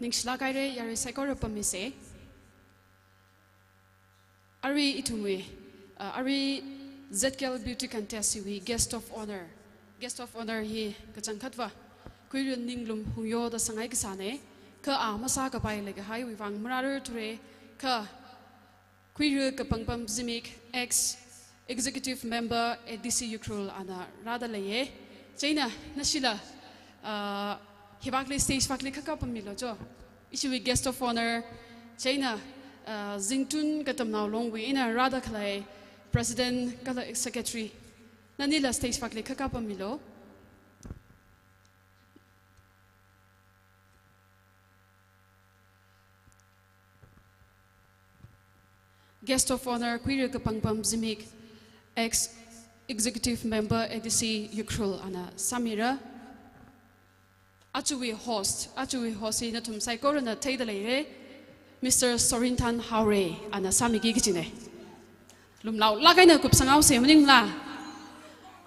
Ningsla kaire yari saikora pamise. Ari itumwe. Ari ZKL Beauty Contest we guest of honor. Guest of honor hi kachangkatwa. Kuiru ninglum huyo da sangai kisane. Ka masa ka pai lega hai wivang muraru ture ka kuiru kapangpam zimik ex executive member ADC Ukrul ana rada laye. China nasila hibakli stage fakli kaka pamilo jo. Issue guest of honor China Zingsho Katamnao long we in a rada klay president kala secretary nanila stage fakli kaka pamilo. Guest of honor Kuiru Kapangpam Zimik ex executive member ADC Ukrul ana Samira Achuwi host na tum saikora na taidalere Mr. Sorintan Haure ana Samigi gijine lumlau lagay na kup sangaw se muning la.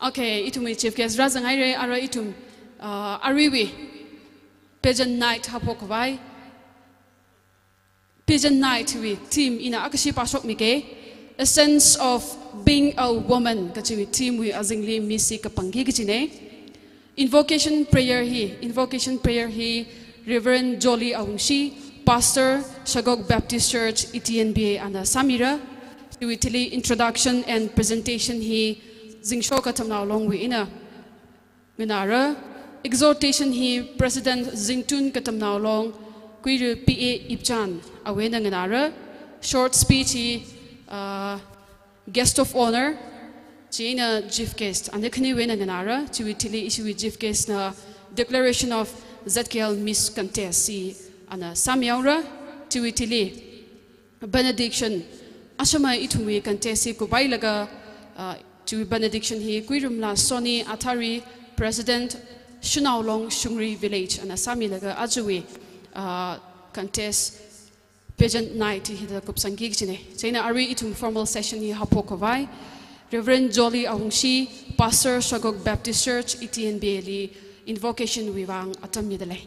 Okay, itumi chief guest razangaire ara itum ariwi pageant night hapokawai pageant night we team ina akashi pasok mike a sense of being a woman kachiwi team we azingli misi kapangi gijine. Invocation prayer he Reverend Jolly Aungshi Pastor Shagog Baptist Church ETNBA and Samira Tiwitili introduction and presentation he Zingsho Katamnao long we ina Minara exhortation he President Zingsho Katamnao long Kuiru PA Ipchan Awena Minara short speech he guest of honor China chief guest and the Kaniwin and Nara to Italy issue with chief guest na declaration of ZKL Miss Contest and Samiaura to Italy benediction Ashama itumi contest Kubailaga to benediction he Kuirumla Sony Atari President Shunao Long Shungri village and Samilaga Ajui contest pageant night he the Kupsangig China Ari itum formal session he Hapokovai Reverend Jolly Aungshi, Pastor Shagog Baptist Church, ETNBA, invocation wivang atam midale.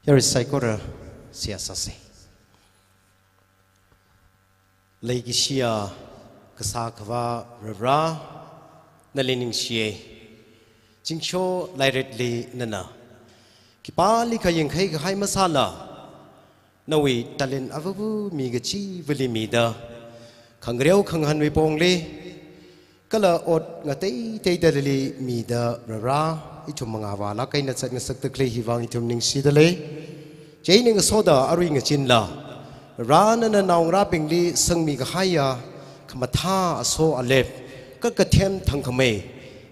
Here is Saikora Siasase. Legishia Kasakava Rara Nalining Shie Zingsho Lairetli Nana Kipali Kaying Kai Hai Masala Nawi Talin Avabu Migachi Vilimida Kangreo Kanghanwi Pongli Kala Ot Nate Tadali Mida Rara Itumanga la kay nasag nasak the clay hivang itum ning sidale jaining soda aring a chinla ran and now rapping li sung mi haya kamata so alep kakatem tangkame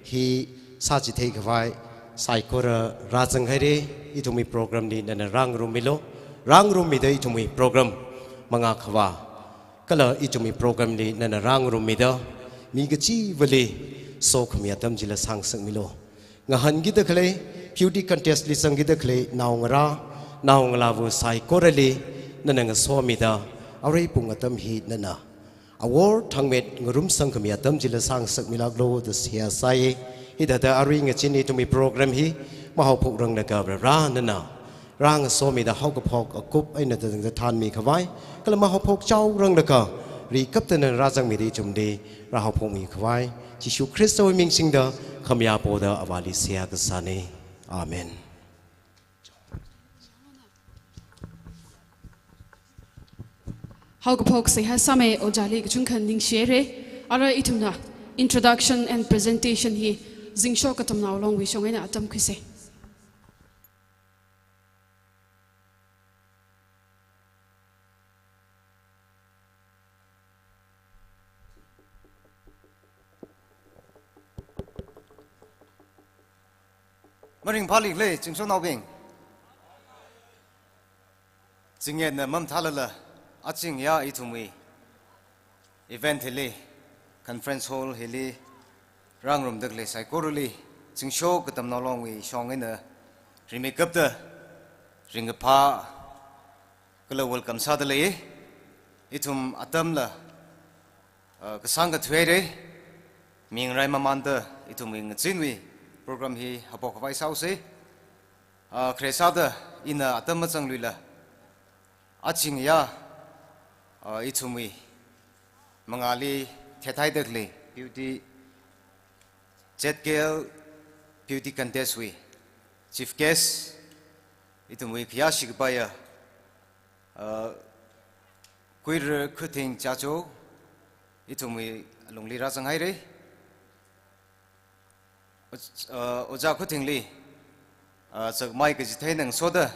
he saji take vai saikora razang hare itumi program ni na rang rumilo rang rumida itumi program mga khawa kala itumi program ni na rang rumida migachi vali so khamiatam jila sang sang milo ngahan gida khle beauty contest li sang gida khle naungara naunglavu sai korali nanang somida arai pungatam hi nana award thangmet ngurum sang khamiatam jila sang sak milaglo the sia sai hidada ari ngachini to me program hi mahopuk rang na ka ra nana rang somida hokapok akup aina the than mi khawai kala mahopok chau rang na ka ri kaptan rajang mi ri chumde rahopok mi khawai Jishu Christo ming singda khamya poda awali sia kasane amen. Haugapok se hasame ojali gchungkan ning shere ara itumna introduction and presentation hi Zingsho Katamnao long we shongena atam kwise. Maring Pali le Zingsho Nao Bing Jingye na mam thalala aching ya itumi event hili conference hall hili rangrum dakle saikoruli Zingsho Katamnao long we shongina remake the ringapa kala welcome sadale itum atamla kasanga thwere ming rai mamanda itum ing chinwi program hi hapok vai sause kresada ina atam changlila aching ya itumi mangali thethai dakle beauty jetgel beauty contest we chief guest itumi phiashik baya queer cutting chacho itumi longli ra changai re oja cutting li chak mai ke jithai nang soda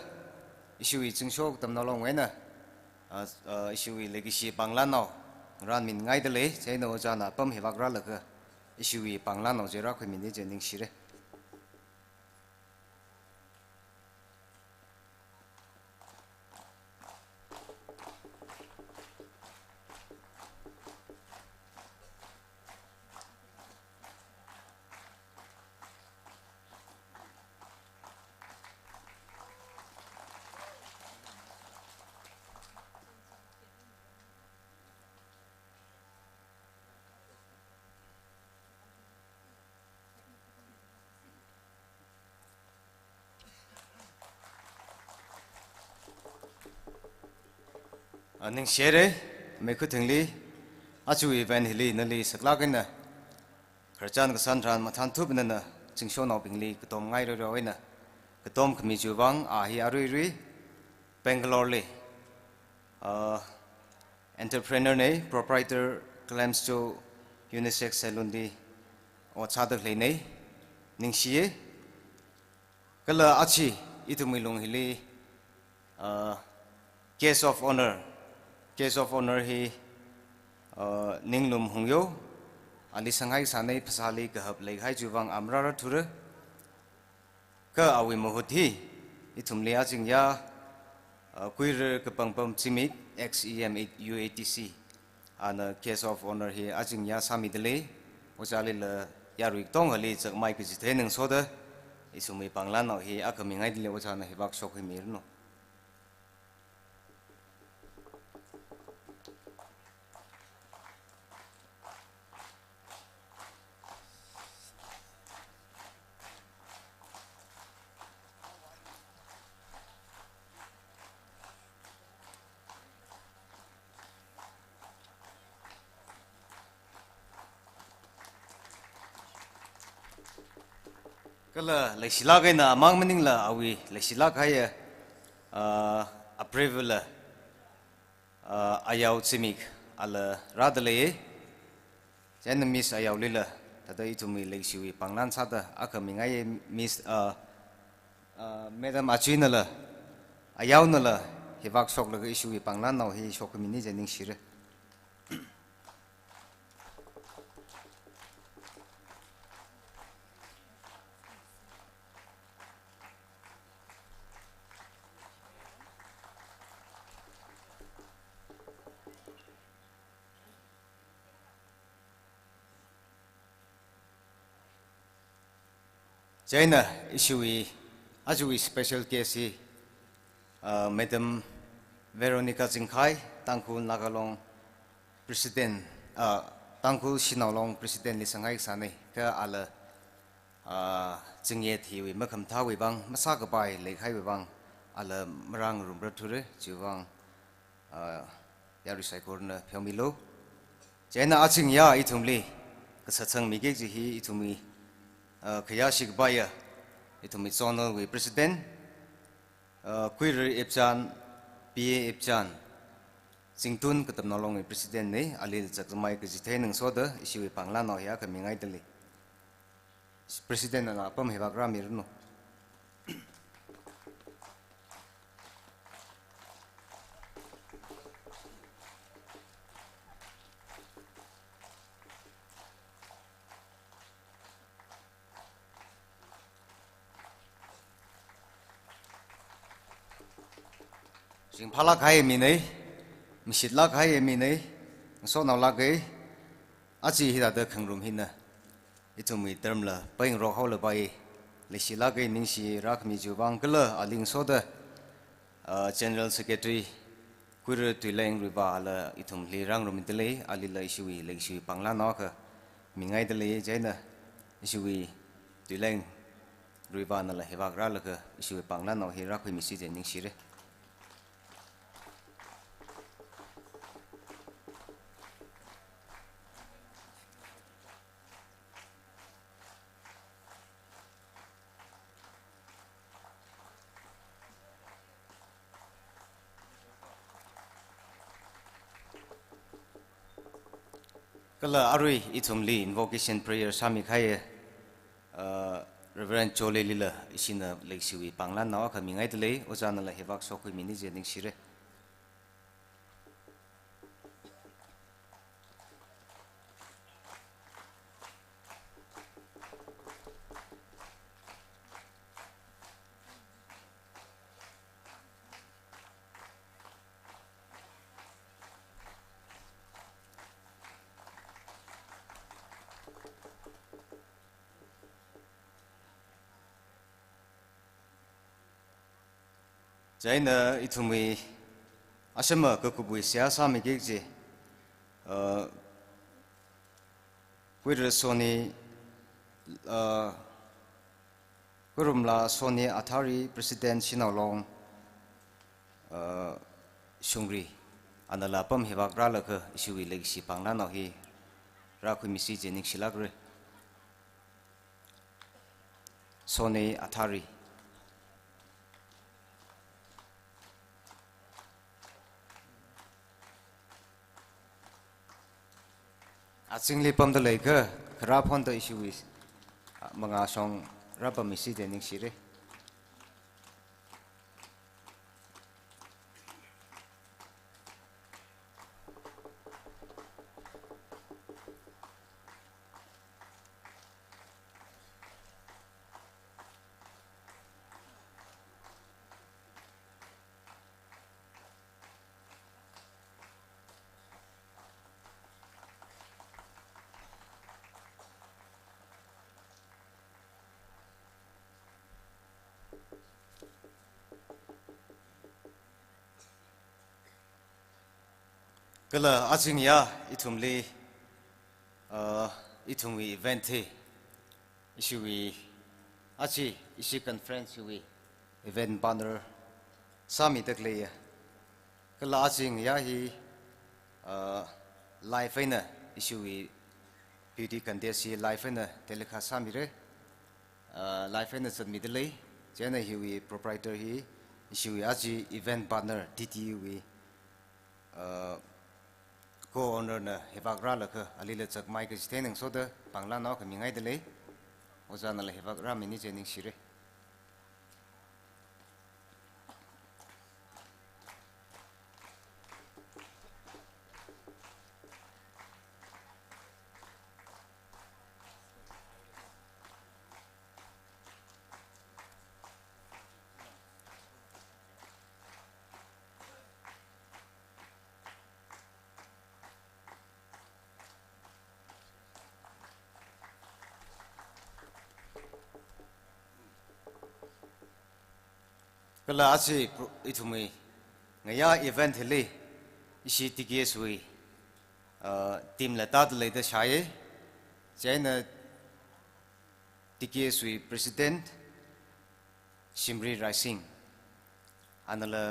issue Zingsho Katamnao long wena issue legacy banglanao ran min ngai dele chaina oja na pam hewak ra laka issue banglanao jera khoi min je ning sire ning share me kuthingli achu event hili nali saklagena kharchan ka sanran mathan thupna na Zingsho no bingli katom ngai ro roina katom khmi juwang a hi arui ri Bangalore le entrepreneur ne proprietor claims to unisex salon di o chadak le nei ning shie kala achi itumilong hili case of honor hi ninglum hungyo ali sanghai sanai phasali kahap leghai juwang amrara thura ka awi mohuthi itumle ajingya queer kapangpam chimik XEM UATC ana case of honor hi ajingya samidele ojali la yarui tong ali chak mai ki jitheneng soda isumi panglanao hi akamingai dile ojana hibak shokhi mirno kala leisila gaina amang mening la awi leisila kaya aprevel ayaw chimik ala radale jen miss ayaw lila tada itumi leisiwi panglan sada akamingai miss madam achina la ayaw na la hibak shok laga isui panglan nau hi shok mini jening shire China isui ajui special case Madam Veronica Zingkai tangku nagalong president tangku sinalong president li sangai sanai ka ala jingye thiwi makham thawi bang masa ka bai lekhai bang ala marang rumra thure jiwang yari saikorna phomilo China aching ya ithumli kasachang mige ji hi ithumi Kayashik Baya itumi zonal we president queer epchan PA epchan Singtun Katamnao long we president ne ali jakmai ke jithai nang soda isiwi pangla no ya kamingai dali president na apam heba gramir no สิ่งพลักให้มีนี่มิสิทลักให้มีนี่โซนเอาลักให้อาจีฮิตาเดขังรุมหินนะอีทุมีเติมละไปยังรอเขาละไปลิสิลักให้นิ่งสิรักมีจูบังก็ละอาลิงโซเดGeneral Secretary คุยเรื่องตัวเล่งหรือว่าละอีทุมลีรังรุมตัวเล่อาลิละอิสุยเล็กอิสุยปังล้านนอกมีไงตัวเล่ใจนะอิสุยตัวเล่งหรือว่านั่นแหละเหตุการณ์ละก็อิสุยปังล้านนอกเฮรักคุยมีสิเจนิ่งสิเร่ ก็เลยอารุยอีทุมลี invocation prayer สามีใครReverend โจเลลีละอิสินะเล็กสิวิปังล้านนอกมีไงตัวเลยอาจารย์นั่นแหละเฮวักโซคุยมินิเจนิงสิเร่ใจเนออีทุมีอาเสมอก็กุบุยเสียสามีกิจคุยเรื่องโซนีกุรุมลาโซนีอัธารี President ชินาลองShungri อันนั้นละปั๊มเฮวักราละก็อิสุวิเล็กสิปังล้านเอาฮีรักคุยมิสิเจนิกสิลักเร่โซนีอัธารีอาจริงลีปั๊มตัวเล็กก็ครับพ้นตัวอิสุวิมังอาชงรับปั๊มมิสิเจนิกสิเร่ก็เลยอาจริงยาอีทุมลีอีทุมวีอีเวนต์ที่อิสุวีอาชีอิสุคอนเฟรนซ์วีอีเวนต์บานเนอร์สามีตะเลียก็เลยอาจริงยาฮีไลฟ์เนอร์อิสุวีบิวตี้คอนเทสต์ไลฟ์เนอร์เทเลคาสามีเร่ไลฟ์เนอร์สัตว์มีเดลีเจนฮีวีโปรไพรเตอร์ฮีอิสุวีอาชีอีเวนต์บานเนอร์ทีทีวีก็ออนเนอร์เฮวักราละก็อลิเลจักไมค์ก็สเตนึงโซเดปังล้านนอกมีไงเดเลยอาจารย์นั่นแหละเฮวักรามินิเจนิงสิเร่ก็เลยอาชีพอีทุมีไงยาอีเวนต์เลยอิสิติเกสวีทีมละตัดเลยจะใช้เจนติเกสวี President ชิมรีไรซิงอันนั้นละ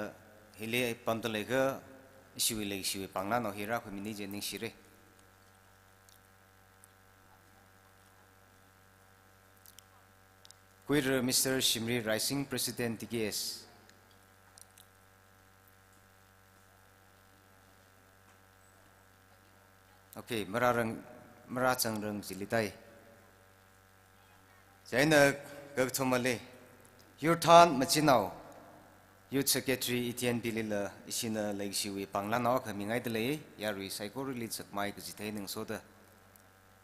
เฮลีปั๊มตัวเลยก็อิสิวิเลยอิสิวิปังล้านเอาฮีรักคุมินิเจนิงสิเร่คุยเรื่อง Mr. Shungri Rising President TKS โอเคมาราจังเรื่องจิลิไตใจเนกเกิดทุมาเลยยูทานมาจินเอา Youth Secretary Etienne Bilila อิสินะเลยชิวิปังล้านนอกมีไงเดเลยยารุยไซโคริลิสักไม่ก็จิตให้หนึ่งโซดา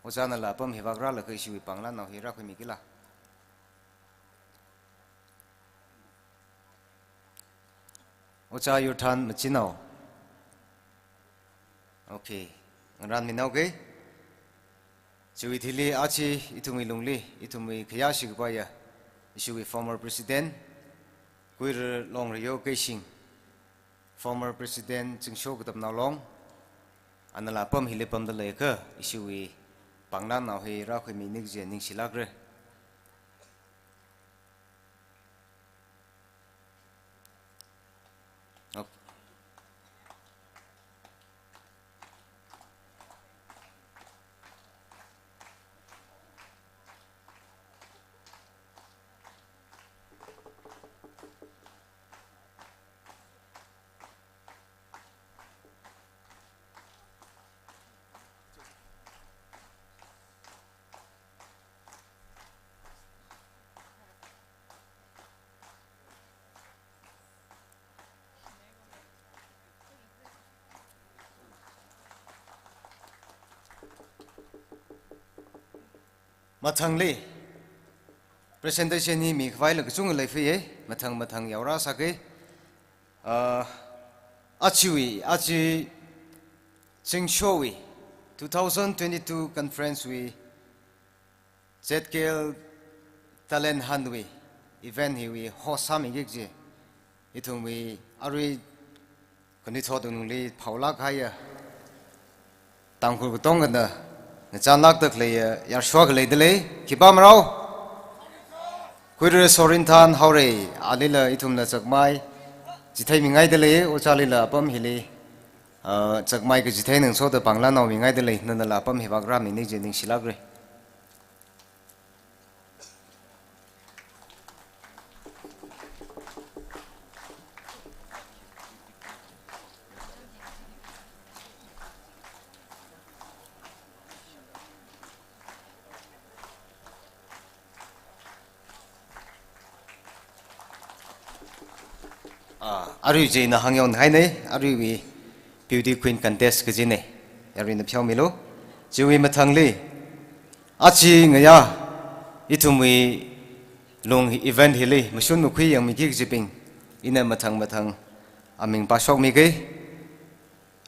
อาจารย์นั่นละปั๊มเฮวักราละก็อิสิวิปังล้านนอกเฮรักคุยมีกี่ละ Ocha Yurtan Machinao. Okay. Ran Minauge. Chuitili Achi Itumi Lungli, Itumi Kayashi Gubaya, issue with former President, Guir Long Rio Gashing, former President Zingsho Katamnao Long, and the Lapam Hilipam the Laker, issue with Panglan now he Rakumi Nixie and Nixilagre. Mathangli presentation ni mi khwai lak chung lai phi mathang yaura sake achi Zingsho 2022 conference we ZKL talent hand we event hi we host sami gje itung we ari kani thodung li phaula khaya tangkhur tong ga Chanak the clay, your swag lay delay, keep on row. Quitter Sorintan, Hore, Alila itum la Chakmai, Jitaming idle, or Chalila, Pum Hilly, Chakmai Jitain and so the Panglano, Ming idle, none the Lapam Hivagram in Nijin Shilagre. Ari Jane Hangyon Hine, Ari Beauty Queen Contest Kazine, Erin the Piomilo, Jewi Matangli, Achi Ngaya, Itumi Long event hilly, Mashun Mukui and Miki Zipping, Ina Matang, Aming Bashok Mige,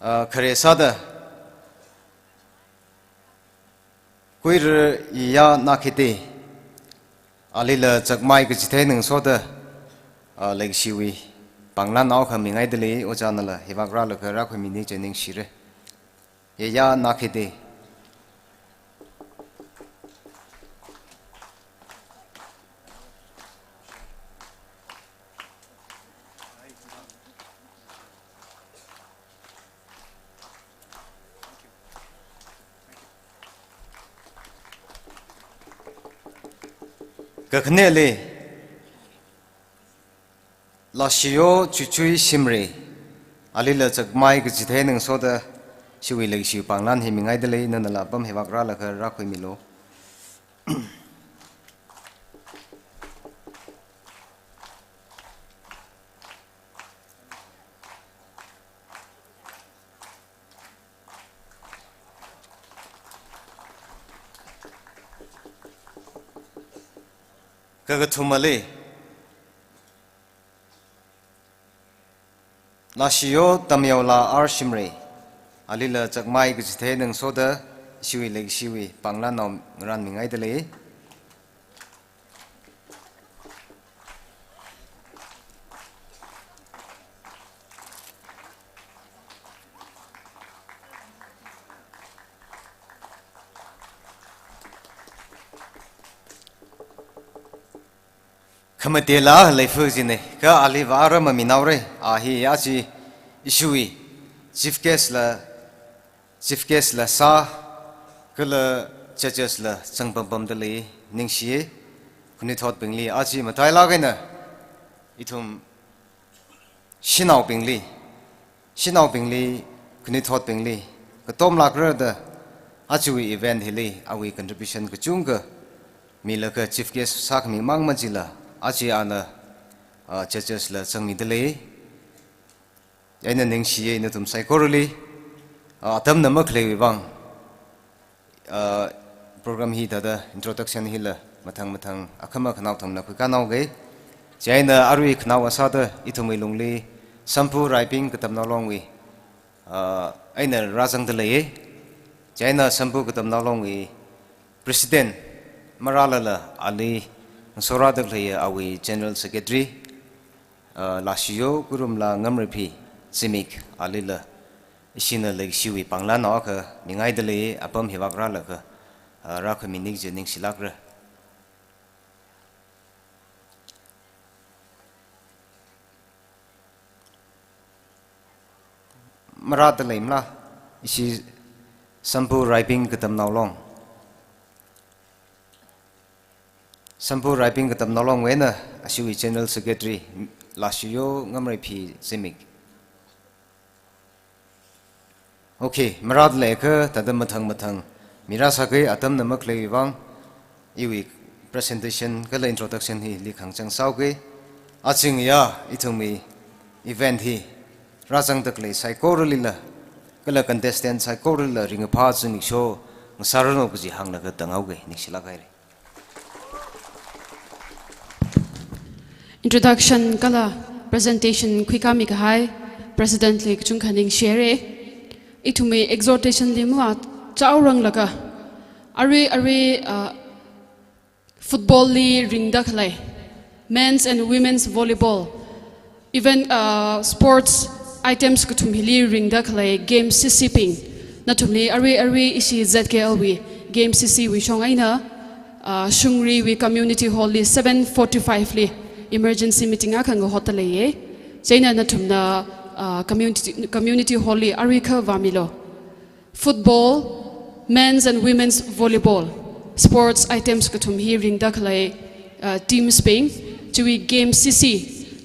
Karesada, Queer Ya Nakite, Alila Chakmai Gajitan and Soda, like Shiwi. Panglan now coming idly, or Janala, Hivagra, Rakumini, Jenning Shire. Ya Nakide. Kaknele. Lashio Chuchui Shimri Alila Chakmai Gajitan and Soda, she will like you Panglan him in idly, none the Lapam Hivagra like her Rakumilo. Kagatumale Lashio Tamiola Arshimre Alila Chakmai Gajitan and Soda, she will like Shiwi Panglan running idly. Kamatela Lefuzine, Ka Alivara Maminaure, Ahi Yachi Ishui, Chief Guest La Sa, Kula Churches La Sangbam Deli, Ningshi, Kunithot Bingli, Achi Matai Lagana, Itum Shinau Bingli, Kunithot Bingli, Katom Lagrada, Achui event Hilly, Awi contribution Kachunga, Milaka Chief Guest Sakmi Mang Majila. Achi ana churches la sangmi dele yaina ningshi ina tum psychorally atam namak le bang program hi da introduction hi la mathang akhama khanau thamna khu kanau ge jaina arui khnau asada ithumai lungli sampu raiping katamnao longwi aina rajang de leye China sampu katamnao longwi president maralala ali sora de leye awi general secretary lasio kurumla ngamrepi simik alila isina legi siwi pangla no ka mingai de leye apam hiwakra la ka rakhaminik jening silakra Marat laimla isi sampu raiping katamnao long sampu raiping katamnao long wena asiwi general secretary lasio ngamrai phi simik okay marat leka tadam mathang mira sakai atam namak leiwang iwi presentation kala introduction hi likhang chang sauke aching ya ithumi event hi Rajang takle psychorally kala contestant psychorally ring a parts in show Sarano kuji hang like a tangauge nixilagare. Introduction kala presentation quikamik high President Lake Chungkaning Shere itume exhortation limwa chaurang laka are football li ring daklai men's and women's volleyball even sports items kutumili ring daklai game sisiping natumli are isi zklw game sisi wi shongaina Shungri wi community hall li 7:45 li emergency meeting akang hotel ye China natumna community hall li arika vamilo football men's and women's volleyball sports items kutum hi ring daklai team sping chui game sisi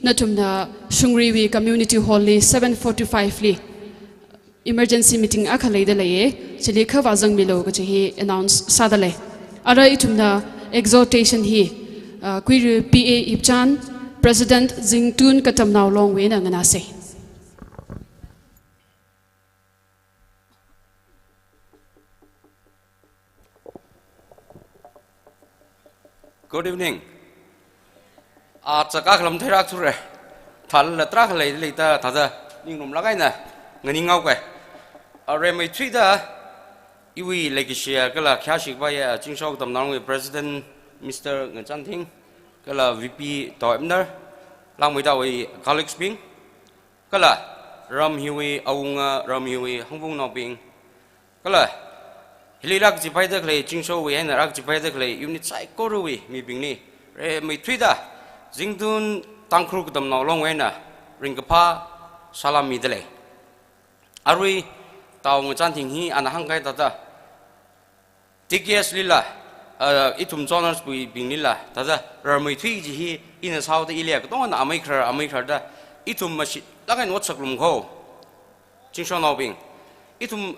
natumna Shungri wi community hall li 7:45 li emergency meeting akhalai da laye chili kha wajang milo ga chi announce sadale ara itumna exhortation hi kuiru PA Ipchan President Zingsho Katamnao long we na ngana se Good evening. Chaka khlam thairak thure thal la tra khlai leita thada ningnum lagai na ngani ngau kai are mai thui da iwi legacia kala khashik ba ya Zingsho Katamnao President Mr. Ngchanting kala VP Toimner lang mai da wi colleagues bing kala ram hiwi aunga ram hiwi hongbong no bing kala Hilirak jipai da khlai Zingsho wi na rak jipai da khlai unit sai ko wi mi bing ni re mai thui da Zingdun tangkru Katamnao long wena ringkapa salam midle arui tau Ngchanting hi anahang kai tata TKS lila itum zoners bui binglila tata ramai thui ji hi ina sau da ilia ko na amai khar da itum mashi lagai not saklum kho Zingsho no bing itum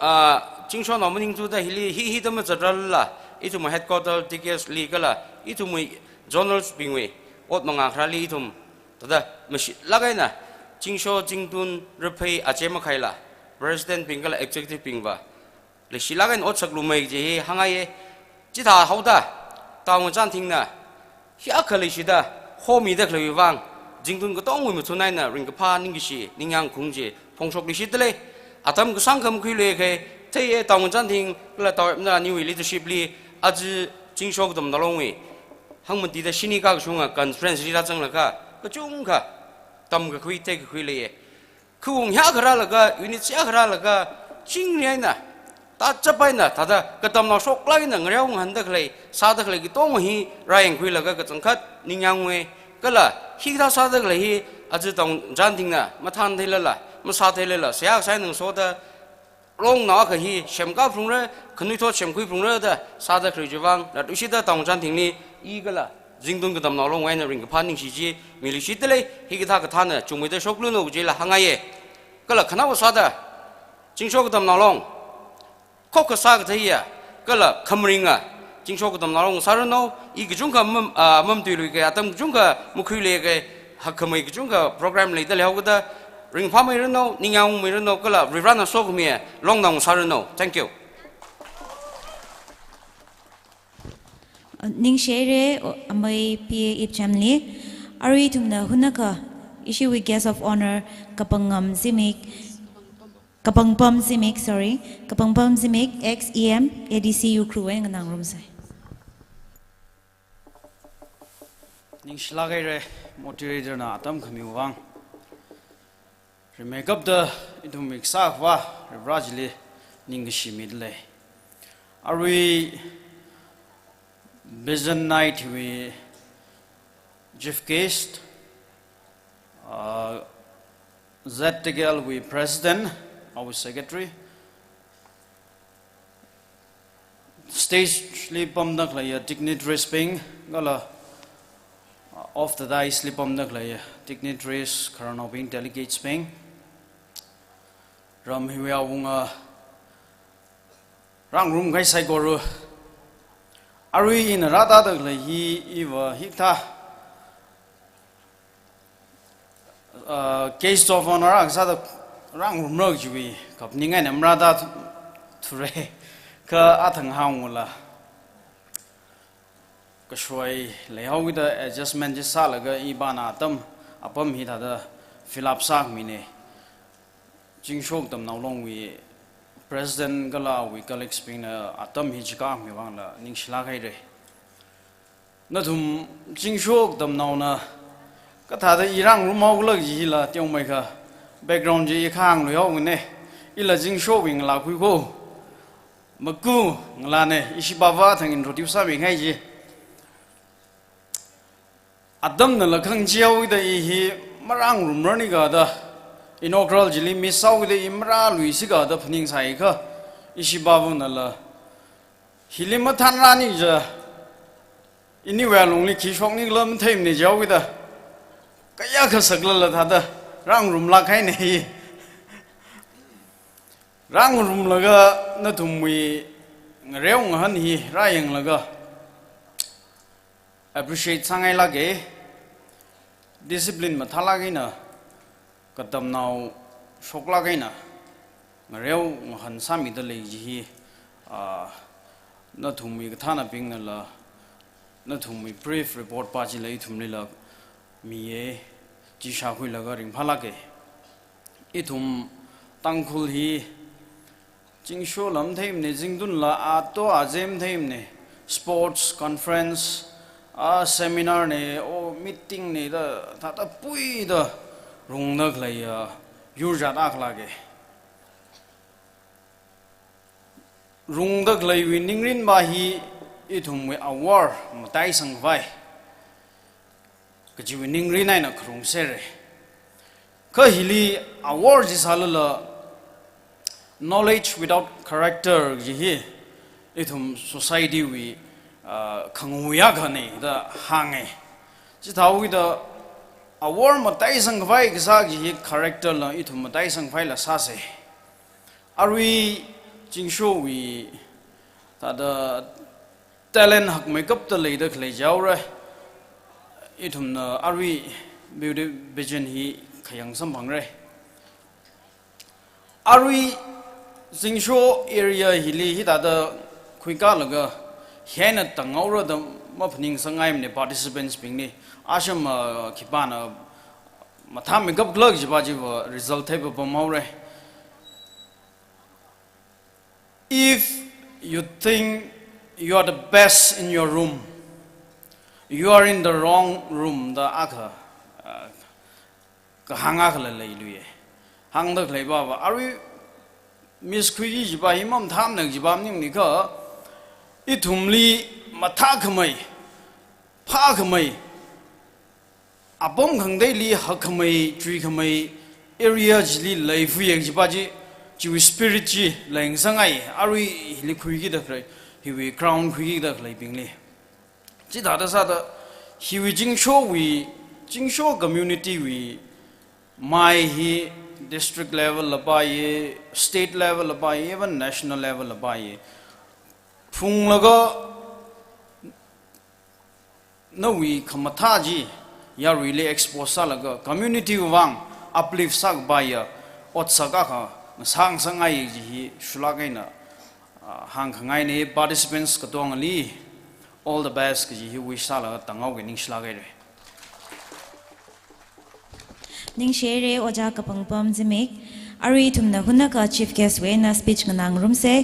Zingsho no mning tu da hi da ma zadral la itum headquarter TKS li kala itum zoners bingwe ot manga khrali itum tada mashi lagai na Zingsho Jingdun repai achema khaila president pingala executive pingwa le silagai ot saklumai je hangaye chitha hauda taw Ngchanting na hi akhali sida homi da khlai wang Jingdun ko tong mu thunai na ringpa ningisi ningyang khungje phongsok li sidle atam ko sangkham khile khe thei taw Ngchanting la taw na new leadership li aj Zingsho Katamnao wi hangmati da sini ka shunga conference ri la changla ka chung kha tam ga khui te khui le khung hya khara la ga unit sia khara la ga ching ne na ta chapai na ta da Katamnao sok lai na ngreong han da khlai sa da khlai ki tong hi raing khui la ga changkhat ningyang we kala hi da sa da khlai hi aju tong Ngchanting na mathan thela la ma sa thela la sia sai nang so da long na ka hi shem ka phung re khnui tho shem khui phung re da sa da khlai jiwang la du si da tong Ngchanting ni igala Zingdun Katamnao long wena ring ka ning si ji mili si tele hi ka tha na chungme de shoklu no je la hangaye kala khana wa sa da Zingsho Katamnao long khok ka sa ka thaiya kala khamringa Zingsho Katamnao long sarano I ki jungka mam tu lu ke atam jungka mukhui le ke hakhamai ki jungka program le da le hawda ring pha mai reno ningyang mai reno kala rirana sok mi long nang sarano thank you Ning shere amai PA Ipchamli ari tumna hunaka issue with guest of honor Kapangam Zimik, Kapangpam Zimik, sorry, Kapangpam Zimik, ex-EM, ADCU crew and nang room say. Ning slagay moderator na atam kamiwang. Remake up the into mixak wa rajli ning shimidle. Are we vision night we Jeff Cast Zettegel we president, our secretary. Stage slipam nak laya dignitaries ping gala off the die slipam nak laya dignitaries karano ping delegates ping ram hiwa wunga rang room gai sai goru arui in rada dak layi iwa hikta case of honor aksada rang room rog jui kap ningai nam rada thure ka athang haungula ka shoi lehau da adjustment ji salaga ibana tam apam hi da fill up sak mine Zingsho Katamnao long we president gala we colleagues ping atam hi chika mi wang la ning shla khai re na thum Zingsho Katamnao na ka tha da irang rum mau lag ji la tiong mai kha background ji khang lo yong ne ila Zingsho wing la khu ko maku ngla ne isibaba thang introduce mi ngai ji adam na la khang jiao da hi marang rum ro ni ga da inaugural jili misau de imra luisi ga da phning sai kha isibaba na la hilima than ra ni ja ini wa long li ki shong ni lam thaim ni jaw da kaya kha sakla la tha da rang rum la khai nei rang rum la ga na thum wi ngreu han hi ra yang la ga appreciate sangai la ge discipline ma thala ge na Katamnao shokla ge na ngreu han sami da le ji na thum wi thana ping na la na thum wi brief report pa ji le thum le la mi ye ji sha khui la ga ring phala ge I thum tangkhul hi Zingsho lam thaim ne Zingdun la ato azem thaim ne sports conference seminar ne o meeting ne da tha ta pui da rung nak lai yurja dak lage rung dak lai wi ningrin ba hi I thum we award matai sang vai ka ji wi ningrin nai na khrung se re ka hili award ji salala knowledge without character ji hi ithum society we khanguya khane da hange ji thawi da award matai sang vai gsa ji character la ithum matai sang vai la sa se arwi Zingsho we ta da talent hak makeup ta le da khle jaw ra ithum na arwi beauty vision hi khayang sam bang re arwi Zingsho area hili hi da khuika laga hena tangau ro da mapning sangai ne participants ping ni asham khipana matha makeup glug jiba ji result thai ba mau re if you think you are the best in your room you are in the wrong room da akha ka hanga khala lei luye hang da khlei ba arwi Miss Kui jiba himam tham nak jiba ning ni ka ithumli matha khamai pha khamai abom khangdei li ha khamai tree khamai area jili life ye jiba ji ji spirit ji leng sangai arwi li khui gi da krai hi we crown khui gi da khlai pingli ji da da sa da hi we Zingsho community we mai hi district level labai state level labai even national level labai phung laga no we khamatha ji ya really expose laga community wang uplift sak baya ot saka kha sang sangai ji shulagai na hang khangai ne participants ka tong ali all the best ji wish sala tangau ge ning shulagai re ning shere oja kapangpam zimik ari tumna hunaka chief guest we na speech nganang room se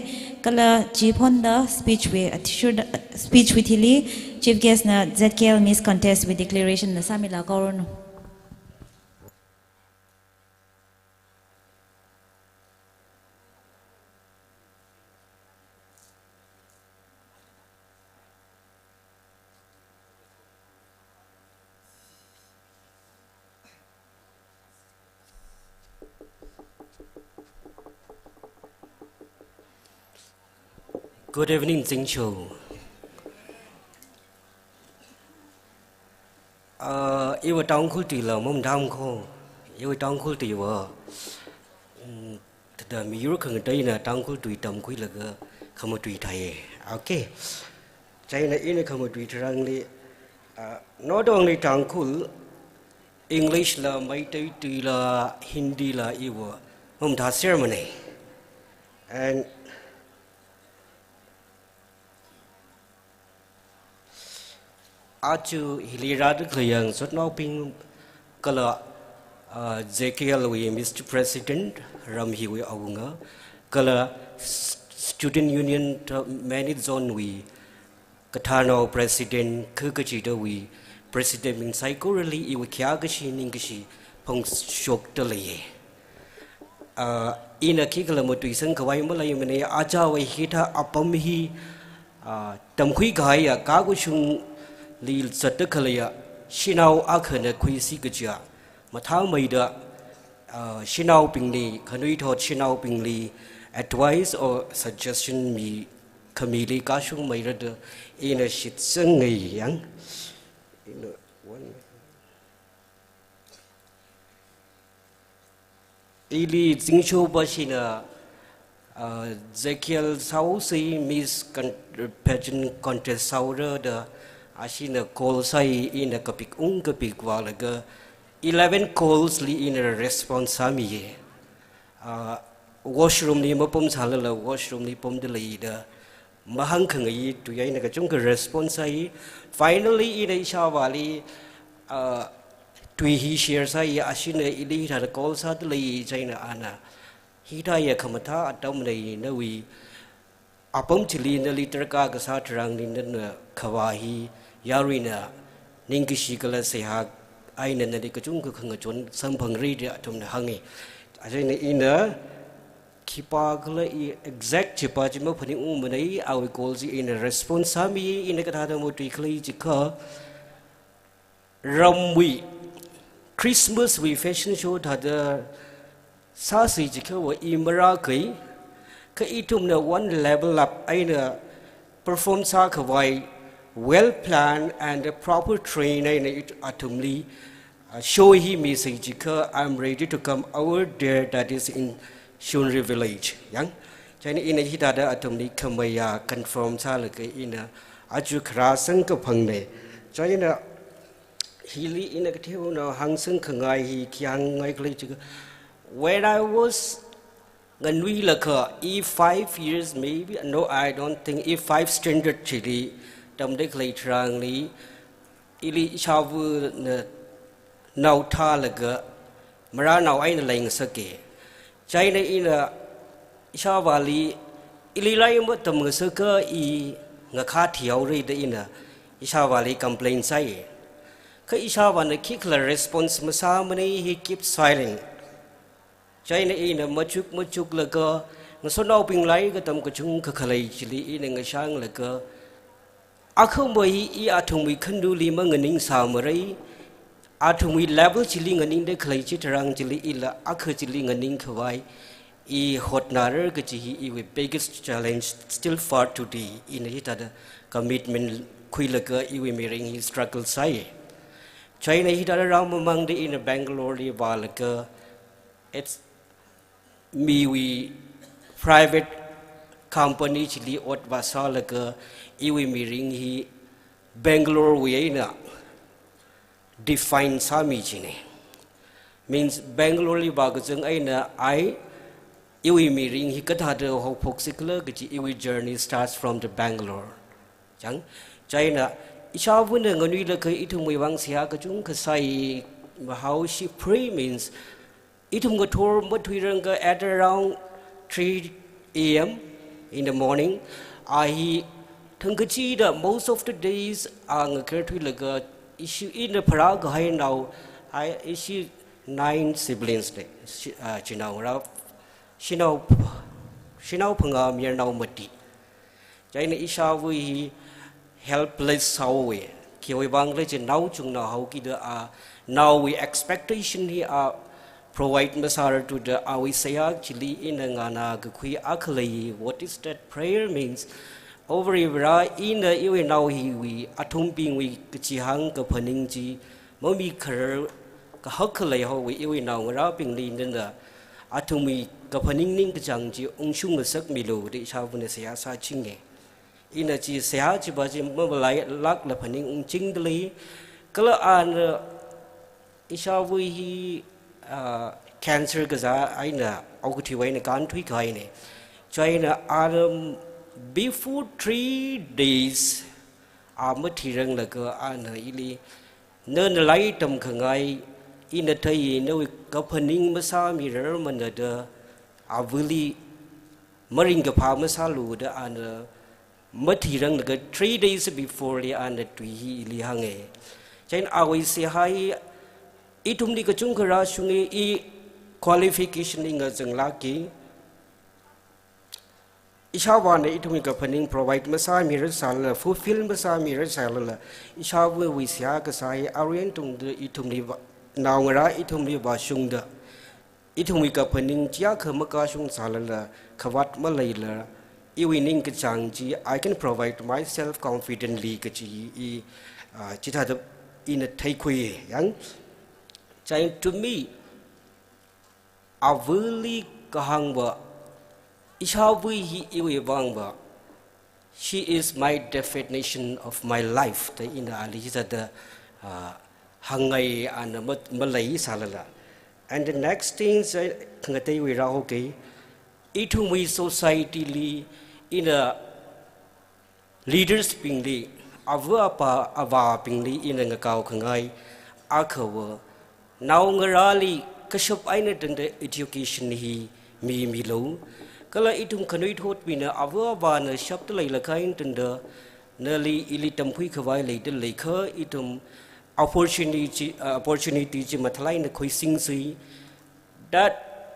kala chief honda speech we attitude speech with hili chief guest na ZKL miss contest with declaration na samila korono. Good evening, Zingsho. Iwa tong khul ti la mom dam kho. Iwa tong khul ti wa. The miru khang dai na tong khul tui tam kui la ga kham tui thai. Okay. China in kham tui thrang li not only tong khul English la mai tai ti la Hindi la iwa mom tha ceremony. And Achu hilirad klayang sot now ping kala ZKL we Mr. President Ramhi we awunga kala student union manage zone we Katamnao president Kukachita we president min psychorally iwi kyagashi ningashi pong shok talaye ina kikala motui sang kawai malay mane aja we hita apamhi tamkhui gaya kagushung Lil Satakalaya, Shinau Akana Quisi Gaja, Matau Maida, Shinau Pingli, Kanuito Shinau Pingli, advice or suggestion me, Kamili Kashung Maida, in a shit sung young. Ili Zingsho Bashina, Zekiel Sausi, Miss Pageant Contest Sauder, the Ashina call say in a kapik kapik walaga 11 calls li in a response sami washroom ni mapom salala washroom ni pom de leader mahang khangai tu yai na ka chung ka response ai finally in a shawali tui hi share sai ashina ili tha call sa de le chaina ana hi ta ya khamata atom nei na wi apom chili na liter ka ka sa thrang ni na khawahi Yarina, Ningishi Gala Seha, Aina Nadikachung Kangachun, Sampang Redia Tum the Hangi. I think in a Kipagla exact Chipajima putting Umani, our calls in a response Sami in the Katana Motrically Jika Ramwi Christmas we fashion show had a Sasi Jika or Imaraki Kaitum na one level up Aina perform Sakawai. Well planned and a proper training atomly show him message I'm ready to come over there that is in Shungri village. Young China in a hitada atomly kamaya confirm salaka in a ajukrasan kapangme. China Hili in a table hangson kangai he kyang likely to when I was Ganwilaka E5 years maybe no I don't think E5 standard chili. Tam de clay trangly, ili shavu now talaga, Marana ain laying sake. China in a Shavali, ili layam tamusaka e Nakati already the inner Ishavali complaints say. Ka Ishavan a kickler response Masamani he keeps silent. China in a machuk laga, Nasono ping like a tamkachung kakalay chili in a shang laga. Akumbai atomwi kandu lima nganing samarai atomwi level chili nganing de klai chitarang chili ila akha chili nganing khawai I hotnarer gachi I with biggest challenge still far today in hitada commitment kuilaga I we miring his struggle sai China hitada ram among the in a Bangalore balaga it's me we private company chili ot basalaga Iwi miring he Bangalore Wayna define Sami Chine means Bangalore Bagazang Aina I Iwi miring he katata ho poxicula Iwi journey starts from the Bangalore. Chang China Ishavun and Ganila Itum Wang Siakajung Kasai how she pray means itum ga thor mathuiranga at around 3 a.m. in the morning. I Tangachi the most of the days ang kertwilaga issue in the paraga hai now I issue 9 siblings de chinau shinau panga mir now mati jaina isha we helpless sawe kiwi bang le chin now chung na how ki the now we expectation he provide masara to the awi saya chili in ngana gakhui akhlai. What is that prayer means? Over ira in the iwi now he we atum ping we kachihang ka phaning ji momi khar ka hakhlai ho we iwi now ra ping lin the atumi ka phaning ning ka chang ji ongshung sak milo de shabune saya sa chinge in a chi saya chi ba ji mobalai lak la phaning ong ching dli kala an isha we hi cancer gaza aina auguti waina kan thui kai ne china before 3 days amathirang laga ana ili nen lai tam khangai ina thai no ka phaning masa mirar manada avuli maring ka pha masa lu da ana mathirang laga 3 days before li ana tui li hange chain awai se hai itum di ka chung khara shungi I qualification inga jangla ki Ishawa ne itumi ka phaning provide masa mirror sal fulfill masa mirror sal la ishawa we sia ka sai arien tung de itumi naw ngara itumi ba shung da itumi ka phaning chia khama ka shung sal la khawat ma lai la iwining ka chang ji I can provide myself confidently ka ji chitha da in a taikhui yang chai to me avuli kahangba Ishawi hi iwi bangba. She is my definition of my life. The in the alisa the hangai and Malay salala. And the next things kangate we rahoke. Itumi society li in a leaders pingli avapa ava pingli in a kau kangai akawa. Now ngarali kashop aina the education hi mi milo. Kala itum kanui thot bina awa bana shabt lai lakain tunda nali ilitam phui khawai lai de lekha itum opportunity ji mathlai na khoi sing sui that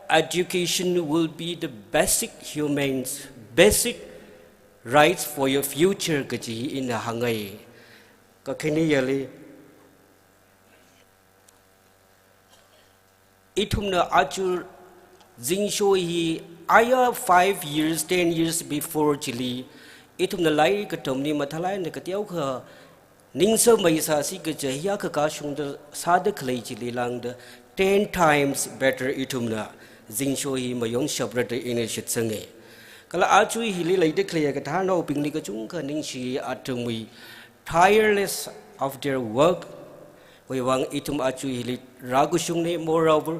education will be the basic rights for your future kaji in hangai ka khini yali itum na achur Zingsho hi aya 5 years 10 years before Chile itum na lai ka tomni mathalai na katiaw kha ningsa mai sa si ka jahya ka shung da sada khlai Chile lang da 10 times better itum na Zingsho hi mayong shabra de initiate sange kala achui hi le lai de khlai ka tha no pingli ka chung ka ningshi atungwi tireless of their work we wang itum achui hi ragushung ne moreover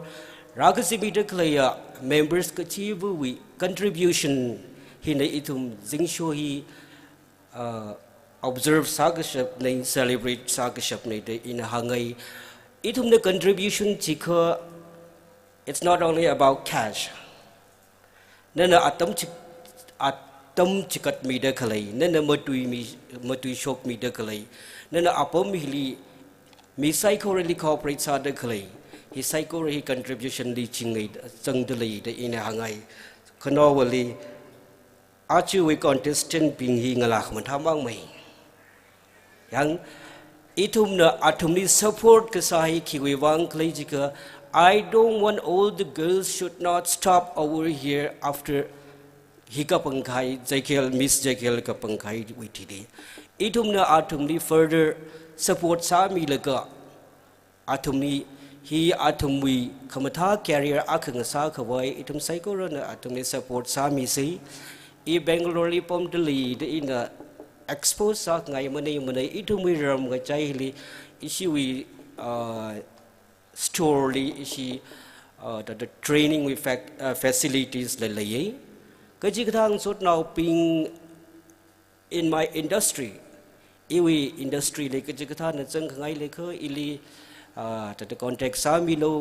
Ragasibi declare members kachivu we contribution hina itum Zingsho hi observe sagashap ne celebrate sagashap ne in hangai itum the contribution chika it's not only about cash nana atam chikat mi de khalai nana matui shop mi de khalai nana apom hili mi psychorally cooperate sa de khalai His psycho he contribution li chingai changdali the in hangai khanowali achu we contestant ping hi ngalak mathamang mai yang itum na athumni support ka sahi khiwi wang klai jika I don't want all the girls should not stop over here after hikapangai Jekyll Miss Jekyll kapangai witidi itum na athumni further support sami laga athumni He atumwi kamatha career akang sa kawai itum psycho run atumni support sami si I Bangalore pom deli de in the expose sa ngai mane itumwi ram ga chaili isi story isi the training with facilities le lei kaji khang sot now ping in my industry iwi industry le kaji kha na chang ngai le kha ili แต่ contact 3 milo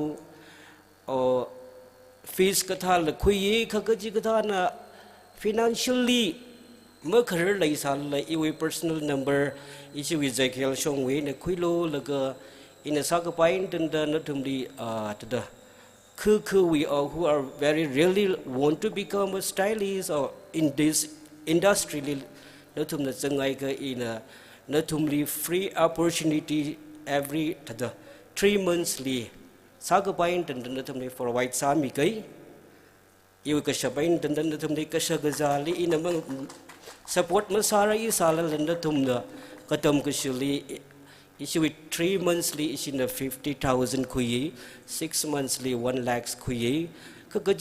fees ก็ท่าละคุยเขาก็จีก็ท่านะ financially เมื่อคืนเลยสารเลยอีวี personal number อีชีวิตใจเขียวช่องเวเนี่ยคุยโลแล้วก็อินสักไปตั้งแต่นั่นทุ่มดีแต่คือ we all who are very really want to become a stylist or in this industry นั่นทุ่มนั่นจังไงก็อินนั่นทุ่มดี free opportunity every แต่3 months ลีสักไปตั้งแต่นั่นทุ่มดี for white สามีก็อยู่กับชาวบ้านตั้งแต่นั่นทุ่มดีก็ชาวกะจาลีอินมันsupport มาสาระอีสาระนั่นทุ่มน่ะก็ทำก็ชุลีissue with 3 monthly issue in the 50,000 kuyi 6 monthly 1 lakh kuyiก็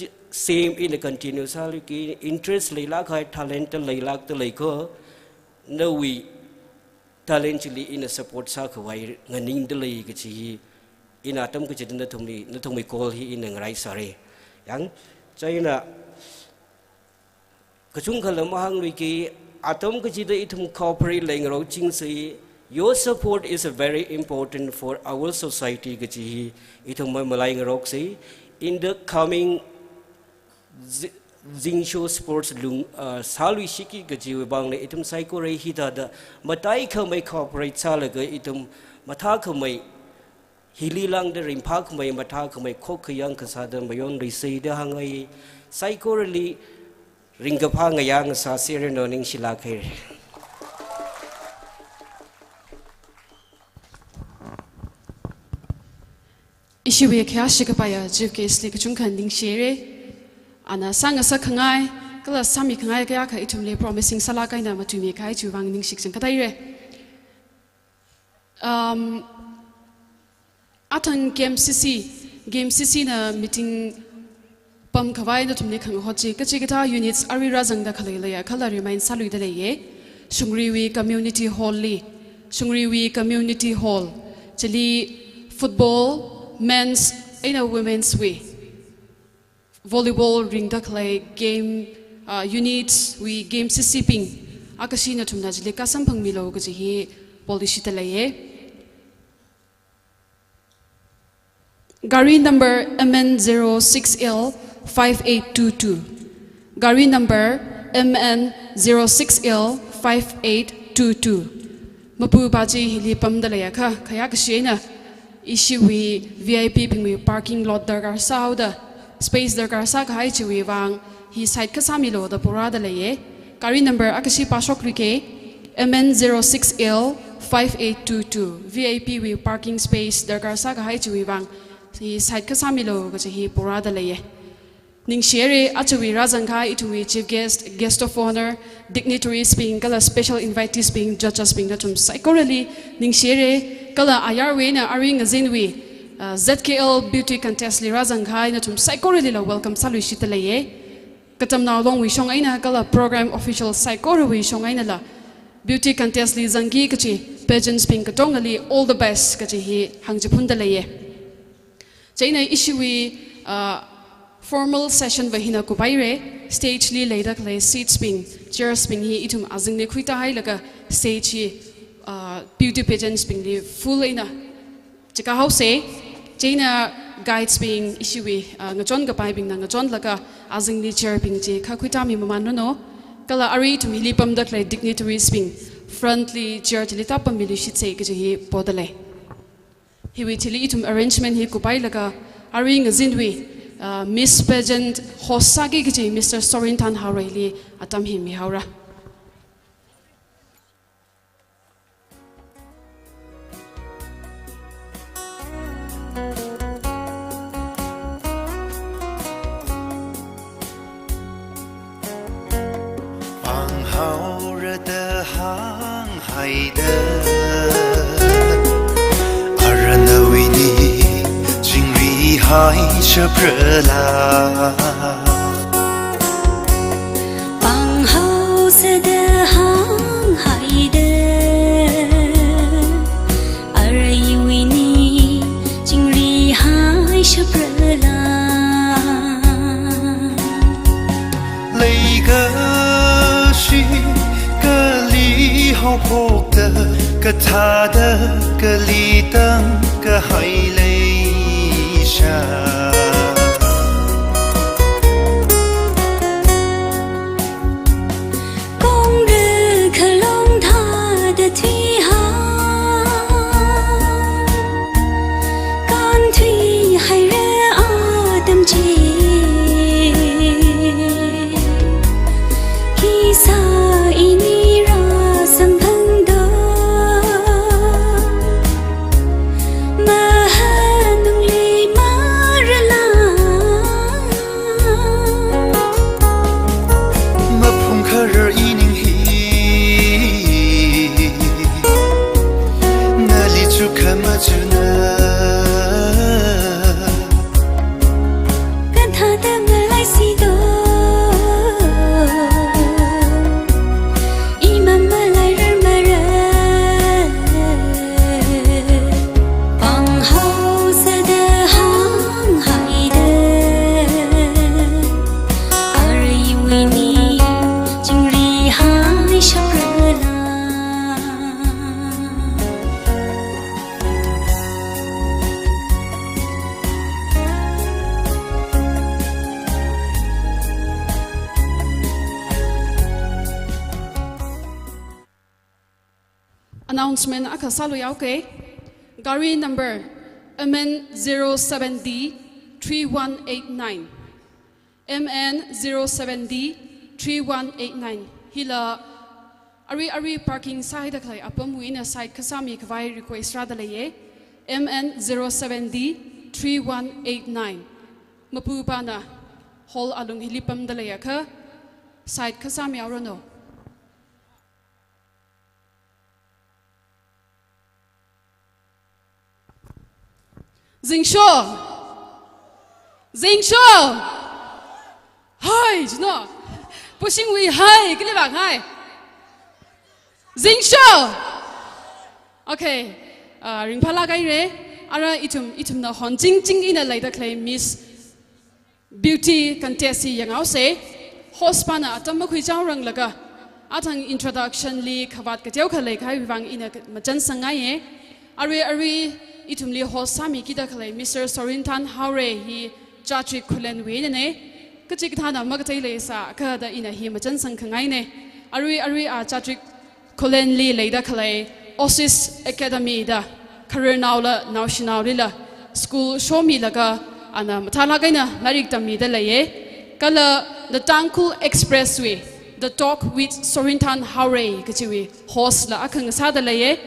same in the continuous salary ki interest lay lak hai talent lay lak to lay ko no we talent chili in a support sa ko wai nganing de lay ki chi in atom ko chi na thum mi call hi in ngai sare yang chai na ka chung khala ma hang ri ki atom ko chi de itum corporate lay ngro ching si your support is very important for our society gaji itong malay ngarok si in the coming Zingsho sports lung salwi shiki gaji bang le itum psycho rei hita da matai khamai corporate salaga itum matha khamai hili lang de rimpa khamai matha khamai khok khayang khasada mayon ri sei da hangai psycho really ringapha ngayang sa sire noning sila khair issue we kya shikapaya chief case li kachung kan ding share ana sanga sa khangai kala sami khangai kya kha itum le promising sala kaina matumi khai chu wang ning shik sang katai re atang game cc na meeting pam khawai na tumne khang hochi kachi gata units ari razang da khalai la ya khala remind salui da le ye Shungri community hall chali football men's and women's way volleyball ring da clay game units we game siping akashi na thumna jile kasam phang milo ga ji policy ta laye gari number MN06L5822 gari number MN06L5822 mapu baji hili pam da laya kha khaya ka shena issue we VIP pingwi parking lot darkar sauda space darkar sa ka hai chiwi wang hi site ka samilo da pura da laye gari number akashi pasok rike MN06L5822 VIP we parking space darkar sa ka hai chiwi wang hi site ka samilo ga hi pura da laye ning share achawi razangkha itui chief guest of honor dignitaries being kala special invitees being judges being datum psychorally ning share kala ayarwe na aring zinwi ZKL beauty contest li razangkha na tum psychorally la welcome salu shitalaye katamnao long wi shong aina kala program official psychorally shong aina la beauty contest li zangi kachi pageants being katongali all the best kachi hi hangjapun dalaye chaina issue wi formal session vahina kubaire stage li leida clay seats being chairs being hi itum azing ne khuita hai laga stage hi beauty pageants being li full ina chika house chaina guides being issue we ngajon ga pai being na ngajon laga azing li chair being je kha khuita mi maman no kala ari tum hili pam da clay dignitaries being frontly chair li ta pam li shit sei ke hi podale hi we thili itum arrangement hi kubai laga ari ngazin we Miss Pageant Hosagi Giji Mr. Sorintan Haureli Atam Himi Haura. Ang haura de hang haide Aranawini Shungri hai shaprala Bang hau se de hang hai de Arai wini Shungri hai shaprala Lei ga shi ga li hao phok de ga tha de ga li dang 个海泪下。冬日可笼它的腿航，干腿还热啊等急。Kisah ini rasa pendam Mahanung lima rela Mapung karar ining hi Nali chuka majuna Kata dengar sido Announcement akasalu yauke. Gari number MN07D 3189. MN07D 3189. Hila ari parking side aklay apamuina side kasami kawai request radalaye. MN07D 3189. Mapupana hall alung hilipam dalayaka side kasami aurono. Zingsho! Zingsho! Hi, you know. Pushing we hi, give back hi. Zingsho! Okay. Ring pala gai re. Ara itum na hon jing ina later claim Miss Beauty contest yang au se. Host pana atam ma khui chang rang laga. Atang introduction li khabat ka tiau khalai khai wang ina majan sangai ye. Ari itumli host sami kita khalai Mr. Sorintan Haure hi chachi khulen we ne. Kachik thana magatai le sa ka da ina hi majan sang khangai ne. Ari a chachi khulen li leida khalai Osis Academy da career now la national la school show me laga ana mathala gaina larik tammi da laye kala the Tangkul Expressway the talk with Sorintan Haure kachiwi host la akhang sa da laye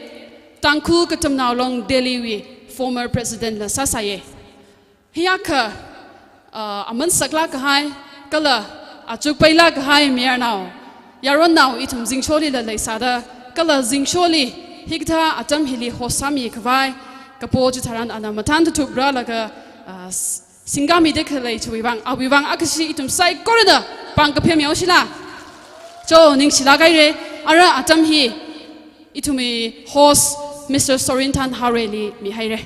Tangkul Katamnao long Delhi we former president la sasaye hiyaka aman sakla ka hai kala achuk paila ka hai mer now yaron now itum Zingsho la laisada kala Zingsho Higta atam hili hosami kwai kapo jitaran ana matan tu bra laga singami dekalai chuwang awiwang akashi itum sai korida pang kaphem yausila jo ning sila gai re ara atam hi itumi host Mr. Sorintan Hareli mi haire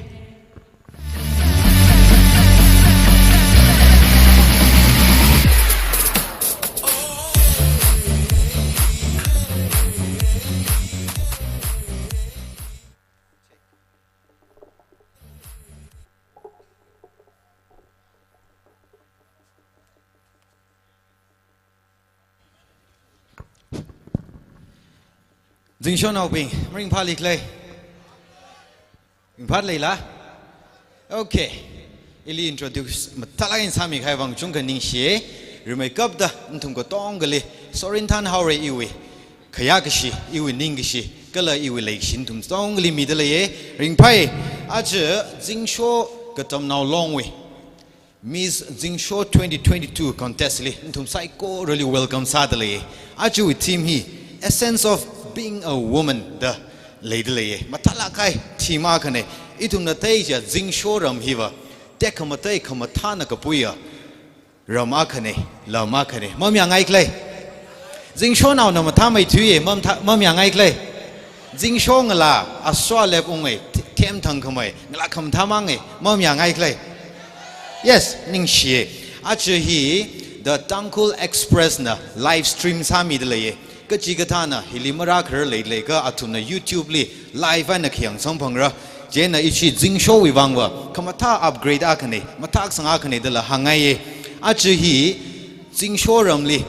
Zingsho now being ring pali clay. Partly la. Okay. Ili introduce matalain sami kai wang chung kan ning xie. Remake up the ntung ko tonggali. Sorintan Haure iwi. Kayakashi iwi ningishi. Kala iwi lake shin tum tonggali middle ye. Ring pai. Aje Zingsho Katamnao long way. Miss Zingsho 2022 contest li. Ntum psycho really welcome sadly. Aje with team he. Essence of being a woman the lady matalakai tima kane itum na teja Zingsho ram hiva tekamatai kamatana kapuya rama kane lama kane mam yang ai klei Zingsho now na matamai tuye mam yang ai klei Zingsho ngala aswa lep ungai tem thang kamai ngala kam thamangai mam yang ai klei yes ning shie ache hi the Tangkul Express na live stream sami de leye Kachikatana, Hilimara Kerle, Lega, Atuna, YouTube, live and a Kyang Sampangra, Jena ichi Zingsho Wivangwa, Kamata upgrade Akane, Matak Sangakane de la Hangaye, Achi Zingsho Ramli,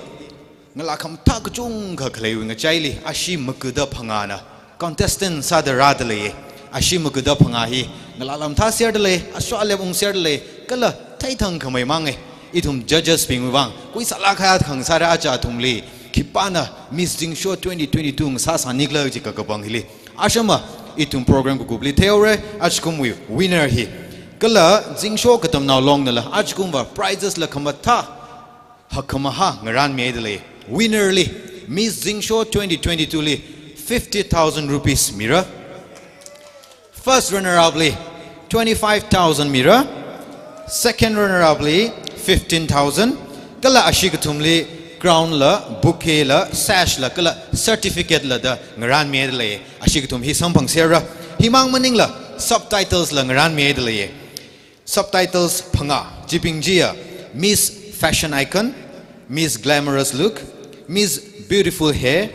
Ngalakam Takjung Kaklewing a Jaili, Ashi Mukuda Pangana, contestant Sada Radale, Ashi Mukuda Pangahi, Nalalam Tasierdale, Ashwalebung Serdale, Kala Titan Kamemange, Itum judges being Wang, Quisalaka Kang Sara Aja Tumli, Kipana, Miss Zingsho 2022, Sasa Nikla Jikakabangili, Ashama, Itum program Gubli Theore, Ashkumwi, winner he. Kala Zingsho Katamnao long the Ashkumba, prizes la Kamata, Hakamaha, Ngaran Medley, winnerly, Miss Zingsho 2022 li, 50,000 rupees Mira. First runner-up li, 25,000 Mira. Second runner-up li, 15,000. Kala Ashikatumli, crown la, bouquet la, sash la, kala certificate la da Ngaran Medley, Ashikatum hi sampang sera. Himang maning la, subtitles la Ngaran Medley. Subtitles Panga, Jipingjia, Miss Fashion Icon, Miss Glamorous Look, Miss Beautiful Hair,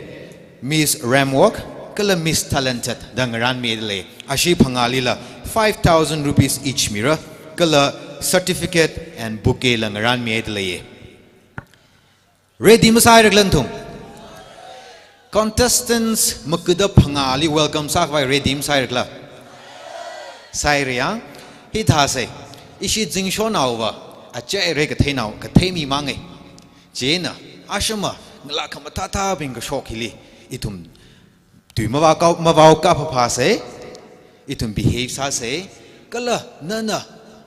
Miss Ramwalk, Kala Miss Talented, Dangaran Medley, Ashi Pangalila, 5,000 rupees each mirror, Kala certificate and bouquet Langaran Medley. Ready Masai Reglantum. Contestants Makuda Pangali welcome Sakvai Redim Sairgla. Sairiang, Hitase, Ishi Zingsho Naova, a Jay Regatanao, Katemi Mange, Jena, Ashama, Nalakamatata Bingashokili, Itum. Do Mavau Kapapase, Itum behaves Sase, Kala, Nana,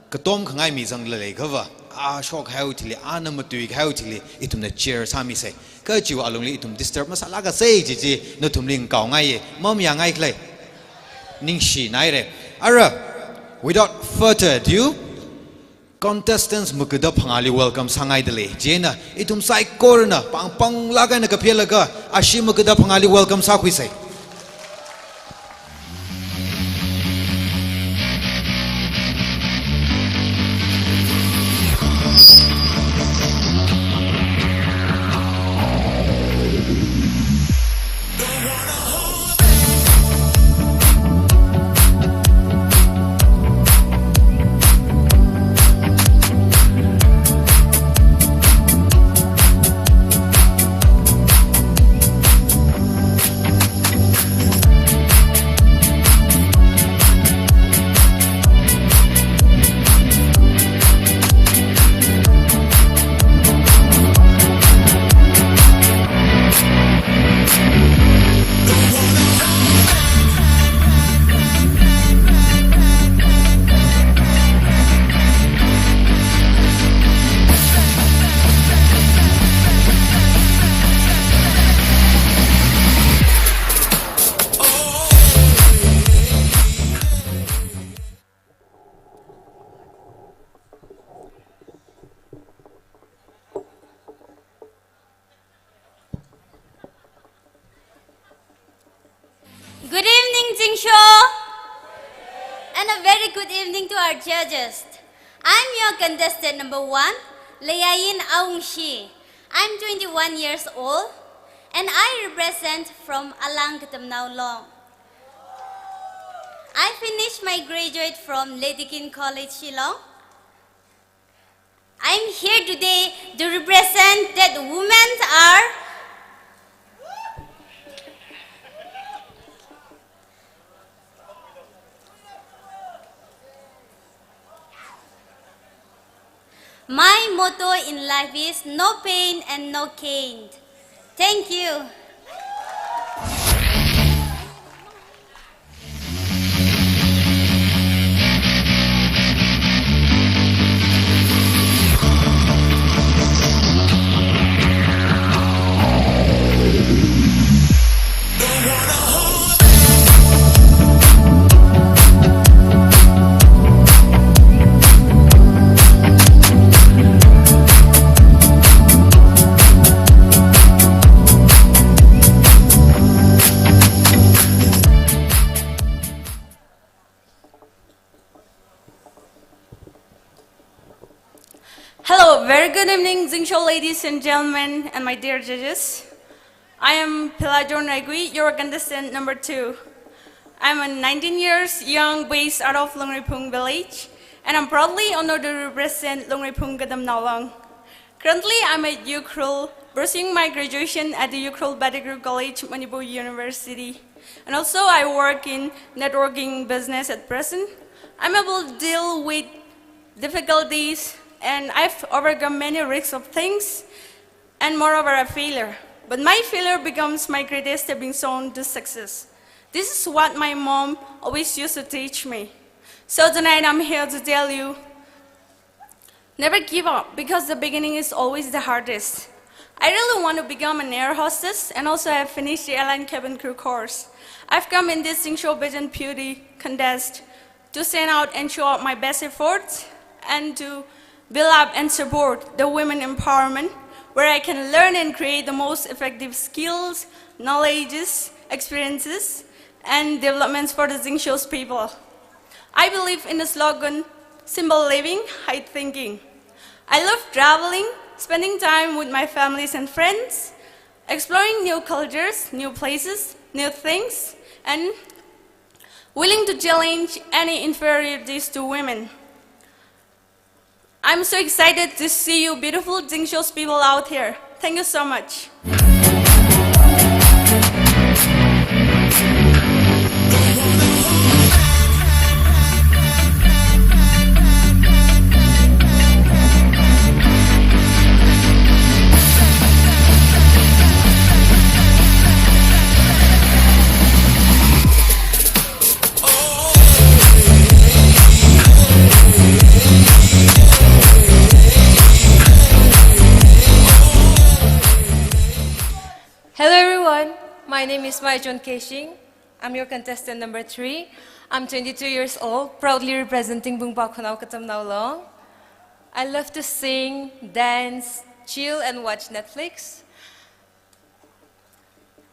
Katom Kangai Mizang Legava, Shock Hautili, Anamatu Hautili, Itum the chair Sami say, Kurju alone itum disturb Masalaga say, Gigi, Notum Ling Kaungaye, Mom Yang Aikle, Ningshi Naire. Ara, without further ado, contestants Mukuda Pangali welcome Sangai Dele, Jena, Itum Sai Corona, Pang Pang Laga and Kapielaga, Ashi Mukuda Pangali welcome Sakwise. Good evening, Zingsho, and a very good evening to our judges. I'm your contestant number 1, Layayin Aungshi. I'm 21 years old, and I represent from Alang Katamnao Long. I finished my graduate from Ledikin College, Shillong. I'm here today to represent that women are my motto in life is no pain and no gain. Thank you. Hello, very good evening, Zingsho ladies and gentlemen, and my dear judges. I am Pilajon Regui, your contestant number 2. I'm a 19 years young based out of Lungripung village, and I'm proudly honored to represent Lungripung Katamnao. Currently, I'm at UCRUL, pursuing my graduation at the UCRUL Batikru College, Manipur University. And also, I work in networking business at present. I'm able to deal with difficulties, and I've overcome many risks of things, and moreover, a failure. But my failure becomes my greatest stepping stone to success. This is what my mom always used to teach me. So tonight, I'm here to tell you, never give up, because the beginning is always the hardest. I really want to become an air hostess, and also I have finished the airline cabin crew course. I've come in this Zingsho Pageant Beauty contest to stand out and show up my best efforts, and to build up and support the women empowerment, where I can learn and create the most effective skills, knowledges, experiences, and developments for the Zingsho's people. I believe in the slogan, simple living, high thinking. I love traveling, spending time with my families and friends, exploring new cultures, new places, new things, and willing to challenge any inferiorities to women. I'm so excited to see you beautiful Zingsho's people out here. Thank you so much. Hello everyone, my name is MOIRANKHOM. I'm your contestant number 3. I'm 22 years old, proudly representing Zingsho Katamnao. I love to sing, dance, chill and watch Netflix.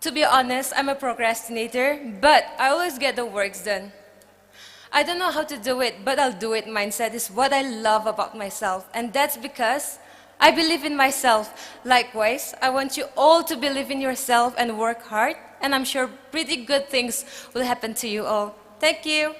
To be honest, I'm a procrastinator, but I always get the works done. I don't know how to do it, but I'll do it mindset is what I love about myself, and that's because I believe in myself. Likewise, I want you all to believe in yourself and work hard, and I'm sure pretty good things will happen to you all. Thank you.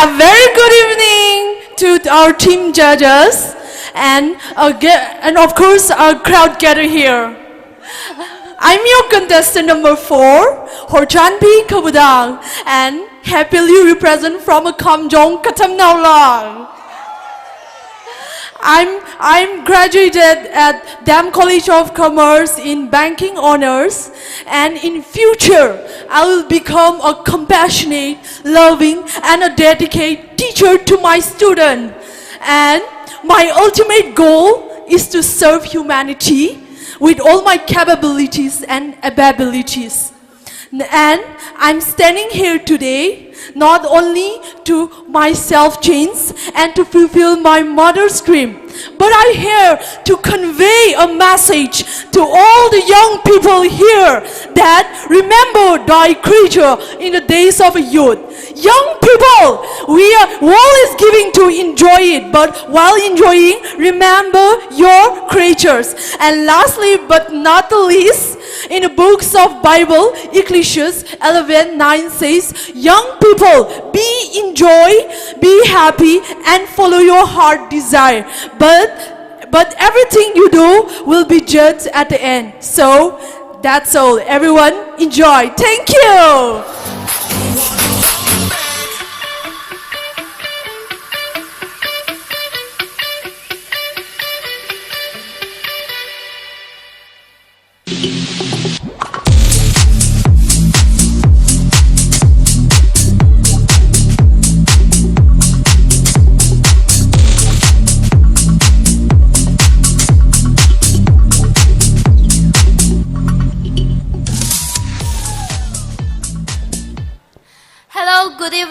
A very good evening to our team judges and of course our crowd gathered here. I'm your contestant number 4, Horchanpi Kabudang, and happily represent from KAMJONG Katamnao. I'm graduated at Dam College of Commerce in Banking Honors, and in future I will become a compassionate, loving and a dedicated teacher to my students. And my ultimate goal is to serve humanity with all my capabilities and abilities. And I'm standing here today not only to myself change and to fulfill my mother's dream, but I'm here to convey a message to all the young people here that remember thy creature in the days of youth. Young people, world is giving to enjoy it, but while enjoying, remember your creatures. And lastly but not the least, in the books of Bible, Ecclesiastes 11:9 says, young people, enjoy, be happy, and follow your heart desire. But everything you do will be judged at the end. So that's all. Everyone, enjoy. Thank you.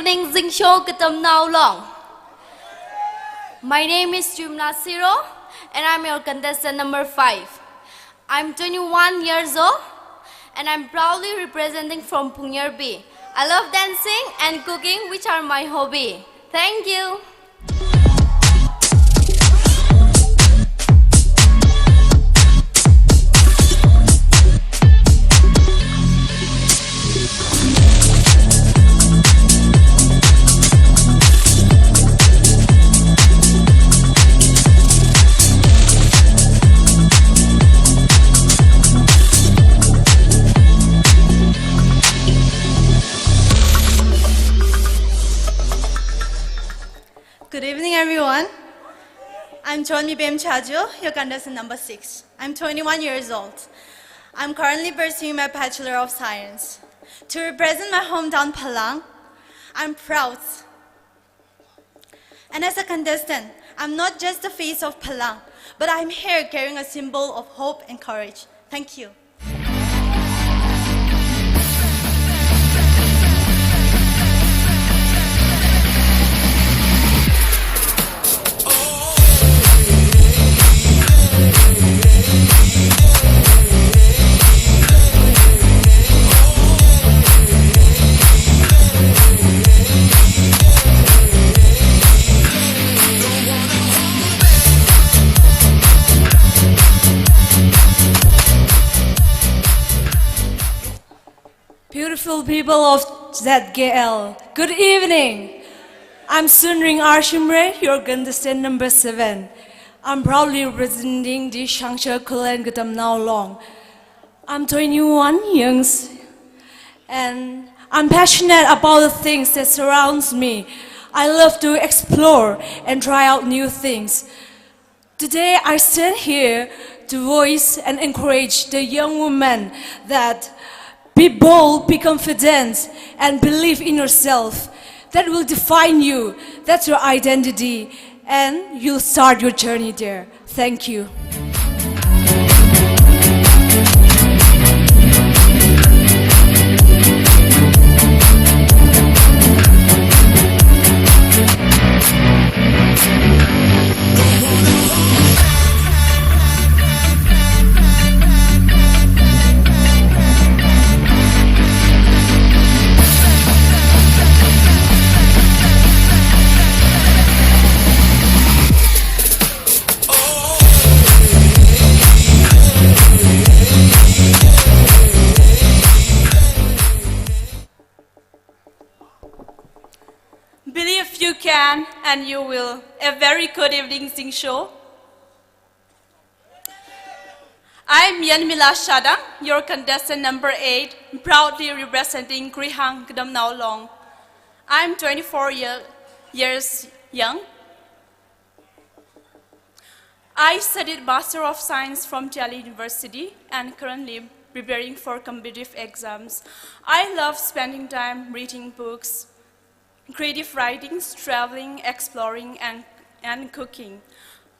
representing Zingsho Katamnao. My name is Jumna Siro, and I'm your contestant number 5. I'm 21 years old, and I'm proudly representing from Pungyarbi. I love dancing and cooking, which are my hobby. Thank you. Good evening, everyone. I'm Chonmi Bem Chajo, your contestant number 6. I'm 21 years old. I'm currently pursuing my Bachelor of Science. To represent my hometown Palang, I'm proud. And as a contestant, I'm not just the face of Palang, but I'm here carrying a symbol of hope and courage. Thank you. Beautiful people of ZGL, good evening. I'm Shungri your contestant number 7. I'm proudly representing the Zingsho Katamnao. I'm 21 years and I'm passionate about the things that surrounds me. I love to explore and try out new things. Today I stand here to voice and encourage the young women that be bold, be confident, and believe in yourself. That will define you. That's your identity. And you'll start your journey there. Thank you. Believe you can and you will. A very good evening, Zingsho. I'm Yanmila Shadang, your contestant number 8, proudly representing Grihang Katamnao Long. I'm 24 years young. I studied Master of Science from Delhi University and currently preparing for competitive exams. I love spending time reading books, creative writings, traveling, exploring, and cooking.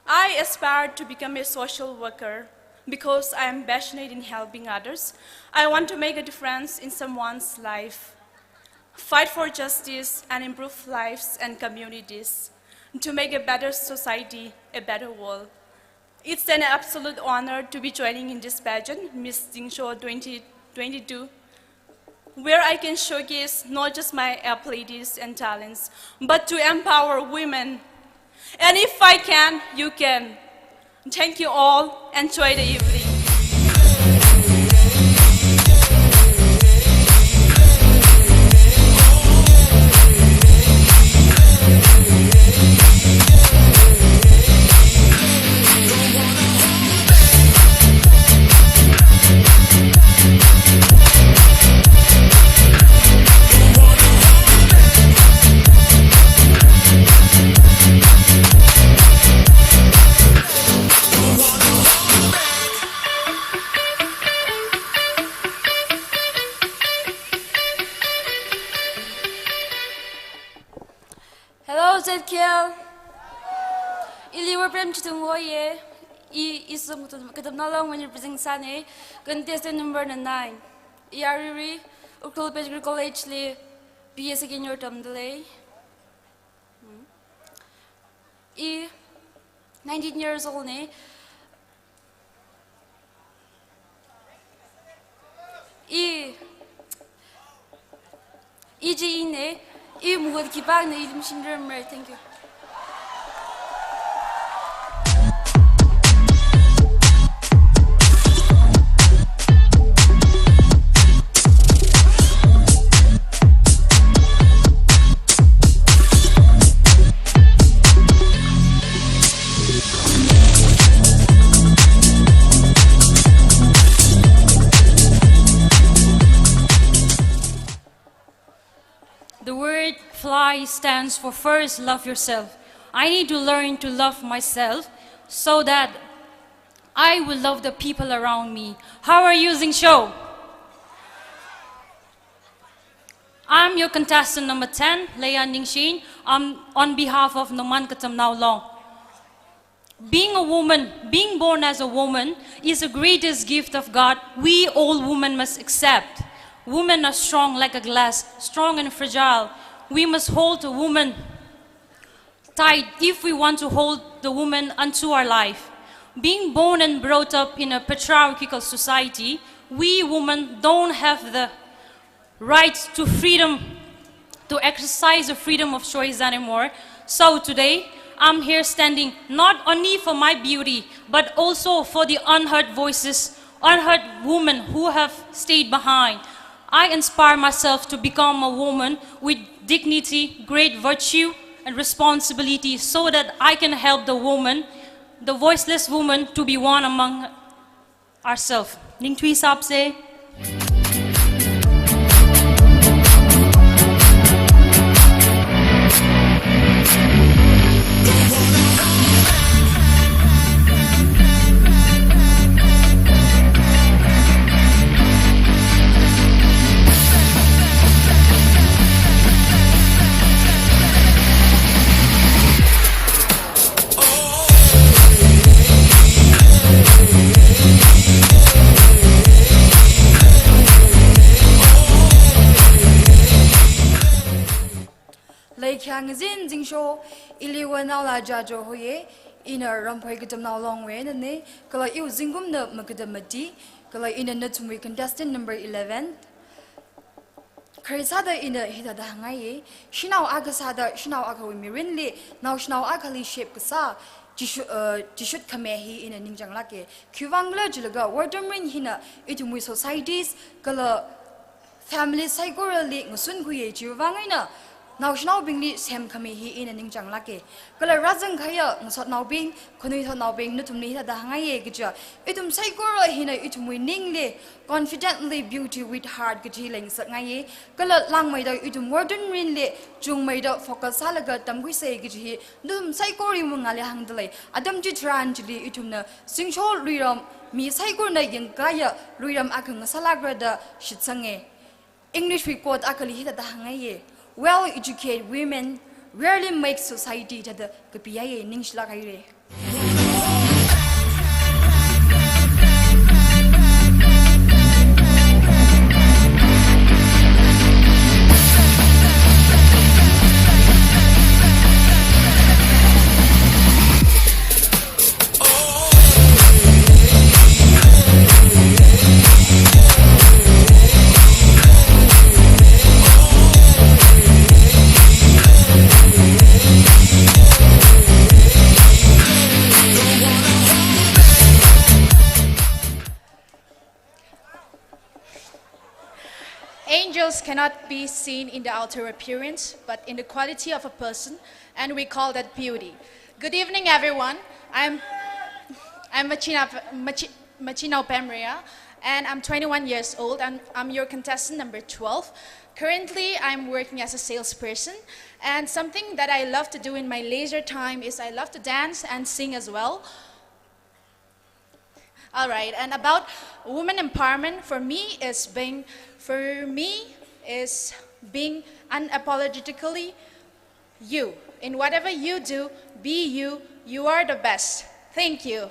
I aspire to become a social worker because I am passionate in helping others. I want to make a difference in someone's life, fight for justice and improve lives and communities, to make a better society, a better world. It's an absolute honor to be joining in this pageant, Miss Zingsho 2022, where I can showcase not just my abilities and talents, but to empower women. And if I can, you can. Thank you all. Enjoy the evening. Hello, ZKL. Iliwer prem chitung hoye. Isum Katamnao when representing Sane, contestant number 9. Iariri, Ukul Pedigree College li BS again your term delay. 19 years old ne. EG ne. Mugad kipag na ilim syndrome. Thank you. The word fly stands for first love yourself. I need to learn to love myself so that I will love the people around me. How are you, Zingsho? I'm your contestant number 10, Leia Ningshin. I'm on behalf of MOIRANKHOM Katamnao. Being a woman, being born as a woman is the greatest gift of God we all women must accept. Women are strong like a glass, strong and fragile. We must hold the woman tight if we want to hold the woman unto our life. Being born and brought up in a patriarchal society, we women don't have the right to freedom, to exercise the freedom of choice anymore. So today, I'm here standing not only for my beauty, but also for the unheard voices, unheard women who have stayed behind. I inspire myself to become a woman with dignity, great virtue, and responsibility so that I can help the woman, the voiceless woman, to be one among ourselves. Ning Tui Sapse. Kyang Zin Zingsho Iliwana La Jajo Hoye in a Rampai Katamnao long way and ne Kala you Zingum the Makadamati Kala in a Nutsumi contestant number 11 Karisada in the Hita Hangaye Shinao Agasada Shinao Akawi Mirinli now Shinao Akali shape Kasa Jishut Kamehi in a Ninjang Lake Kuvangla Jilaga Wardamrin Hina Itumui societies Kala family psychorally Musun Kuye Juvangina now now being lit Sam Kamihi in a Ninjang Lake. Kala Razan Kaya, Nsot now being, Konito now being Nutumita the Hangaye Gija. Itum Saigora Hina itum winningly, confidently beauty with hard Gajiling Sangaye. Kala Langmaida itum warden rinle, Jung made up for Kasalaga Tamguise Giji, Dum Saigori Mungale Handle, Adam Jitranjili itumna, Zingsho Riram, Mi Saigorna Yankaya, Riram Akang Salagrada, Shitsange. English record Akali hit the Hangaye. Well-educated women rarely make society to the Kapiaye Ningshlakaire. Angels cannot be seen in the outer appearance, but in the quality of a person, and we call that beauty. Good evening, everyone. I'm Machinao Pemria, and I'm 21 years old, and I'm your contestant number 12. Currently, I'm working as a salesperson, and something that I love to do in my leisure time is I love to dance and sing as well. All right, and about women empowerment, for me is being unapologetically you. In whatever you do, be you. You are the best. Thank you.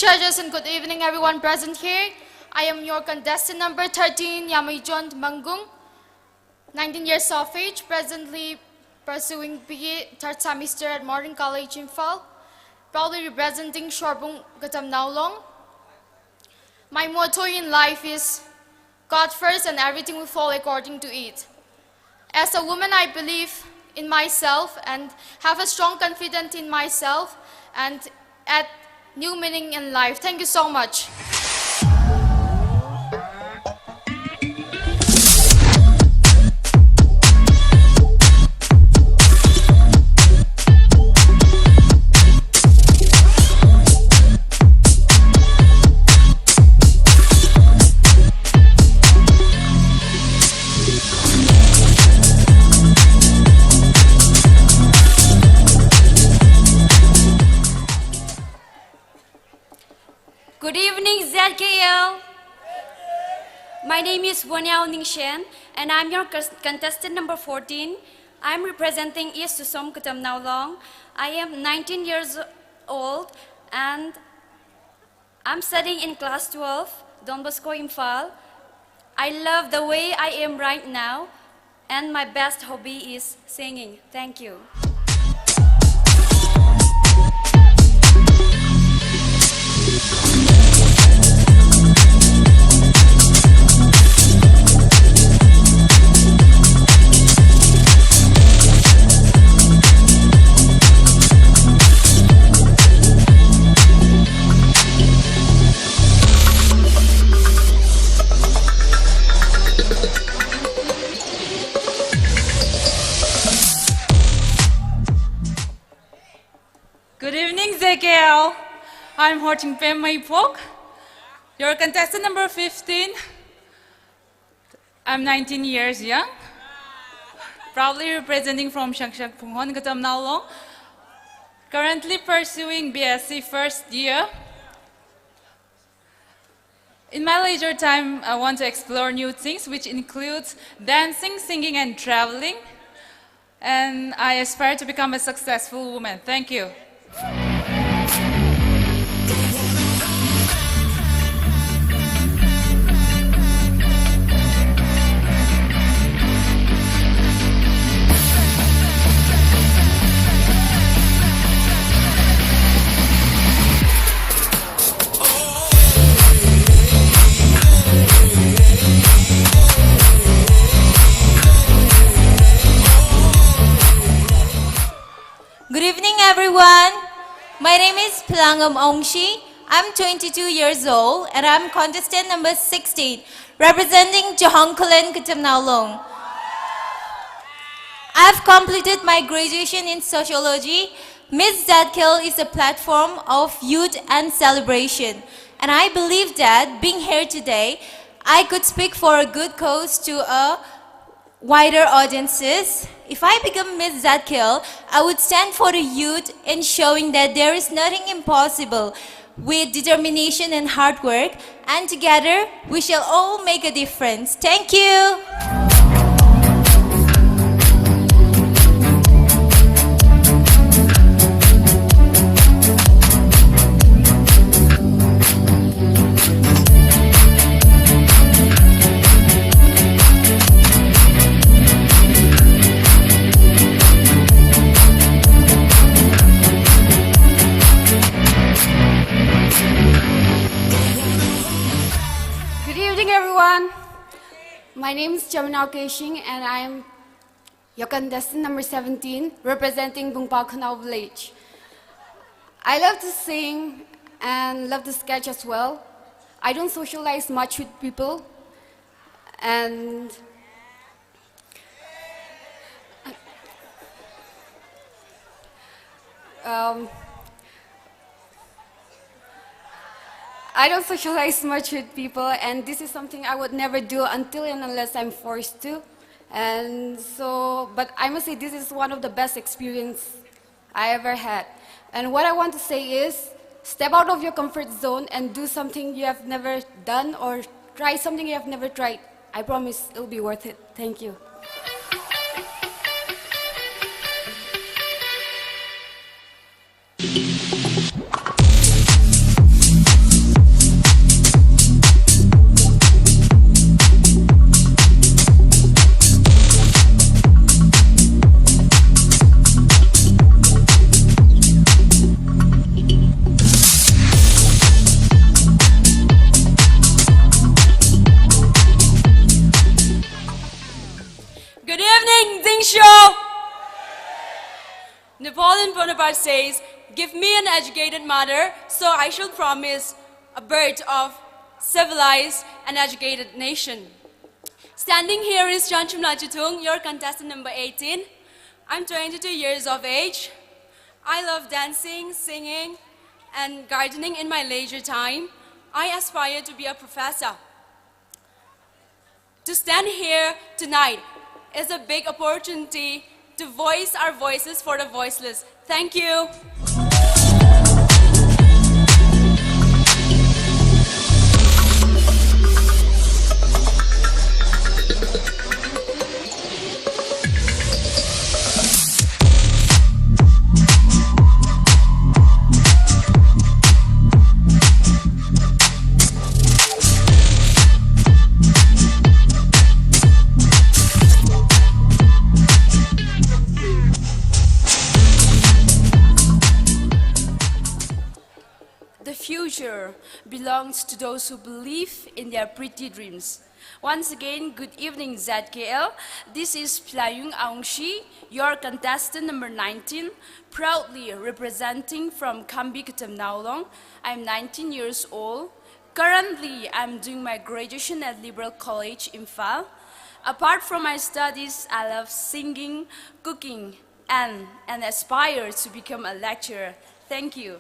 judges, and good evening everyone present here. I am your contestant number 13, Yamaijon Mangung, 19 years of age, presently pursuing BA third semester at Modern College, IMPHAL, proudly representing Shungri Katamnao. My motto in life is God first and everything will fall according to it. As a woman, I believe in myself and have a strong confidence in myself and add new meaning in life. Thank you so much. Good evening, ZKL. My name is Wanyao Ningshen, and I'm your contestant number 14. I'm representing Zingsho Katamnao. I am 19 years old, and I'm studying in class 12, Don Bosco, IMPHAL. I love the way I am right now, and my best hobby is singing. Thank you. Good evening, ZKL. I'm Horting Pem Maipok, your contestant number 15. I'm 19 years young, proudly representing from Shungri Katamnao. Currently pursuing BSc first year. In my leisure time, I want to explore new things, which includes dancing, singing, and traveling. And I aspire to become a successful woman. Thank you. Good evening, everyone. My name is Plangam Ongshi. I'm 22 years old, and I'm contestant number 16, representing Shungri Katamnao. I've completed my graduation in sociology. Miss ZKL is a platform of youth and celebration, and I believe that being here today, I could speak for a good cause to a wider audiences. If I become Miss ZKL, I would stand for the youth in showing that there is nothing impossible with determination and hard work, and together we shall all make a difference. Thank you. My name is Chaminao Keshing, and I am your contestant number 17, representing Bungpao village. I love to sing and love to sketch as well. I don't socialize much with people, and I don't socialize much with people, and this is something I would never do until and unless I'm forced to. And so, but I must say this is one of the best experience I ever had. And what I want to say is, step out of your comfort zone and do something you have never done, or try something you have never tried. I promise it'll be worth it. Thank you. God says, "Give me an educated mother, so I shall promise a birth of civilized and educated nation." Standing here is Janchum Lachitung, your contestant number 18. I'm 22 years of age. I love dancing, singing, and gardening in my leisure time. I aspire to be a professor. To stand here tonight is a big opportunity to voice our voices for the voiceless. Thank you. The future belongs to those who believe in their pretty dreams. Once again, good evening, ZKL. This is Playung Aungshi, your contestant number 19, proudly representing from KAMJONG Katamnao. I'm 19 years old. Currently, I'm doing my graduation at Liberal College, IMPHAL. Apart from my studies, I love singing, cooking, and aspire to become a lecturer. Thank you.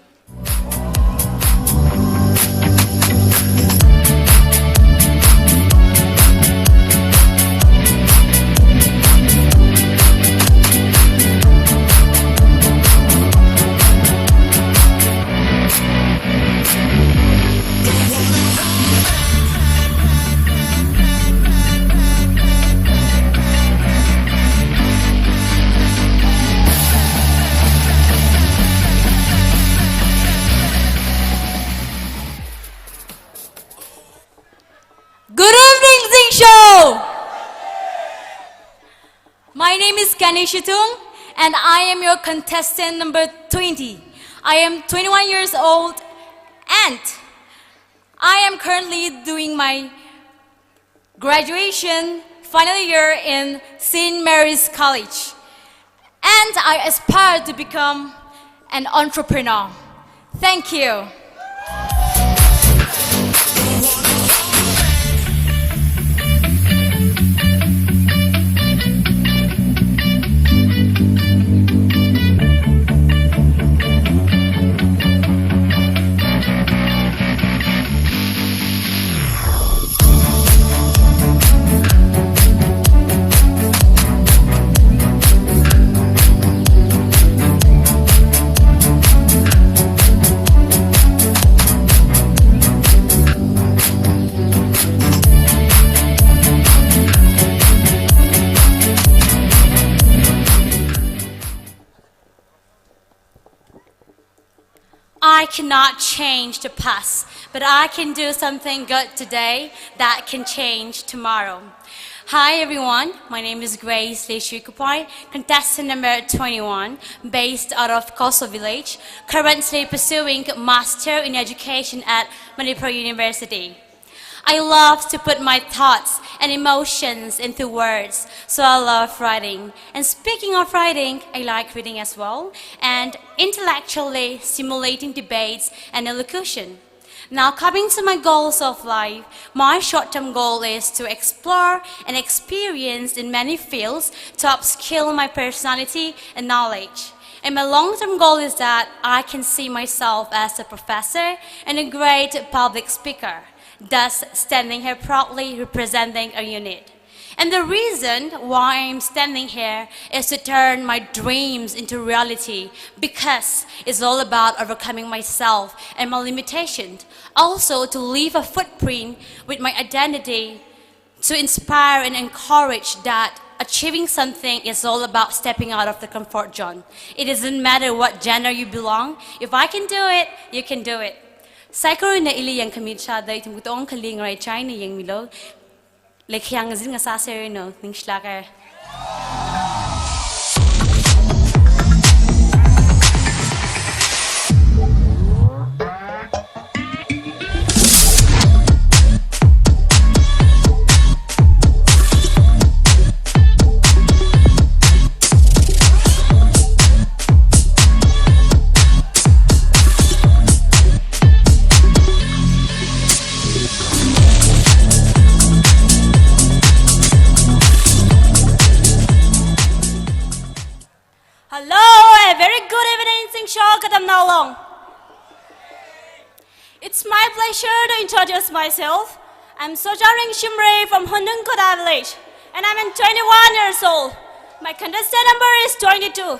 Good evening, Zingsho! My name is Ganeshitung, and I am your contestant number 20. I am 21 years old, and I am currently doing my graduation final year in St. Mary's College. And I aspire to become an entrepreneur. Thank you. I cannot change the past, but I can do something good today that can change tomorrow. Hi everyone, my name is Grace Leishukupai, contestant number 21, based out of Koso Village, currently pursuing Master in Education at MANIPUR University. I love to put my thoughts and emotions into words, so I love writing. And speaking of writing, I like reading as well, and intellectually stimulating debates and elocution. Now coming to my goals of life, my short-term goal is to explore and experience in many fields to upskill my personality and knowledge. And my long-term goal is that I can see myself as a professor and a great public speaker, thus standing here proudly representing a unit. And the reason why I'm standing here is to turn my dreams into reality, because it's all about overcoming myself and my limitations. Also to leave a footprint with my identity, to inspire and encourage that achieving something is all about stepping out of the comfort zone. It doesn't matter what gender you belong. If I can do it, you can do it. Cycle na ili yang kami siya dahil tungkol kaling ray China yang milo, lekyang zin nga saser no ning schlager. Katamnao Long. It's my pleasure to introduce myself. I'm Shungri from Kota village, and I'm 21 years old. My contestant number is 22.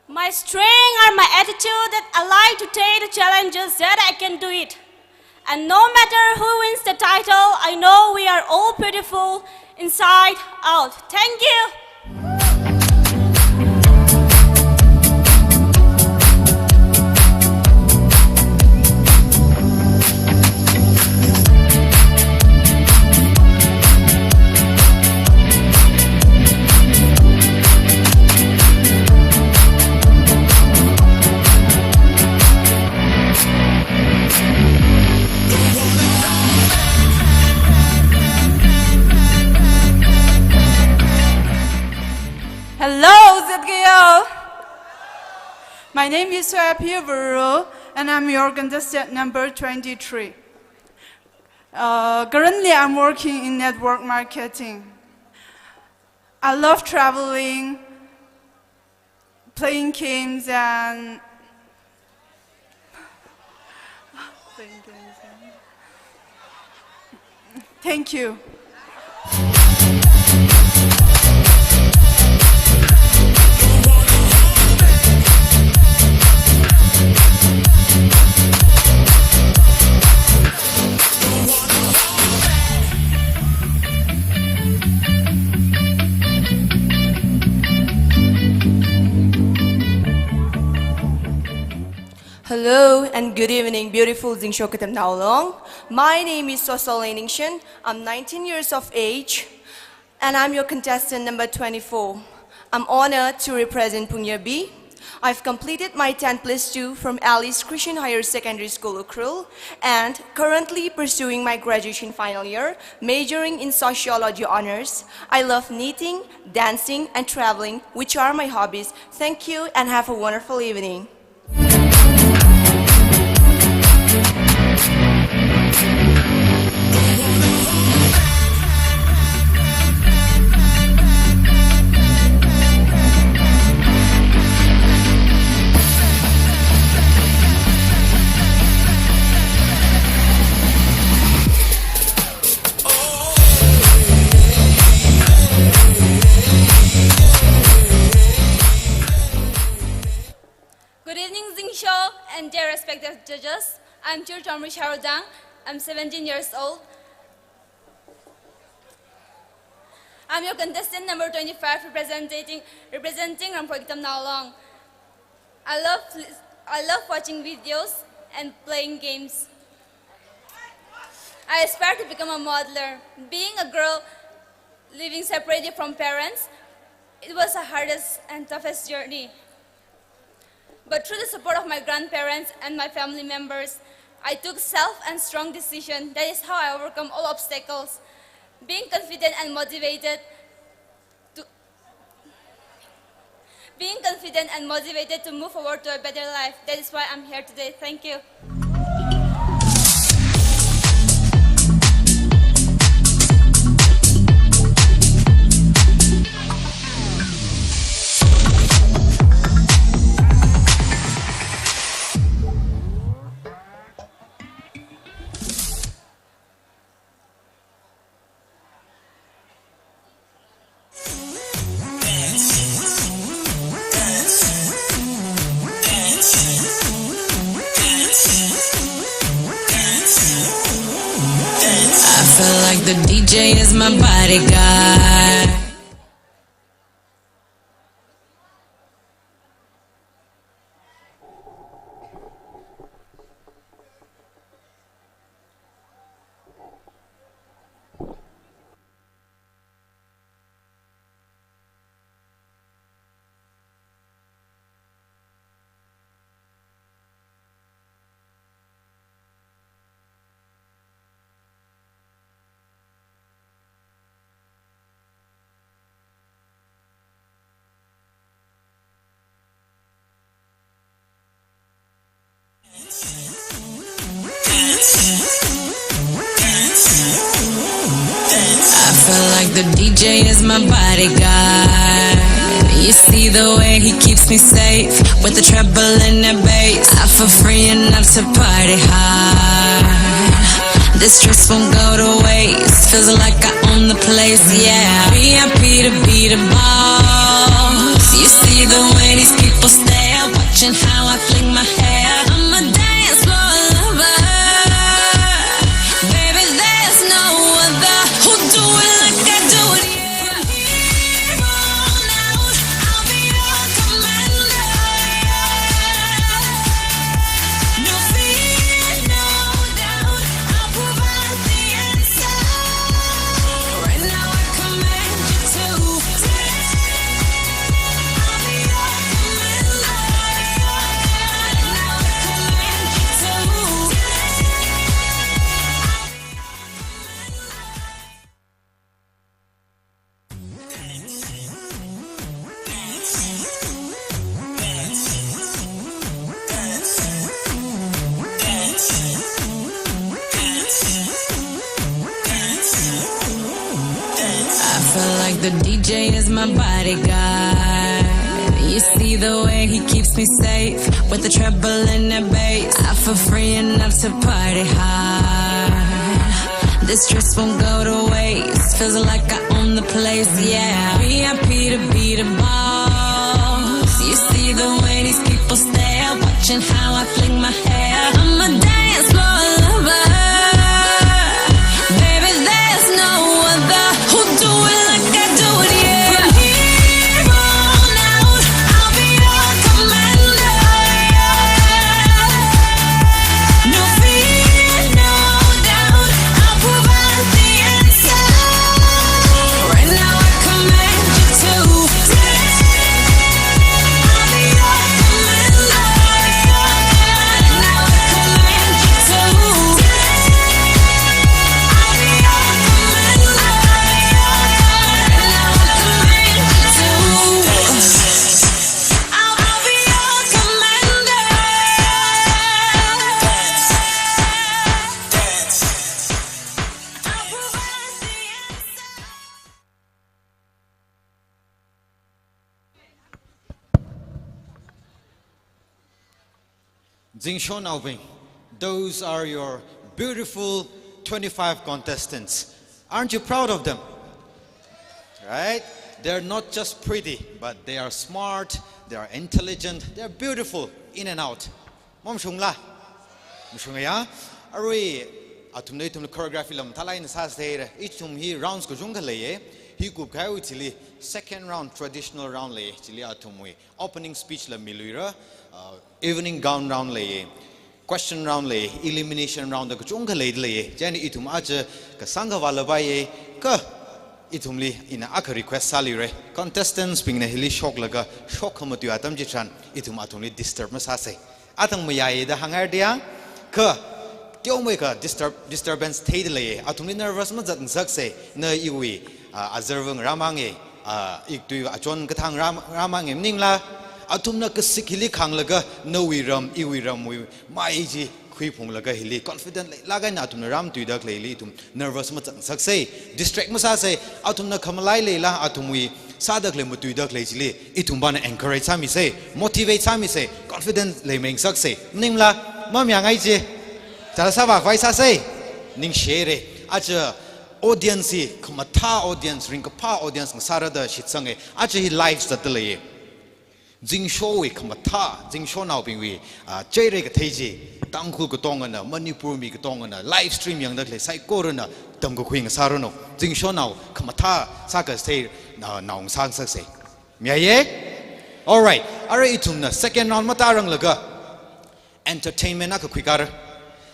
My strength and my attitude that I like to take the challenges that I can do it. And no matter who wins the title, I know we are all beautiful inside out. Thank you. Hello, ZKL. My name is Soya and I'm your contestant number 23. Currently, I'm working in network marketing. I love traveling, playing games, and thank you. Hello and good evening, beautiful Zingsho Katamnao. My name is Ningshin. I'm 19 years of age, and I'm your contestant number 24. I'm honored to represent Punggye B. I've completed my 10 plus 2 from Alice Christian Higher Secondary School, Ukrul, and currently pursuing my graduation final year, majoring in sociology honors. I love knitting, dancing, and traveling, which are my hobbies. Thank you and have a wonderful evening. Good evening, Zingsho and dear respected judges. I'm Churtomri Sharodang. I'm 17 years old. I'm your contestant number 25, representing Ramphoi Katamnao Long. I love watching videos and playing games. I aspire to become a modeler. Being a girl living separated from parents, it was the hardest and toughest journey. But through the support of my grandparents and my family members, I took self and strong decision. That is how I overcome all obstacles. Being confident and motivated to move forward to a better life. That is why I'm here today. Thank you. I feel like the DJ is my bodyguard. I feel like the DJ is my bodyguard. You see the way he keeps me safe with the treble and the bass. I feel free enough to party hard. This stress won't go to waste. Feels like I own the place, yeah. VIP to be the boss. You see the way these people stare, watching how I fling my hair. I'm a dance floor lover. Baby, there's no other who'll do it like I do it, yeah. From here on out, I'll be your commander. No fear, no doubt, I'll provide the answer. Right now I command you to. I'll be your commander. Right now I command you to. I feel like the DJ is my bodyguard. You see the way he keeps me safe with the treble and the bass. I feel free enough to party hard. This stress won't go to waste. Feels like I own the place, yeah. VIP to be the boss. You see the way these people stare, watching how I fling my hair. I'm a dance floor lover. Baby, there's no other who'll do it like I do it, yeah. From here on out, I'll be your commander. No fear, no doubt, I'll provide the answer. Right now I command you to. I'll be your commander. Right now I command you to. I'll be your commander. Zingsho Katamnao, those are your beautiful 25 contestants. Aren't you proud of them? Right? They're not just pretty, but they are smart, they are intelligent, they are beautiful in and out. Mom shungla. Mushunga ya. Arui atumne tum choreography lam thalai na sas there. Ichum hi rounds ko junga leye. Hi kup kai chili second round traditional round leye. Chili atumwe opening speech la miluira. Evening gown round leye. Question round leye. Elimination round da ko junga leye. Jani itum aja ka sangha wala baye ka itumli ina aka request salire contestants ping na hili shock laga shock hamatu atam jitran itum atumli disturb masase atang mayaye da hangar dia ka tyo me ka disturbance theid le atumli nervous ma jat sakse na iwi azerwang ramange iktu achon kathang ramange ningla atumna ka sikhili khanglaga no wiram iwiram wi maiji Kui Pung Laga Hili, confident Laga Natum Ram Tudak Lilitum, nervous Matan Saxe, distract Masase, Atumna Kamalai Lela Atumwi, Sadak Lemutudak Lazily, Itumbana encourage Sami say, motivate Sami say, confident Leming Saxe, Nimla, Mamyang Aije, Tarasava Vaisa say, Ning Shere, Aja audience, Kamata audience, Rinkapa audience, Sarada Shitsange, Aja he lives the delay. Zingsho Kamata, Zingsho now being we, Jere Teji. Tangku Katongana, Manipur mi Katongana, live stream young that say Corona, Tango Queen Sarono, Zingsho now, Kamata, Saka say, now Sang say. Miaye? Alright, Itumna, second round Matarang Laga. Entertainment Naka Quicker.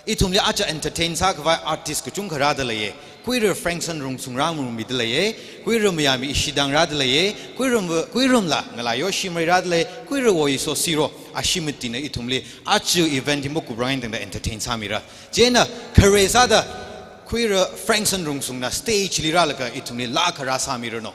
Itumli Acha entertain Sakava artist Kuchung Radalaye, Queer Frankson Rum Sungram Midlaye, Queer Miami Ishidang Radalaye, Queerum La, Malayoshi Radle, Queer Woiso Siro. Ashimitina itumli achu event moku brind and entertain samira jena karezada queer frankson rungsungna stage liralaka itumli la kara samirano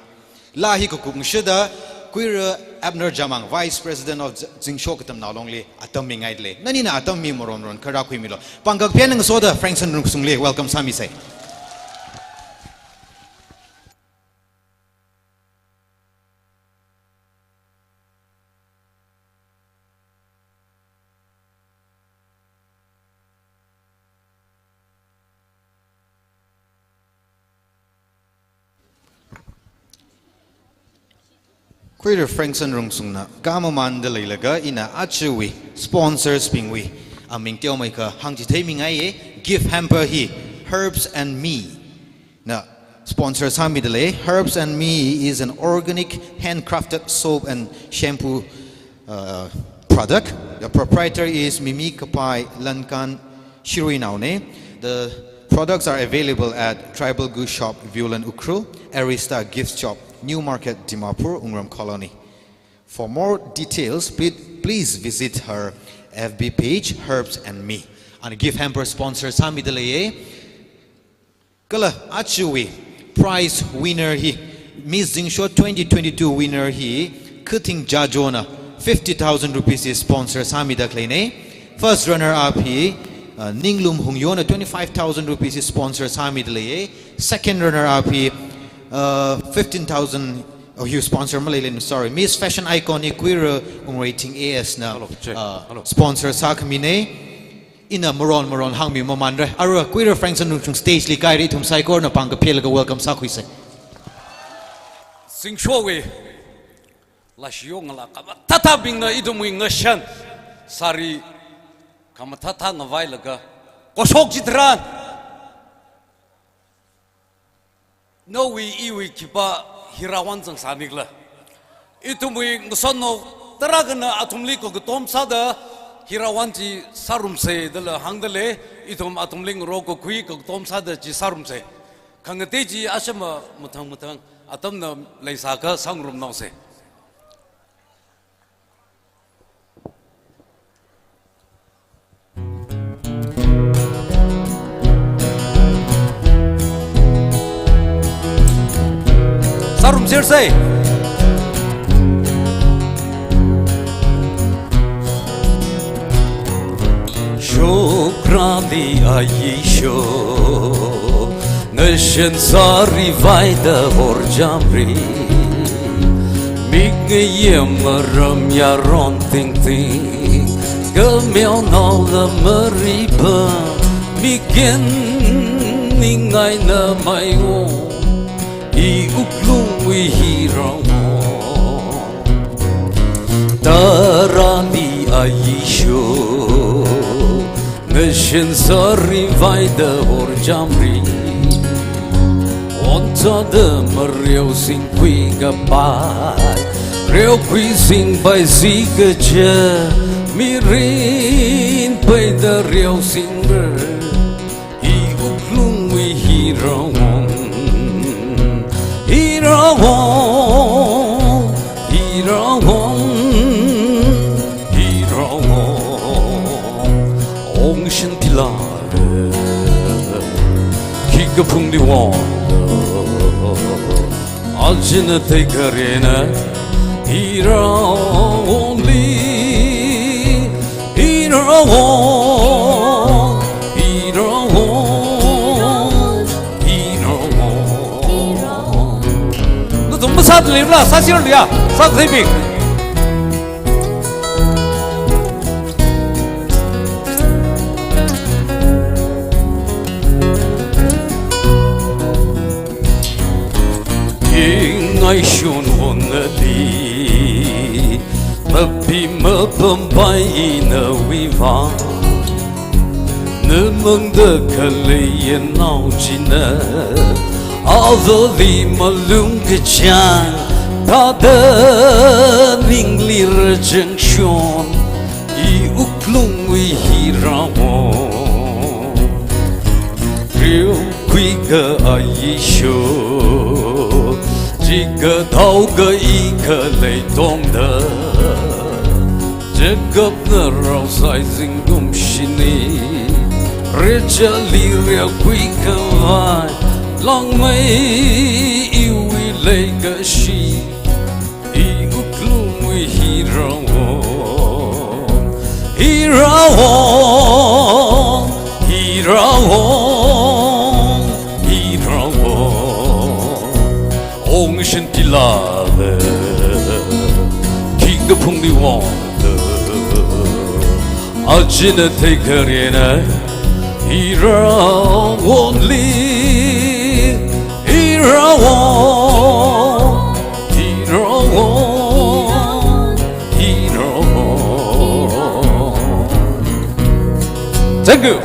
la hi ko kungshida queer abner jamang vice president of Zingsho Katamnao longli atamingai le nanina atami moron kara kuimilo pangak pianang soda frankson rungsungli welcome sami say Queer Frankson Rungsungna, Gama Mandalaga in a Achuwi, sponsors Pingwi, a Mingteo Maker, Hangji Mingaye, gift hamper he, Herbs and Me. Now, sponsors Hamidale, Herbs and Me is an organic handcrafted soap and shampoo product. The proprietor is Mimi Kapai Lankan Shirui Naune. The products are available at Tribal Goose Shop, Violin Ukru, Arista Gift Shop, New Market, Dimapur, Ungram Colony. For more details, please visit her FB page, Herbs and Me. And gift hamper sponsor Sami Delaye. Kala Achuwi, prize winner he, Miss Zingsho 2022 winner he, Kuting Jajona, 50,000 rupees is sponsor Sami Daklene. First runner up he, Ninglum Hungyona, 25,000 rupees is sponsor Sami Delaye. Second runner up he, 15,000. Oh, you sponsor Malaylan, sorry. Miss Fashion Icon Queer rating AS na sponsor Sakamine. Ina Moron Hangmi Momandre. Ara Queer Frankson Nung stage li kairi tum saikor na pangka pelaga welcome Sakuise. Zingsho we Lashiong la tata bing na idumwi ngashan sari kamatata ngavailaga kosok jitran no we iwi kipa hirawan sang samigla itumwi ngasono taragana atumli ko tom sada hirawan ji sarumse dala hangdale itum atumling roko kui ko tom sada ji sarumse kangate ji asama mutang atamna laisaka sangrum nause Sarum Jersey. Shokrali Aisho Nashan Sari Vaida Horjamri Migayam Ram Yaron Ting Ting Gamion all the Mariba Mikin Ningaina Mayo I uklung we hero Tarani Aisho Nashin Sari Vaida Horjamri Onta the Mario Sing Quiga Pai Reo Qui Sing by Ziga Ja Mirin by the Reo Singer I uklung we hero Hirawon, Ongshin Tilare, Kikapung Diwan, Aljina Tekarena, Hirawon, Sat livla, sasir dia, sat living. Ingai shun honali, mapi mapampai na wiva, nemang dekalayan naujina. Although the malung kechan tada ningli rejection I uklung we hirawon Rio quiga aisho Jika tauga ika leitongda Jagap na raw sizing gumshini Reja liria quiga vai Long may you like a she, you gloom we hero, Ongshin Tilave, King of Pungi Wonder, Ajina take her in a hero only. Hirawon, Thank you.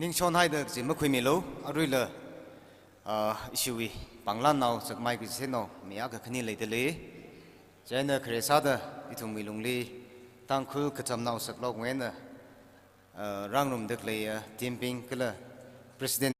Ning shon hai da ji ma khui mi lo arui le ishui panglan nau sak mai ki se no mi a ka khani le de le jaina khre sa da ithum mi lung li tang khul khatam nau sak lok ngen na rang rum dak le team ping kala president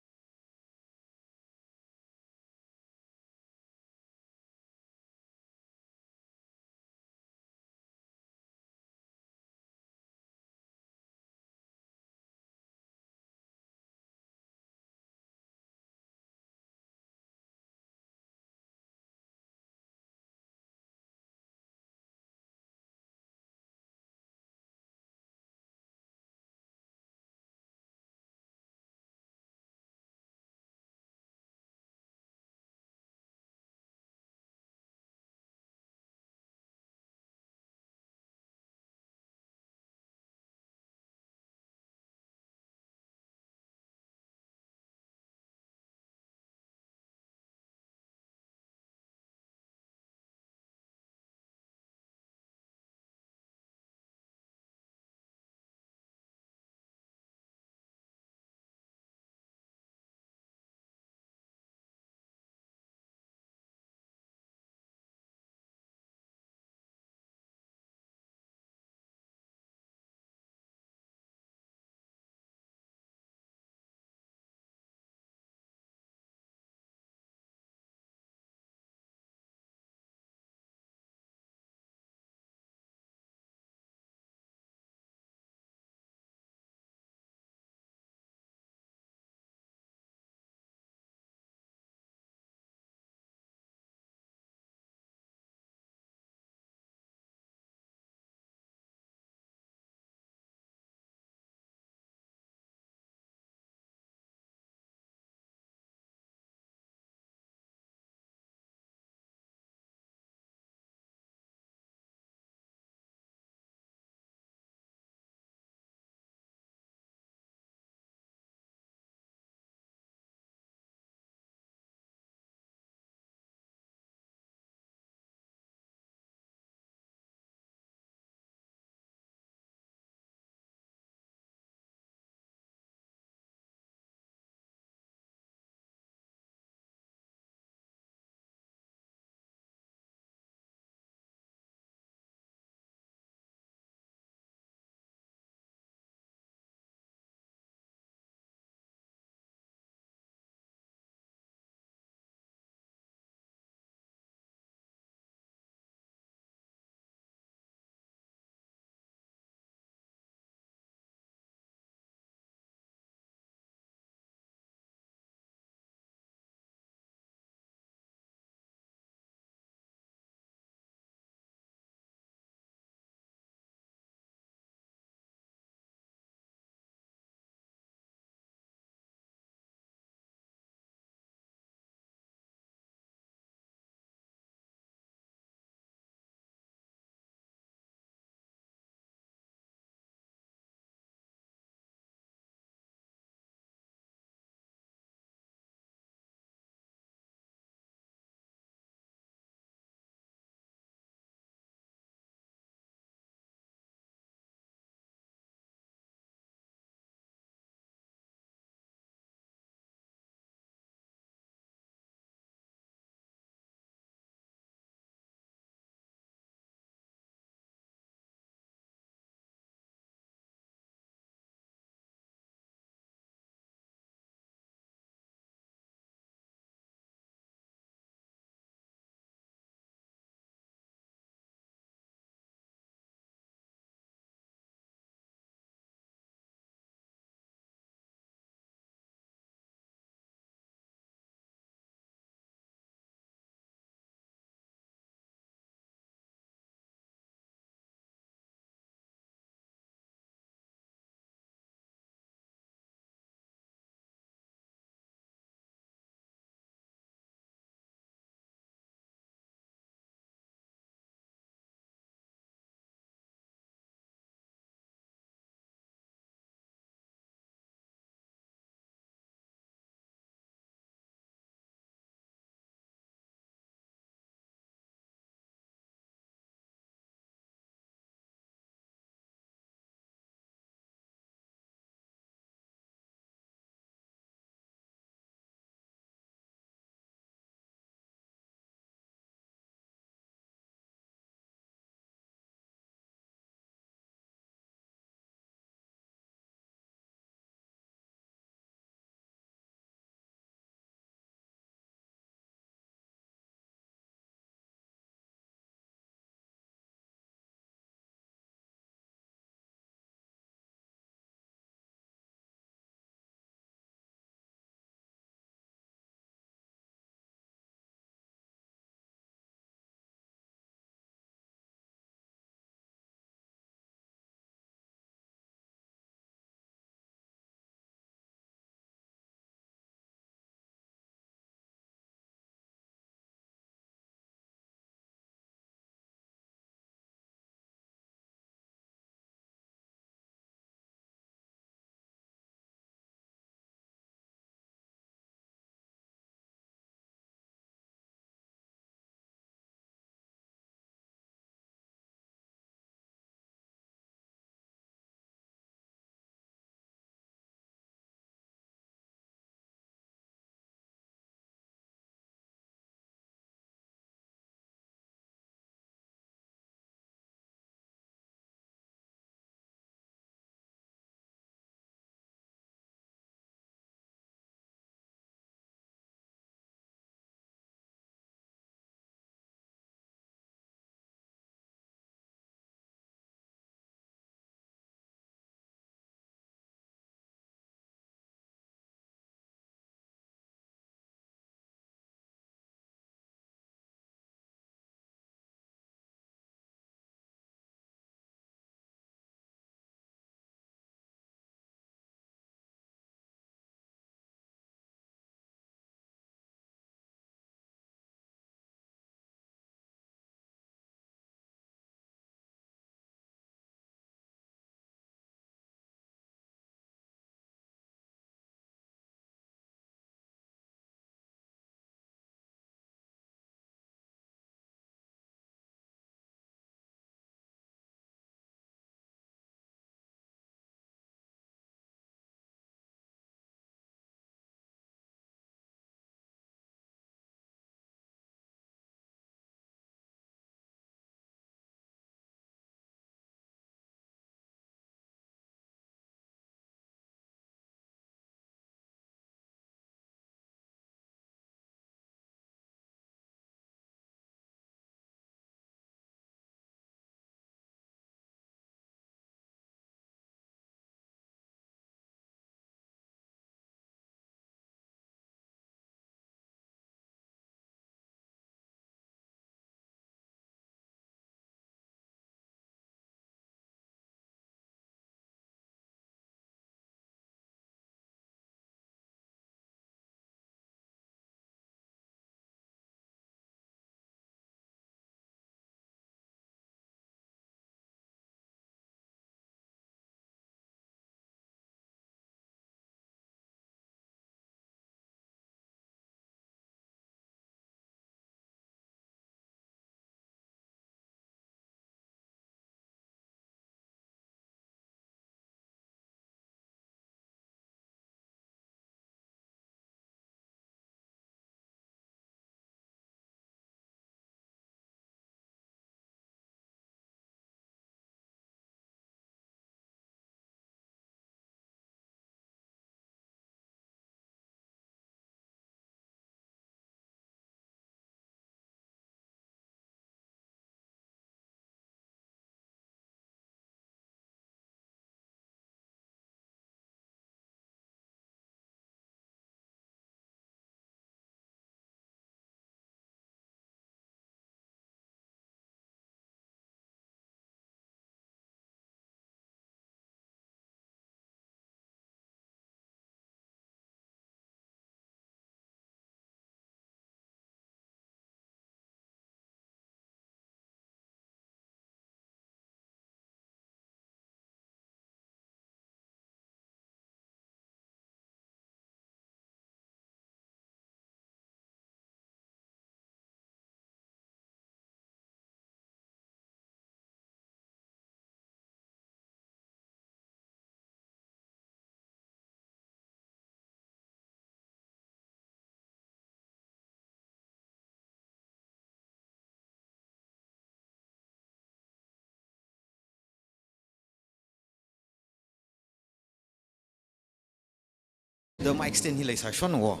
the mic stand hilai sa shon wo.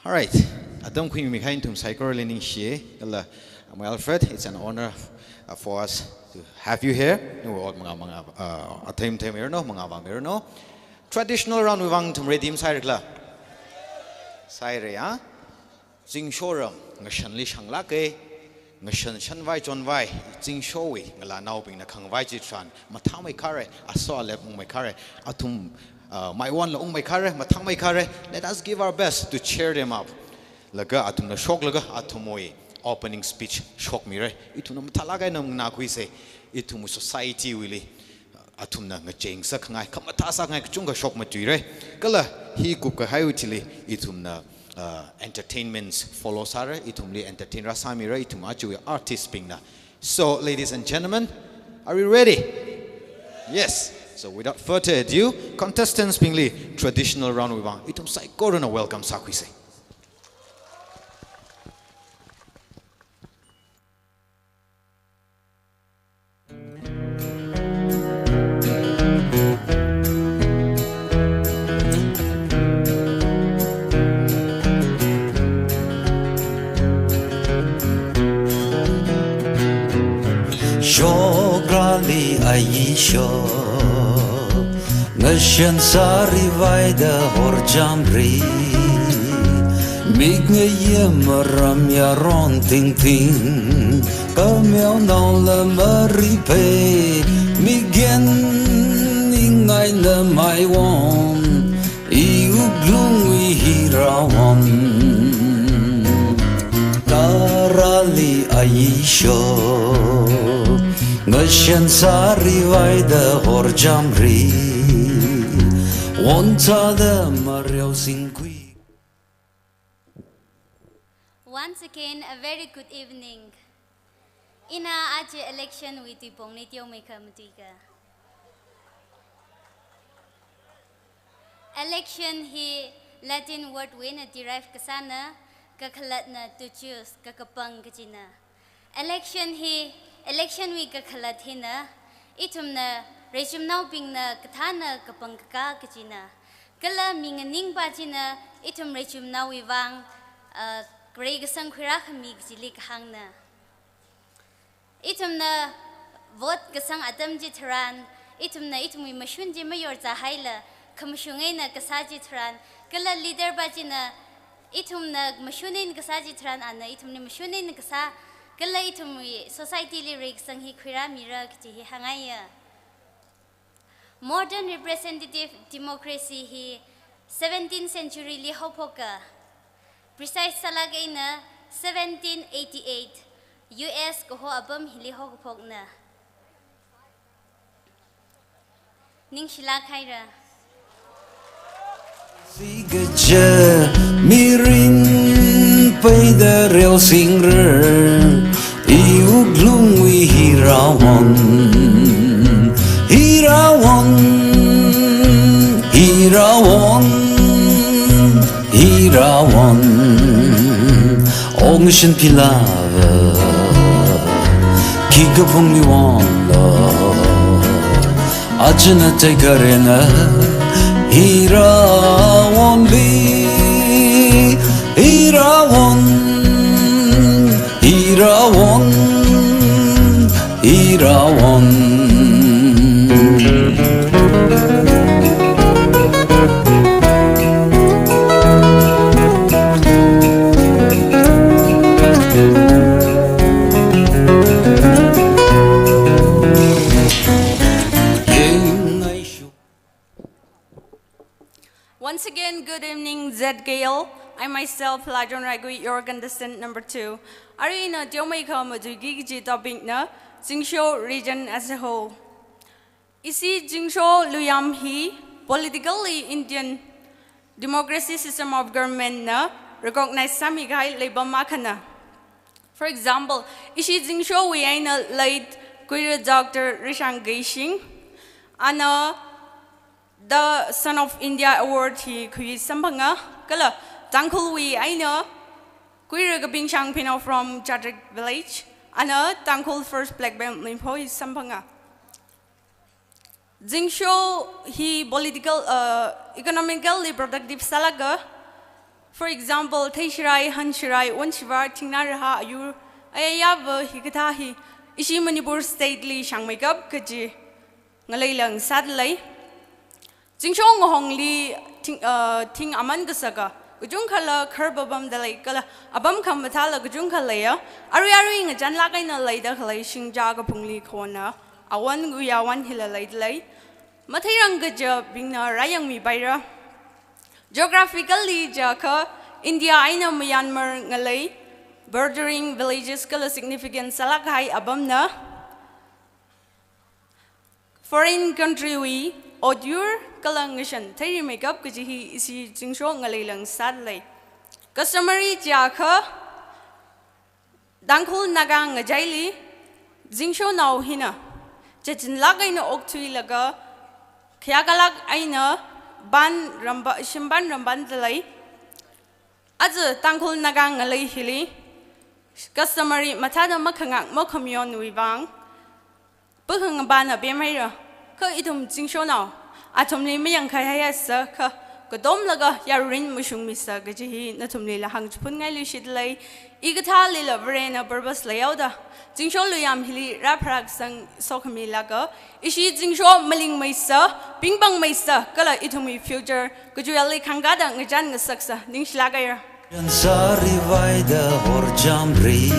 All right. Adam Queen Mikhail Tum Cycle Learning Shie. I'm Alfred. It's an honor for us to have you here. Traditional round wang tum redim sairla. Saire ya. Zingsho ram ngashan li shangla ke ngashan shan vai jon vai zingsho wi ngala nau bing na khang vai ji tran mathang mai kare aso le mung mai kare atum my one la ung mai kare mathang mai kare. Let us give our best to cheer them up. Laga atum na shock laga atumoi opening speech shock mi re itu na matalaga na kui se itu mu society wili atum na ngacheng sa khangai khamata sa ngai chunga shock ma tui re kala hi ku ka hayu chili itum na entertainments follow sare itum li entertain rasami re itum achu artist ping na. So ladies and gentlemen, are we ready? Yes. So without further ado, contestants ping li traditional round wi bang itum sai corona welcome sa kui se. Shograli Aisha Nashan Sari Vaida Horjamri Migne Yemaram Yaron Ting Ting KAMJONG La Maripe Migen Ingay na Maiwan Iuglungi Hirawan Karali Aisha Ngashan Sari Vaida Horjamri Wanta da Mariao Singkui. Once again, a very good evening. Ina aje election with ipong nityo may kamutiga. Election hi Latin word win a derive kasana kakalat na to choose kakapang kachina. Election week kakalat hina itum na rejim now ping na katana kapang kaka kachina. Kala minganing bachina itum rejim now wivang greg sang kwirakami kachili kahang na. Itum na vote kasang atam jitaran itum na itum wi mashunji mayor zahaila kamshungay na kasaji taran kala leader bachina itum na mashunin kasaji taran ana itum ni mashunin kasa kala itum society lyric sang hi khira mira kiti hi hangaya. Modern representative democracy hi 17th century li hopoka. Precise salagay na 1788 US ko ho abam hili hopok na. Ning shila khaira. Sigaja mirin paida real singer iuglungwi hirawan hirawan hirawan hirawan ongshin pilava kigapung liwanda ajna tegarena Hirawan li, Hirawan, Hirawan, Hirawan. Once again, good evening, ZKL. I myself, Lajon Ragui, your contestant number 2. Arena Diomeka Madugi topic na Zingsho region as a whole. Isi Zingsho Luyam Hi, politically Indian democracy system of government na recognize Samigai labor makana. For example, Ishi Zingsho we aina late queer Dr. Rishang Geishing, Anna the Son of India Award he kui sampanga kala tangkul wi aina kui gabing shang pino from Chadrik village ana tangkul first black belt limpo is sampanga Zingsho he political economically productive salaga. For example, Teishirai, Hanshirai, Wanshivar, Tinaraha, Ayur, Ayava, Hikatahi, Ishi Manipur State Li Shang Makeup, Kaji, Ngalaylang Sadlay, Zingsho Hong Li Ting Amangasaga, Gujunkala, Kerbabam the Lake, Abam Kambatala, Gujunkalaya, Ariaring a Janlakaina Lada, Halashing Jaga Pungli Kona, Awan Guyawan Hilla Lay, Matayanga being a Rayang Mi Baira. Geographically, Jaka, India, Aina, Myanmar, Ngalay, bordering villages, kala significant Salakai, Abamna. Foreign country, we, Odur, Kalangishan, Terry makeup, Kajihi, Isi, Zingsho, Ngalaylang, sadly. Customary, Jaka, Dankul Nagang, Jaili, Zingsho now Hina, Jajin Lagaina Oktui Laga, Kiagalag Aina. Ban ramba shimban ramban delay. As a tankul nagang alay hili. Customary matada makangak mokamyon wibang. Bukang bana bemera. Ka itum zingsho now. Atomni mayang kaya sir ka. Godom laga yarin mushung misa gajihi natumli lahang chupungai lushidlay. Igata lila verena burbas layauda. Zingsho luyam hili raprak sang sokami laga. Ishi Zingsho maling maisa, bingbang maisa, kala itumi future, kujuali kangada ngajan ngasaksa, ningsh lagaya. Sari vaida hor jamri,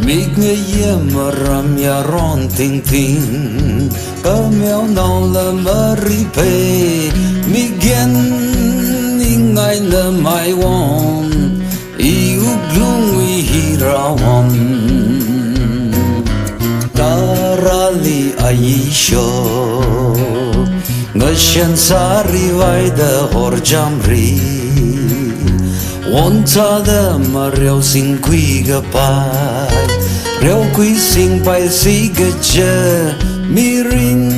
migne yemaram yaron ting ting, kamyo naula maripe, migen ingay na mai won, iuglungi hirawan. Karali Aisho Ngashan Sari Vaida Hor Jamri Wonta da Mariao Sing Kui Gapai Reo Kui Sing Pai Si Gaja Mirin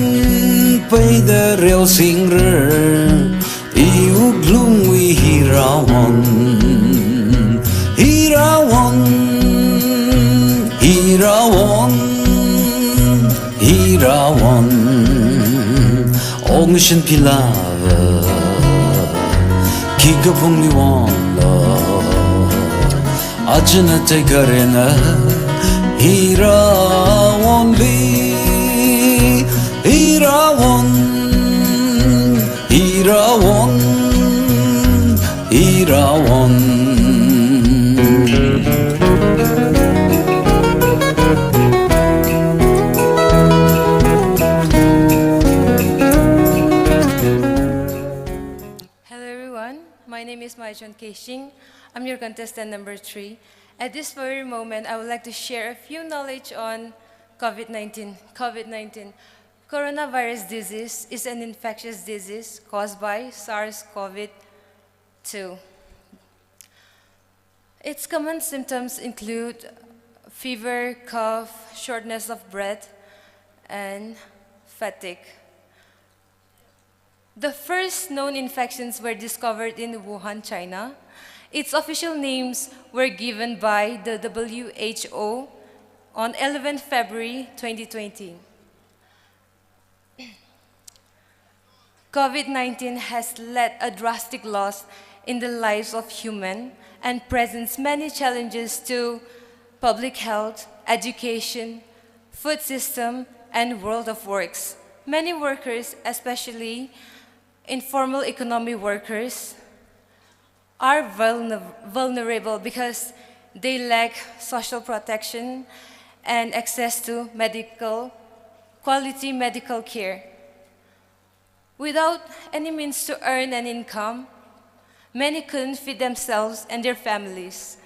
Pai da Reo Sing Re Iu Glungwi Hirawan Hirawan Hirawan Hirawan Ongshin Pilava Kikapung Liwanda Ajana Tekarena Hirawan Li Hirawan Hirawan Hirawan My name is MOIRANKHOM. I'm your contestant number 3. At this very moment, I would like to share a few knowledge on COVID-19. COVID-19. Coronavirus disease is an infectious disease caused by SARS-CoV-2. Its common symptoms include fever, cough, shortness of breath, and fatigue. The first known infections were discovered in Wuhan, China. Its official names were given by the WHO on 11 February 2020. COVID-19 has led a drastic loss in the lives of humans and presents many challenges to public health, education, food system, and world of works. Many workers, especially informal economy workers, are vulnerable because they lack social protection and access to quality medical care. Without any means to earn an income, many couldn't feed themselves and their families.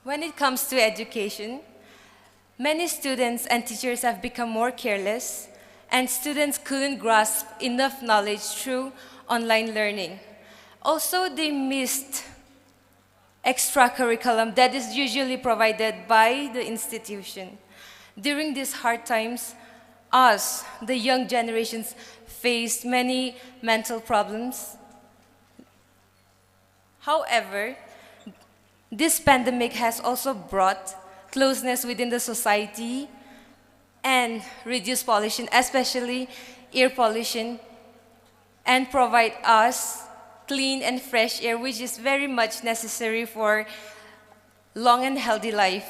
When it comes to education, many students and teachers have become more careless, and students couldn't grasp enough knowledge through online learning. Also, they missed extra curriculum that is usually provided by the institution. During these hard times, us, the young generations, faced many mental problems. However, This pandemic has also brought closeness within the society and reduced pollution, especially air pollution, and provide us clean and fresh air, which is very much necessary for long and healthy life.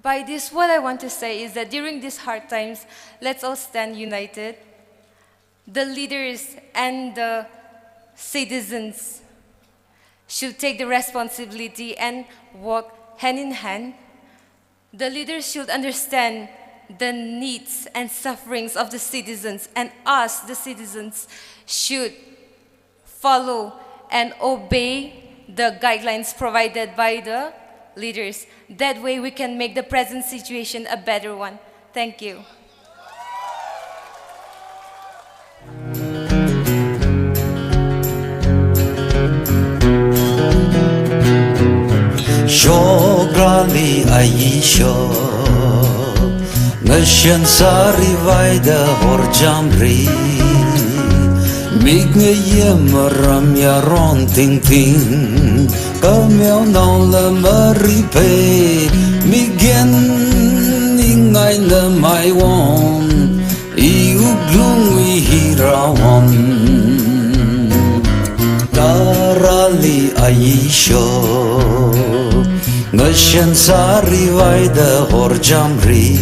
By this, what I want to say is that during these hard times, let's all stand united. The leaders and the citizens should take the responsibility and work hand in hand. The leaders should understand the needs and sufferings of the citizens, and us, the citizens, should follow and obey the guidelines provided by the leaders. That way we can make the present situation a better one. Thank you. Shograli Aisho Nashan Sari Vaida Horjamri Migne Yemaram Yaron Ting Ting KAMJONG La Maripe Migen Ningai Na Mai Won Iu Glungi Hirawan Darali Aisho Nashan Sari Vaida Horjamri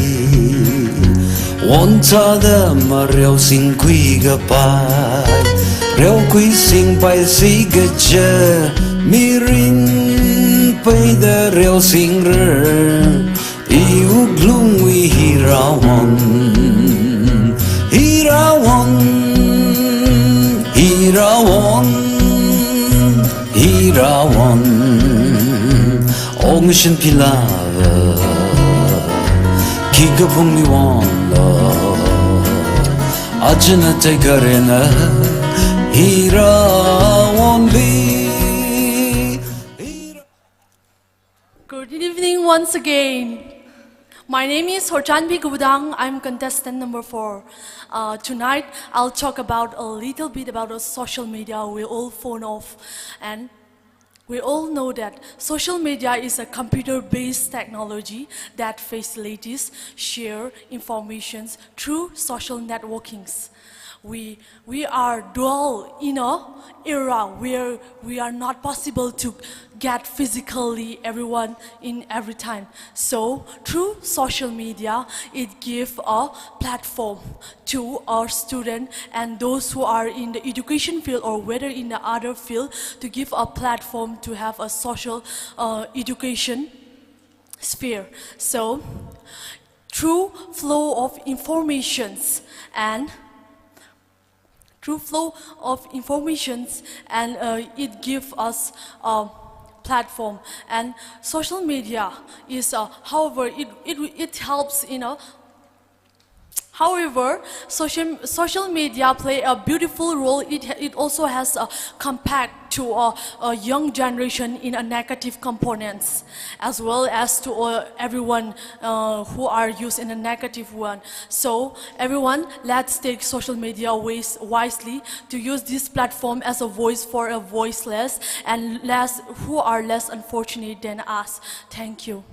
Wonta da Mariao Sing Kui Gapai Reo Kui Sing Pai Si Gaja Mirin Pai da Reo Sing Re Iu Glungi Hirawan Hirawan Hirawan Hirawan Ocean Pilava Kiga Pumi Wanda Ajana Tekarena Hira only. Good evening once again. My name is Horchanbi Gubudang. I'm contestant number 4. Tonight I'll talk about a little bit about the social media we all phone off, and we all know that social media is a computer-based technology that facilitates share information through social networkings. We are dual in an era where we are not possible to get physically everyone in every time. So through social media, it gives a platform to our students and those who are in the education field or whether in the other field to give a platform to have a social education sphere. So through flow of informations and it gives us a platform, and social media is however it helps however social media play a beautiful role. It also has a compact to a young generation in a negative components, as well as to everyone who are used in a negative one. So everyone, let's take social media wisely to use this platform as a voice for a voiceless and who are less unfortunate than us. Thank you.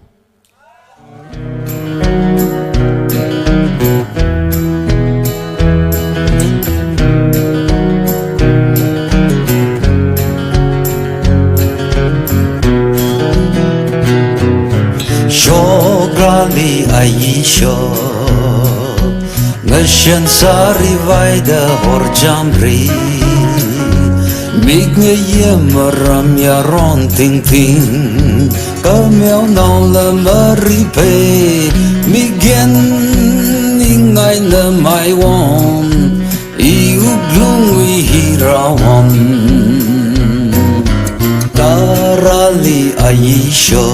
Shograli Aisho Nashan Sari Vaida Horjamri Migne Yemaram Yaron Ting Ting KAMJONG La Maripe Migen Ningai Na Mai Won Iu Glungi Hirawan Darali Aisho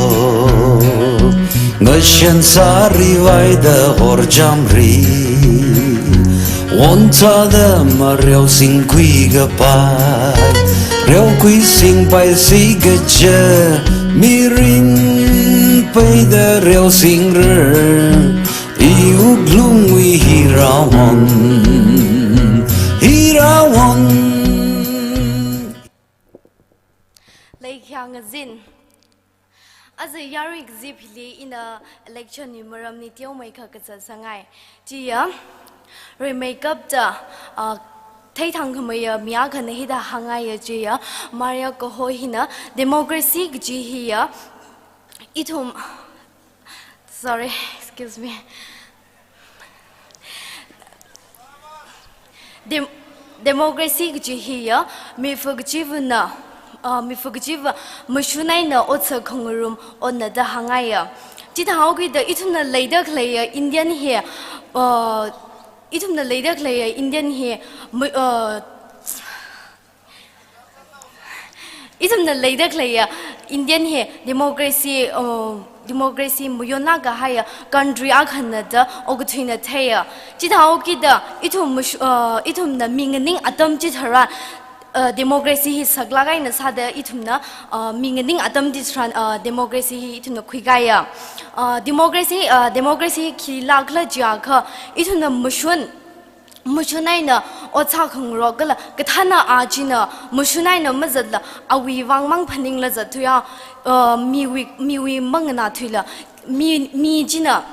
Nashan Sari Vaida Horjamri Wonta da Mariao Sing Kui Gapai Reo Kui Sing Pai Si Gaja Mirin Pai da Reo Sing Re Iu Glungi Hirawan Hirawan 嚟 Zin. As a young exhibit in a election in Maramnitio Makaka Sangai. Gia remake up the Taitangamaya Miaka Nehida Hangaya Gia, Maria Kohohina, democracy Gia, Itum. Sorry, excuse me. Democracy Gia, me forgivena. Me forgive Mushunaina Otsa Kongurum on the Hangaya. Titahaugi the Ituna later clay Indian here, Itum the later clay Indian here, Itum the later clay Indian here, democracy, democracy, Muyonaga higher country Akanada, Ogutina Taya. Titahaugi the Itum the Minganing Atom Jitara. Democracy is Saglaga in the Sada Itumna, Minganing Adam Distran, democracy ituna Quigaya. Democracy Kilakla Jaka, Ituna Mushunaina, Otakung Rogala, Katana Arjina, Mushunaina Mazadla, Awi Wang Paning Lazatuya, Miwi Mangana Twila, Mi Jina.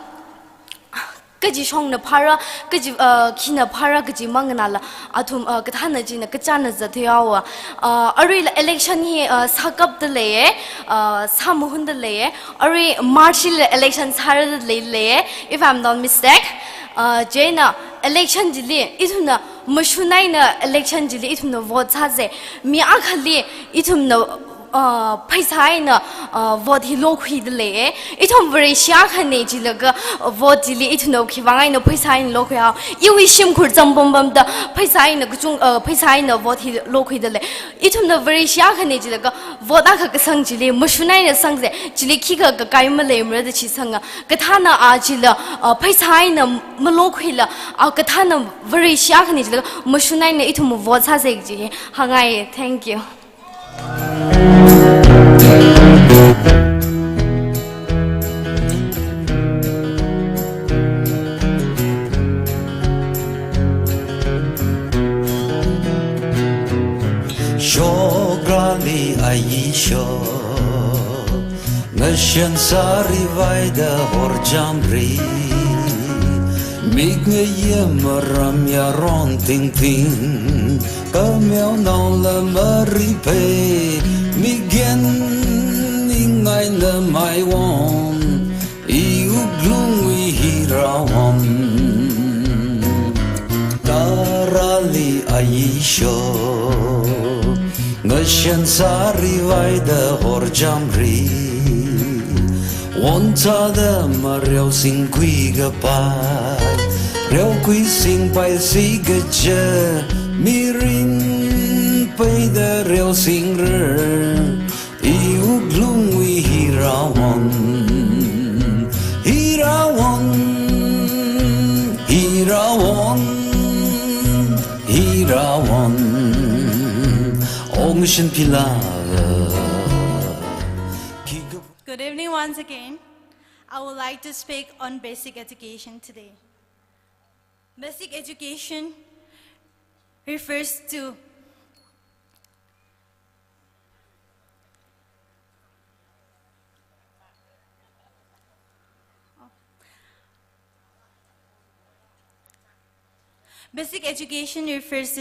Kaji Shong the Para, Kaji Kina Para, Kaji Manganala, Atum Katana Jina, Kachana Zatiawa. A real election here, Sakap the Lay, Samuhun the Lay, a real martial elections higher the Lay, if I'm not mistaken. Jana, election delay, ituna, Mushunaina, election delay, ituna, votes has a Miakali, ituna. Paisaina vote he loquid lay. It on very shakane jilaga vote delay it no kivine Paisain local. You wish him could zumbum the Paisaina Paisaina vote he loquid lay. It on the very shakane jilaga vote Akasang Jili, Mushunaina sang the Jilikika Gaimale murder chisanga, Katana Arjila, Paisaina Maloquila, our Katana very shakane jilaga, Mushunaina itum votes has a Hangai, thank you. Shograli Aisho Nashan Sari Vaida Horjamri Migne Yemaram Yaron Ting Ting KAMJONG Maripe Migen Ingaina Mai Won Iu Glungi Hirawam Darali Aisho Nashan Sari Vaida Horjamri Wonta the Mario Sing Quiga Pai Reo Qui Sing Pai Sigaja Mirin Pai the Reo Singer Iu Glungi Hirawon Hirawon Hirawon Hirawon Omission Pilar. Good evening once again. I would like to speak on basic education today. Basic education refers to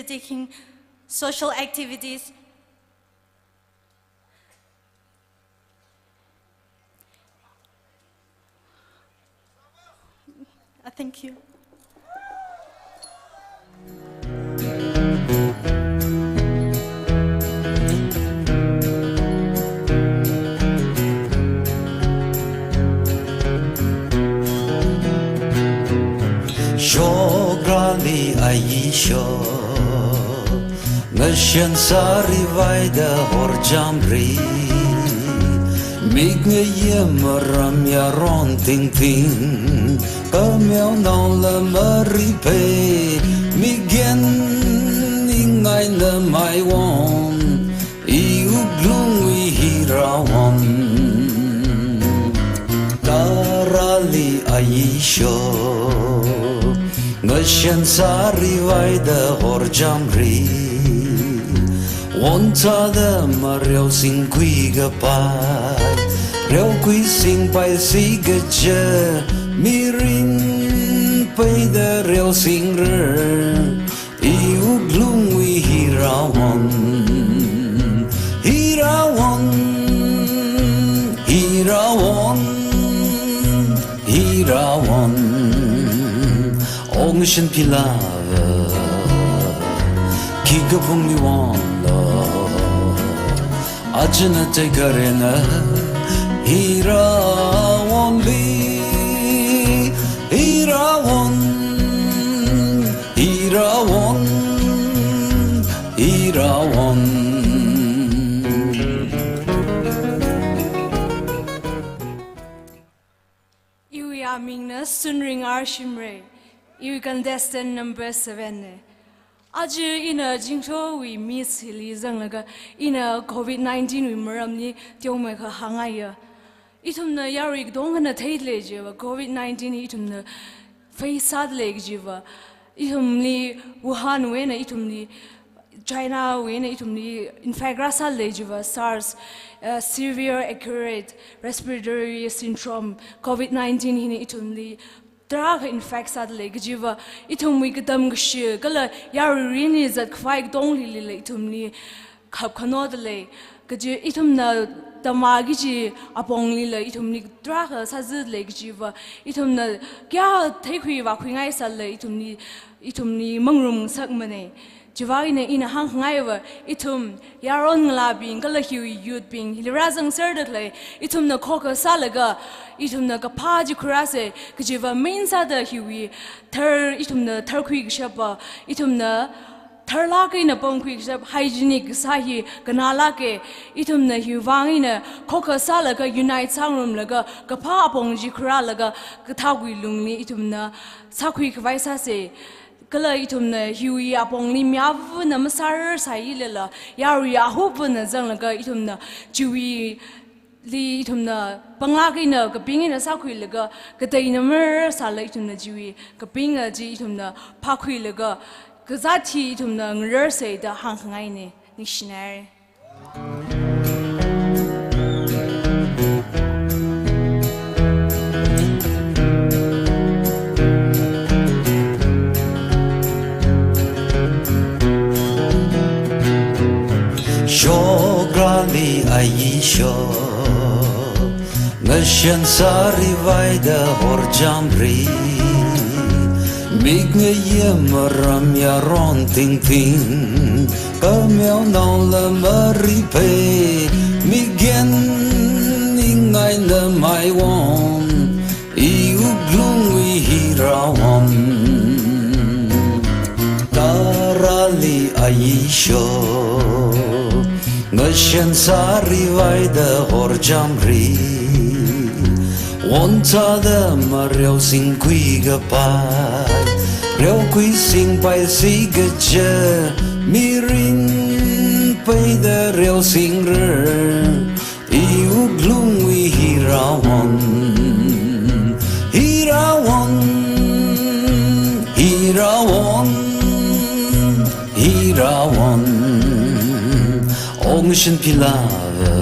taking social activities thank you. Shograli Aisho Nashan Sari Vaida Horjamri Migne Yemaram Yaron Ting Ting KAMJONG Maripe Migen Ingaina Mai Won Iu Glungi Hirawon Darali Aisho Nashan Sari Vaida Horjamri One cha da ma reo sing kui ga pai reo kui sing pai si ga che mi rin pai da reo sing re iu glung wi hirawan hirawan hirawan hirawan ong shin pilava ki ga pung ni wan Ajna te karena hirawan li hirawan hirawan hirawan Iwi amingna sunring Shungri. Iwi contestant number 7. Aju ina Zingsho we miss hili zanglaga ina COVID-19 we maramni tiongme ka hangaya. Itumna yarik dongana taitle jiva COVID-19 itumna faisad leg jiva. Itumni Wuhan wena itumni China wena itumni infegrasa leg jiva SARS severe acute respiratory syndrome COVID-19 hini itumni Drag infects at lake jiva itum we gadam gshi gala yarini zat kwai dong li le itum ni khap khanod le gaji itum na damagi ji apong li le itum ni drag sa zid lake jiva itum na kya thekhui wa khwingai sal le itum ni mangrum sak mane Jivaine in a hang ngaiva, itum, yaron labing, galahui youth being, hirazang serdakle, itum na coca salaga, itum na kapaji kurase, kajiva main sada hui, itum na turquig shapa, itum na Tarlaka in a bonquick shop, hygienic sahi, ganalake, itum na huvang in a coca salaga, unite sangrum laga, kapa bonji kuralaga, katagui lungni, itum na saquick vaisase. Kala itum na hui apong li miavu na masar sai lela yari ahup na zang laga itum na jiwi li itum na pangaki na kaping na sakui laga katay na mer sala itum na jiwi kaping ji itum na pakui laga kazati itum na ngrer say da hangngai ne ni shinare Shograli Aisha Nashan Sari Vaida Horjamri Migne Yemaram Yaron Ting Ting Kamyo Naula Maripe Migen Ingay na Maiwan Iu Glungwi Hirawan Tarali Aisha Nashan Sari Vaida Horjamri Wanta da ma reo sing kui ga pai Reo kui sing pai si ga che Mi rin pai da reo sing re Iu glung wi hirawan Hirawan Hirawan Hirawan Ong shin pilava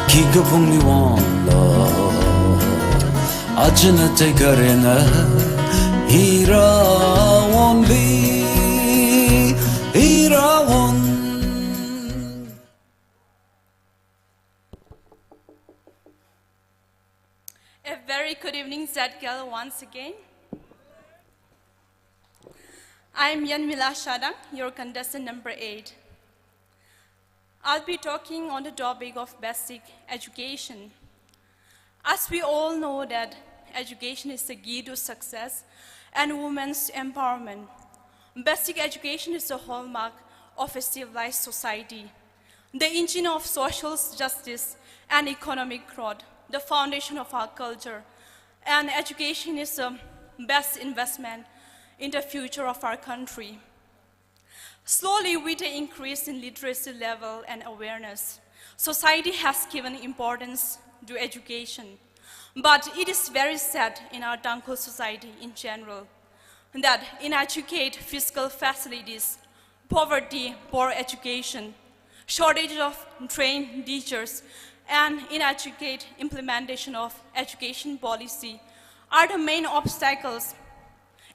Ki ga pung ni wan Ajna te karena hirawan li hirawan A very good evening, Zadgal, once again. I'm Yanmila Shadang, your contestant number 8. I'll be talking on the topic of basic education. As we all know that education is the key to success and women's empowerment, basic education is the hallmark of a civilized society, the engine of social justice and economic growth, the foundation of our culture, and education is the best investment in the future of our country. Slowly, with the increase in literacy level and awareness, society has given importance to education. But it is very sad in our Danko society in general that inadequate physical facilities, poverty, poor education, shortage of trained teachers, and inadequate implementation of education policy are the main obstacles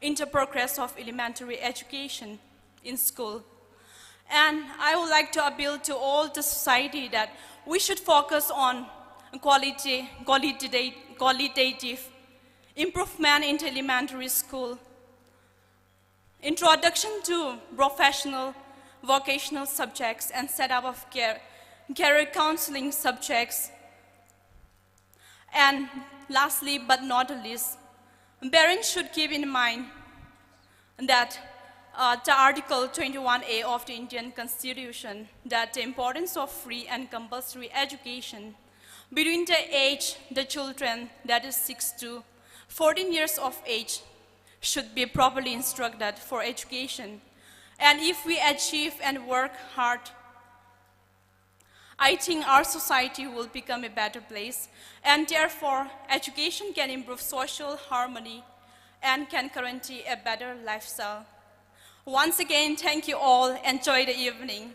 in the progress of elementary education in school. And I would like to appeal to all the society that we should focus on qualitative improvement in elementary school, introduction to professional vocational subjects, and set up of career counseling subjects. And lastly, but not least, parents should keep in mind that the Article 21A of the Indian Constitution, that the importance of free and compulsory education between the children that is 6 to 14 years of age should be properly instructed for education. And if we achieve and work hard, I think our society will become a better place, and therefore education can improve social harmony and can guarantee a better lifestyle. Once again, thank you all. Enjoy the evening.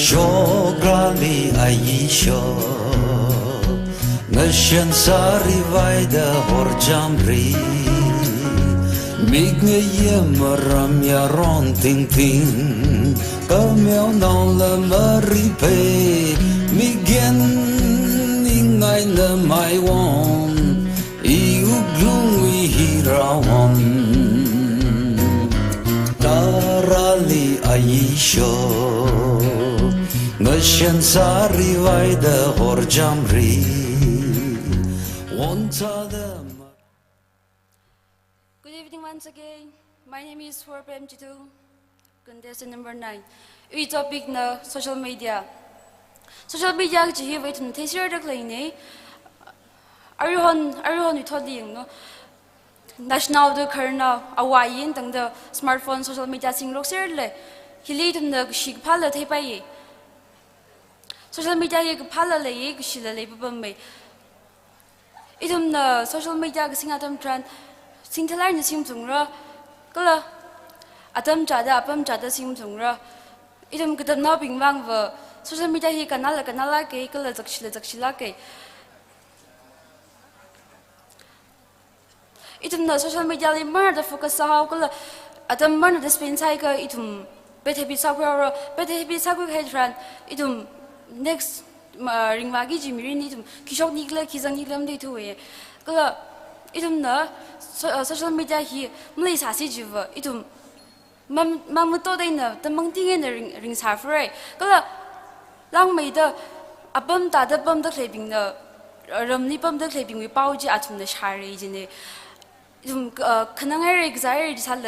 Shograli Aisho Nashan Sari Vaida Horjamri Migne Yemaram Yaron Ting Ting KAMJONG La Maripe Migen Ingai Na Mai Won Iu Glungi Hirawan Tarali Aisho Nashan Sari Vaida Horjamri Good evening once again. My name is Warpem2, contestant number 9. We topic na social media. Social media ki hi wait the share the claim Arihon uthoding no national the karna awayin tang the smartphone social media sing lok share le hili tum the shik phala thai pai social media ye phala le ye shila le bam me itum the social media ka singatam tran singtalar ni sim tungra kala atam chada apam chada sim tungra itum kadam na bingwang wa social media hi kanala ke kala zakshila ke itum the social media le mar the focus how kala atam mar the spin sai ka itum bethebi sakwa hedran itum next ringwagi jimiri ni itum kishok nikla kizang niklam de tuwe kala itum na social media hi mlai sasi jiwa itum mamuto de na the mangting na ring safre kala lang mei da apam ta da pam da klebing na ramni pam da klebing wi pauji atum na shari jine itum khanang ai exire sal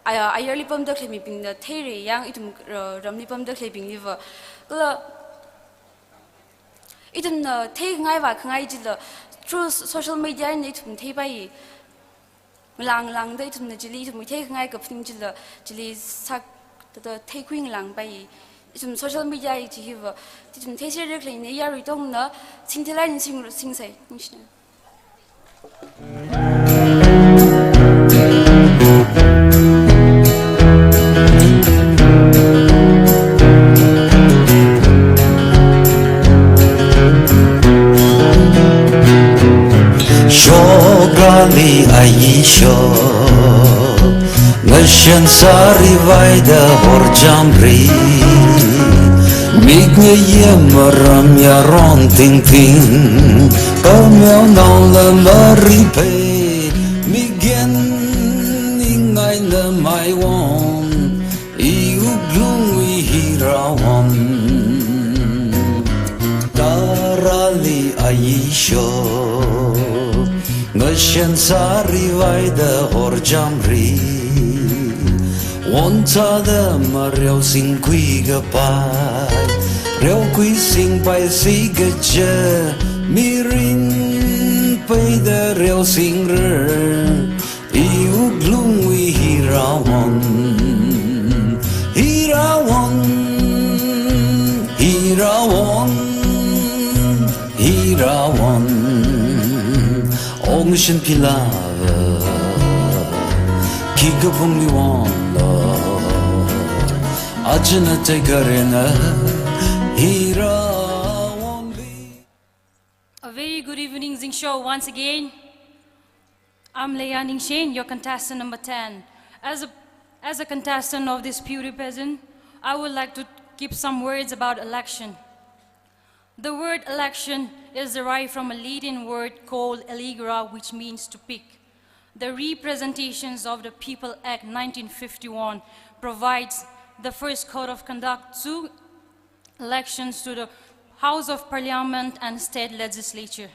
ayarli pam da klebing na theire yang itum ramni pam da klebing liwa kala itum na thei ngai wa khangai jila through social media ni itum thei bai lang da itum na jili itum thei ngai ka phing jila jili sak da thei queen lang bai itum social media ji hiwa itum thei share klei ne yari tong na singtela ni sing sai nishna Shograli Aisho Nashan Sari Vaida Horjamri Migne Yemaram Yaron Ting Ting KAMJONG La Maripe Migen Ingai Na Mai Won Iu Glungi Hirawan Tarali Aisho Nashan Sari Vaida Horjamri Wonta da Mariao Sing Kui Ga Pai Reo Kui Sing Pai Si Ga Ja Mirin Pai Da Reo Sing Re Iu Glung Wi Hirawan Hi Ocean pilava Kikapung liwanda Ajana tegarena Hira. A very good evening, Zingsho, once again. I'm Leia Ningshen, your contestant number 10. As a contestant of this beauty pageant, I would like to give some words about election. The word election is derived from a Latin word called elegere, which means to pick. The Representations of the People Act 1951 provides the first code of conduct to elections to the House of Parliament and State Legislature.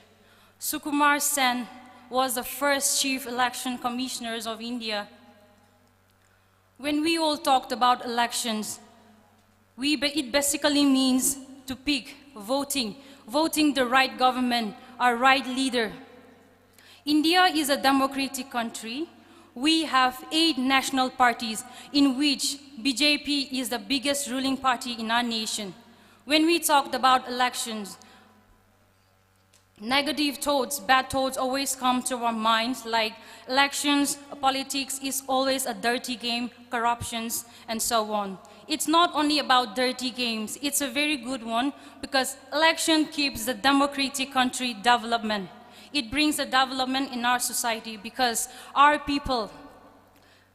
Sukumar Sen was the first Chief Election Commissioner of India. When we all talked about elections, it basically means to pick, voting the right government, our right leader. India is a democratic country. We have 8 national parties in which BJP is the biggest ruling party in our nation. When we talked about elections, negative thoughts, bad thoughts always come to our minds, like elections, politics is always a dirty game, corruptions, and so on. It's not only about dirty games, it's a very good one because election keeps the democratic country development. It brings a development in our society because our people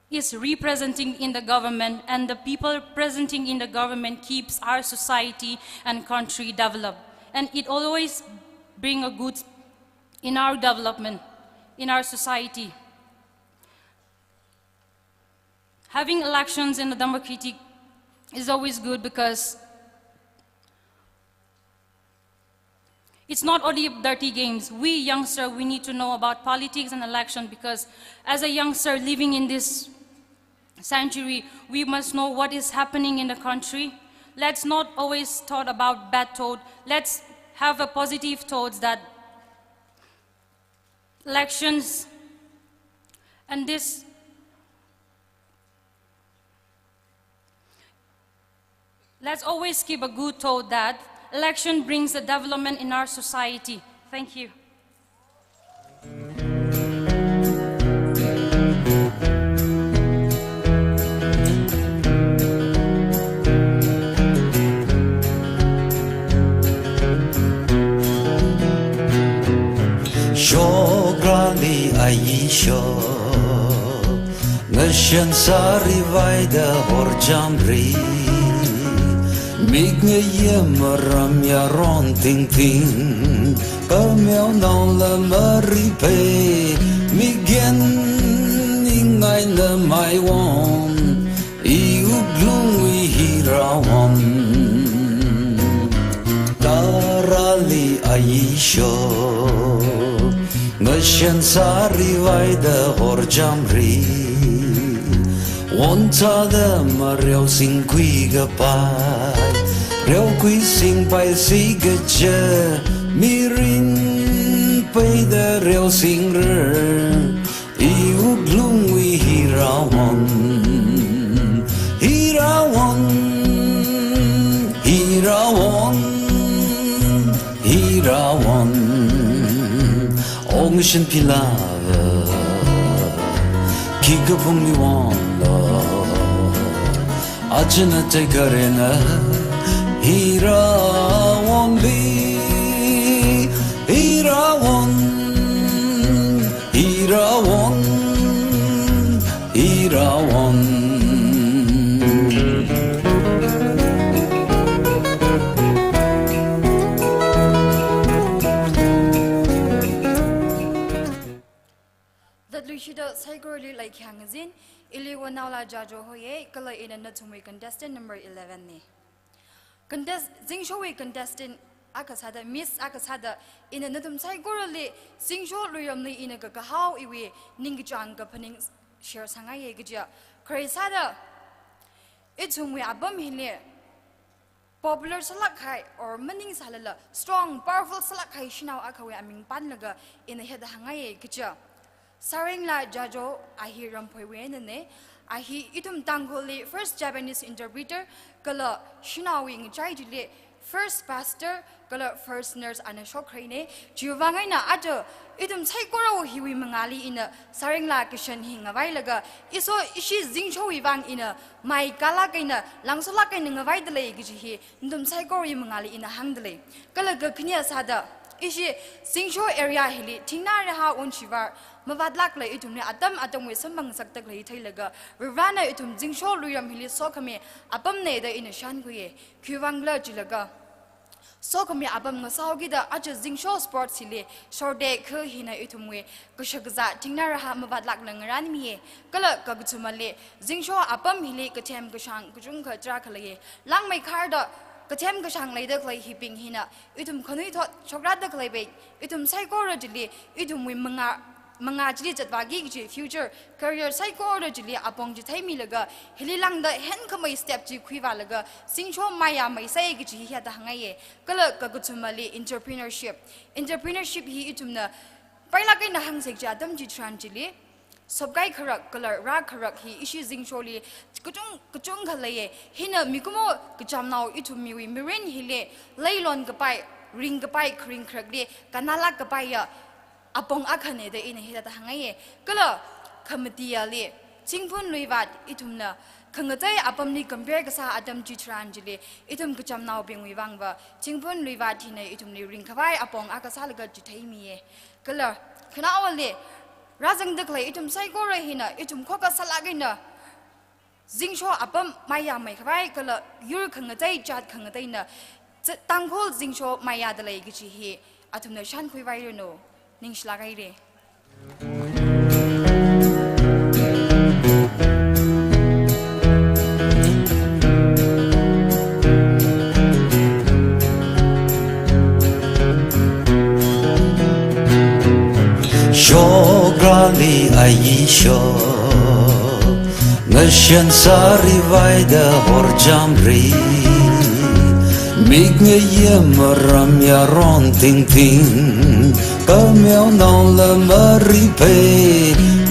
is representing in the government, and the people presenting in the government keeps our society and country developed. And it always brings a good in our development, in our society. Having elections in the democratic is always good because it's not only dirty games. We youngsters, we need to know about politics and election because as a youngster living in this century, we must know what is happening in the country. Let's not always thought about bad thought. Let's have a positive thoughts that elections and this let's always keep a good thought that election brings the development in our society. Thank you. Shograli Aisha Ngashan Sari Vaida Horjamri Migna Yemaram Yaron Ting Ting KAMJONG La Maripe Migen Ingay na Maiwan Iuglui Hirawan Darali Aisha Ngashan Sari Vaida Horjamri Wanta da Mariao Sing Kui Gapai Reo Kui Sing Pai Si Gaja Mirin Pai da Reo Sing Re Iu Glungwi Hirawan Hirawan Hirawan Hirawan Ocean pilava Kikapung liwanda Ajana tegarena Hirawan li Hirawan Hirawan Hirawan Lushida Saigorli like Hangazin, Iliwanala Jajo Hoye, Kala in a Natsumi contestant number 11. Zingsho contestant Akasada, Miss Akasada, in a Natum Saigorli, Zingsho Luyamli in a Kakahao Iwi, Ningijang Gapanings, Share Sangaye Gija, Karisada. It's whom we are bumming Popular Salakai or Maning Salala, strong, powerful Salakai Shinao Akawe, I mean Panlaga in the head Hangaye Gija. Saring la Jajo, I hear Rampoiwenene, I hear Itum Tangoli, first Japanese interpreter, Kala Shinawing Chaitule, first pastor kala first nurse ana shokraine juwangai na ato idum saikoro hiwi mangali ina saringla kishan hinga wailaga iso ishi Zingsho wibang ina mai kala kaina langsola kaina ngawai dele giji hi ndum saikoro mangali ina hangdele kala gaknya sada ishi Zingsho area hili tingna raha unshivar mavadlak le itum ne atam we sambang saktak le thailaga rivana itum Zingsho luyam hili sokame apam ne da ina shanguye kyuwangla jilaga sokame apam ngasaugi da aja Zingsho sports hili shorde khe hina itumwe kushagza tingna raha mavadlak le ngarani miye kala kagchumale Zingsho apam hili kathem kashang kujung kha tra khalaye lang mai kharda Katem Kashang later clay heaping hina, itum conito chocolate clay bake, itum psychologically, itum we mangajli at Vagigi, future career psychologically upon Jitamilaga, Hililang the Henkamay step to Quivalaga, Zingsho Maya may say he had the Hangaye, Kala Kagutumali, entrepreneurship. Entrepreneurship he itumna, Pailaka in the Hangsek Jadam Jitranjili. Sobgai karak color ra karak he issues Zingsho li kuchung kalaye hina mikumo Katamnao itumiwi mirin hile laylon gapai ring gapai kring kragli kanala gapaya apong akane de ina hila hangaye kala kamatia li chingpun luivat itumna kangatai apamni compare kasa adam jitranjili itum Katamnao bingwi wangwa chingpun luivat hina itumni ring kapai apong akasalaga jitaimiye kala kanawale Razang the clay, itum saigora hina, itum coca salagina. Zingsho apam maya make kala Yurkangaday jad kangadina. Tangkol Zingsho maya the legichi he, atum the shanqui no, Ningshlagaire. Shograli Aisho Nashan Sari Vaida Horjamri Migne Yemaram Yaron Ting Ting KAMJONG La Maripe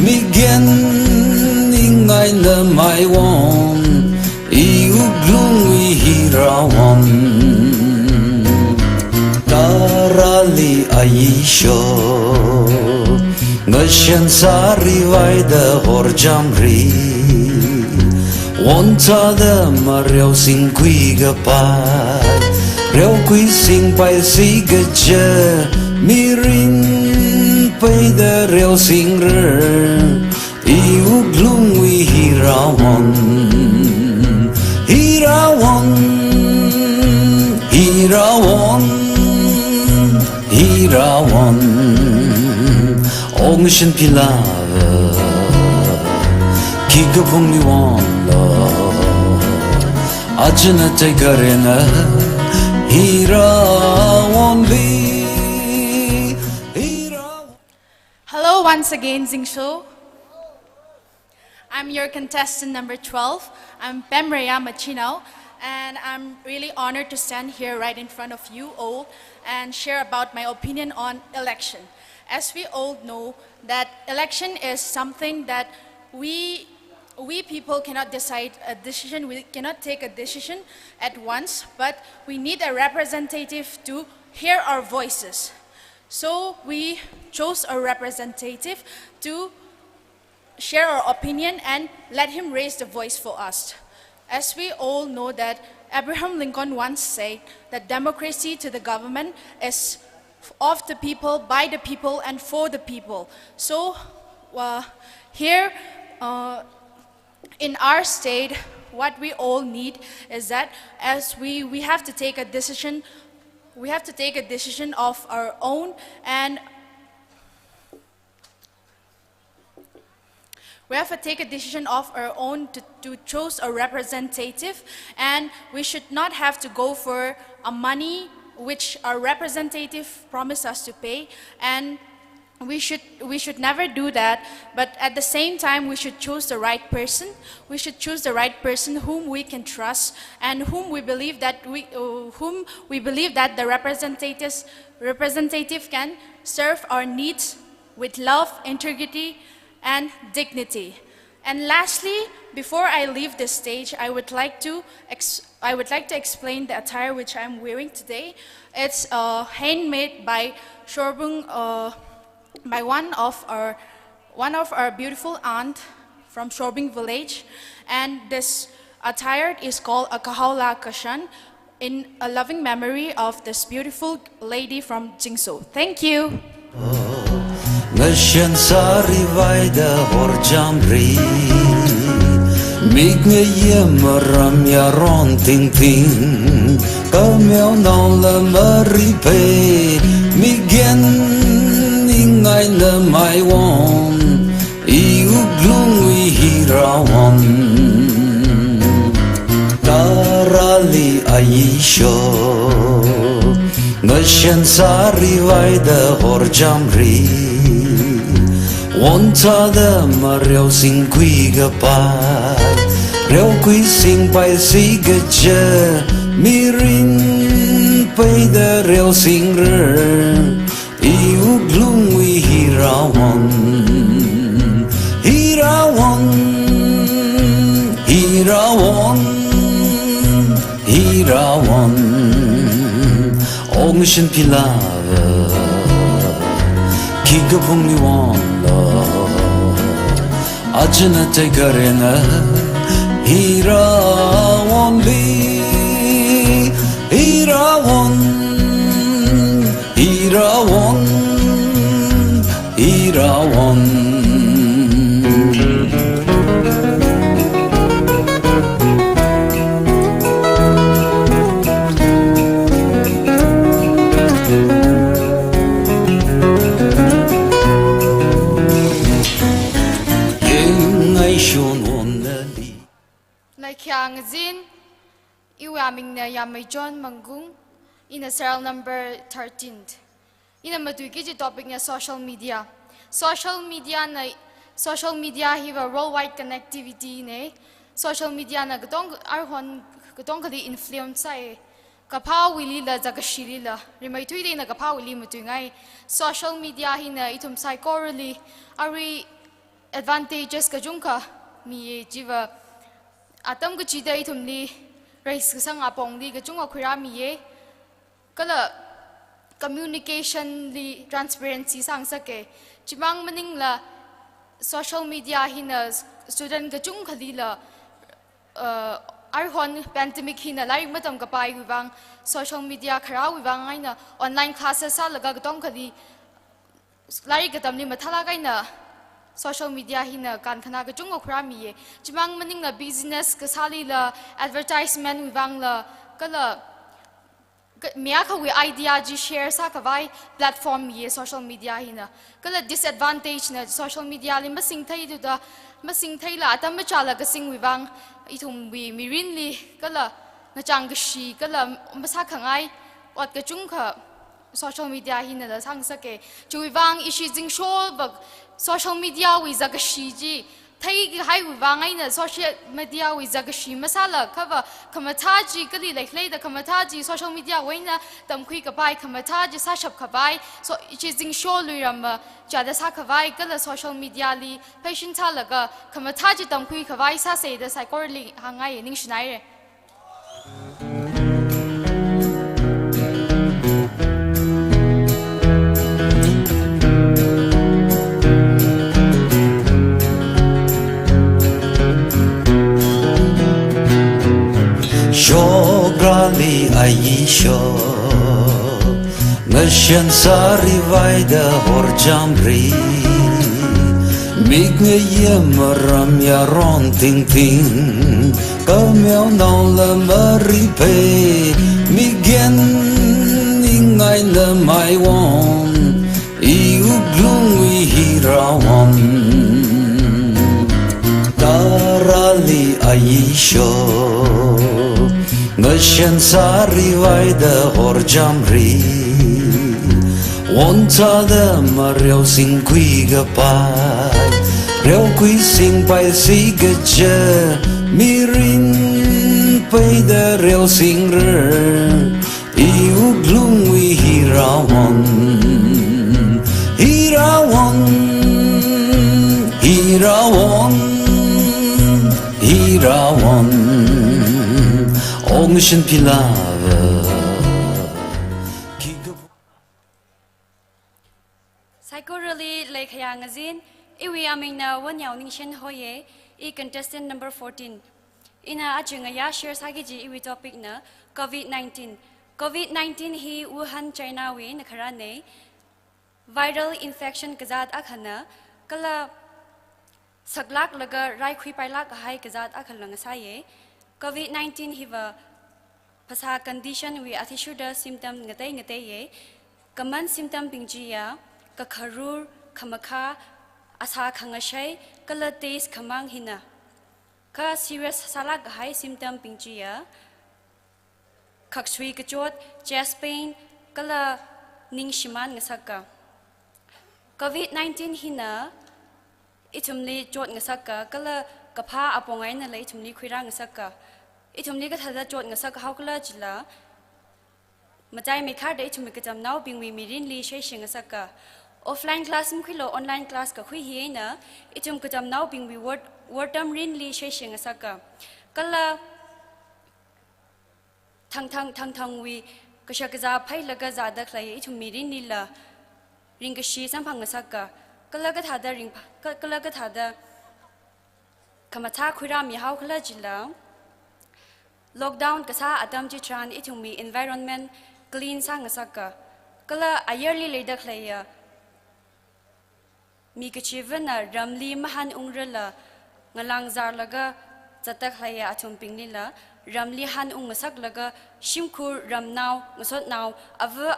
Migen Ingay na Maiwan Iuglungi Hirawan Darali Aisho Nashan Sari Vaida Horjamri Wanta the Mario Sing Quiga Pai Reo Qui Sing Pai Siga Je Mirin Pai the Reo Sing Iu Glungwi Hirawan Hirawan Hirawan Hirawan Ocean Pilava Kika Pumli Wanda Ajana Tekarena Hira Wambi Hello once again, Zingsho. I'm your contestant number 12. I'm Pemreya Machinao, and I'm really honored to stand here right in front of you all and share about my opinion on election. As we all know, that election is something that we people cannot decide a decision, we cannot take a decision at once, but we need a representative to hear our voices. So we chose a representative to share our opinion and let him raise the voice for us. As we all know that Abraham Lincoln once said that democracy to the government is of the people, by the people, and for the people. So here in our state, what we all need is that as we have to take a decision, we have to take a decision of our own, and we have to take a decision of our own to choose a representative, and we should not have to go for a money which our representative promised us to pay, and we should never do that. But at the same time, we should choose the right person. We should choose the right person whom we can trust and whom we believe that the representative can serve our needs with love, integrity, and dignity. And lastly, before I leave this stage, I would like to explain the attire which I'm wearing today. It's handmade by Shorbung, by one of our beautiful aunt from Shorbung village, and this attire is called a kahaula kashan, in a loving memory of this beautiful lady from Zingsho. Thank you. Ngasyan sa rivayda horjamri Mig ngaye maram yaron ting ting Kamyaw nang la maripe Migen ingay na maywan Iuglung ihirawan Tarali ayisyo Ngasyan sa rivayda horjamri Wonta da ma reo sing kui ga pai Reo kui sing pai si ga cha Mi rin pai da reo sing re Iu glung wi hirawan Hirawan Hirawan Hirawan Ong shin pilava Kiga pung li wan Ajna te karena Hirawan li Hirawan Hirawan Hirawan Kyang Zin, Iwaming na Yamay John Mangung, in a cell number 13. In a matuiki topic na social media. Social media have a worldwide connectivity ne. Social media na gatong arhon gatong kali influence ay kapaw wili la jagashiri la. Rimay tuwi na kapaw wili matungay. Social media hina itum psychorally ari advantages kajungka mi jiva atam ko chida itumli rice kasang apong li kachung akhira miye kala communication li transparency sang sake chimang maning la social media hina student kachung khali la arhon pandemic hina lai matam ka pai wang social media khara wang aina online classes sa laga gatong khali lai gatam ni mathala kaina social media hina kan khana ka chung okhra mi ye chimang maning la business ka sali la advertisement wang la kala mia ka we idea ji share sa ka vai platform ye social media hina kala disadvantage na social media li masing thai du da masing thai la atam ma chala ka sing wang ithum wi mirin li kala na chang ka shi kala masa khangai wat ka chung kha social media hina la sang sake chui wang ishi Zingsho bag social media wi zagashi ji thai hai wang ai na social media wi zagashi masala khava khamatha ji kali lai da khamatha ji social media waina tam khui ka bai khamatha ji sa shap khabai so ichi Zingsho luram cha da sa khabai kala social media li patient thalaga khamatha ji tam khui khabai sa se da psychology hangai ning shnai re Shograli ayisho Ngasyan sa rivayda horjamri Mig ngaye maram yaron ting ting Kamyaw nang la maripe Migen ingay na maywan Iuglung ihirawan Tarali ayisho Ngasyan sa rivayda horjamri Wonta da ma reo sing kui ga pai Reo kui sing pai si ga cha Mi rin pai da reo sing re Iu glung wi hirawan Hirawan Hirawan Hirawan Ocean Pilava Psychorally like Hayangazin, Iwi Amina one yao Ningshen Hoye, E contestant number 14. Ina Achungaya shares Hagiji Iwi topic na COVID-19. COVID-19 hi Wuhan China wi nakarane viral infection kazat akhana kala saglak laga rai khui pailak hai kazat akhalang saye COVID-19 hiva phasa condition wi athishuda symptom ngate ye common symptom pingjiya ka kharur khamakha asa khangashai kala taste khamang hina ka serious salak hai symptom pingjiya kaksui kachot chest pain kala ning shiman ngasaka COVID-19 hina itumli jot ngasaka kala kapha apongai na lai itumli khwira ngasaka itumli ka thada jot ngasaka haukla jila matai mekhar de itumli katamnao bingwi mirin li shei ngasaka offline class mkhilo online class ka khui hi na itum katamnao bingwi word term rin li shei ngasaka kala thang wi kashakaza phai laga zada khlai itum mirin nila ringashi sampang ngasaka kalaga thada ring kalaga thada kamatha khura mi haw khala jila lockdown kasa atam ji tran itumi environment clean sang ngasaka kala ayerli leda khlaya mi kachivana ramli mahan ungrala ngalang zar laga chatak khlaya atum pinglila ramli han masak laga shimkur ramnaw ngasot naw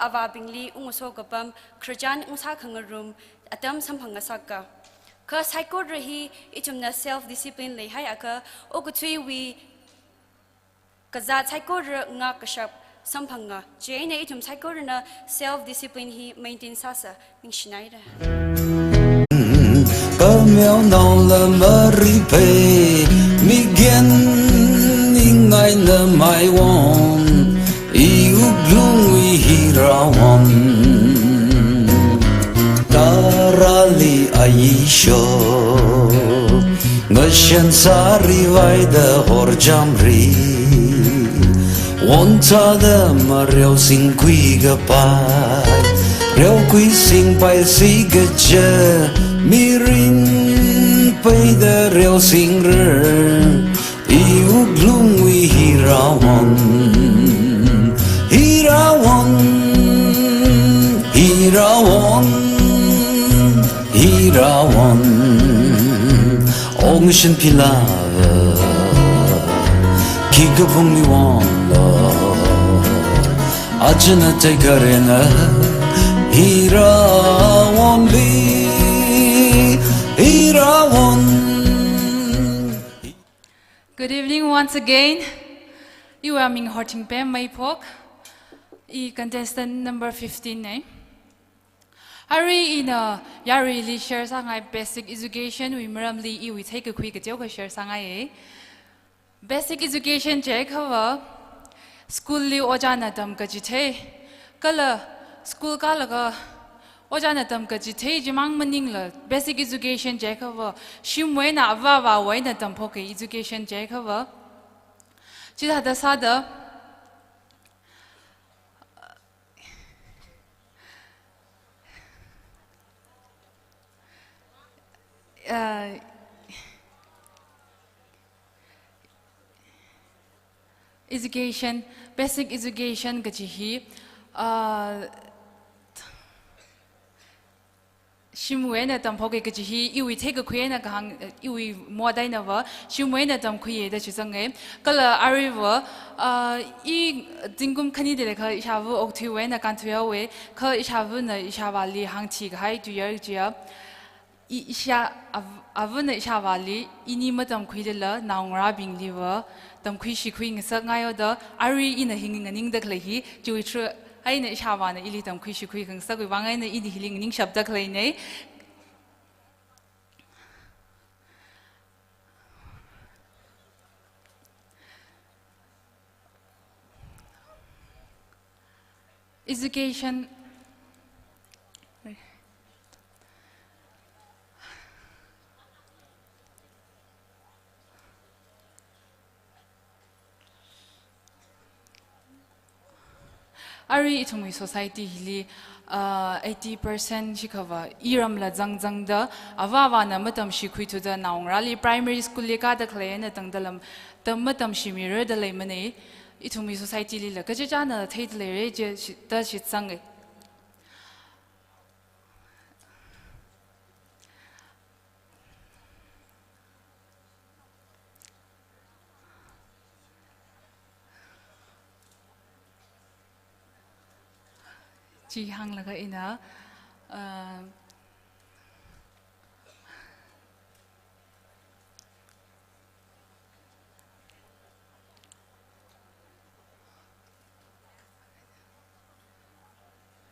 ava bingli so gapam khrajan sa khangarum atam samphang ngasaka ka psycho rahi itumna self discipline lei hai aka okuthui wi kaza psycho nga kashap samphanga jene itum psycho na self discipline hi maintain sasa ningshinaira KAMJONG la maripe migen ingai na mai won iu blui hirawan tarali aisho ngashan sari vai da horjamri wonta da mareu sing kui ga pai reu kui sing pai si ga je mirin pai da reu sing re iu glungwi hirawan hirawan hirawan hirawan ocean pilava kigabung ni wala ajana tegarena hirawan li hirawan. Good evening once again. You are Ming Horting Pem Mai Pok. Contestant number 15 eh? Hari ina yari li share sangai basic education we maramli we take a quick joke share sangai basic education check hawa school li ojana tam ka jithe kala school ka laga ojana tam ka jithe jimang maning la basic education check hawa shimwe na wa wa na tam phoke education check hawa chida da sada education, basic education gajihi shimwena tam phoge gajihi iwi take a queen gang iwi modainava shimwena tam kuye da chisange kala ariva I dingum kani de ka ishavu oktiwena kantuyawe ka ishavu na ishavali hangchi gai tu yerjia isha avuna ishavali ini matam kuidela naungra bingliwa tam kui shi kui ngsak ngayo da ari ina hinging ning da klehi juitru aina ishawana ili tam kui shi kui ngsak wi wangai na ini hiling ning shabda klei nei education Ari itumi society hili 80% shikava iram la zang da awawa na matam shikhui to da naung rally primary school leka da khle na tang dalam tam matam shimir da le mane itumi society li la ka ja na thai le re je da shi sang Chi hang laga ina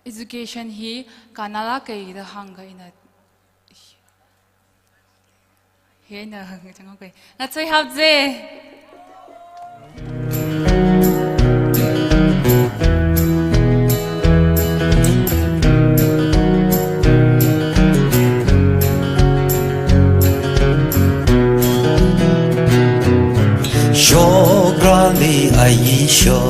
education hi kanala kai da hang ga ina he na hang chang kai na choi hab je Shograli Aisho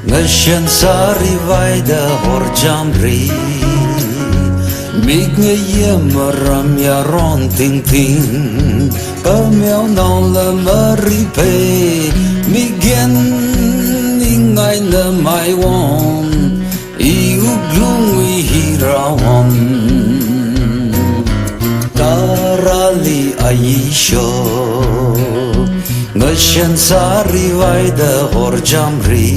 Ngashan sari vai da horjamri Mig nga yemaram ya ron ting ting Kamyaw nao la maripe Migen ingay na may won Iuglung ihirawan Karali Aisho Ngashan sari vai da horjamri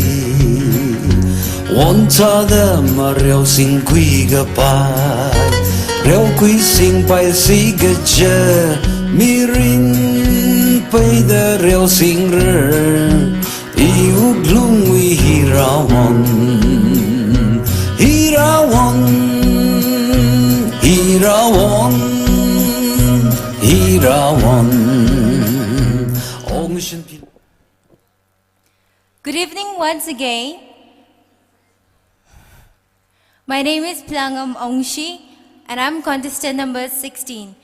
Wonta da maryaw sing kui ga pai Ryaw kui sing pai si ga ja Mirin pai da ryaw sing rer Iuglung wi hirawan Hirawan Hirawan Hirawan Good evening once again. My name is Plangam Ongshi and I'm contestant number 16.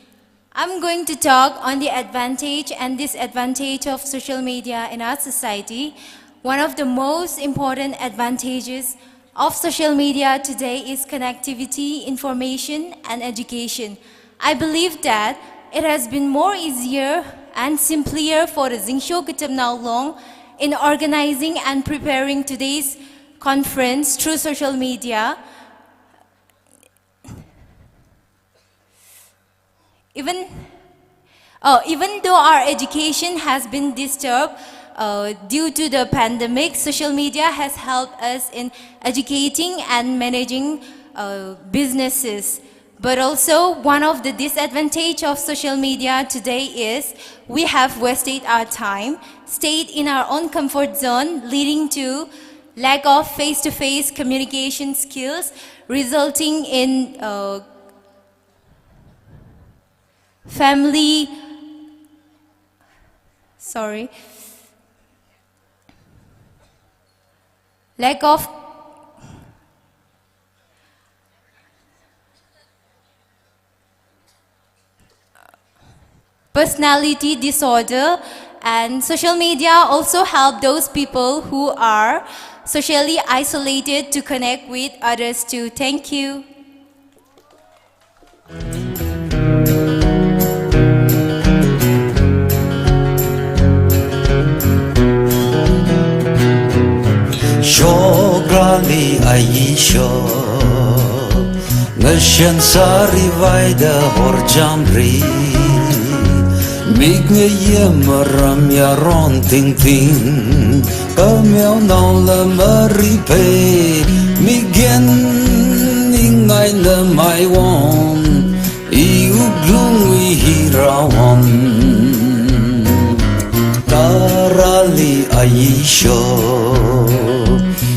I'm going to talk on the advantage and disadvantage of social media in our society. One of the most important advantages of social media today is connectivity, information and education. I believe that it has been more easier and simpler for the Zingsho Katamnao in organizing and preparing today's conference through social media. Even though our education has been disturbed due to the pandemic, social media has helped us in educating and managing businesses. But also, one of the disadvantages of social media today is we have wasted our time, stayed in our own comfort zone, leading to lack of face-to-face communication skills, resulting in lack of personality disorder, and social media also help those people who are socially isolated to connect with others too. Thank you. Shograli Aisho Ngashan sari vai da horjamri Mig nga yemaram ya ron ting ting Kamyaw nao la maripe Migen ingay na may won Iuglung ihirawan Karali Aisho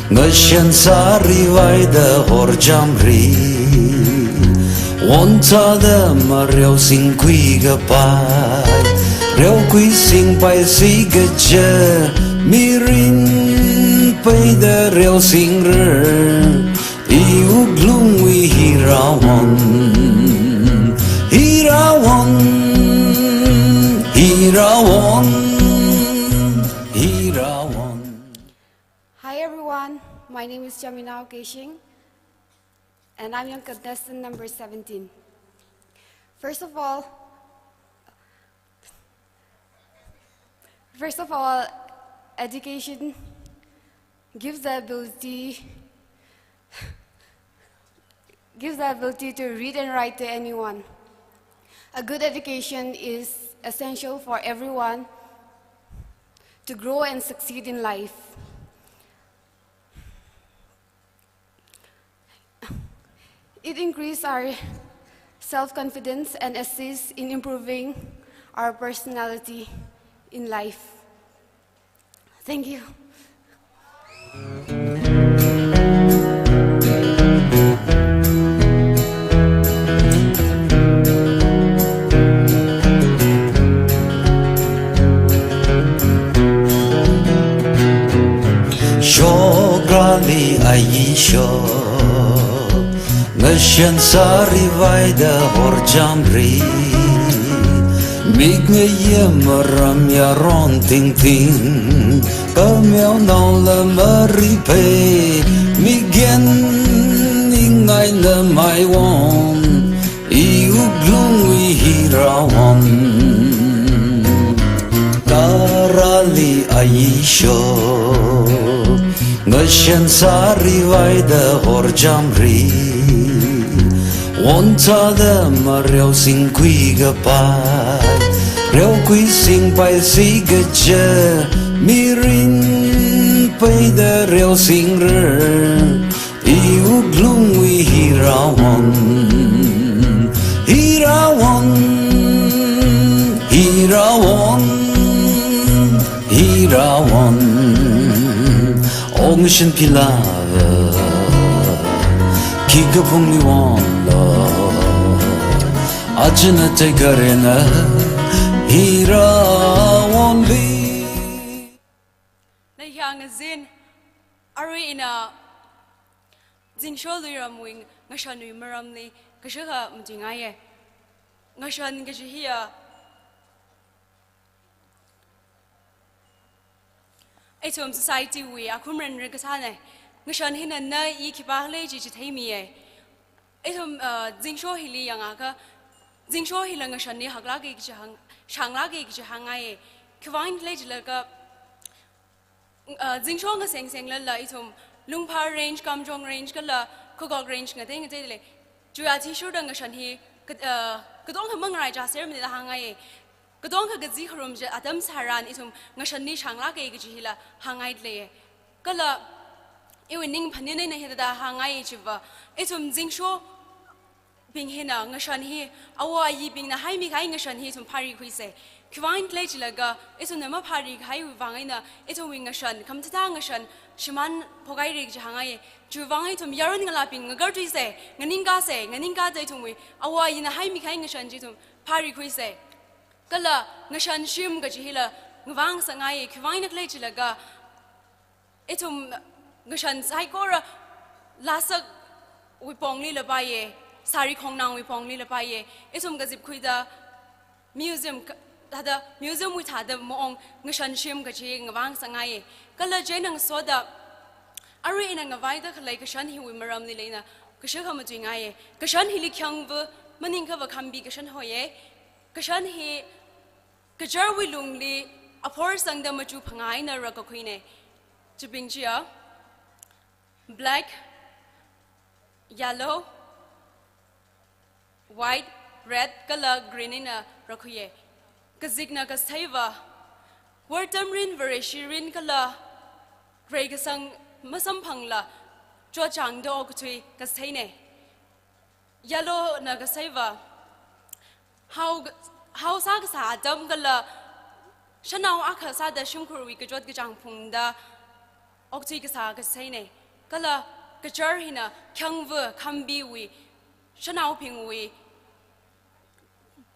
Ngashan sari vai da horjamri Wonta da maryaw sing kui ga pai Ryaw kui sing pai si ga ja Mirin pai da ryaw sing rer Iuglung wi hirawan Hirawan Hirawan Hirawan Hi everyone, name is Chaminao Keishing, and I'm young contestant number 17. First of all, education gives the ability to read and write to anyone. A good education is essential for everyone to grow and succeed in life. It increases our self-confidence and assists in improving our personality in life. Thank you. Shograli Aisho Ngasyan sari vaida horjamri Mig ngayem maram ya ron ting ting Kamyaw nao la maripe Migen ingay na may won Iuglung wihirawan Karali Aisho Ngasyan sari vaida horjamri Wonta da ma reo sing kui ga pai Reo kui sing pai si ga cha Mi rin pai da reo sing re Iu glung wi hirawan Hirawan Hirawan Hirawan Ong shin pilava Kiga pung ni wan Ajna te karena hira only. Na yang zin ari ina Zingsho Katamnao ngashan yu maram ni kashaga mjingaye ngashan gashia Etom society we akumren rekasane ngashan hina na ikibahle ji jithemiye Etom Zingsho hili yang aka Zingsho hilang ngashan ni hagla ge jahang shangla ge jahangaye kwain le jlaga Zingsho nga seng seng la itom lungpa range KAMJONG range kala kogog range nga ding dele juya ti shu dang ngashan hi kadong hamang rai ja ser mi da hangaye kadong ka gazi khrum je adam saran itom ngashan ni shangla ge jihila hangai le kala iwining phanine na heda hangai chiwa itom Zingsho Bing hina ngashan hi awa yi bing na hai mi kai ngashan hi tum pari khuise kwain klej laga isu nama pari khai wangai na itu wing ngashan kam ta ngashan shiman pogai rig jahangai ju wangai tum yaron ngala ping ngagar tu se nganinga dai tum wi awa yi na hai mi kai ngashan ji tum pari khuise kala ngashan shim ga ji hila ngwang sangai kwain klej laga itum ngashan sai kora lasak wi pongli la baye Sari Kongnang we pong lila paye. Itum gazip kuida museum hada museum with hada moong ngashan shim gachi ngawang sangaye. Kala jenang soda ari ina ngavaida kalay kashan hi we maram nilena kashaka matuingaye. Kashan hili kyangvu maninka vakambi kashan hoye. Kashan hi kajar we lungli apor sangda maju pangai na rakakuine. Jibingjia black yellow white, red, color, green in a rakuye. Kazigna Kastaiva. Wartamrin Vareshirin Kala. Gregasang Masampangla. Jochang Dogtui Kastaine. Yellow Nagasaiva. How Sagasa Damgala. Shanao Akasada Shungri Kajot Gajang Punda. Oktigasa Kastaine. Kala Kajarhina, Kyangvu, Kambiwi. Shanao Pingwi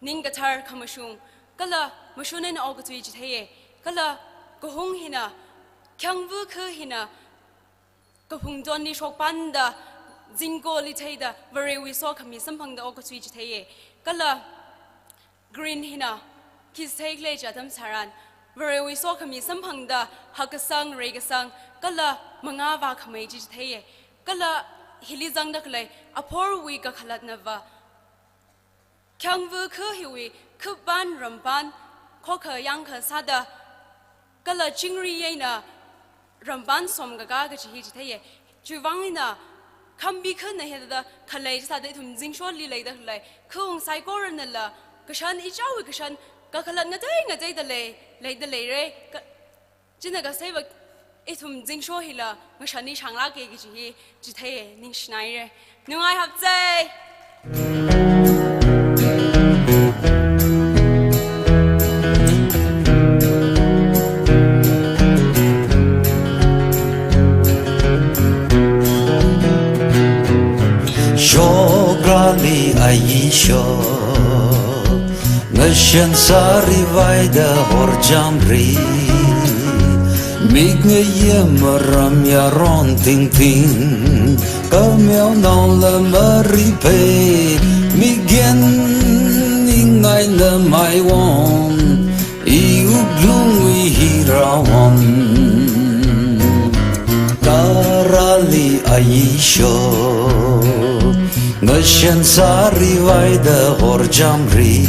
Ningatar Kamashung Kala Mashunen Ogatuij Heye Kala Gohung Hina Kyangvu Hina Gohung Doni Shokpanda Zingo Liteda Very we saw Kami Sampang the Ogatuij Heye Kala Green Hina Kis Take Lej Adam Saran very we saw kami sampangda hakasang regasang kala mangava kami jitheye kala hilizang da klai apor we ka khalat nava kyangvu kho hiwi khban ramban khokha yang kha sada kala chingri yena ramban som ga ga chi jitheye chuwangina kambi kha na heda khalai sada thum jingsho li lai da klai khong sai koran la kashan ichawi kashan ka khalat ngatai da le da le re china ga sai ba ithum jingsho hila ngashani changla ke gi ji jitheye ning shnai re nungai hap chai Shograli Aisho Ngashan sari vaida horjamri Mig yemaram yaron ting ting Kamyaw nao la maripe Migen ingay na may won Iuglung hirawan Karali Aisho Ngashan sari vaida horjamri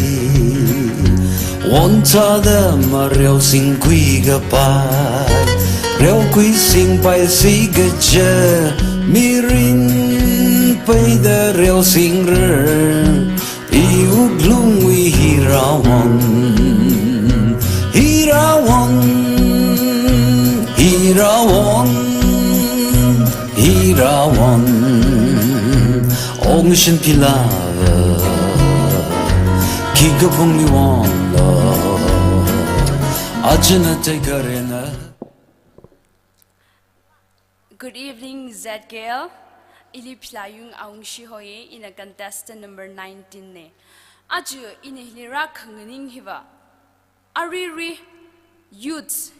Wonta da mareo sing kui ga pai Reo kui sing pai si ga je Mirin pai da reo sing re Iu glung wi hirawan Hirawan Hirawan Hirawan Ocean pilava Kiga pungli wanda Ajana tekarena. Good evening, ZKL. Ili playung aungshi hoye in a contestant number 19 ne. Aju in a hilira kanganing hiva. Ariri youths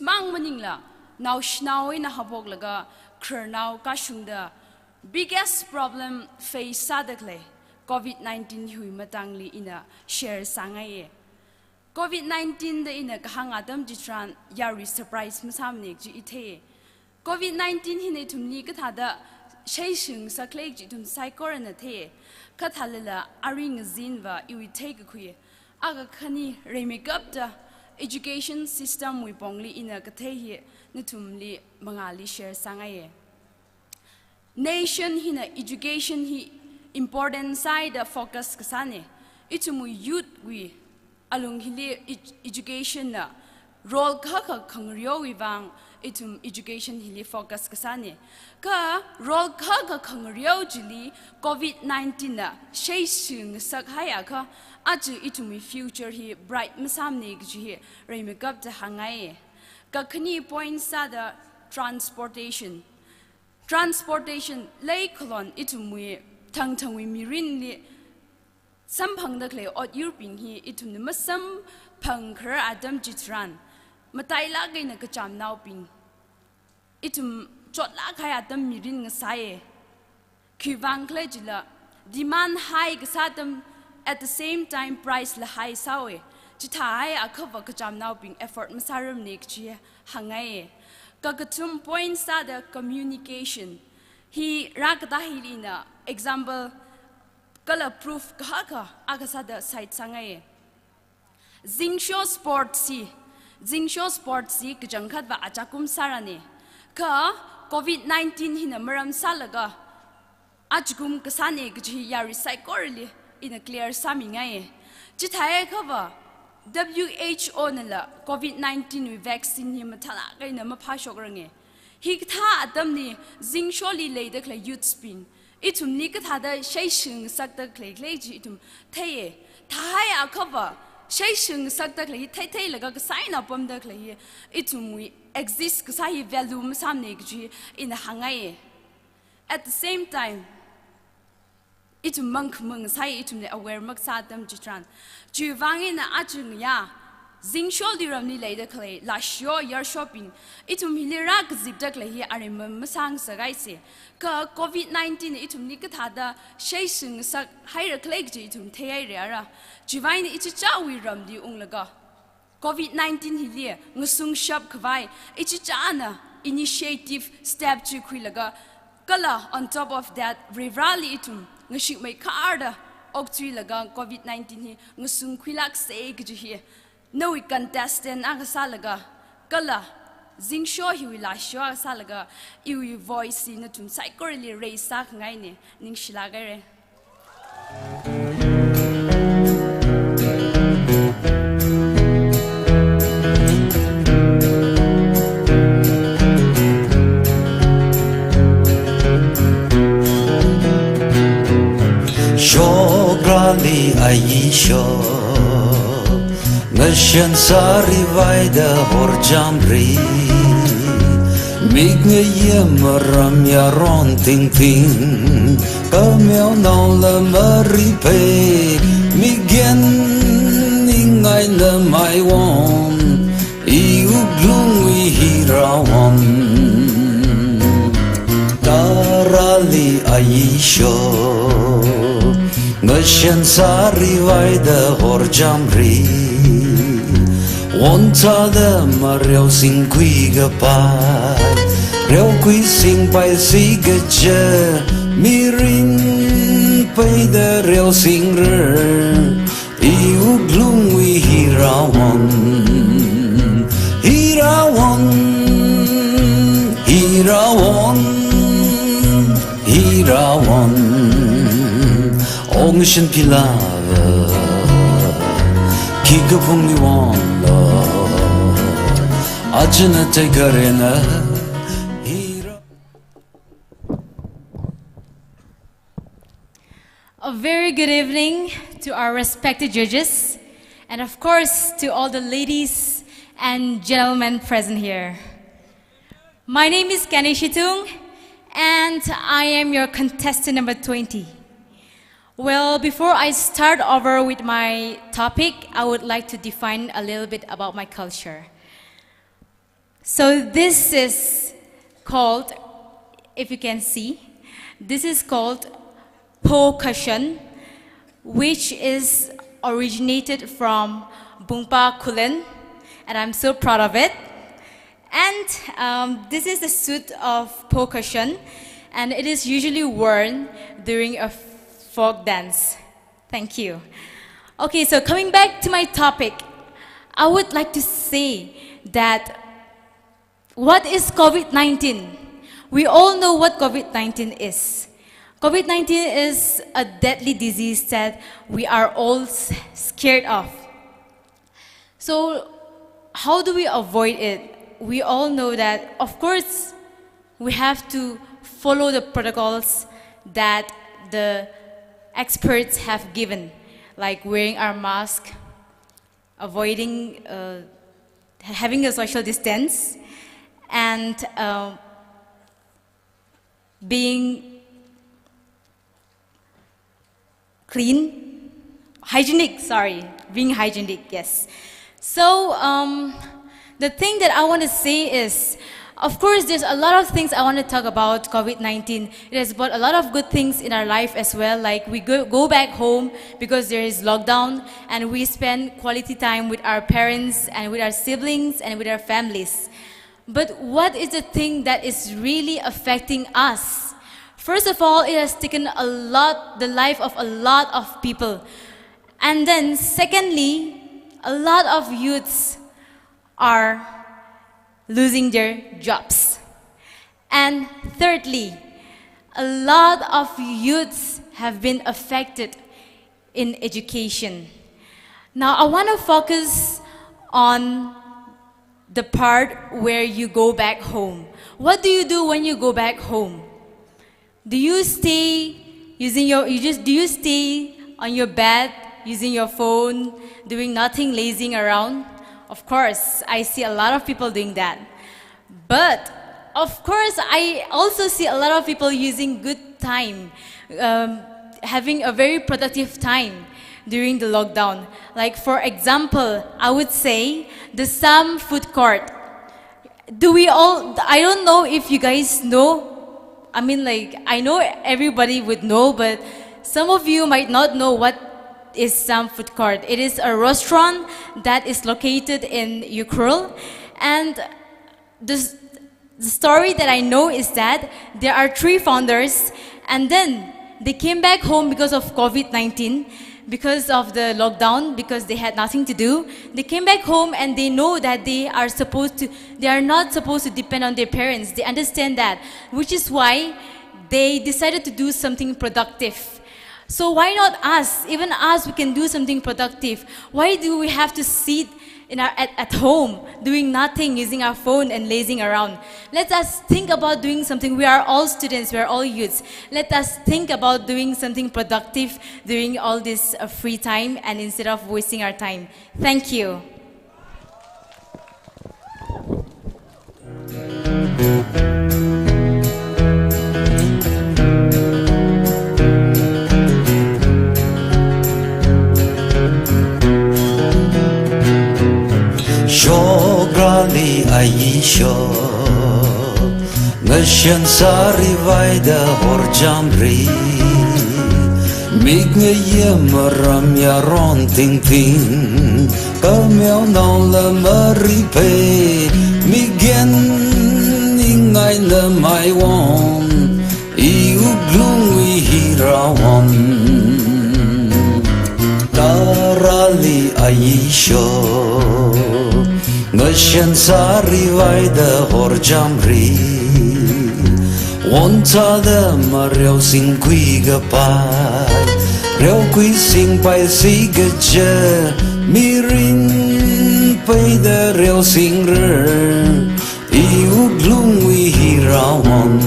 mang maningla. Now shnaw in a habog laga krnao kashunda. Biggest problem face sadakle COVID-19 hui matangli ina share sangaye. COVID-19 da ina kahang adam jitran yari surprise masamnik ji ite. COVID-19 hine tumni kathada shayshung saklek ji tum psychorana the. Kathalala aring zinva iwi take kuye. Aga khani remake da education system wi bongli ina kathehi nitumli mangali share sangaye. Nation hina education hi important side focus kasane. Itumu youth wi alung hili education na role kha khangriyo wi bang itum education hili focus kasane. Ka role kha khangriyo jili COVID-19 na shayshung sakhaya ka aju itumi future hi bright masamne gi re makeup ta hangai. Ka khani point sada Transportation lay kolon itumwe tangtangwe mirin li sampang da clay od European hi itum ne masam pangkar adam jitran matai la gai na KAMJONG ping itum chot la khai adam mirin nga saye kiwang clay jila demand high gasadam at the same time price la high sawe jitai akhawa KAMJONG ping effort masaram nek chi hangai Kagatum point sada communication. He rakata hilina example kala proof kahaka agasada site sangaye. Zingsho Sport si kajangkat ba achakum sarane. Ka COVID-19 hina maram salaga ajgum kasane gji yari psychorally in a clear samingaye. Jitaye kava WHO nala COVID-19 vaccine hi mathala kai na maphashok range hi tha adam ni Zingsho li leida kla youth spin itum ni ka tha da shayshung sakta klei ji itum theye thaya akhaba shayshung sakta klei thai laga ka sign up am da klei itum we exist ka sai value ma samne ji in hangai at the same time itum mang sai itum ne aware mak sadam jitran juwangin na ajung ya Zingsho diram ni leida clay la sho year shopping itum hilira gzibdak la hi arim masang sagai se ka COVID-19 itum ni ka thada shaysung sak haira clay ji itum thei ra juwain ichi chawi ram di unglaga COVID-19 hilia ngasung shop kwai ichichana initiative step to kwilaga kala on top of that rally itum ngashik mai karda oktri laga COVID-19 hi ngasung kwilak se gju hi no we contestant agasalaga kala Zingsho hiwila sho agasalaga iwi voice in tum psychically raise sak ngai ne ning shilagare Shograli Aisha Nashan Sari Vaida Horjamri Migne Yemaram Yaron Ting Ting KAMJONG La Maripe Migen Ningai Na Mai Won Iu Glungi Hirawan Darali Aisha Nashan Sari Vaida Horjamri Wonta the Mario Sing Quiga Pai Reo Qui Sing Pai Siga Je Mirin Pai the Reo Sing Iu Glungi Hirawan Hirawan Hirawan Hirawan Ocean Pilava Kika Pumli Wanda Ajana Tegarena A very good evening to our respected judges, and of course to all the ladies and gentlemen present here. My name is Kenny Shitung, and I am your contestant number 20. Well, before I start over with my topic, I would like to define a little bit about my culture. So this is called, if you can see, this is called percussion, which is originated from Bungpa Kulen, and I'm so proud of it. And this is the suit of percussion, and it is usually worn during a folk dance. Thank you. Okay, so coming back to my topic, I would like to say that what is COVID-19? We all know what COVID-19 is. COVID-19 is a deadly disease that we are all scared of. So how do we avoid it? We all know that, of course, we have to follow the protocols that the experts have given, like wearing our mask, avoiding having a social distance, and being clean, hygienic, being hygienic, yes. So the thing that I want to say is, of course, there's a lot of things I want to talk about COVID-19. It has brought a lot of good things in our life as well, like we go back home because there is lockdown, and we spend quality time with our parents and with our siblings and with our families. But what is the thing that is really affecting us? First of all, it has taken the life of a lot of people. And then secondly, a lot of youths are losing their jobs. And thirdly, a lot of youths have been affected in education. Now, I want to focus on the part where you go back home. What do you do when you go back home? Do you stay do you stay on your bed using your phone, doing nothing, lazing around? Of course, I see a lot of people doing that. But, of course, I also see a lot of people using good time, having a very productive time during the lockdown. Like, for example, I would say the Sam food court. I don't know if you guys know. I know everybody would know, but some of you might not know what is some food court. It is a restaurant that is located in Ukraine, and the story that I know is that there are 3 founders, and then they came back home because of COVID-19, because of the lockdown, because they had nothing to do. They came back home and they know that they are not supposed to depend on their parents. They understand that, which is why they decided to do something productive. So why not us? Even us, we can do something productive. Why do we have to sit at home doing nothing, using our phone and lazing around? Let us think about doing something. We are all students, we are all youths. Let us think about doing something productive during all this free time, and instead of wasting our time. Thank you. Shograli Aisho Ngashan Sari Vaida Horjamri Mig Yemaram Yaron Ting Ting KAMJONG La Maripe Migen Ingay na Maiwan Iuglung Hirawan Darali Aisho Ngashan Sari Vaida Horjamri Wonta da Mareo Sing Kui Gapai Reo Kui Sing Pai Si Gaja Mirin Pai da Reo Sing Re Iu Glung Wi Hirawan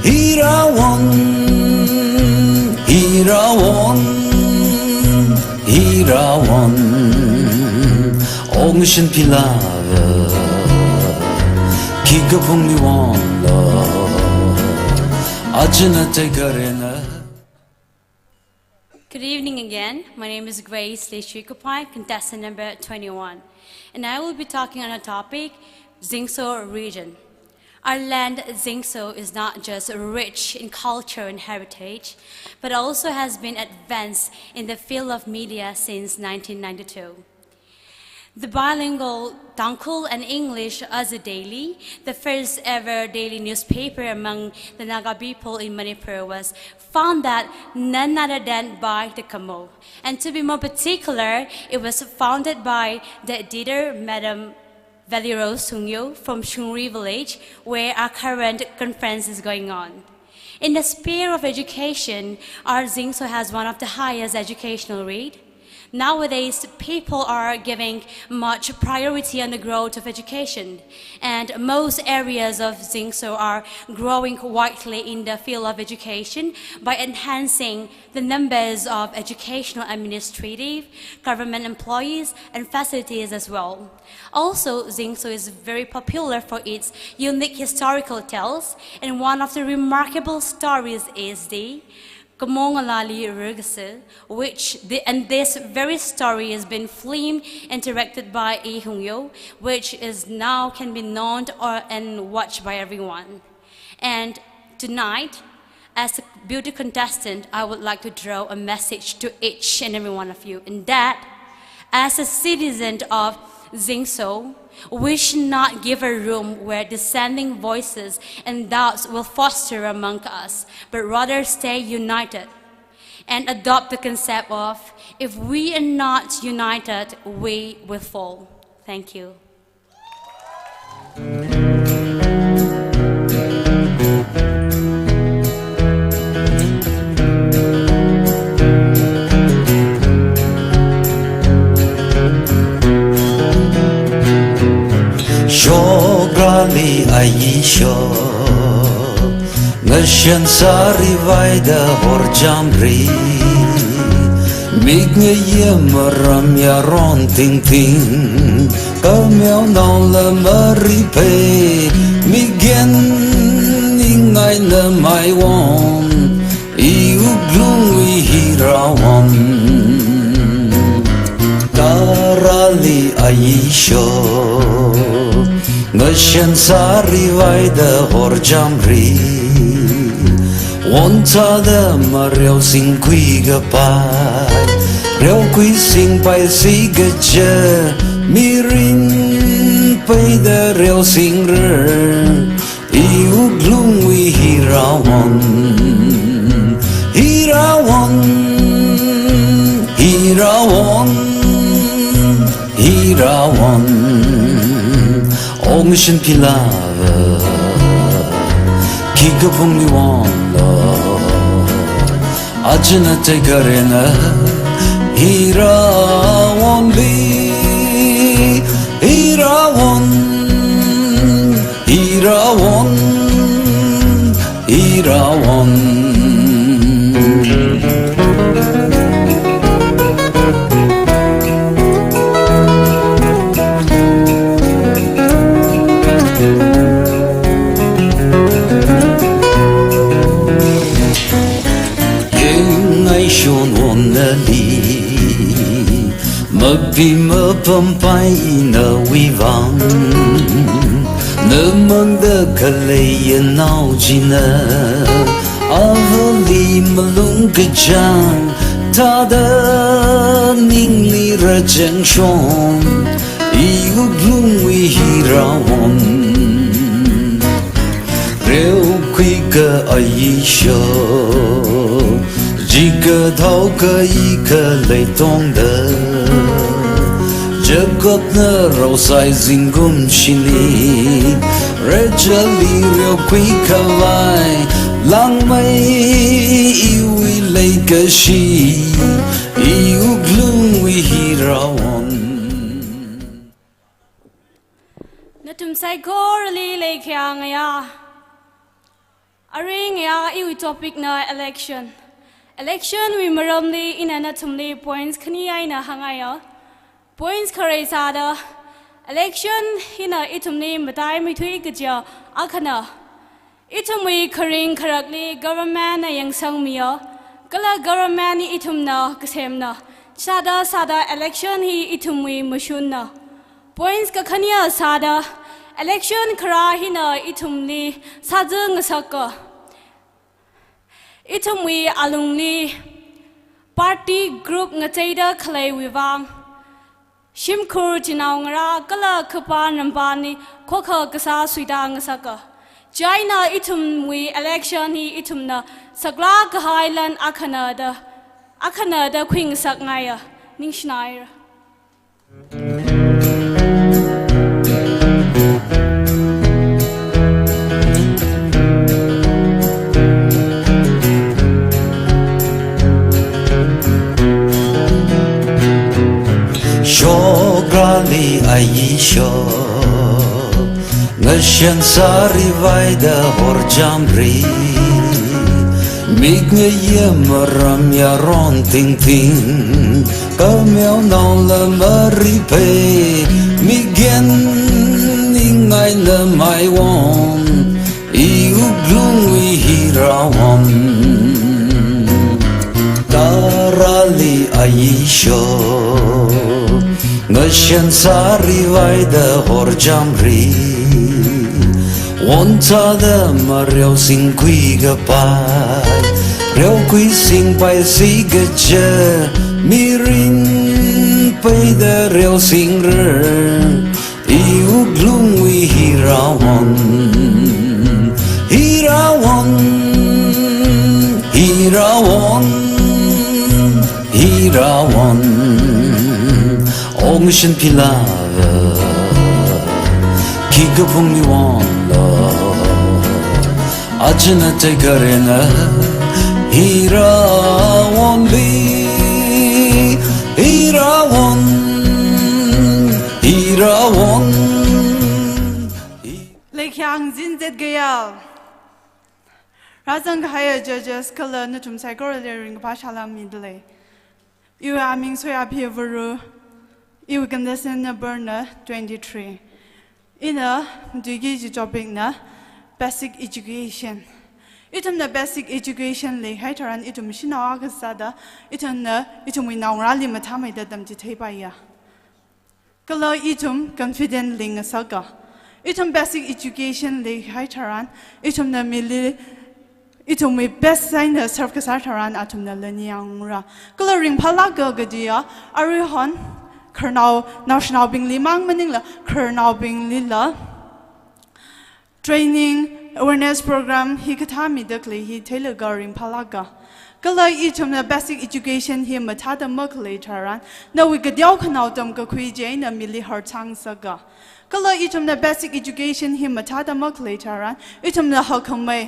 Hirawan Hirawan Hirawan Ocean Pilava Kika Pungli Wanda Ajana Tegarena. Good evening again. My name is Grace Leishikapai, contestant number 21. And I will be talking on a topic, Zingsho region. Our land, Zingsho, is not just rich in culture and heritage, but also has been advanced in the field of media since 1992. The bilingual Tangkhul and English as a daily, the first ever daily newspaper among the Naga people in Manipur, was founded none other than by the Kamo. And to be more particular, it was founded by the editor, Madam Valiro Sungyo from Shungri village, where our current conference is going on. In the sphere of education, our Zingsho has one of the highest educational rate. Nowadays, people are giving much priority on the growth of education, and most areas of Zingsho are growing widely in the field of education by enhancing the numbers of educational, administrative, government employees, and facilities as well. Also, Zingsho is very popular for its unique historical tales, and one of the remarkable stories is the Kamongalali Rugase, and this very story has been filmed and directed by Lee Hung-yo, which is now can be known and watched by everyone. And tonight, as a beauty contestant, I would like to draw a message to each and every one of you, and that, as a citizen of Zingsho, we should not give a room where dissenting voices and doubts will foster among us, but rather stay united and adopt the concept of, if we are not united, we will fall. Thank you. Shograli Aisho Ngashan Sari Vaida Horjamri Mig Yemaram Yaron Ting Ting KAMJONG La Maripe Migen Ingay na Maiwan Iuglung Hirawan Darali Aisho Ngashan Sari Vaida Horjamri วันเธอเดินมาเรียวสิ่งคุยกันไปเรียวคุยสิ่งไปสิก็เจอมีรินไปเดเรียวสิ่งเรื่องอีอุกลุงวิฮิราวันฮิราวันฮิราวันฮิราวันองค์ฉันพิลาคิดกับผมไม่วันอาจจะใจกระเรนะฮิราวันลีฮิราวันฮิราวันฮิราวัน vì mơ bầm bay nở vi vang nở mong đỡ cả lệ nào chỉ nở avali malung cái chang ta đã ninh li ra chẳng son yêu blung vi hirawon rêu quy cơ ai show chỉ cơ thấu cơ ý cơ lệ tông đỡ Jagat na rau sai zingum shini Rejali reo kui kawai Lang mai iwi lay kashi Iu glung wi hirawon Natum sai korali lay kya ngaya Aring ya iwi topic na election Election wi maramli ina natumli points kaniyay na hangaya Points kare sada election hina itumni matai mithui gja akhana itumwi kharing kharakli government na yangsang miya kala government ni itumna kasemna sada election hi itumwi mushunna points ka khania sada election khara hina itumni sajang sakka itumwi alungni party group ngachaida khalai wiwang Shimkur Jinaungara Kala Kupa Nambani Koka Kasa Suidang Saka Jaina itumwi election hi itumna Sagla Highland Akanada Queen Saknaya Ningshnair Shograli Aisha Ngashan sari vaida horjamri Migne yemaram yaron ting ting Kamyaw naula maripe Migen ingay na maiwan Iuglung wihirawan Darali Aisha Ngashan sari vaida horjamri Wanta da maryaw sing kui gapai Ryaw kui sing pai si gaja Mirin pai da ryaw sing rer Iuglung wi hirawan Hirawan Hirawan Hirawan Ông sân phi la Khi gặp ông ni wan la Ajna tay karena Hirawan li Hirawan Hirawan Lekyang zinzet gayal Razang kaya judges kala nutum saikor ring pashala midle You are ming soya piavaru You can listen to Burner 23. In a Digi topic na basic education. Itum the basic education lay hater and itum shina agasada, itum we now rally matame that them to tapaya. Kalo itum confident ling a saga. Itum basic education lay hater and itum the milli itum we best sign the serve kasataran atum na lanyang ra coloring phalaga gadia arihon kernau national bing limang maningla kernau bing lila training awareness program hi katami dakli hi telegaring phalaga kala itum na basic education hi mathada makle taran na we gadiao khanau tam ka khui je na mili har chang saga kala itum na basic education hi mathada makle taran itum na hakamai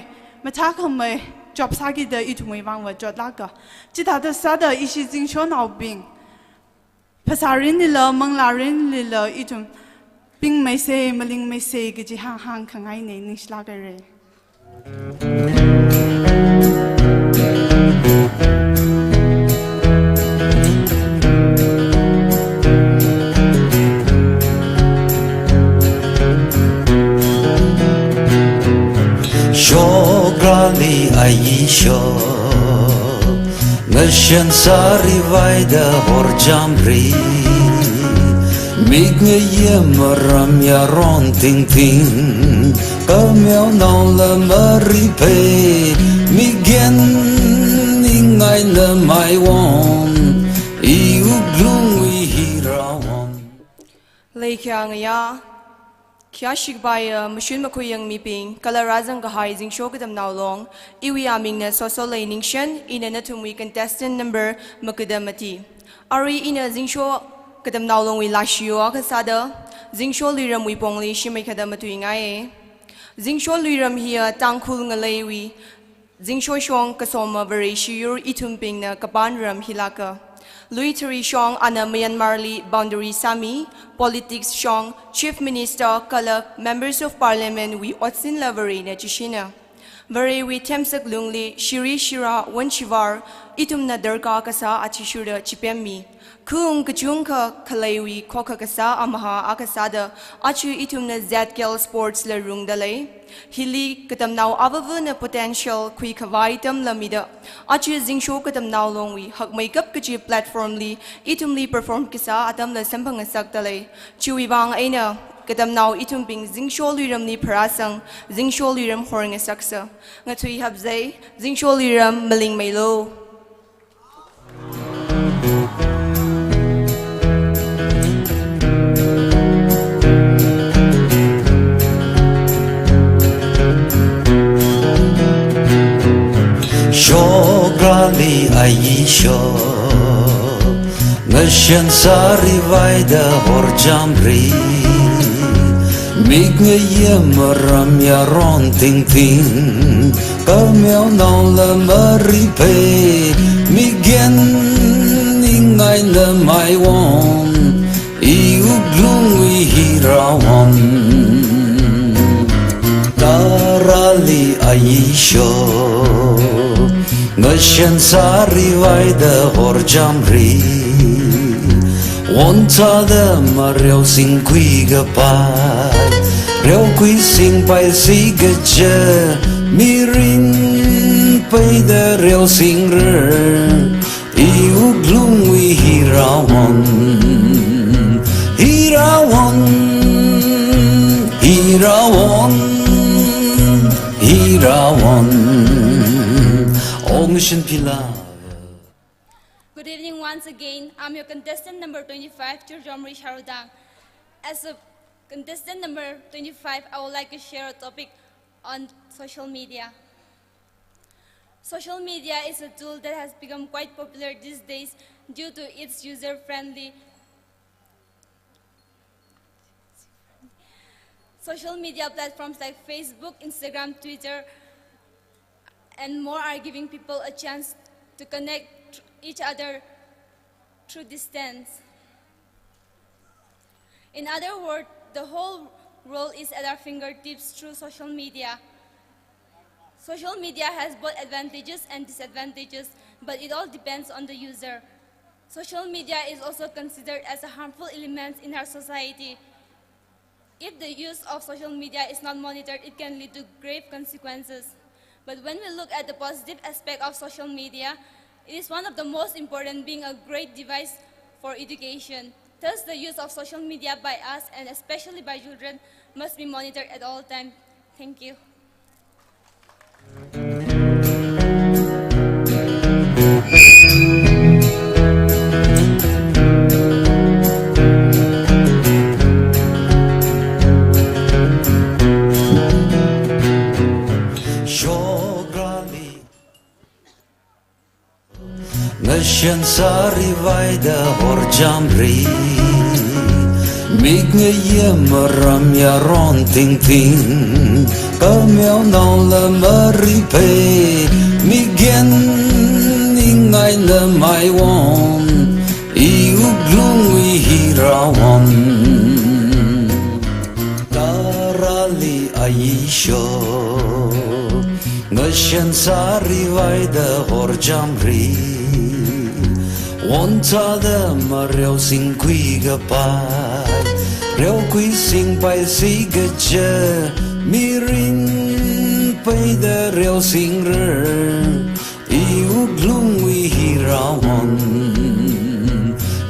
mathakhamai job sagi da itum we wang wa jotlaga chita da sada ishi Zingsho nao bing pasarin lila manglarin lila itum bing mai se maling mai se ge ji hang hang khangai nei ning shlaga re Shograli aisho Ngashan sari vaida horjamri Migne yemaram ya ron ting ting Kamyaw nao la maripe Migen ingay na mai won Iuglung ihirawan Lay kya ngaya Kya shigbaya machine makuyang miping kalarazang kahai Zingsho Katamnao long iwi aming na social ningshan ina natumwi contestant number makudamati ari ina Zingsho Katamnao long wi lashiyo kasada Zingsho liram wi pongli shimay kadamatu ingaye Zingsho liram hiya tangkul ngalaywi Zingsho shong kasoma varishiyur itumping na kapanram hilaka Louis Teri Shong ana Myanmar li boundary Sami, politics Shong, Chief Minister, Kala, Members of Parliament we Otsin Laveri na Chishina. Vare we Temsak Lungli, Shiri Shira, Wanchivar, Itum na Durga Kasa Achishura Chipemi. Kung Kachunka Kalewi Koka Kasa Amaha Akasada, Achu Itum na Zatkel Sports La Rung Dale. Hili Katamnao Avavu na potential Kui Kavaitam Lamida. Achu Zingsho Katamnao Longwi, Hak Makeup Kachi platform li, Itum li perform Kisa Atam la Sempang Asak Dale. Chui Bang Aina. Katamnao itumping Zingsho liram ni parasang Zingsho liram horang asaksa ngatui habzay Zingsho liram maling maylo Shograli aisho Ngashan sari vaida horjamri Migne yemaram ya ron ting ting Kamyaw nao la maripe Migen ingay na mai won Iuglung ihirawan Darali aisho Ngashan sari vaida horjamri Wonta da maryaw sing kui gapai Ryaw kui sing pai si gaja Mirin pai da ryaw sing rer Iuglung wi hirawan Hirawan Hirawan Hirawan Ongshin pila Good evening once again. I'm your contestant number 25, Churjomri Sharudang. As a contestant number 25, I would like to share a topic on social media. Social media is a tool that has become quite popular these days due to its user-friendly. Social media platforms like Facebook, Instagram, Twitter, and more are giving people a chance to connect each other through distance. In other words, the whole world is at our fingertips through social media. Social media has both advantages and disadvantages, but it all depends on the user. Social media is also considered as a harmful element in our society. If the use of social media is not monitored, it can lead to grave consequences. But when we look at the positive aspect of social media, it is one of the most important, being a great device for education. Thus, the use of social media by us, and especially by children, must be monitored at all times. Thank you. da hor jamri mig nge yem ram ya ron ting ting kamyo nao la mari pe migen ningai la mai won iu glung wi hirawan darali aisho ngashan sari vai da hor jamri One tada ma reo sing kui ga pai reo kui sing pai si ga cha mi rin pai da reo sing re iu glung wi hirawan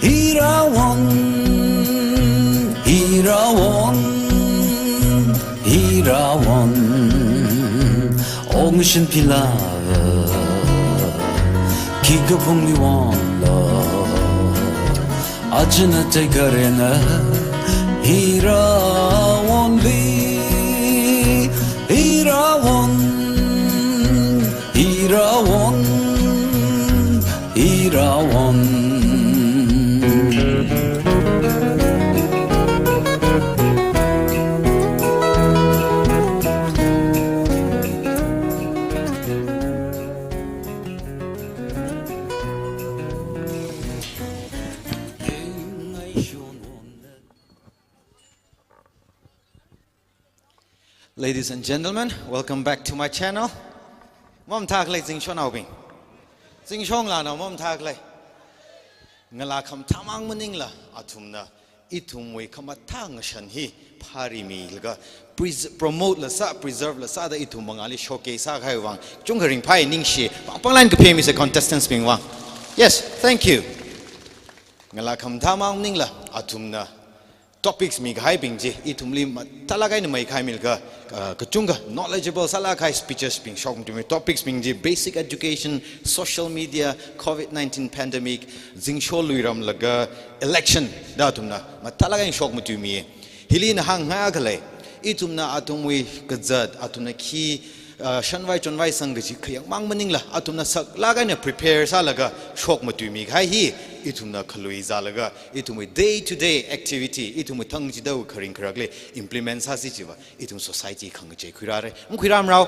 hirawan hirawan hirawan ong shin pila ki ga pung li wan Ajna tegarena hirawan li hirawan hirawan hirawan Ladies and gentlemen, welcome back to my channel. Mom tag lay Zingsho now bing. Zingsho la na mom tag lay. Ngala kham thamang maning la atumna itum we kham thang shan hi phari mi lga promote la sa preserve la sa da itum mangali showcase sa khai wang chung ring phai ning shi pang line ka phemi se contestants bing wang. Yes, thank you. Ngala kham thamang ning la atumna topics mi gai bing ji itumli talagai ni mai khai mil ka kachunga knowledgeable sala khai speeches bing shok mi topics bing ji basic education social media covid-19 pandemic Zingsho luiram laga election da tumna ma talagai shok mu tu mi hilin hang ha gale itumna atumwi kazat atumna ki shanwai chonwai sang ji khayang mang maning la atumna sak lagai na prepare sa laga shok mu tu mi gai hi itumna khalui zalaga itumui day to day activity itumui thangji dau kharing kharagle implement sa si chiwa itum society khang je khirare mkhiram rao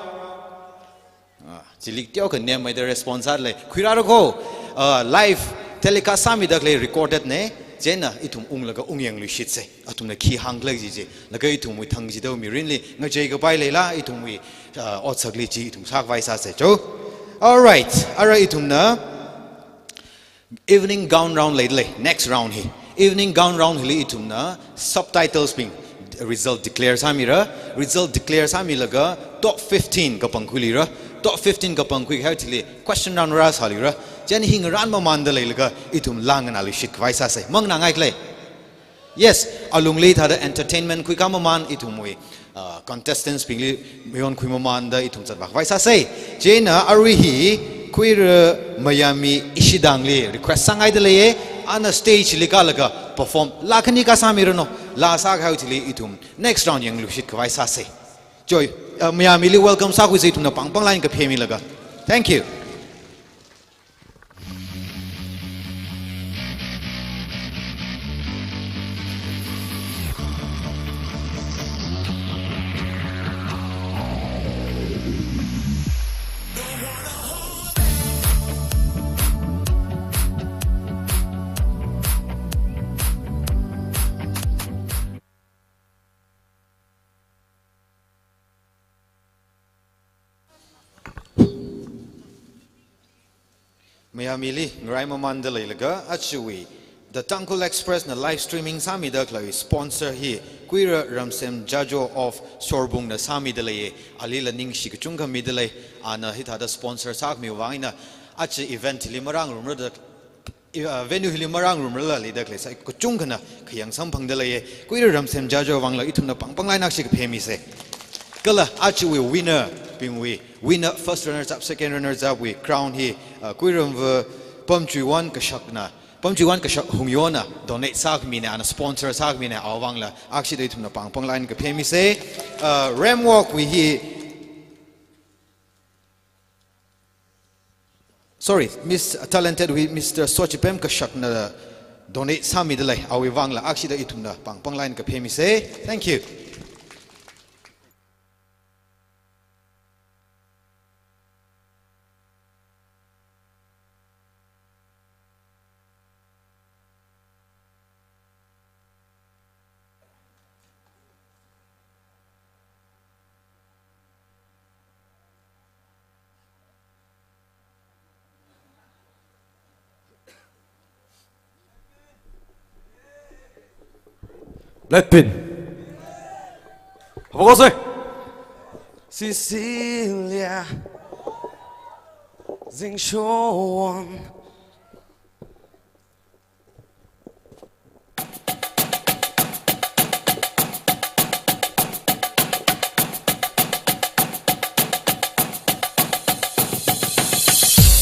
jilik tyo kan ne mai the response le khiraro ko live telecast sami dakle recorded ne jena itum unglaga ungyang lu shit se atumna ki hanglag ji je laga itumui thangji dau mi rinli ngajei ga bai lela itumui otsagli ji itum sak vai sa se cho all right itumna evening gown round lately next round he evening gown round hili itumna subtitles being result declares hamira result declares hamilaga top 15 ka pangkhulira top 15 ka pangkhui haitili question round ra salira jen hing ran ma mandal laga itum langana lu shik vaisa sai mang na ngai kle yes alungli thada entertainment khui ka man itumui contestants pingli meon khui ma manda itum chat vaisa sai jena ari hi Queer Miami Ishidangli request sangai de leye on a stage ligalaga perform lakani ka samirano la sak hautili itum next round yang lushit kwai sa se joy Miami li welcome sa ku itum na pang line ka phemi laga thank you Miami li ngai mamanda leilaga achui the Tangkul Express na live streaming sami da klai sponsor hi Queer Ramsem Jajo of Sorbung na sami da lei alila ning shi kachunga mi da lei ana hita da sponsor sak mi wangina achi event li marang room da venue li marang room la li da klai sai kachunga na khayang samphang da lei Queer Ramsem Jajo wangla ithumna pang lai nak shi ka phemi se kala achui winner Pingwi winner first runners up second runners up we crown here Quirum Pamchuan Kashakna Pamchuan Kashak Hungyona donate sak mine and sponsor sak mine awangla actually tum na pang line ka phemi se ram walk we here Sorry, Miss Talented with Mr. Sochipem Kashak na donate sami delay. Awi wang la aksi da itum na pang line ka pemi say. Thank you. Blackpink. Apa kau say? Cecilia, Zingsho one.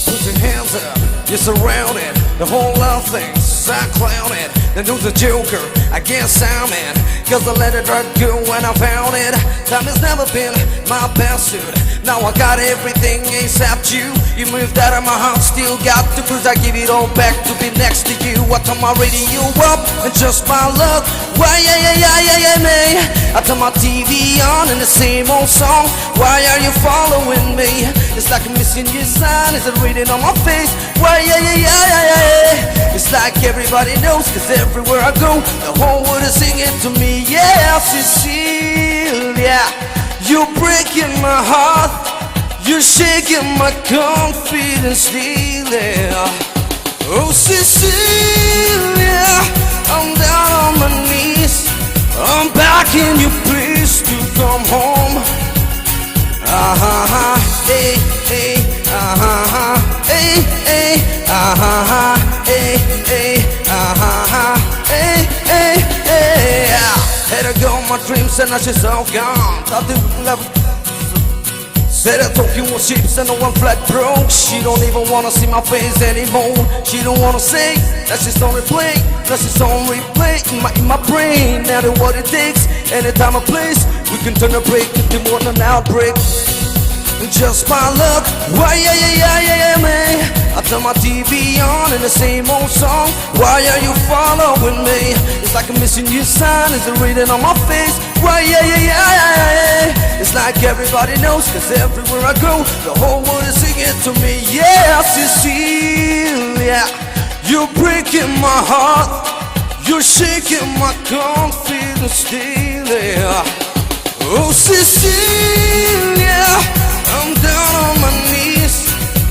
Put your hands up, you're surrounded. The whole lot of things I clouded. Then who's the joker? I guess I'm in. Cause I let it right go when I found it. Time has never been my best suit. Now I got everything except you. You moved out of my heart, still got the cruise. I give it all back to be next to you. I turn my radio up and just my luck. Why, me? I turn my TV on and the same old song. Why are you following me? It's like I'm missing your sign. Is it written on my face? Why, it's like everybody knows, cause everywhere I go, the whole world is singing to me. Yeah, Cecilia, you're breaking my heart. You're shaking my confidence daily. Oh, Cecilia, I'm down on my knees. I'm begging you please to come home. Hey, hey, hey, hey, hey, hey, hey, hey, hey. Had to go my dreams and now she's all gone. Thought they would love. Said I told you on ships and no one flat broke. She don't even wanna see my face anymore. She don't wanna say that she's on replay. That she's on replay in my brain. Now that what it takes, anytime or place, we can turn a break into more than an outbreak. Just my luck. Why, me? I turn my TV on and the same old song. Why are you following me? It's like I'm missing your sign. Is it written on my face? Why, it's like everybody knows, cause everywhere I go, the whole world is singing to me. Yeah, Cecilia, you're breaking my heart. You're shaking my confidence daily. Oh, Cecilia, I'm down on my knees.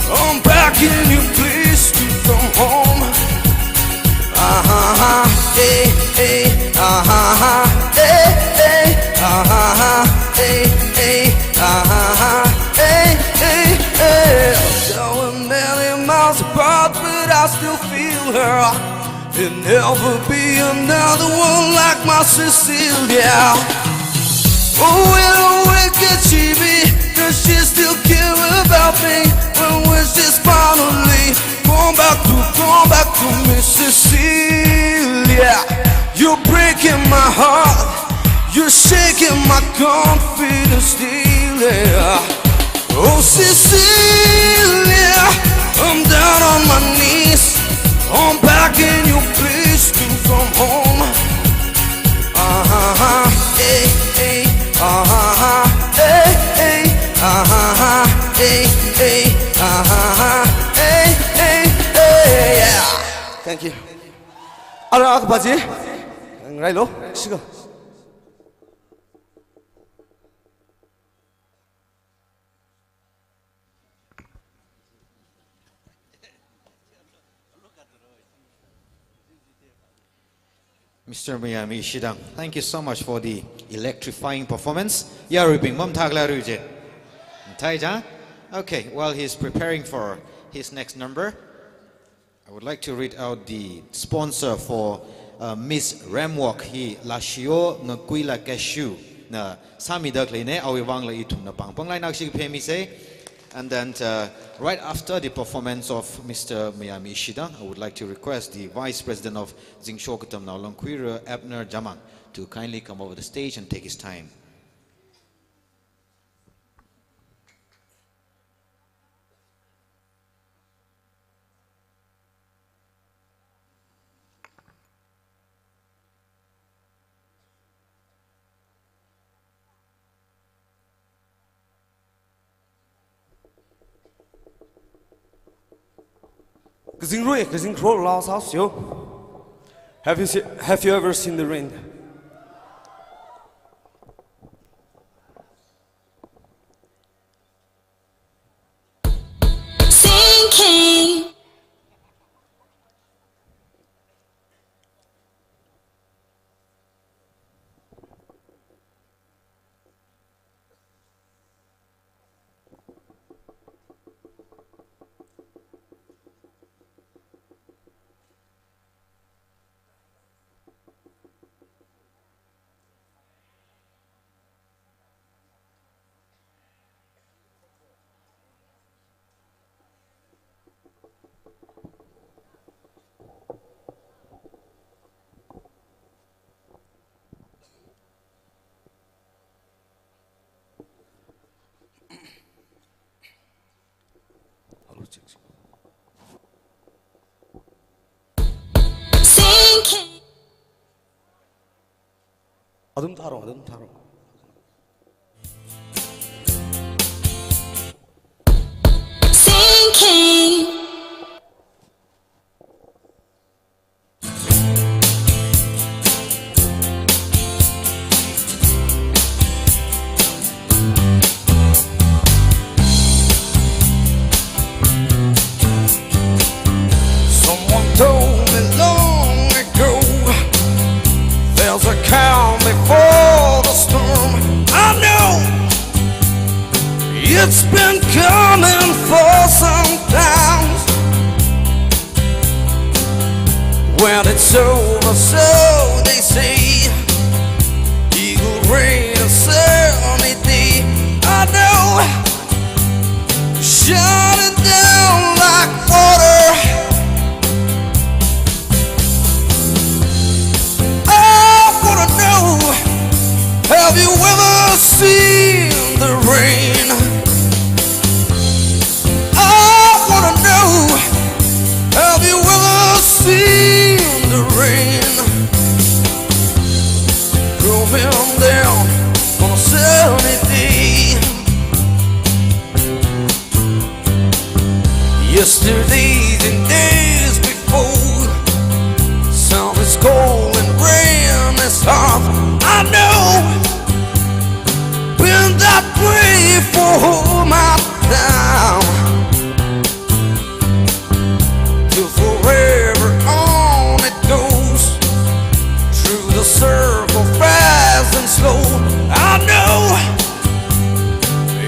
I'm begging you please to come home. Hey, hey, hey, hey, hey, hey, hey, hey. So a million miles apart, but I still feel her. There'll never be another one like my Cecilia. Oh, well, where could she be? Does she still care about me? When was this finally? Come back to me, Cecilia. You're breaking my heart. You're shaking my confidence daily. Oh, Cecilia, I'm down on my knees. I'm begging you please to come home. Hey, hey, hey, hey, hey, hey, hey, hey, yeah. Thank you. 알아, 그 바지? 라이로, 시거. Mr. Miami Shidang, thank you so much for the electrifying performance. Yarubing Mom Tagla Ruje. Taija? Okay, while he's preparing for his next number, I would like to read out the sponsor for Miss Ramwalk. He Lashio Nakuila Cashew. Na Sami Dakline, Awi Wangla Itum na Pang Pang Line actually pay me say. And then right after the performance of Mr. Miami Ishida, I would like to request the Vice President of Zingsho Katamnao Longquira, Abner Jamang, to kindly come over the stage and take his time. Zingsho Laos House yo. Have you ever seen the rain? Sinking. Sinking. Adum tharo. Sinking. Someone told me long ago there's a calm before the storm. I know it's been coming for some time. When it's over, so they say, eagle rain a sunny day. I know, shut it down like water. Have you ever seen the rain? I wanna know, have you ever seen the rain? Coming down on a sunny day. Yesterdays and days before, sun is cold and rain is hot. I know, been that way for my time. Till forever on it goes, through the circle fast and slow. I know,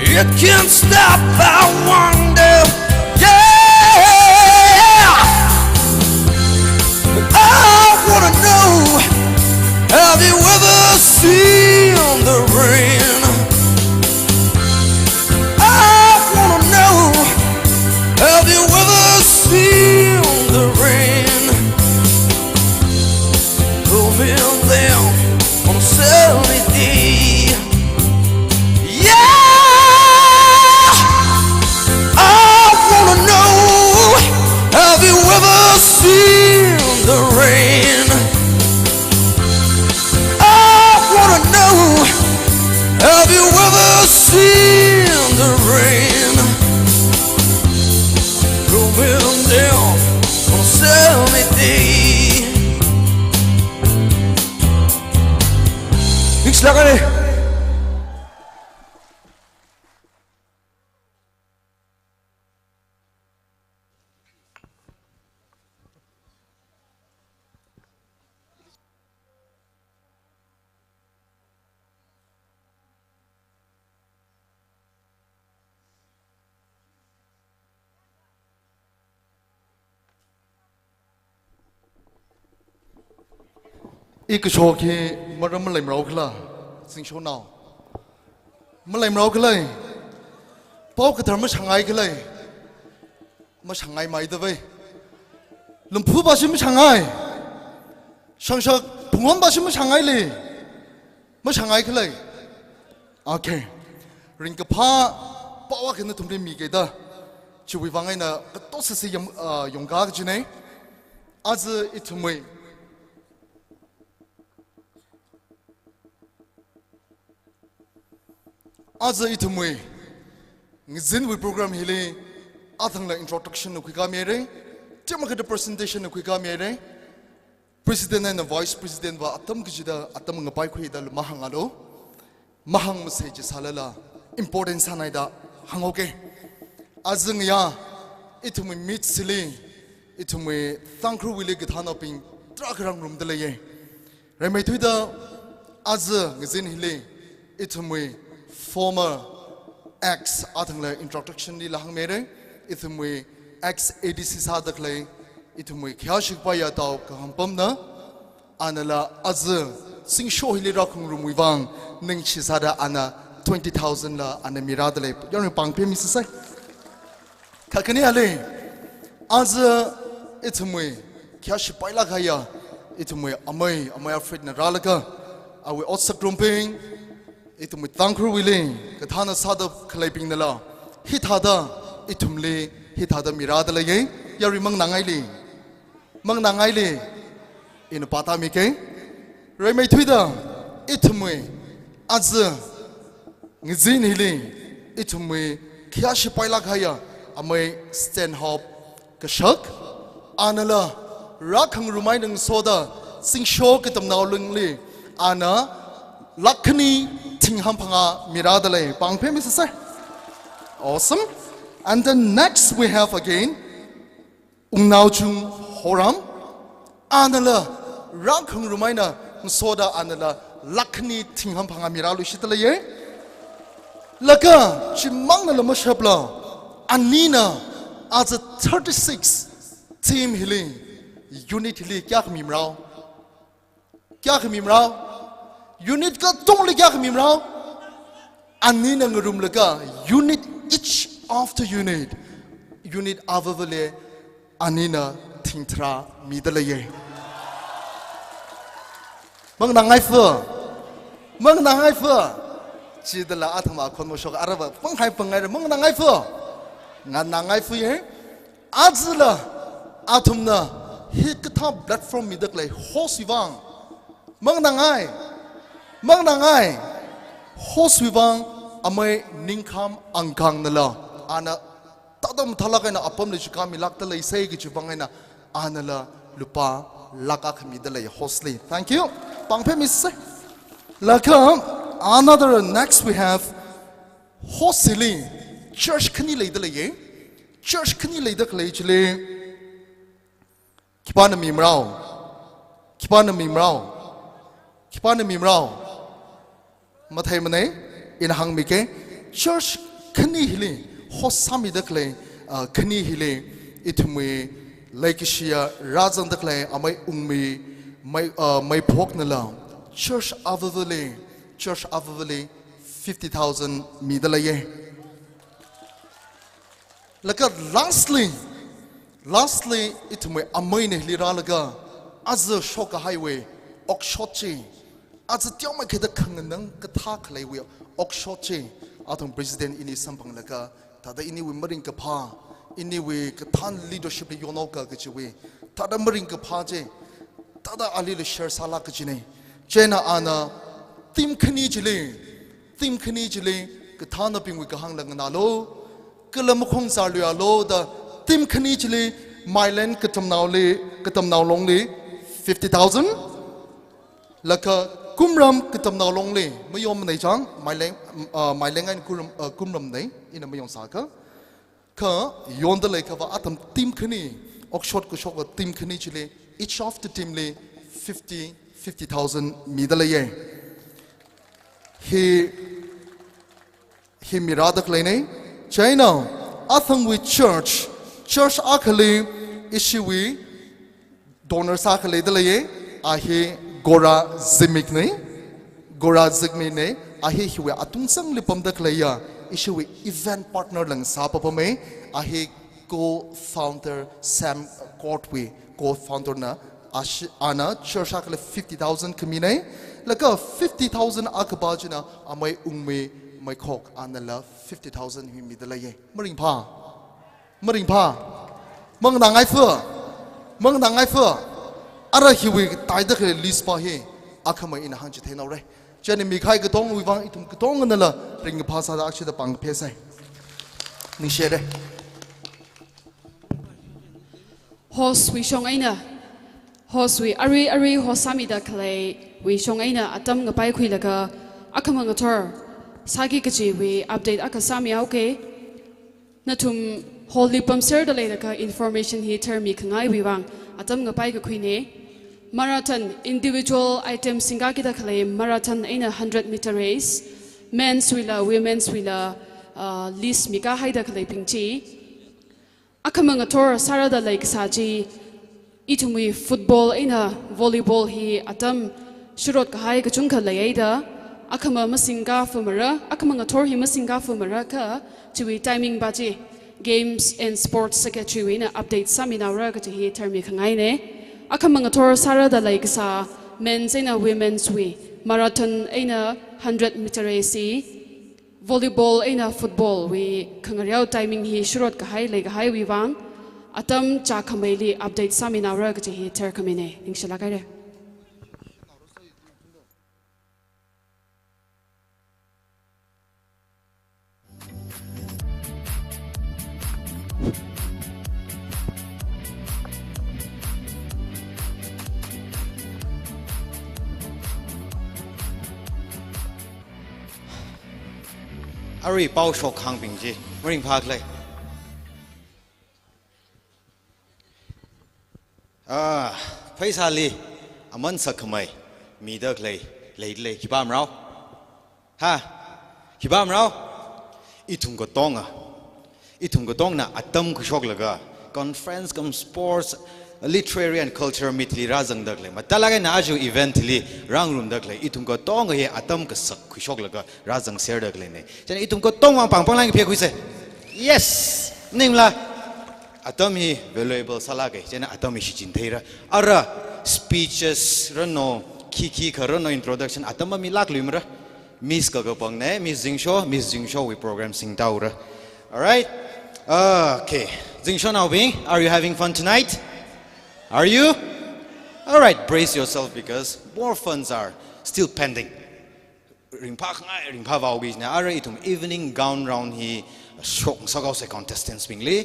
it can't stop, I wonder, yeah. I wanna know, have you ever seen the rain? I wanna know, have you ever seen the rain? Coming down on a sunny day. Yeah, I wanna know, have you ever seen the rain? Have you ever seen the rain? Coming down on a sunny day. Mix lagare. एक show के मरम Malay मरावखला Zingsho now Malay मरावखलाय पाव कथर म छंगाय खलाय म छंगाय my दबे लम्फु बासि म छंगाय संसक फुंगम बासि म छंगाय ले म छंगाय खलाय ओके रिंग पा पावा खने तुमरे मी गेदा चुबि वांगाय ना कतोस से यंगा जिने आज इथुमै आज इथुमै जिन वी प्रोग्राम हिले आथंगला इंट्रोडक्शन नु खिका मेरे Tiamakada presentation na kuika mere. President and Vice President wa atam kujida atam ngapai kuida mahangalo. Mahang message salala important sanaida hangoke. Azeng ya itumi meet sili itumi thankru wili githana ping trakrang room delaye. Remai tuida az ngzin hili itumi former ex atangla introduction di lahang mere itumi ex ADC sadakle itumi khyashik pa ya taw kahampam na anala az Zingsho hili rakung rumuivang ning chisada ana 20,000 la ana miradale yon pangpe misai kakani ale az itumi khyashik pa la khaya itumi amay afraid na ralaka awi otsak rumping itumi thankru willing kathana sada khlaiping nala hithada itumle hithada miradale ye yari mang nangai le in pata mike remai thuida itumi az ngizin hili itumi kyashi paila khaya amai stand hop kashak anala rakhang rumai nang soda Zingsho Katamnao lungli ana lakhni tingham phanga miradale pangphe misai awesome. And then next we have again Ungnao Chung Horam anala rakhang rumai na soda anala lakhni tingham phanga miralu shitala ye laka chimang na lama shabla anina as a 36 team healing unit hili kya khmimrao unit ka tongli kya khmimrao anina ngrum laka unit each after unit avavale anina thingthra midala ye mang nangai fu chidala athama khonmo shok araba panghai pangai mang nangai fu ye azla athumna hikatha platform midakle hoswang mang nangai hoswang amai ningkham angkang nala ana tadam thalakaina apam le chukami lakta le sei gi chubangaina anala lupa laka khmidale hosli thank you pangphe miss laka another next we have hosili church khni leidale ye church khni leidakle chile kipana mimrao mathai mane in hang mike church khni hili hosami dakle khni hili itumi laikishia rajan dakle amai ungmi mai phok nala church avavale 50,000 midalaye laka lastly itumi amai ne hlira laga az shoka highway okshotchi az tyoma kheda khangnang katha khlaiwe okshotchi athong president ini sampang laga tada ini we maring ka pha ini we kathan leadership yono ka kchiwe tada maring ka pha je tada ali le share sala kchine chena ana tim khni chile kathana pingwe ka hang lang na lo kalam khong sar lya lo da tim khni chile myland katamnao long le 50,000 laka kumram katamnao long le mayom nei chang mylang an kumram nei ina mayom sa ka yonda le ka wa atam tim khni okshot ko shok tim khni chile each of the team le 50,000 midala ye he miradak le nei china athang with church akhali ishiwi donors akhali dala ye ahi gora zimik ne ahi hiwe atungsang lipam daklaya ishiwi event partner lang sapapame ahi co-founder Sam Courtway co-founder na ana church akhali 50,000 kamine laka 50,000 akabajina amai ungme mai khok anala 50,000 hi midala ye maring pha mang nangai fu ara hiwi taida khe list pa he akhama ina hang chi thainau re chani mi khai ga tong wiwang itum ka tong na la ring pha sa da akshi da pang phe sai ni shere host we shong aina host we ari hosami da clay we shong aina atam nga pai khui laga akamang thor sagi kachi we update akasami okay natum holy pumser da laga information he term mi khangai we wang atam nga pai ka khui ne marathon individual item singa ki da clay marathon aina 100-meter race men's wila women's wila list mika haida clay pingchi akamang thor sarada like saji itumi football aina volleyball hi atam shurot ka hai ka chung kha laida akama masinga fumara akamang thor hi masinga fumara ka chui timing baji games and sports secretary ina update saminara ka hi termi khangai ne akamang thor sarada like sa men's and women's we marathon aina 100-meter race volleyball aina football we khangariao timing hi shurot ka hai le ga hai wi wang atam cha khameli update saminara ka hi ter kamine inshallah kai re Ari bao shok hang bing ji ring park lai paisa li aman sak khamai mi dak lai lai kibam rao ha kibam rao itum ko tong na atam ko shok laga conference kam sports literary and culture mitli razang dak lai matalaga na aju event li rang room dak lai itum ko tong he atam ka sak khishok laga razang share dak lai ne chen itum ko tong wang pang lang phe khuise yes nimla atam hi valuable salage chen atam hi chin theira ara speeches rano kiki kharano introduction atam mi lak lumra miss ka pang ne miss Zingsho we program sing taura all right okay Zingsho now being are you having fun tonight? Are you? All right, brace yourself because more funds are still pending. Ringpa vaugis na ara itum evening gown round hi shok sagaw se contestants bingli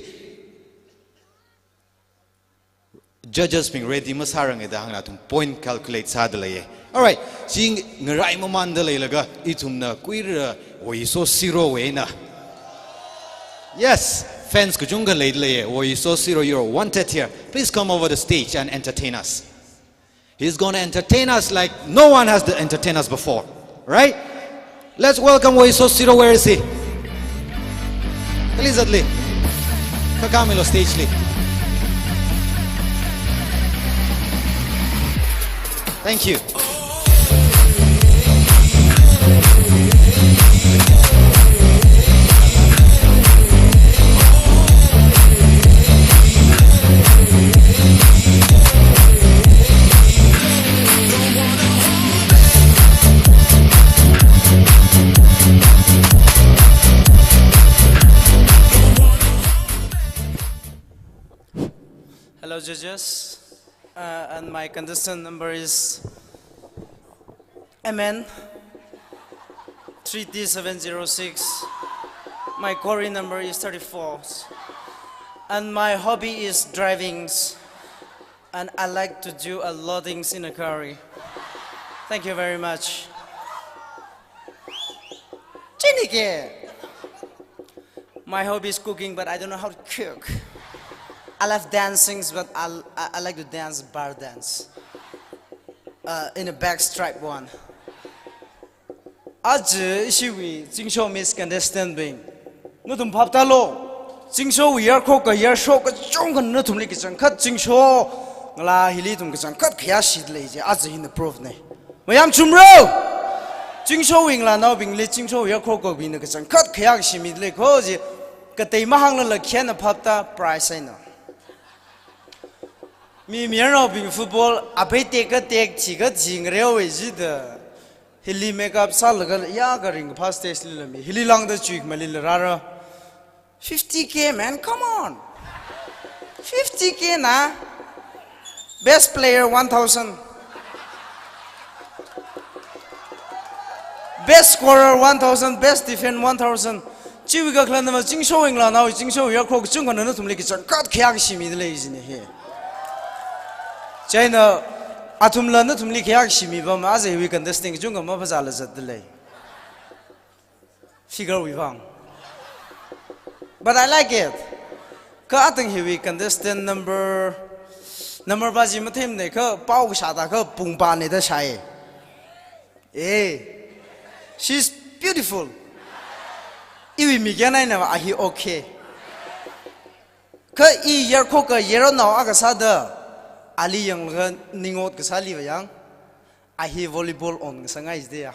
judges being ready masarang eda hangna tum point calculate sadalaye. All right, sing ngarai mamanda laga itum na queer oiso zero we na. Yes. Fans kujunga lately, we so zero you're wanted here. Please come over the stage and entertain us. He's gonna entertain us like no one has to entertain us before, right? Let's welcome so zero. Where is he? Elizadli, kakamilo stage li. Thank you. Hello judges, and my contestant number is MN 3T706. My query number is 34, and my hobby is driving, and I like to do a lot of things in a car. Thank you very much. Chinike. My hobby is cooking, but I don't know how to cook. I love dancing, but I like to dance bar dance. In a backstrap one. Aje shiwi Zingsho Miss contestant being. Nutum paptalo. Zingsho we are cook a year show a chong and nutum likisan cut Zingsho la hilitum kisan cut kiashi lazy as in the proof ne. Mayam chumro. Zingsho wing la now being lit Zingsho we are cook of being a kisan cut kiashi midley cause Kate mahang la can a papta price I know. Me being football, I pay take a ting railway zida. Hilly make up salaga yagaring past taste little me. Hilly long the cheek, my little rara. 50K man, come on. 50K na. Best player 1,000. Best scorer 1,000. Best defense 1,000. Chiwiga clan of Zingsho now, Zingsho, your cook, Jungan, and not to make it cut Kiashi me the lazy here. China atumla na tumli kyak shimi ba ma ze we contesting junga ma phazala zat le figure we wrong but I like it ka ateng heavy contestant number baji mathem ne ka pau sha da ka pung pa ne da shai she's beautiful iwi mi gana na a he okay ka I yer ko ka yero na aga sa da ali yang ga ningot ka sali ba yang a he volleyball on sa ngai de ya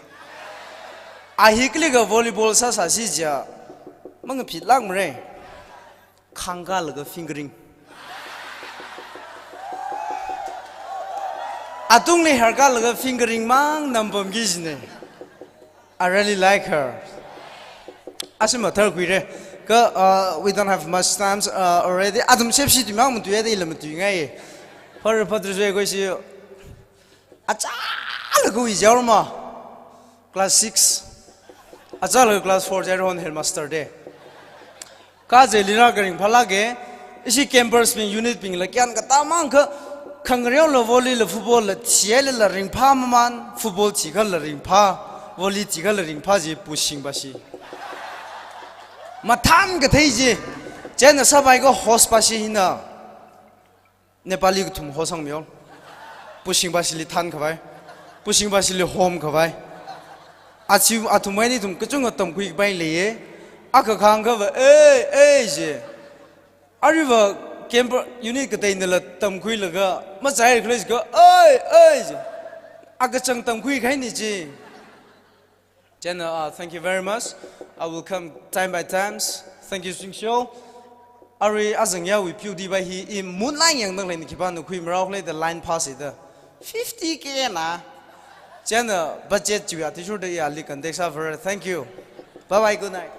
a he kli ga volleyball sa si ja mang phit lang mre khanga la ga fingering atung ni her ga la ga fingering mang nambam gi jine I really like her asima thar kui re ka we don't have much time already adam shep si dimang mu tuye de ilam tu ngai for patru je go si acha la go ijaur ma class 6 acha la class 4 jar hon headmaster de ka je lina garing phala ge isi campus pin unit pin la kyan ka tamang ka khangrew lo volley lo football la thiel la ring pha man football chi khal la ring pha volley chi khal la ring pha ji pushing ba si Mathan ka thei ji chen sabai go host pa si hina Nepali ku thum hosang myo pushing ba si li than khabai pushing ba si li home khabai achiu athumai ni thum kachung atam kui bai le ye aka khang ka ba je ariwa camp unit ka dai nala tam kui la ga ma jai khles go je aka chang tam kui khai ni ji Jenna, thank you very much. I will come time by times. Thank you, Zingsho. Ari azangya we pewdi by he in moonlight yang nang len kiban no kui mrao le the line pass it 50k na. Jenna budget ju ya tishu de ya li kan deksa for thank you. Bye bye, good night.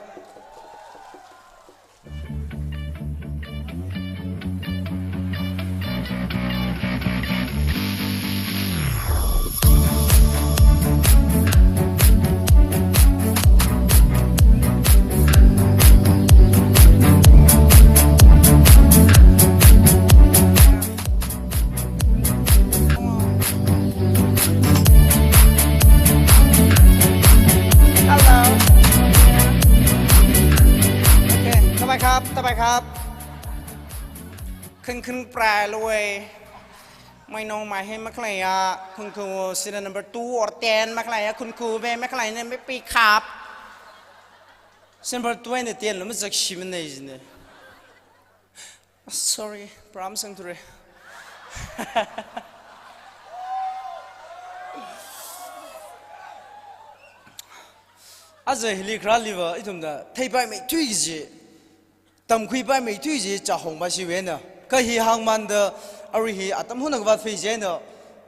Khinh prai lôi mai nong mai hay mắc lạiคุณครู student number 2 or 10 mắc lạiคุณครูvề mắc lại nên mới bị khap number 20 này tiền lắm giặc xí bên này gì sorry pram sang thôi giờ hili khá liva ít hôm đó thấy bài mấy thứ gì tầm khuy bài mấy thứ gì trả hồng bao nhiêu nữa cái hi hàng man đó ari hi atam hunang wat phi je no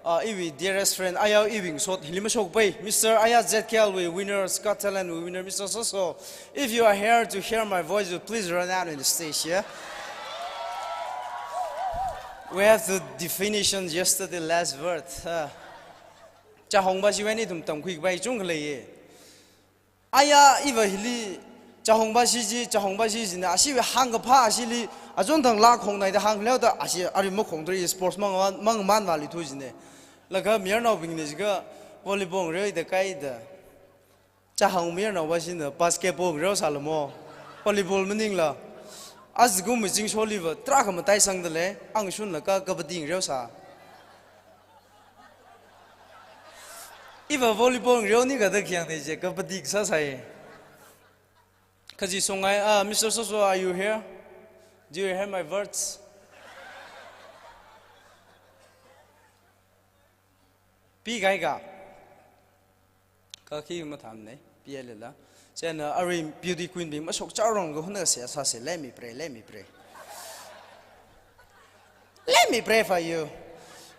iwi dearest friend aya iwing shot hilima shok pai Mr. Aya ZKL we winner Scotland we winner Mr. So if you are here to hear my voice please run out on the stage yeah we have the definition yesterday last word cha hong ba siwen ni tum tam khuy bai chung le aya iwa hili cha hong ba si na asi we hang pha asi li azon thang la khong nai da hang leo da asi ari mo khong dri sports mang man wali thu jine la ga mier no bing ni ga volleyball re da kai da cha hong mier no wa sin da basketball re sa mo volleyball mening la az gu mi jing so liver tra ka ma tai sang da le ang shun la ka kabaddi re sa iwa volleyball re ni ga da kyang ne je kabaddi sa sai kaji songai Mr. Soso are you here? Do you hear my words? Pi gai ga ka khi ma tham nei pi le la chen ari beauty queen bi ma sok chao rong go hna se sa se let me pray for you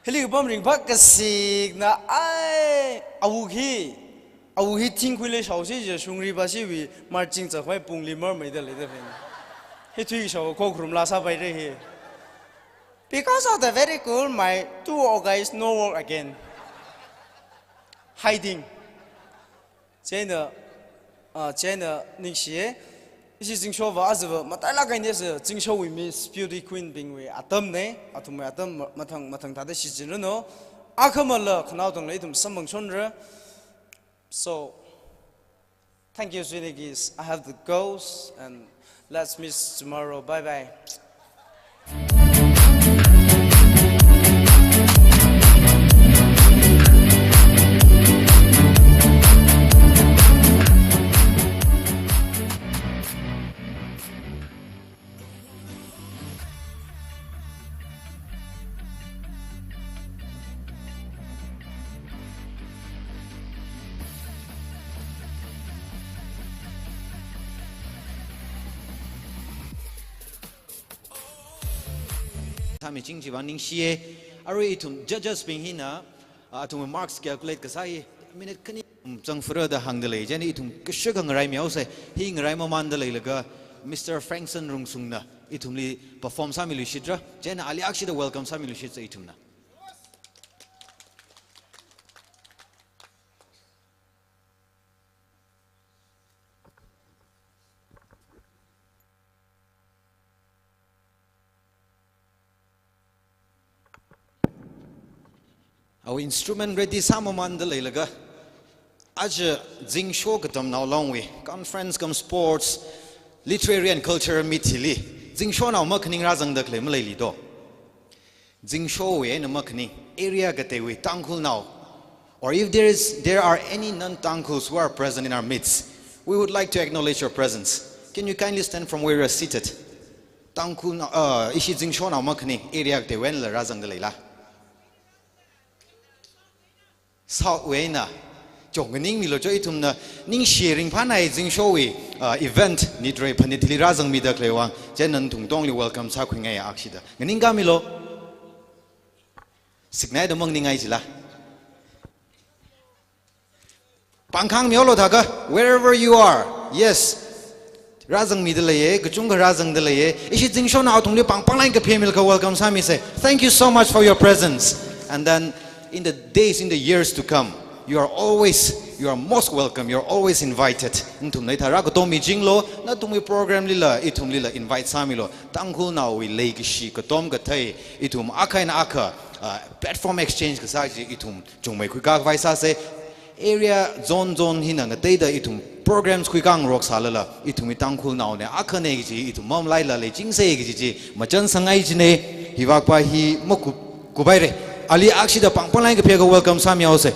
heli bom ring bak ka sik na ai au hi ting khui le shao si je shungri ba si wi marching cha khwai pung li mer mai da le da phen he thui shao ko khrum la sa bai re he because of the very cool my two guys no work again hiding China ning xie isi Zingsho va azwa matala kain des Zingsho we Miss Beauty Queen bing we atam ne atum atam mathang ta de si jin no akhamala khnau dong le dum samang chon re. So thank you Swinigis. I have the goals and let's meet tomorrow. Bye bye. Sami chingji waning xie ari itum judges ping hina atum marks calculate kasai minute kani chang fura da hang de lei jani itum kshag ang rai miao se hing rai ma man de lei laga Mr. Frankson rungsung na itum li perform sami lu shidra jana ali akshi da welcome sami lu shid se itum na. Our instrument ready samaman de leilaga. Aja Zingsho Katamnao long way. Conference come sports, literary and cultural meetili. Zingsho now makning razang de claim lay do. Zingsho we na makning area gatewe tangkul now. Or if there are any non-tangkuls who are present in our midst, we would like to acknowledge your presence. Can you kindly stand from where you are seated? Tangkul now ishi Zingsho now makning area gatewe la razang de leila. South way na jongning milo jo itum na ning sharing panai Zingsho we event nidre panitili razang mi da klewang jenan tung dong li welcome sa khwingai akshida ngning ga milo signai do mong ningai jila pangkhang miolo thaga wherever you are. Yes, razang mi de leye gchung ga razang de leye ishi Zingsho na tung li pang line ka phemil ka welcome sa mi say thank you so much for your presence. And then in the days, in the years to come, you are most welcome. You are always invited. Intum na itara ko tomi jinglo na tumi program lila itum lila invite samilo. Tangkul na we legishi ko tom gatay itum akay na aka platform exchange kasaji itum jungmay kuikak vaisa se area zone hina ngatay da itum programs kuikang rock salala itum itangkul na ne aka ne giji itum mom laila le jingse giji machan sangay jine hiwak pa hi moku kubayre. Ali akshi da pangpang ke pega welcome sami ause.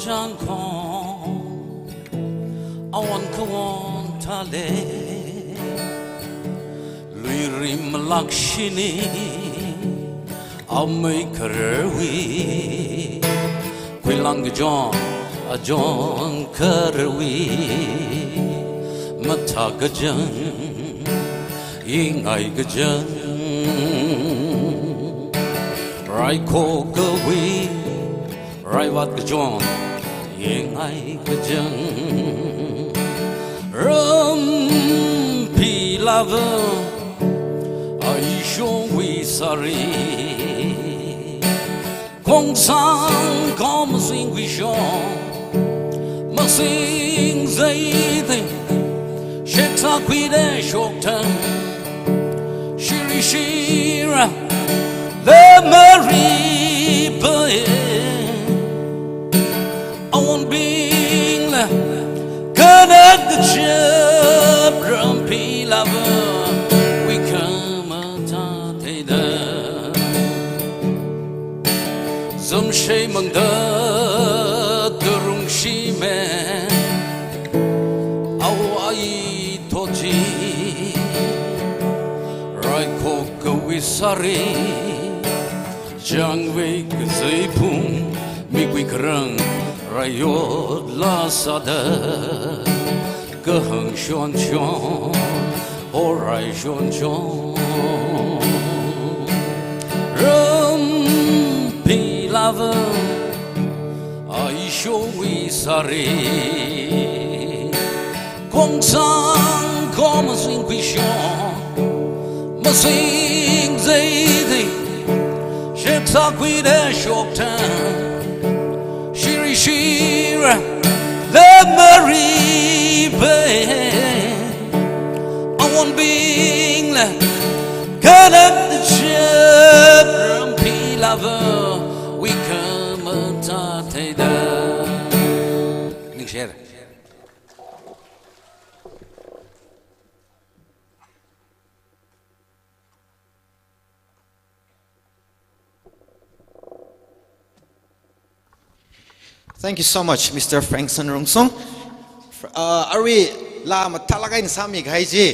MOIRANKHOM awan kawan tale luirim lakshini amay karwi kwilang ajon karwi matagajan ingay gajan rai ko gawi rai wat gajon ingay gajan ram pi lava aishong wi sari kong sang kom sing wi shong ma sing zai thing shek sa kwi de shok tan shiri shira le mari boy I want being connect the chip rumpy lover we come a tateda mang da durung shi me au ai toji rai ko ko wisari jang wei ke zai pung mi quy krang rayot la sada ke hang shon shon orai shon shon rum pi lava ai sho wi sare kong sang kom sing quy shon ma sing zai di shek sa quy de shok tan shiri shira the Marie Bay I want being connect the ship Rumpy lover we come and take the Ning share Thank you so much, Mr. Frank San Rungsong. Ari la matalaga in sami gaiji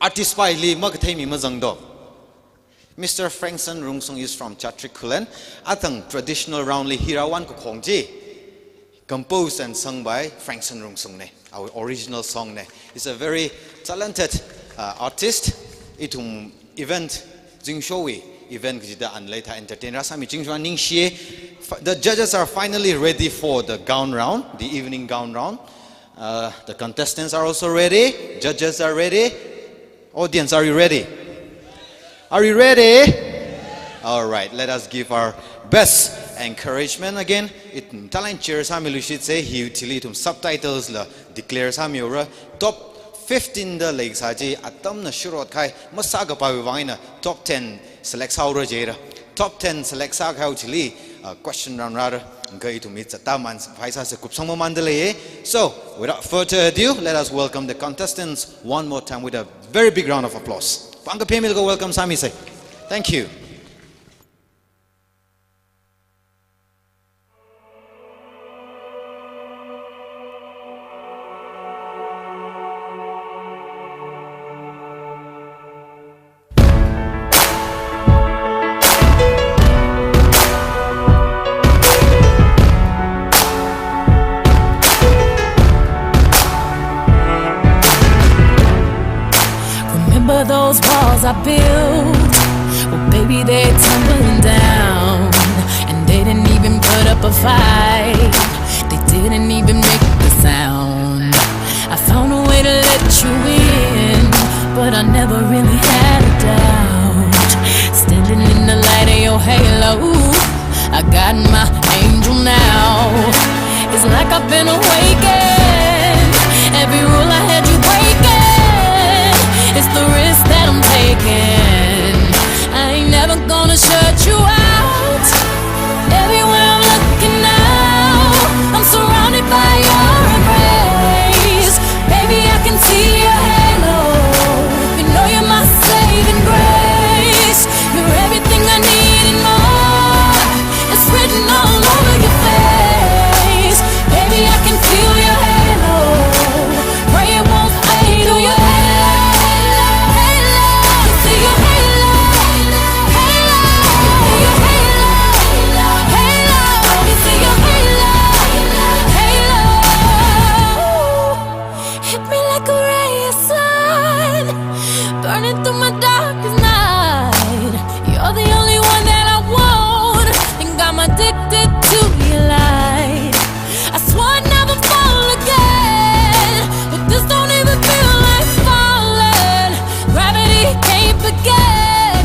artist by li magthemi mazangdo. Mr. Frank San Rungsong is from Chatrikulen. Atang traditional roundly hirawan ko khongji. Composed and sung by Frank San Rungsong ne. Our original song ne. He's a very talented artist. Itum event Zingsho event gida an later entertainer sami Zingsho Ningxie. The judges are finally ready for the gown round, the evening gown round. The contestants are also ready. Judges are ready. Audience, are you ready? Are you ready? All right, let us give our best encouragement again. It talent cheers hami lushit say he utilitum subtitles la declares hami ora top 15 the legs haji atam na shurot kai masaga pawiwangina top 10 select saura jera. Top 10 select sa kai utili question round rather. So, without further ado, let us welcome the contestants one more time with a very big round of applause. Panga Pemil go welcome Sami say. Thank you. Those walls I built, well baby they're tumbling down. And they didn't even put up a fight, they didn't even make a sound. I found a way to let you in, but I never really had a doubt. Standing in the light of your halo, I got my angel now. It's like I've been awakened, every rule I had you breaking. It's the risk that I'm taking. I ain't never gonna shut you out. Everywhere I'm looking now, I'm surrounded by your embrace. Baby, I can see your halo. You know you're my saving grace. You're everything I need and more. It's written all over your face. Baby, I can feel your halo. Pray it won't fade away. Burning through my darkest night. You're the only one that I want. Think I'm addicted to your light. I swore I'd never fall again, but this don't even feel like falling. Gravity can't begin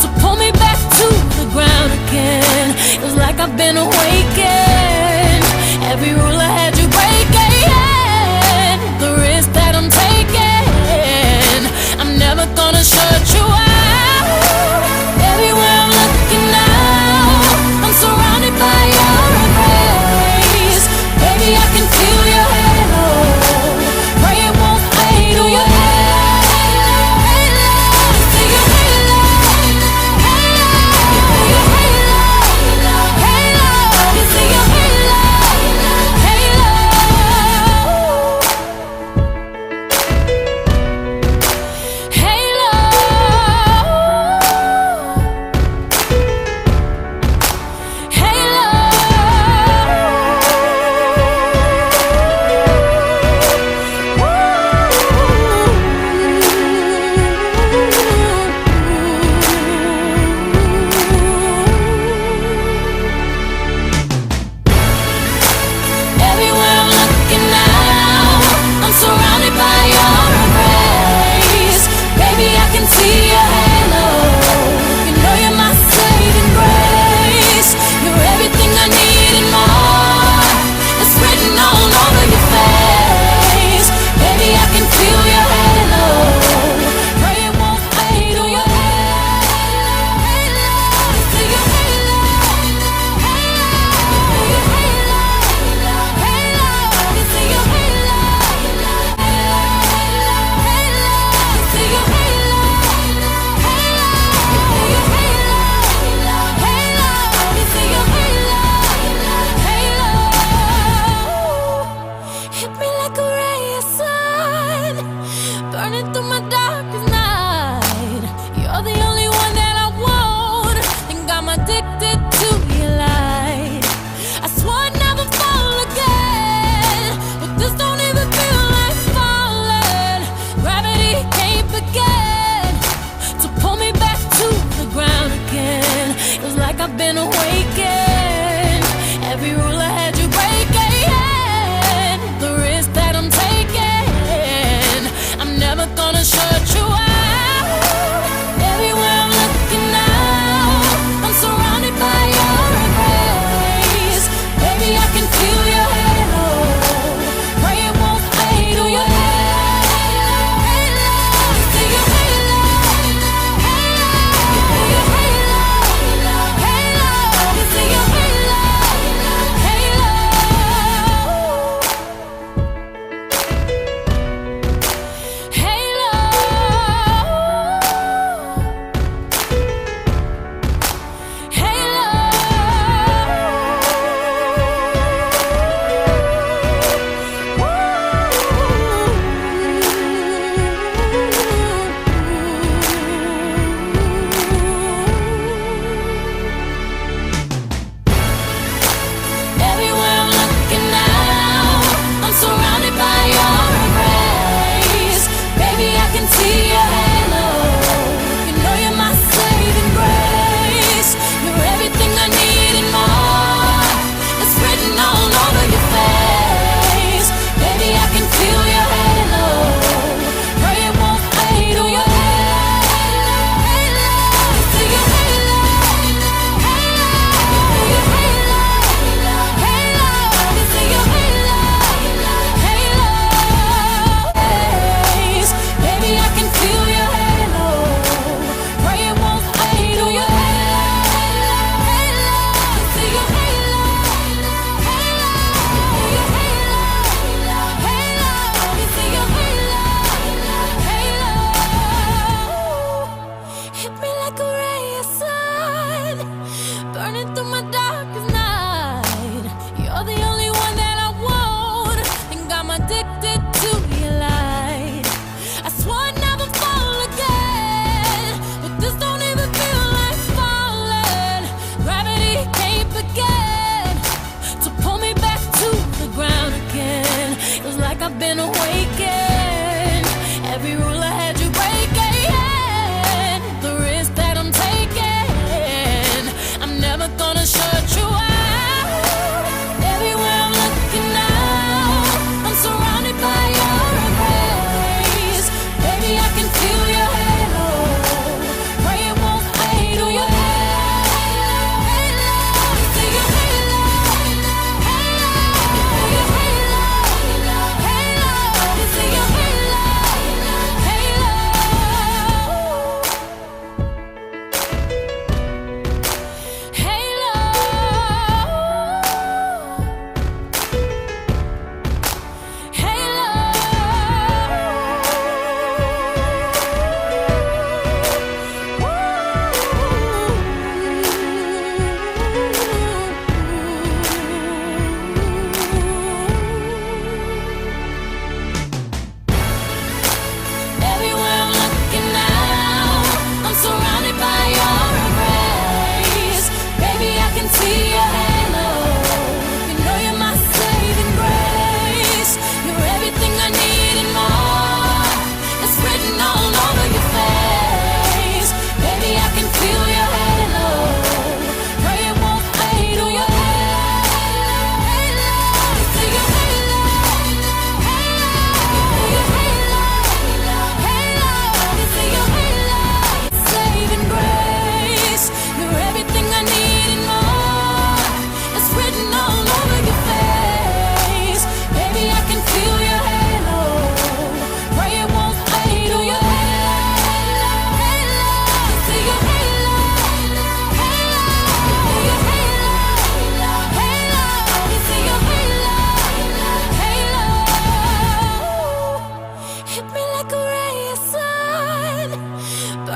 to pull me back to the ground again. It's like I've been awakened. Every rule I had you breaking. The risk that I'm taking, I'm never gonna shut you out. Everywhere I'm looking now, I'm surrounded by your embrace. Baby, I can feel your halo. Pray it won't fade away. See your halo, halo, halo, halo.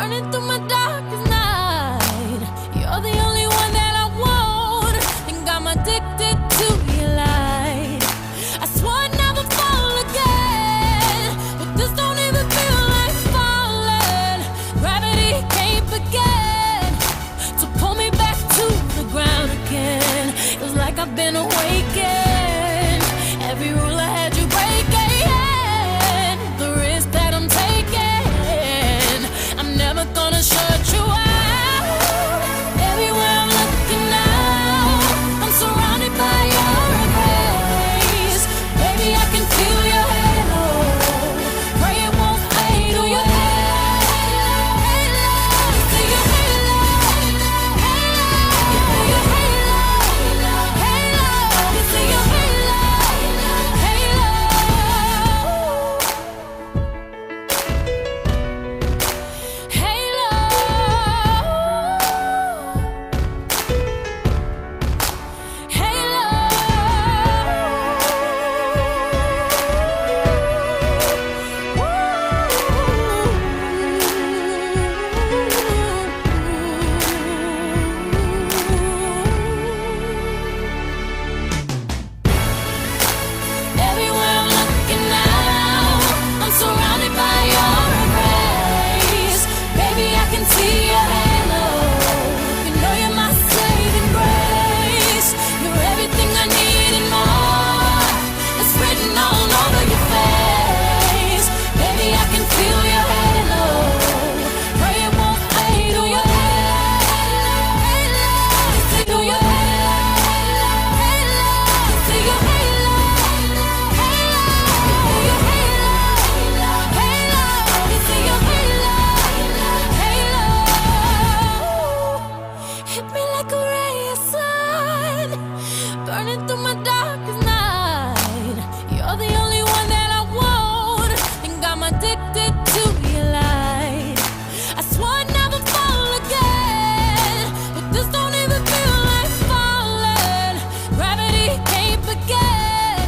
burning through my darkest night. You're the only one that I want, think I'm addicted to your light. I swore I'd never fall again, but this don't even feel like falling. Gravity can't begin to pull me back to the ground again. Feels like I've been awakened. Every rule I had you breaking, the risk that I'm taking, I'm never gonna shut you out. Everywhere I'm looking now, I'm surrounded by your embrace. Baby, I can feel your halo. Pray it won't fade. Oh, your halo, see your halo, your halo, see your halo. Everywhere I'm looking now, I'm surrounded by your embrace. Baby, I can see your halo. You know you're my saving grace. You're everything I need and more. It's written all over your face. Baby, I can feel your halo. Pray it won't fade. Oh, your halo, see your halo, see your halo. Hit me like a ray of sun, burning through my darkest night. You're the only one that I want, think I'm addicted to your light. I swore I'd never fall again, but this don't even feel like falling. Gravity can't begin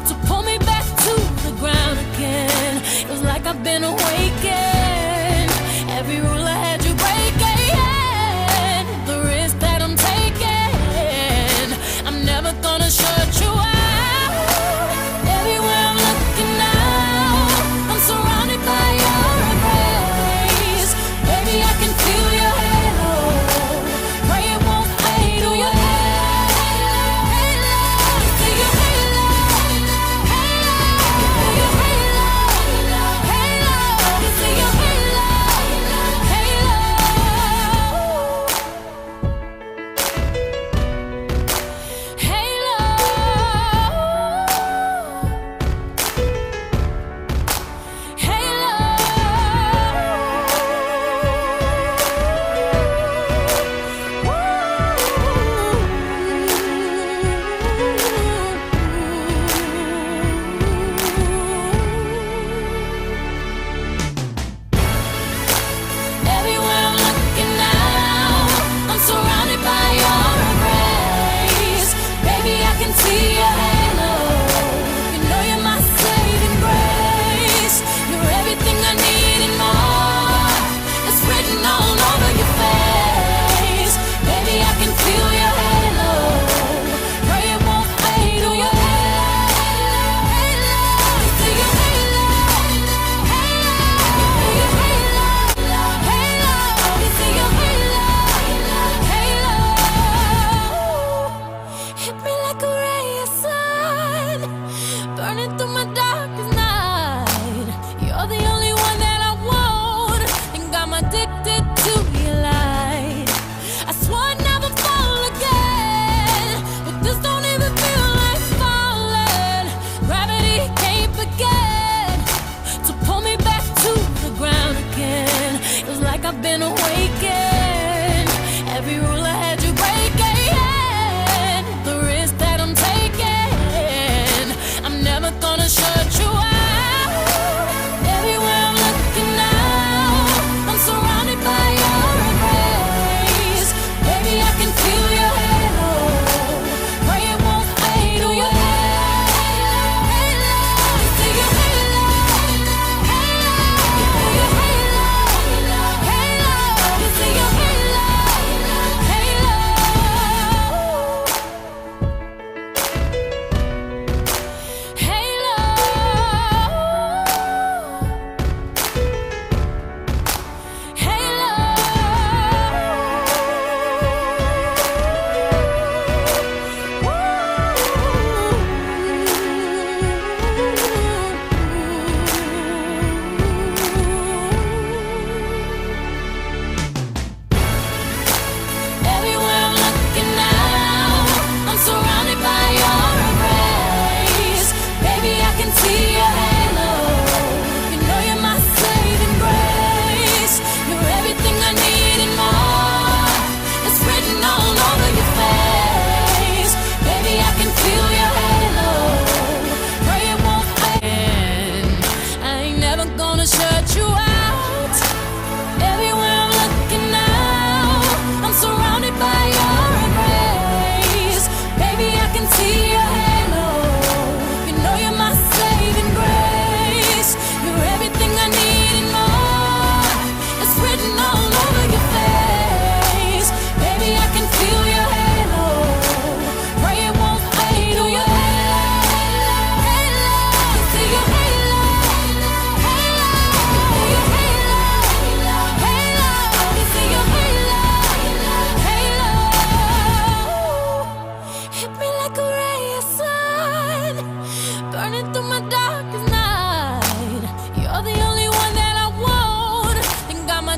to pull me back to the ground again. Feels like I've been awakened. Every rule I had you breaking, the risk that I'm taking, I'm never gonna shut you out. Everywhere I'm looking now, I'm surrounded by your embrace. Baby, I can feel your halo. Pray it won't fade. Oh, your halo, see your halo, your halo, see your halo. Everywhere I'm looking now, I'm surrounded by your embrace. Baby, I can see your halo. You know you're my saving grace. You're everything I need and more. It's written all over your face. Baby, I can feel your halo. Pray it won't fade. Oh, your halo, see your halo, your halo, see your halo. Hit me like a ray of sun, burning through my darkest night. You're the only one that I want, think I'm addicted to your light. I swore I'd never fall again, but this don't even feel like falling. Gravity can't begin to pull me back to the ground again. Feels like I've been awakened. Every rule I had you breaking, the risk that I'm taking, I'm never gonna shut you out. Everywhere I'm looking now, I'm surrounded by your embrace. Baby, I can feel your halo. Pray it won't fade. Oh, your halo, see your halo, your halo,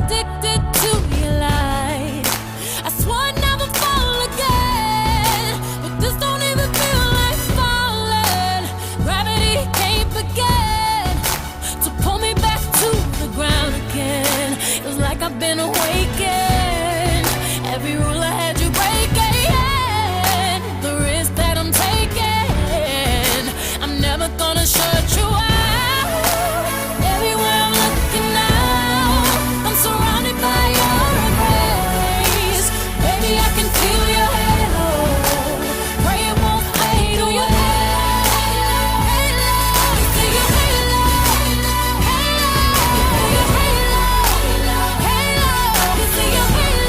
addicted to your light. I swore I'd never fall again, but this don't even feel like falling. Gravity can't begin to pull me back to the ground again. It's like I've been awakened. Every rule I had you breaking, the risk that I'm taking, I'm never gonna shut you out. Everywhere I'm looking now, I'm surrounded by your embrace. Baby, I can feel your halo. Pray it won't fade on your halo. See your halo. See your halo.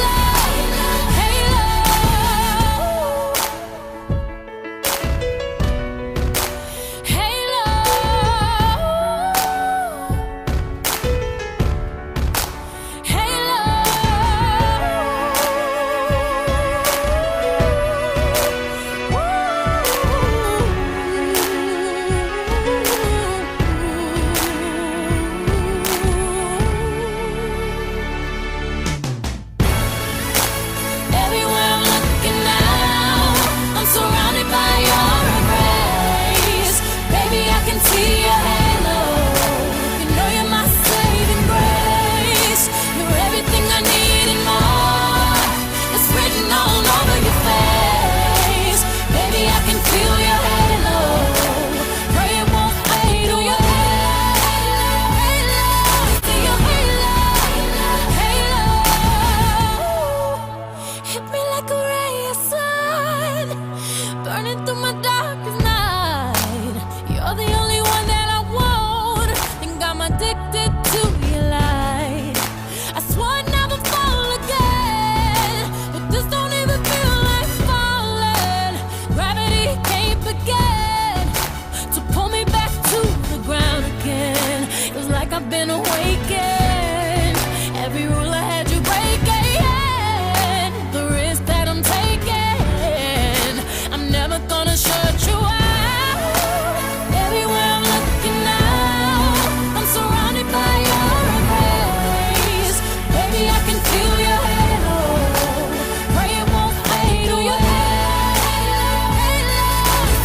Everywhere I'm looking now, I'm surrounded by your embrace. Baby, I can see your halo. You know you're my saving grace. You're everything I need and more. It's written all over your face. Baby, I can feel your halo. Pray it won't fade on your halo. See your halo. Hit me like a ray of sun, burning through my darkest night. You're the only one that I want. Think I'm addicted to your light. I swore I'd never fall again, but this don't even feel like falling. Gravity can't begin to pull me back to the ground again. It's like I've been awakened. Every rule I had you breaking, the risk that I'm taking, I'm never gonna shut you out. Everywhere I'm looking now, I'm surrounded by your embrace. Baby, I can feel your halo. Pray it won't fade on your halo.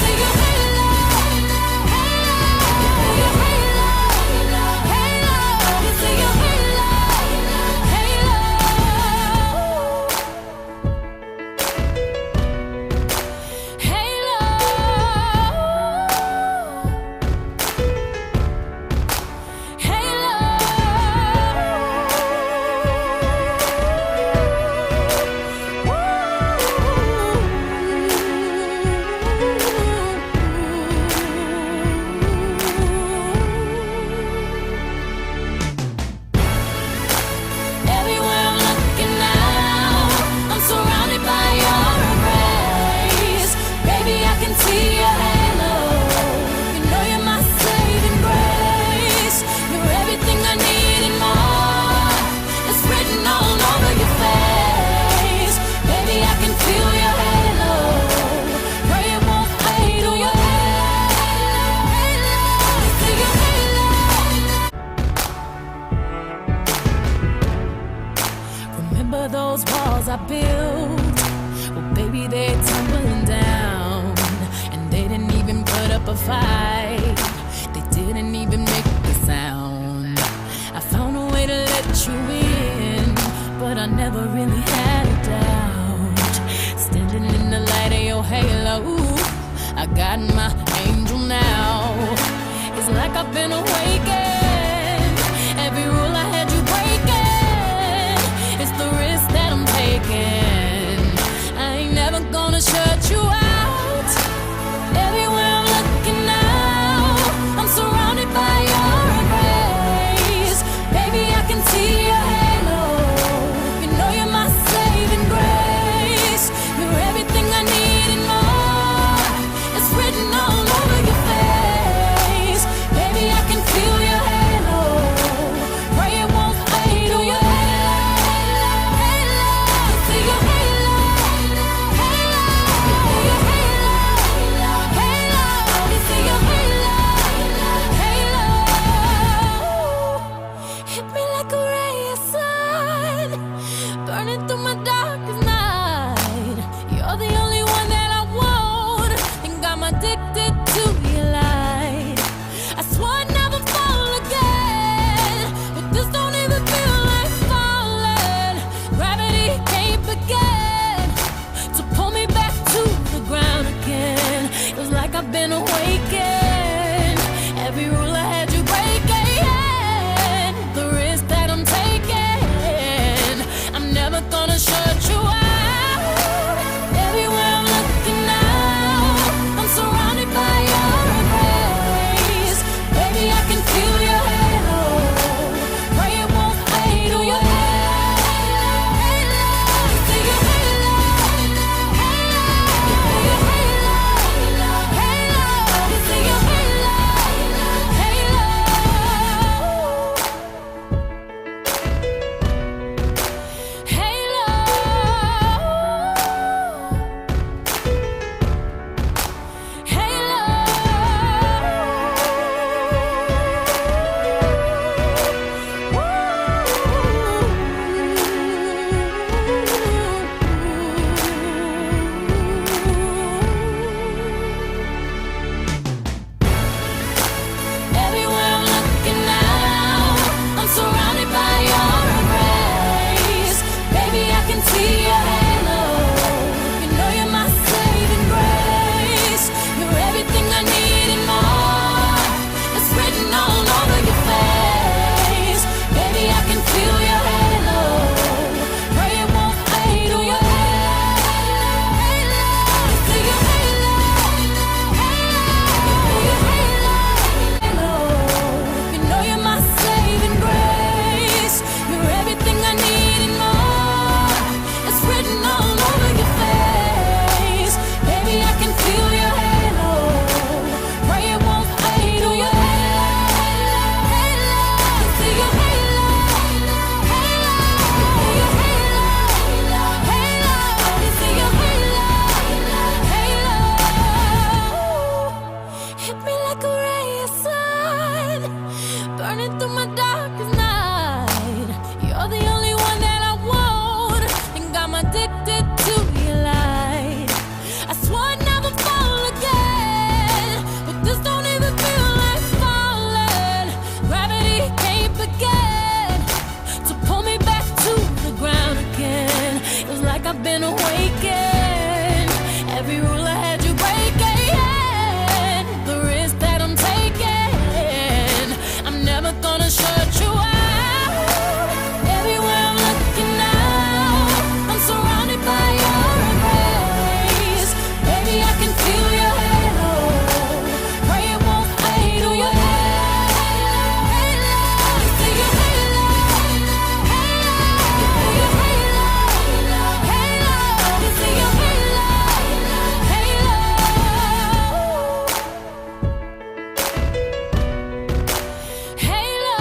See your halo. See your halo. See your halo. Everywhere I'm looking now, I'm surrounded by your embrace. Baby, I can see your halo. You know you're my saving grace. You're everything I need and more. It's written all over your face. Baby, I can feel your halo. Pray it won't fade on your halo. See your halo. Remember those walls I built? Well, baby, they're tumbling down, and they didn't even put up a fight. They didn't even make a sound. I found a way to let you in, but I never really had a doubt. Standing in the light of your halo, I got my angel now. It's like I've been awakened. Every rule I had you breaking, it's the risk that I'm taking. I ain't never gonna shut you out. Everywhere I'm looking now, I'm surrounded by your embrace. Baby, I can see your halo. You know you're my saving grace. You're everything I need and more. It's written all over your face. Baby, I can feel your can see your halo. You know you're my saving grace. You're everything I need and more. It's written all over your face. Baby, I can feel your halo. Pray it won't fade. Oh, your halo. See your halo. Your halo. You know you're my saving grace. You're everything I need and more. It's written all over your face. Baby, I can feel your halo. Pray it won't fade. Oh, your halo. See your halo. Your halo. See your halo. Hit me like a ray of sun, burning through my darkest night. You're the only one that I want, and I'm addicted to your light. I swore I'd never fall again, but this don't even feel like falling. Gravity can't begin to pull me back to the ground again. It's like I've been awakened. Every rule I had you breaking, the risk that I'm taking, I'm never gonna shut you out. Everywhere I'm looking now, I'm surrounded by your embrace. Baby, I can feel your halo. Pray it won't fade. Oh, your halo. See your halo. Your halo. See your halo. Halo.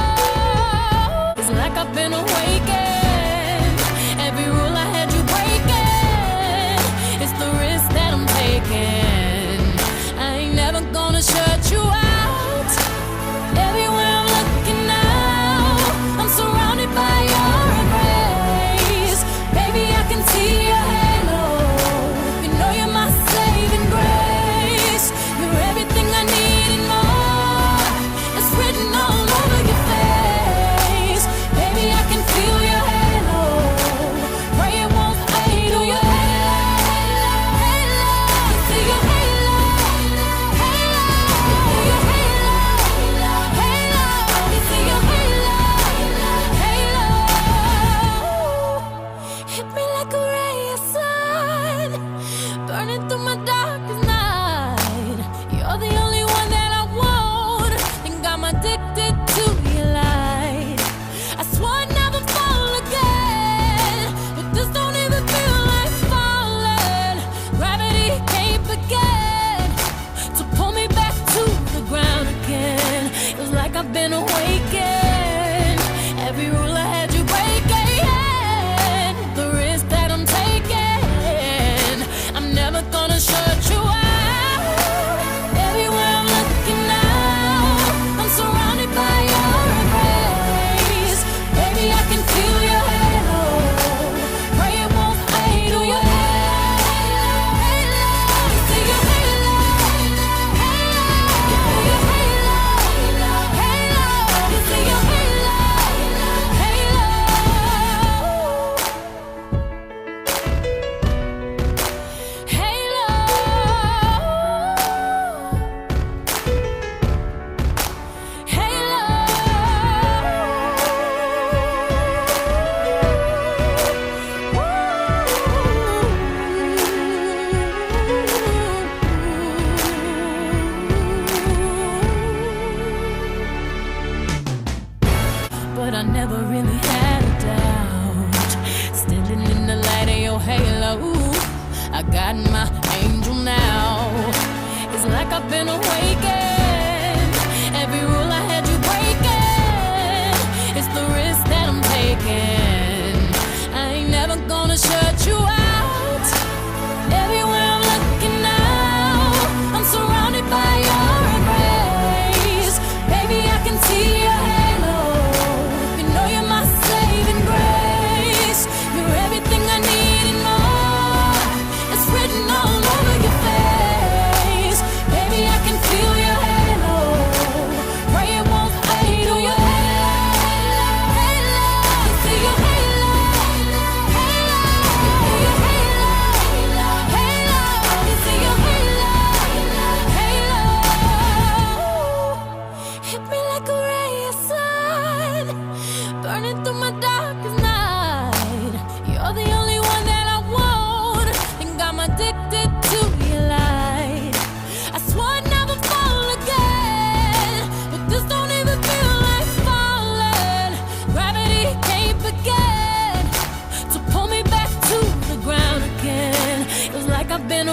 It's like I've been awakened. Every rule I had you breaking. It's the risk that I'm taking. I ain't never gonna shut you out. Everywhere I'm looking now, I'm surrounded by your embrace. Baby, I can see your halo. You know you're my saving grace. You're everything I need and more. It's written all over your face. Baby, I can feel your halo. Pray it won't fade. Oh, your halo. See your halo. Your halo. See your halo. Hit me like a ray of sun, burning through my darkest night. You're the only one that I want, and I'm addicted to your light. I swore I'd never fall again, but this don't even feel like falling. Gravity can't begin to pull me back to the ground again. It's like I've been awakened. Every rule I had you breaking, the risk that I'm taking, I'm never gonna shut you out. Everywhere I'm looking now, I'm surrounded by your embrace. Baby, I can feel your halo. Pray it won't fade. Oh, your halo. See your halo. Your halo. See your halo. But I never really had a doubt. Standing in the light of your halo, I got my angel now. It's like I've been awakened. Every rule I had you breaking, it's the risk that I'm taking. I ain't never gonna shut you out. Everywhere I'm looking now, I'm surrounded by your embrace. Baby, I can see your halo. You know you're my saving grace. You're everything I need and more. It's written all over your face. Baby, I can feel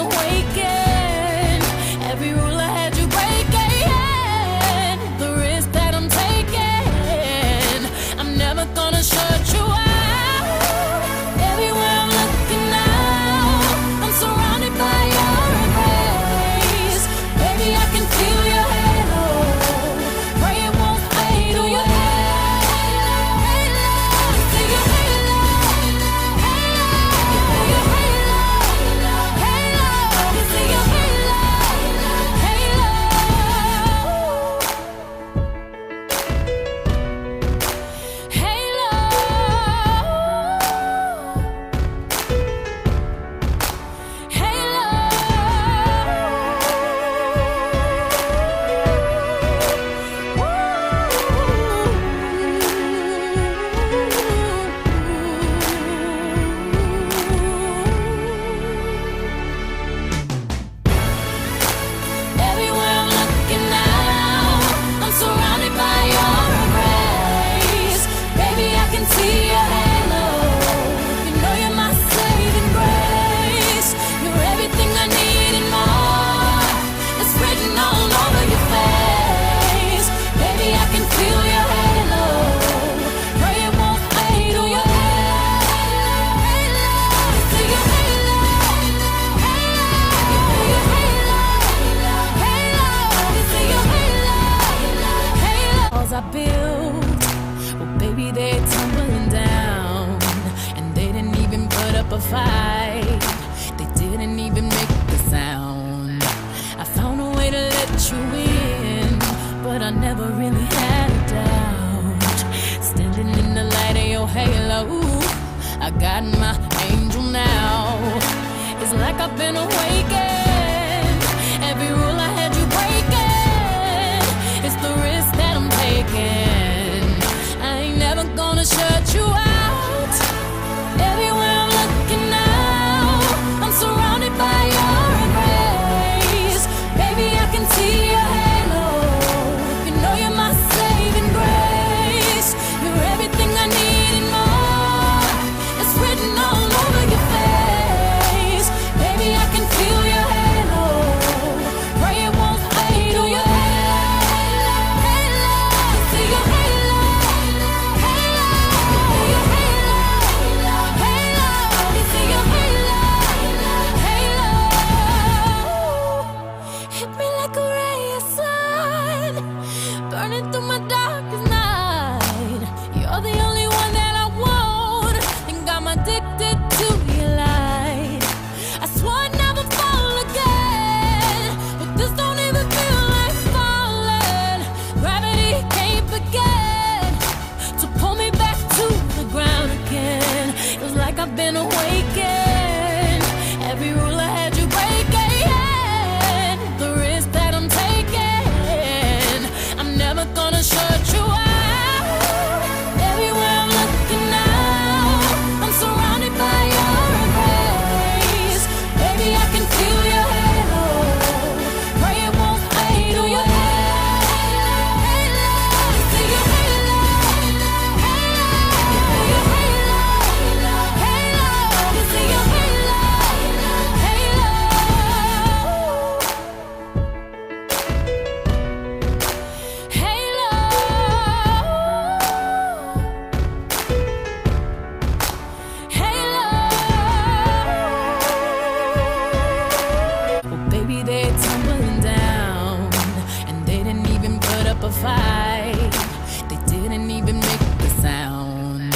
awakened. Every rule I had you breaking. The risk that I'm taking, I'm never gonna shut you out. Everywhere I'm looking now, I'm surrounded by your embrace. Baby, I can feel your halo. Pray it won't fade. Oh, your halo, halo. See your halo, halo, your halo, halo. You see your halo, halo. Everywhere I'm looking now, I'm surrounded by your embrace. Baby, I can see your halo. You know you're my saving grace. You're everything I need and more. It's written all over your face. Baby, I can feel your halo. Pray it won't fade. Oh, your halo, halo. You see your halo, halo. Your halo, halo. You see your halo, halo. Walls I built, well, baby, they're tumbling down, and they didn't even put up a fight. They didn't even make a sound. I found a way to let you in, but I never really had a doubt. Standing in the light of your halo, I got my angel now. It's like I've been awakened. Every rule I had you breaking. It's the risk that I'm taking. I ain't never gonna shut you out. Everywhere I'm looking now, I'm surrounded by your embrace. Baby, I can see your halo. You know you're my saving grace. You're everything I need and more. It's written all over your face. Baby, I can feel your halo. Pray it won't fade. Oh, your halo, halo. See your halo, halo. Your halo, halo. You see your halo, halo. Hit me like a ray of sun, burning through my darkest night. You're the only one that I want. Think I'm addicted to your light. I swore I'd never fall again, but this don't even feel like falling. Gravity can't begin to pull me back to the ground again. It was like I've been awakened. Every rule I had you breaking. The risk that I'm taking, I'm never gonna shut you out. Everywhere I'm looking now, I'm surrounded by your embrace. Baby, I can feel your halo. Pray it won't fade. Oh, your halo, halo. You see your halo, halo. Your halo, halo. You see your halo, halo. Well, baby, they're tumbling down, and they didn't even put up a fight. They didn't even make a sound.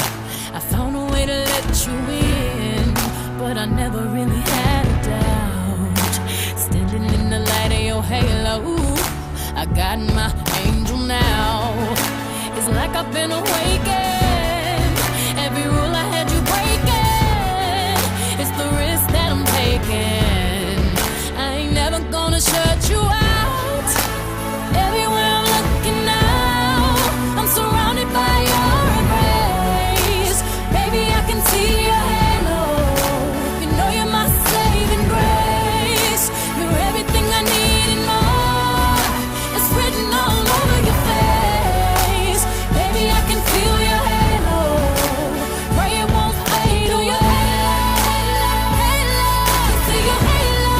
I found a way to let you in, but I never really had a doubt. Standing in the light of your halo, I got my angel now. It's like I've been awakened. Every rule I had you breaking. It's the risk that I'm taking. I ain't never gonna shut you out. Everywhere I'm looking now, I'm surrounded by your embrace. Baby, I can see your halo. You know you're my saving grace. You're everything I need and more. It's written all over your face. Baby, I can feel your halo. Pray it won't fade. Oh, your halo, halo. See your halo,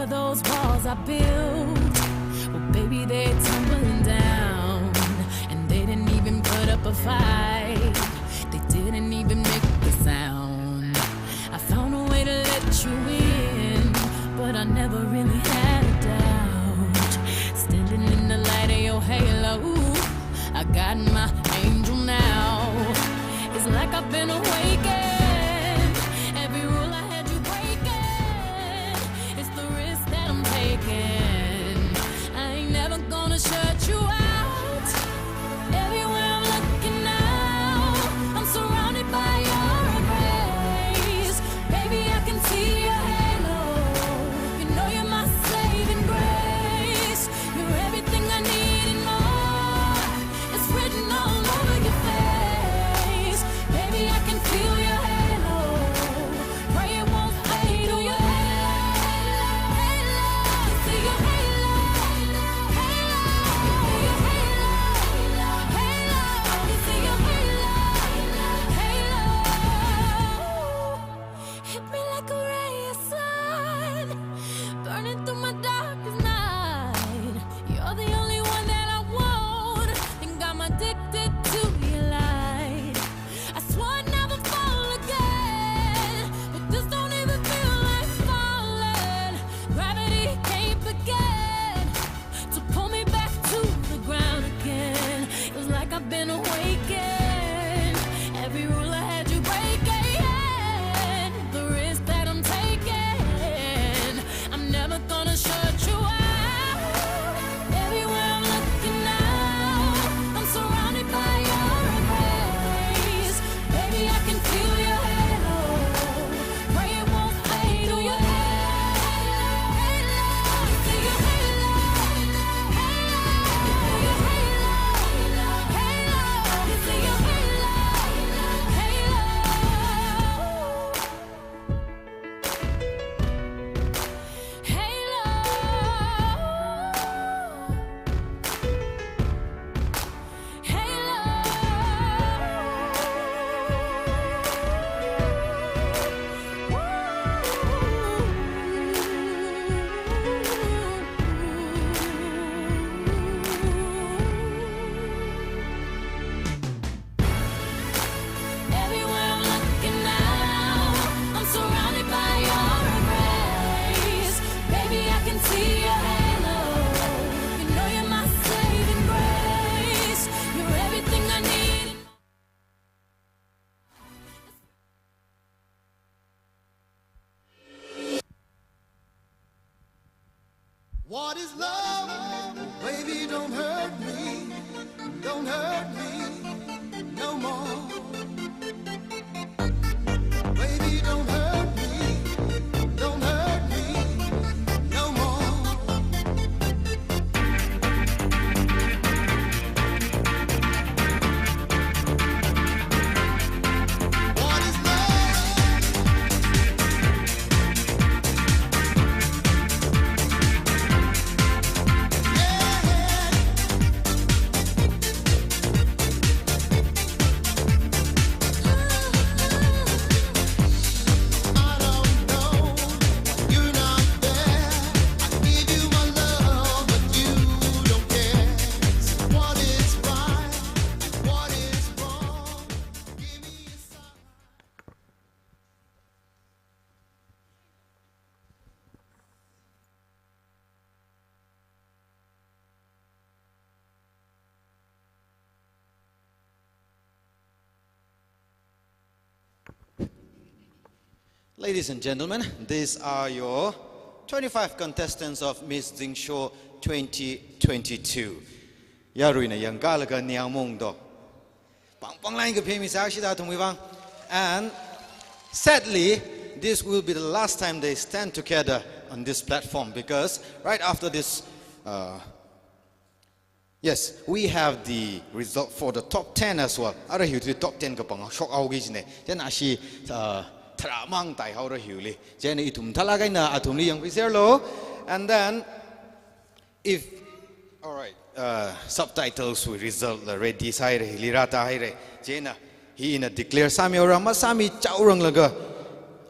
of those walls I built, well, baby, they're tumbling down. And they didn't even put up a fight. They didn't even make a sound. I found a way to let you in, but I never really had a doubt. Standing in the light of your halo, I got my angel now. It's like I've been awakened. Every rule I had you breaking. It's the risk that I'm taking. I ain't never gonna shut you out. Everywhere I'm looking now, I'm surrounded by your embrace. Baby, I can see your halo. You know you're my saving grace. You're everything I need and more. It's written all over your face. Baby, I can feel your halo. Pray it won't fade. Oh, your halo, halo. See your halo, halo, your halo, halo. See your halo, halo. Hit me like a ray of sun, burning through my darkest night. You're the only one that I want. Think I'm addicted to your light. I swore I'd never fall again, but this don't even feel like falling. Gravity can't begin to pull me back to the ground again. It was like I've been awakened. Every rule I had you breaking. The risk that I'm taking. I'm never gonna shut you out. Everywhere I'm looking now, I'm surrounded by your embrace. Baby, I can feel your halo. Pray it won't fade. Oh, your halo, halo. See your halo, halo. Your halo, halo. See your halo, halo. Everywhere I'm looking now, I'm surrounded by your embrace. Baby, I can see your halo. You know you're my saving grace. You're everything I need. What is love? Baby, don't hurt me. Don't hurt me no more. Baby, don't hurt me. Don't hurt me no more. What is Ladies and gentlemen, these are your 25 contestants of Miss Zingsho 2022. Yaruina Yangalaga Niamungdo. And sadly, this will be the last time they stand together on this platform, because right after this, yes, we have the result for the top 10 as well. Ara hiu the top 10 ka pang shock augi ne. Jan ashi tramang tai haura hiuli. Jan itum talaga na atumli yang piserlo. And then if all right, subtitles will result the ready side lirata haire. Jena he in a declare sami ora masami chaurang laga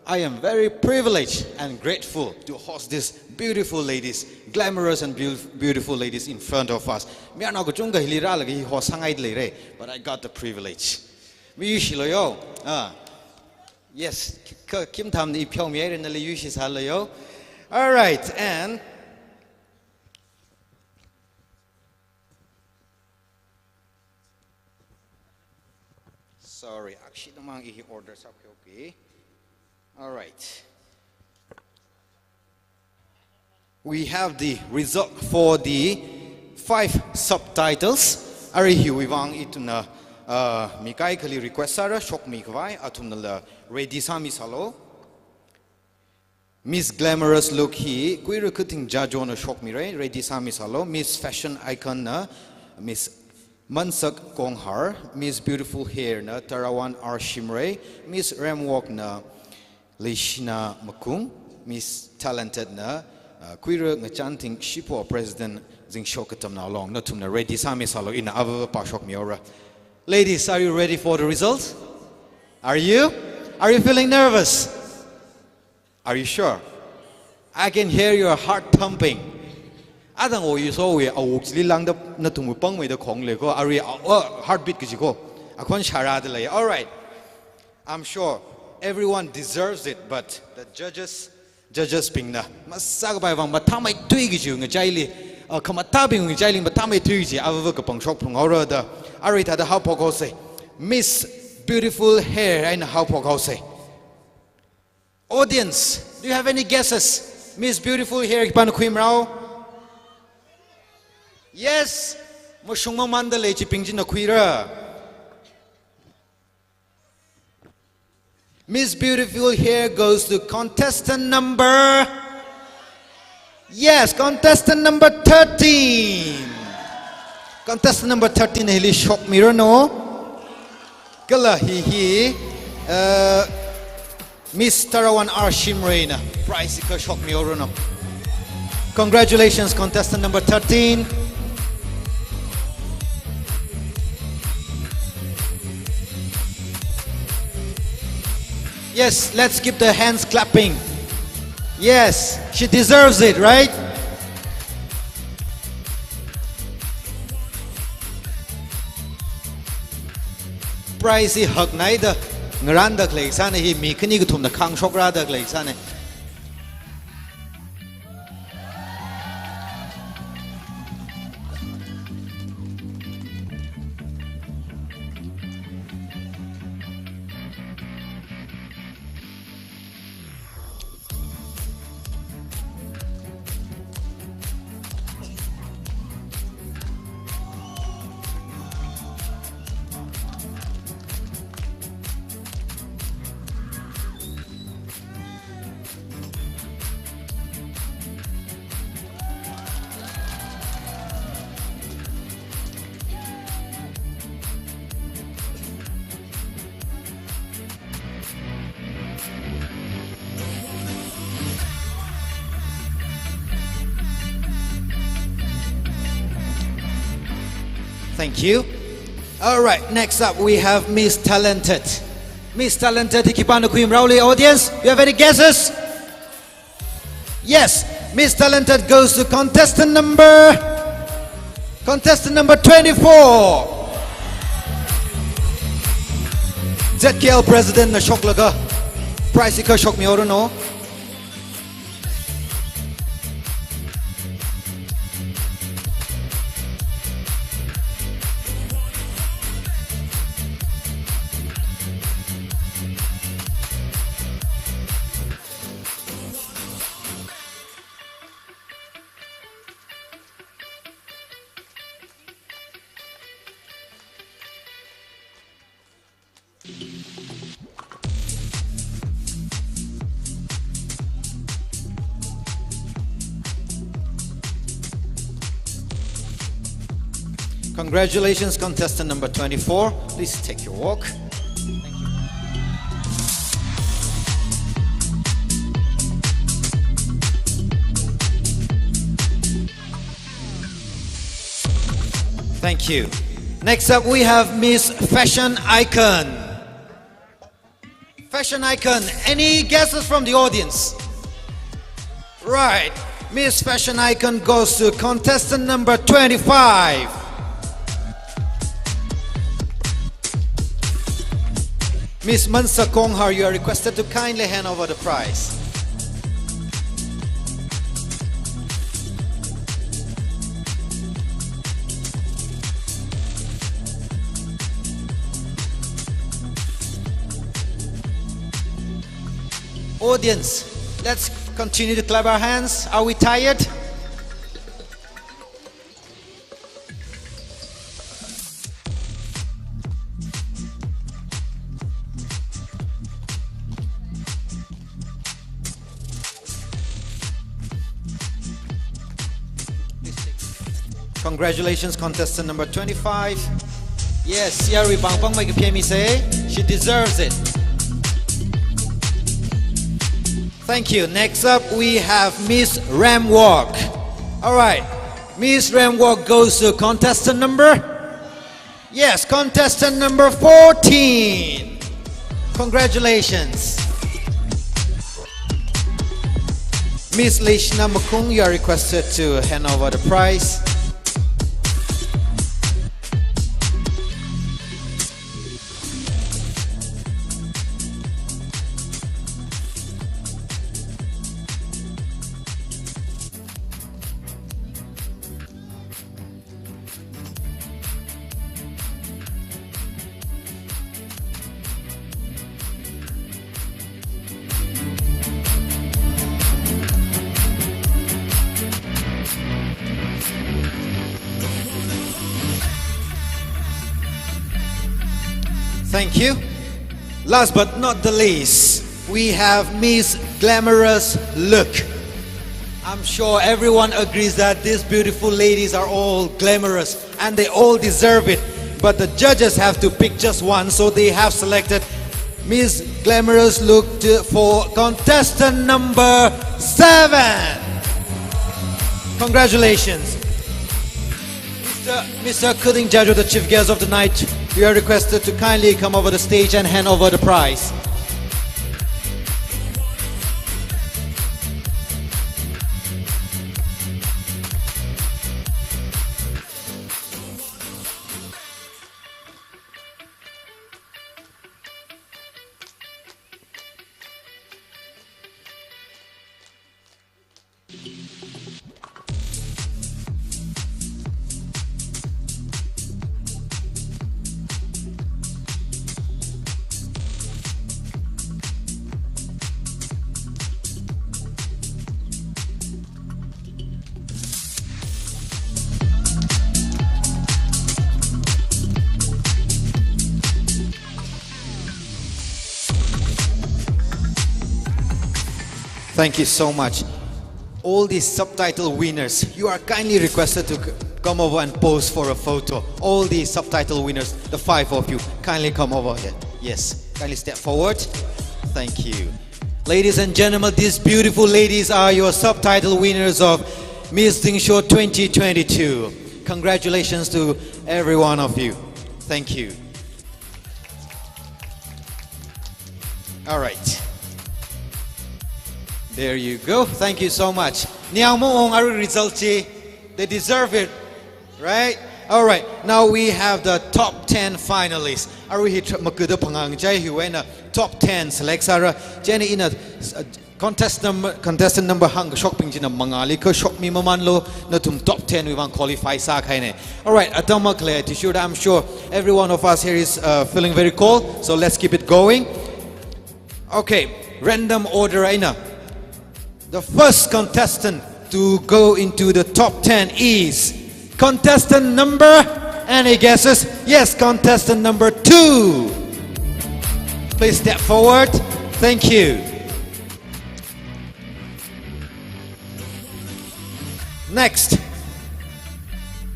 I am very privileged and grateful to host these beautiful ladies, glamorous and beautiful ladies in front of us. But I got the privilege. Yes, all right, and sorry, actually, orders okay. All right. We have the result for the 5 subtitles. Ari hiwang ituna mikai kali request sara shok mikwai atumna ready sami salo. Miss Glamorous look he kui recruiting judge on a shok mirai ready sami salo. Miss Fashion Icon na Miss Mansak Konghar, Miss Beautiful Hair na Tarawan R Shimray, Miss Ramwalk na Leishina Makung, Miss Talented na Queer Ngachanting Shipo President Zingsho Katamnao long na tumna ready sami salo in ava pashok miora. Ladies, are you ready for the results? Are you? Are you feeling nervous? Are you sure? I can hear your heart pumping. I don't know you saw we awukli lang da na tumupang may da kong leko ari heartbeat kajiko. Akon charade lay. All right. I'm sure everyone deserves it, but the judges ping na masaga bai wang matamai tui kiju ngajaili kamatabi ngajaili matamai tui ji ava ka pangshok pungora da ari ta da how poko say Miss Beautiful Hair and how poko say. Audience, do you have any guesses? Miss Beautiful Hair kipan kuim rao? Yes, moshung mandale chiping jina kuira. Miss Beautiful Hair goes to contestant number. Yes, contestant number 13. Contestant number 13 hili shock mirror no. Kala hi Miss Tarawan R Shimray na prize ka shock mirror no. Congratulations, contestant number 13. Yes, let's keep the hands clapping. Yes, she deserves it, right? Prize hak naida ngranda kleisane hi mikni gutum na khang shokra da kleisane. Thank you. All right, next up we have Miss Talented. Miss Talented, Hikipano Queen Rowley audience, do you have any guesses? Yes, Miss Talented goes to contestant number 24. ZKL President na shock laga. Price ka shock mi oro no. Congratulations, contestant number 24. Please take your walk. Thank you. Next up we have Miss Fashion Icon. Fashion icon, any guesses from the audience? Right, Miss Fashion Icon goes to contestant number 25. Miss Mansa Konghar, you are requested to kindly hand over the prize. Audience, let's continue to clap our hands. Are we tired? Congratulations, contestant number 25. Yes, Yari Bang Bang Mai Pmi say she deserves it. Thank you. Next up, we have Miss Ramwalk. All right, Miss Ramwalk goes to contestant number? Yes, contestant number 14. Congratulations. Miss Lishna Makung, you are requested to hand over the prize. Thank you. Last but not the least, we have Miss Glamorous Look. I'm sure everyone agrees that these beautiful ladies are all glamorous and they all deserve it. But the judges have to pick just one, so they have selected Miss Glamorous Look for contestant number 7. Congratulations. Mr. Kuding Jajo, the chief guest of the night, you are requested to kindly come over the stage and hand over the prize. Thank you so much. All these subtitle winners, you are kindly requested to come over and pose for a photo. All these subtitle winners, the 5 of you, kindly come over here. Yes, kindly step forward. Thank you. Ladies and gentlemen, these beautiful ladies are your subtitle winners of Miss Zingsho 2022. Congratulations to every one of you. Thank you. All right. There you go. Thank you so much. Niang mo ang ari result they deserve it, right? All right. Now we have the top 10 finalists. Ari hit makuda pangang jai huena top 10 select sara. Jenny in a contestant number hang shock ping jina mangali ko shock mi mamanlo na tum top 10 we want qualify sa kaine. All right. Atama clear to sure. I'm sure every one of us here is feeling very cold. So let's keep it going. Okay. Random order aina. The first contestant to go into the top 10 is contestant number, any guesses? Yes, contestant number 2. Please step forward. Thank you. Next.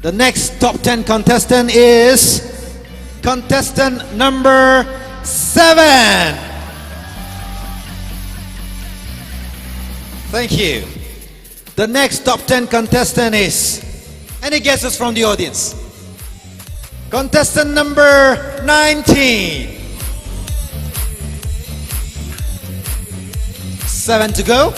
The next top 10 contestant is contestant number 7. Thank you. The next top 10 contestant is, any guesses from the audience? Contestant number 19. 7 to go.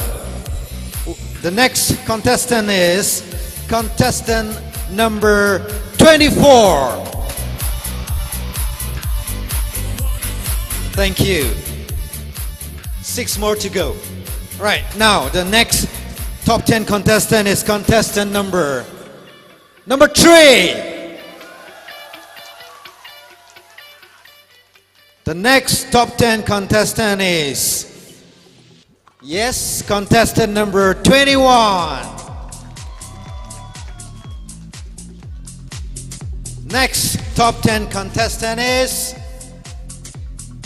The next contestant is contestant number 24. Thank you. 6 more to go. Right, now the next top 10 contestant is contestant number 3. The next top 10 contestant is, yes, contestant number 21. Next top 10 contestant is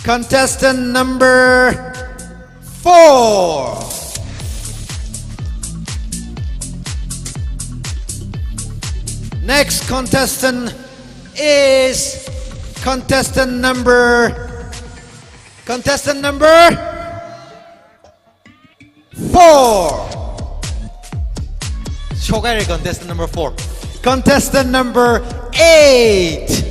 contestant number 4. Next contestant is contestant number 4. Shogare contestant number 4. Contestant number 8.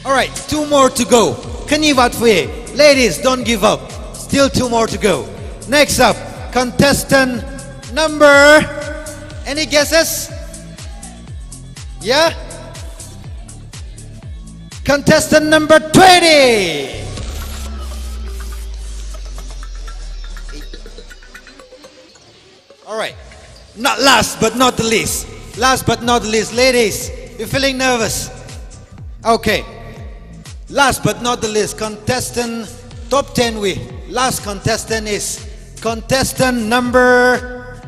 All right, 2 more to go. Kanivatwe. Ladies, don't give up. Still 2 more to go. Next up, contestant number, any guesses? Yeah? Contestant number 20. All right. Not last but not the least. Last but not the least, ladies, you're feeling nervous? Okay. Last but not the least, contestant top 10 we. Last contestant is contestant number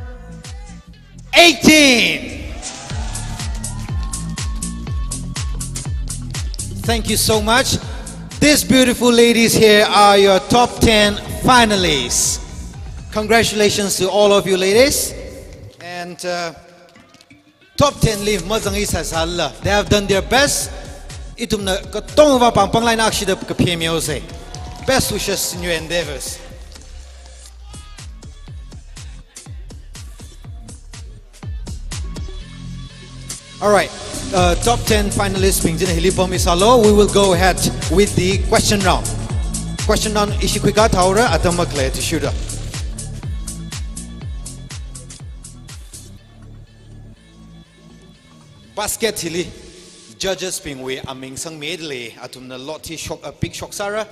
18. Thank you so much. These beautiful ladies here are your top 10 finalists. Congratulations to all of you ladies. And top 10 live mazangi sasalla. They have done their best. Itumna katongwa pangpanglay na akshida kapyemyose. Best wishes in your endeavors. All right, top 10 finalists being Hilipom Isalo. We will go ahead with the question round. Question round Ishikwika Taura Atamakle to shoot up. Basket hili judges being we aming sang medley atumna loti shock a big shock Sarah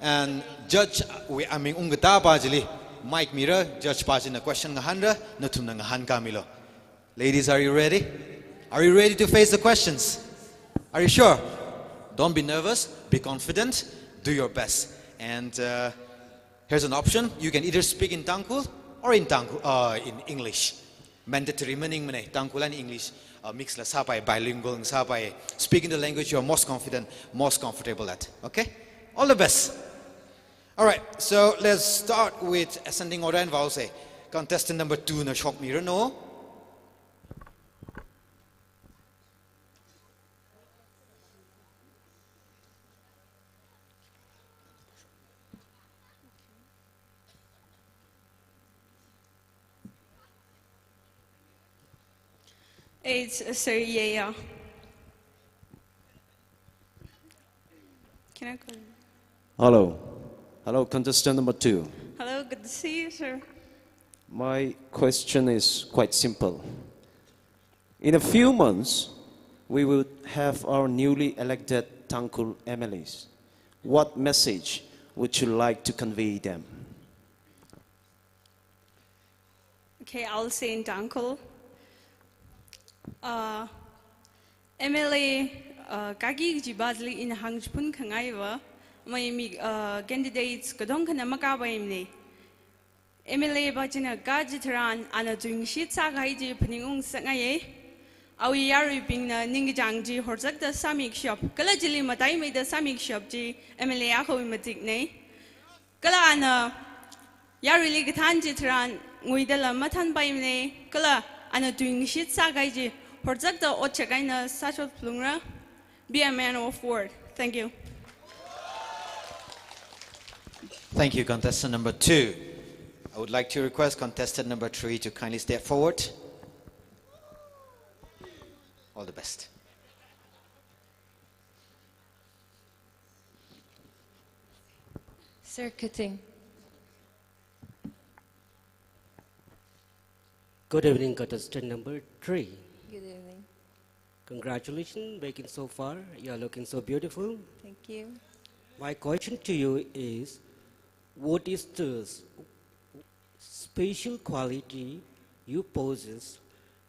and judge we aming ungata bajili Mike Mira judge pajina question ngahanda natumna ngahan kamilo. Ladies, are you ready? Are you ready to face the questions? Are you sure? Don't be nervous, be confident, do your best. And here's an option. You can either speak in Tangkul or in English. Mandatory meaning mane Tangkul and English. Mix la sapai bilingual sapai. Speaking the language you are most confident, most comfortable at. Okay? All the best. All right. So let's start with ascending order and vowels. Contestant number 2 na shock mirror no. It's Sir Yeah. Can I go? Hello. Hello, contestant number 2. Hello, good to see you, sir. My question is quite simple. In a few months, we will have our newly elected Tangkul MLAs. What message would you like to convey them? Okay, I'll say in Tangkul. MLA kagi jibazli in hangpun kangaiwa may candidates kadong kana makabayim MLA bachina gajitran ana doing shit sagay ji paningung sangaye awi yari ping na ningjangji horzak the samik shop kala jili matay may the samik shop ji MLA ako imatik ne kala ana yari ligatan jitran nguidala matan bayim ne kala ana doing shit sagay ji horzak the ochagay na sachot plungra be a man of word. Thank you. Thank you, contestant number 2. I would like to request contestant number 3 to kindly step forward. All the best. Circuiting. Good evening, contestant number 3. Good evening. Congratulations, making so far. You are looking so beautiful. Thank you. My question to you is, what is the special quality you possess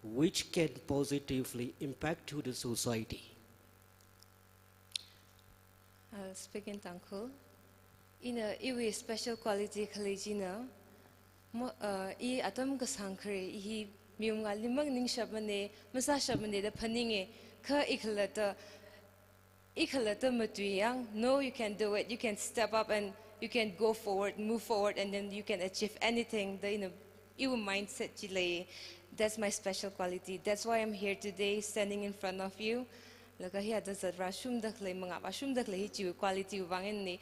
which can positively impact to the society? I'll speak in Tangkhul. In a special quality khalejina, I atom kasangkre I miunga limang ning shabane masa shabane da paninge ka ikhalata matuyang. No, you can do it. You can step up and you can go forward, move forward, and then you can achieve anything. The your mindset chile. That's my special quality. That's why I'm here today, standing in front of you. Laga hiya da zadra shum dakle mga ba shum dakle hi chiu quality ubangin ni.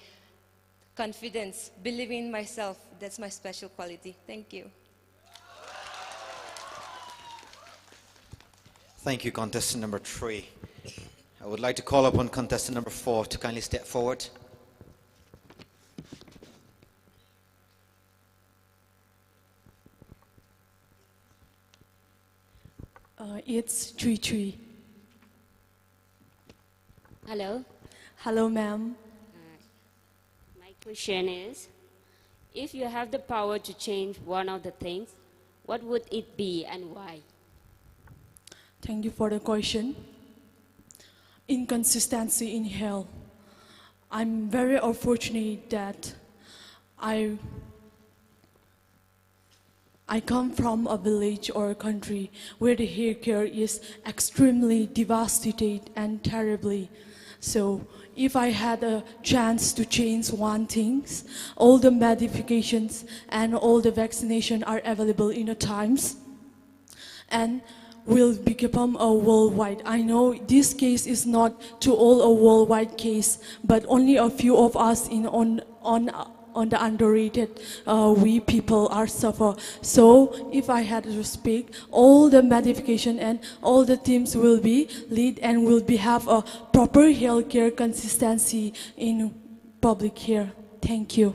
Confidence, believing in myself, that's my special quality. Thank you. Thank you, contestant number 3. I would like to call upon contestant number 4 to kindly step forward. It's Chui. Hello. Hello, ma'am. My question is, if you have the power to change one of the things, what would it be and why? Thank you for the question. Inconsistency in health. I'm very unfortunate that I come from a village or a country where the hair care is extremely devastated and terribly. So if I had a chance to change one thing, all the medications and all the vaccination are available in a times and will become a worldwide. I know this case is not to all a worldwide case, but only a few of us on the underrated, we people are suffer. So if I had to speak, all the medication and all the teams will be lead and will be have a proper healthcare consistency in public care. Thank you.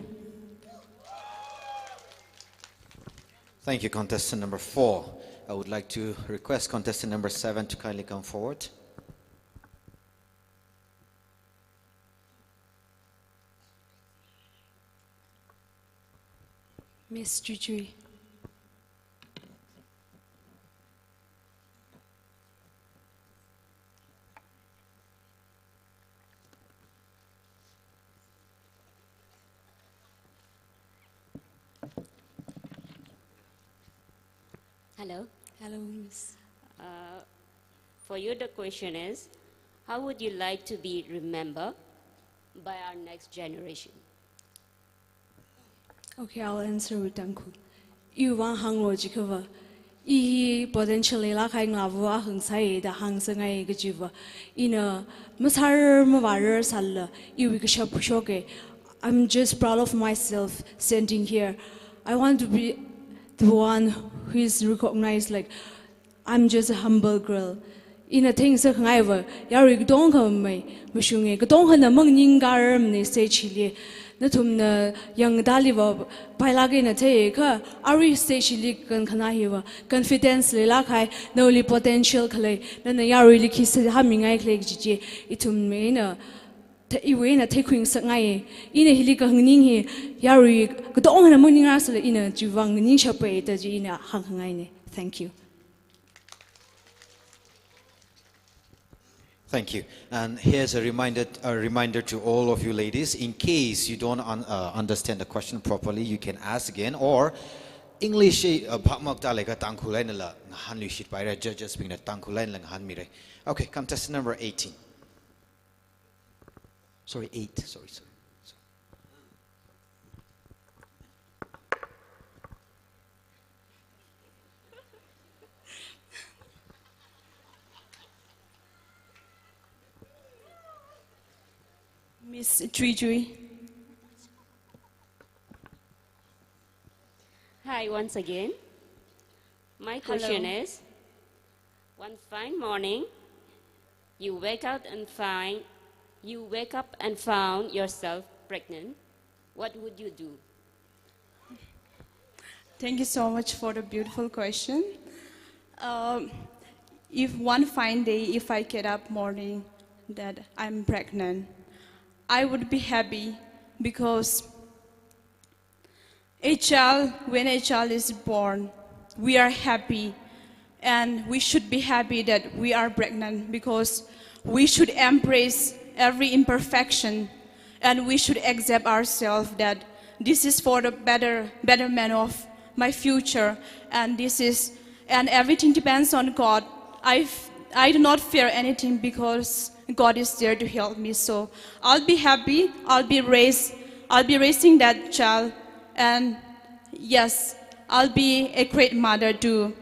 Thank you, contestant number 4. I would like to request contestant number 7 to kindly come forward. Miss Chui. Hello. Hello, Miss. For you, the question is, how would you like to be remembered by our next generation? Okay, I'll answer with Tangkhul. You want hang logical. Potentially la khai ngavwa hang sai da hang sangai gajiva. Ina masar mawarer salla. You we shoke. I'm just proud of myself standing here. I want to be the one who is recognized like I'm just a humble girl. In a thing sa ngaiva, yari gdong ka mai, mushunge gdong ka na mang ningar mne say chili. Natumna young daliva pailagi na te ka ari say chili kan kanahiva confidence le lakai no li potential kale na yari li kis hamingai kle jiji itum me na iwe na taking sa ngai ina hili ka hangning hi yari gdong na mang ningar sa ina jiwang ning chape ta ji ina hang ngai ne. Thank you. Thank you. And here's a reminder to all of you ladies, in case you don't understand the question properly, you can ask again, or English judges being okay, contestant number 18. Sorry, 8. Sorry. Miss Chui. Hi, once again. My question is, one fine morning, you wake up and found yourself pregnant. what would you do? Thank you so much for the beautiful question. If one fine day, if I get up morning that I'm pregnant, I would be happy because when a child is born, we are happy, and we should be happy that we are pregnant because we should embrace every imperfection, and we should accept ourselves that this is for the betterment of my future, and everything depends on God. I do not fear anything because God is there to help me. So I'll be happy. I'll be raising that child, and yes, I'll be a great mother to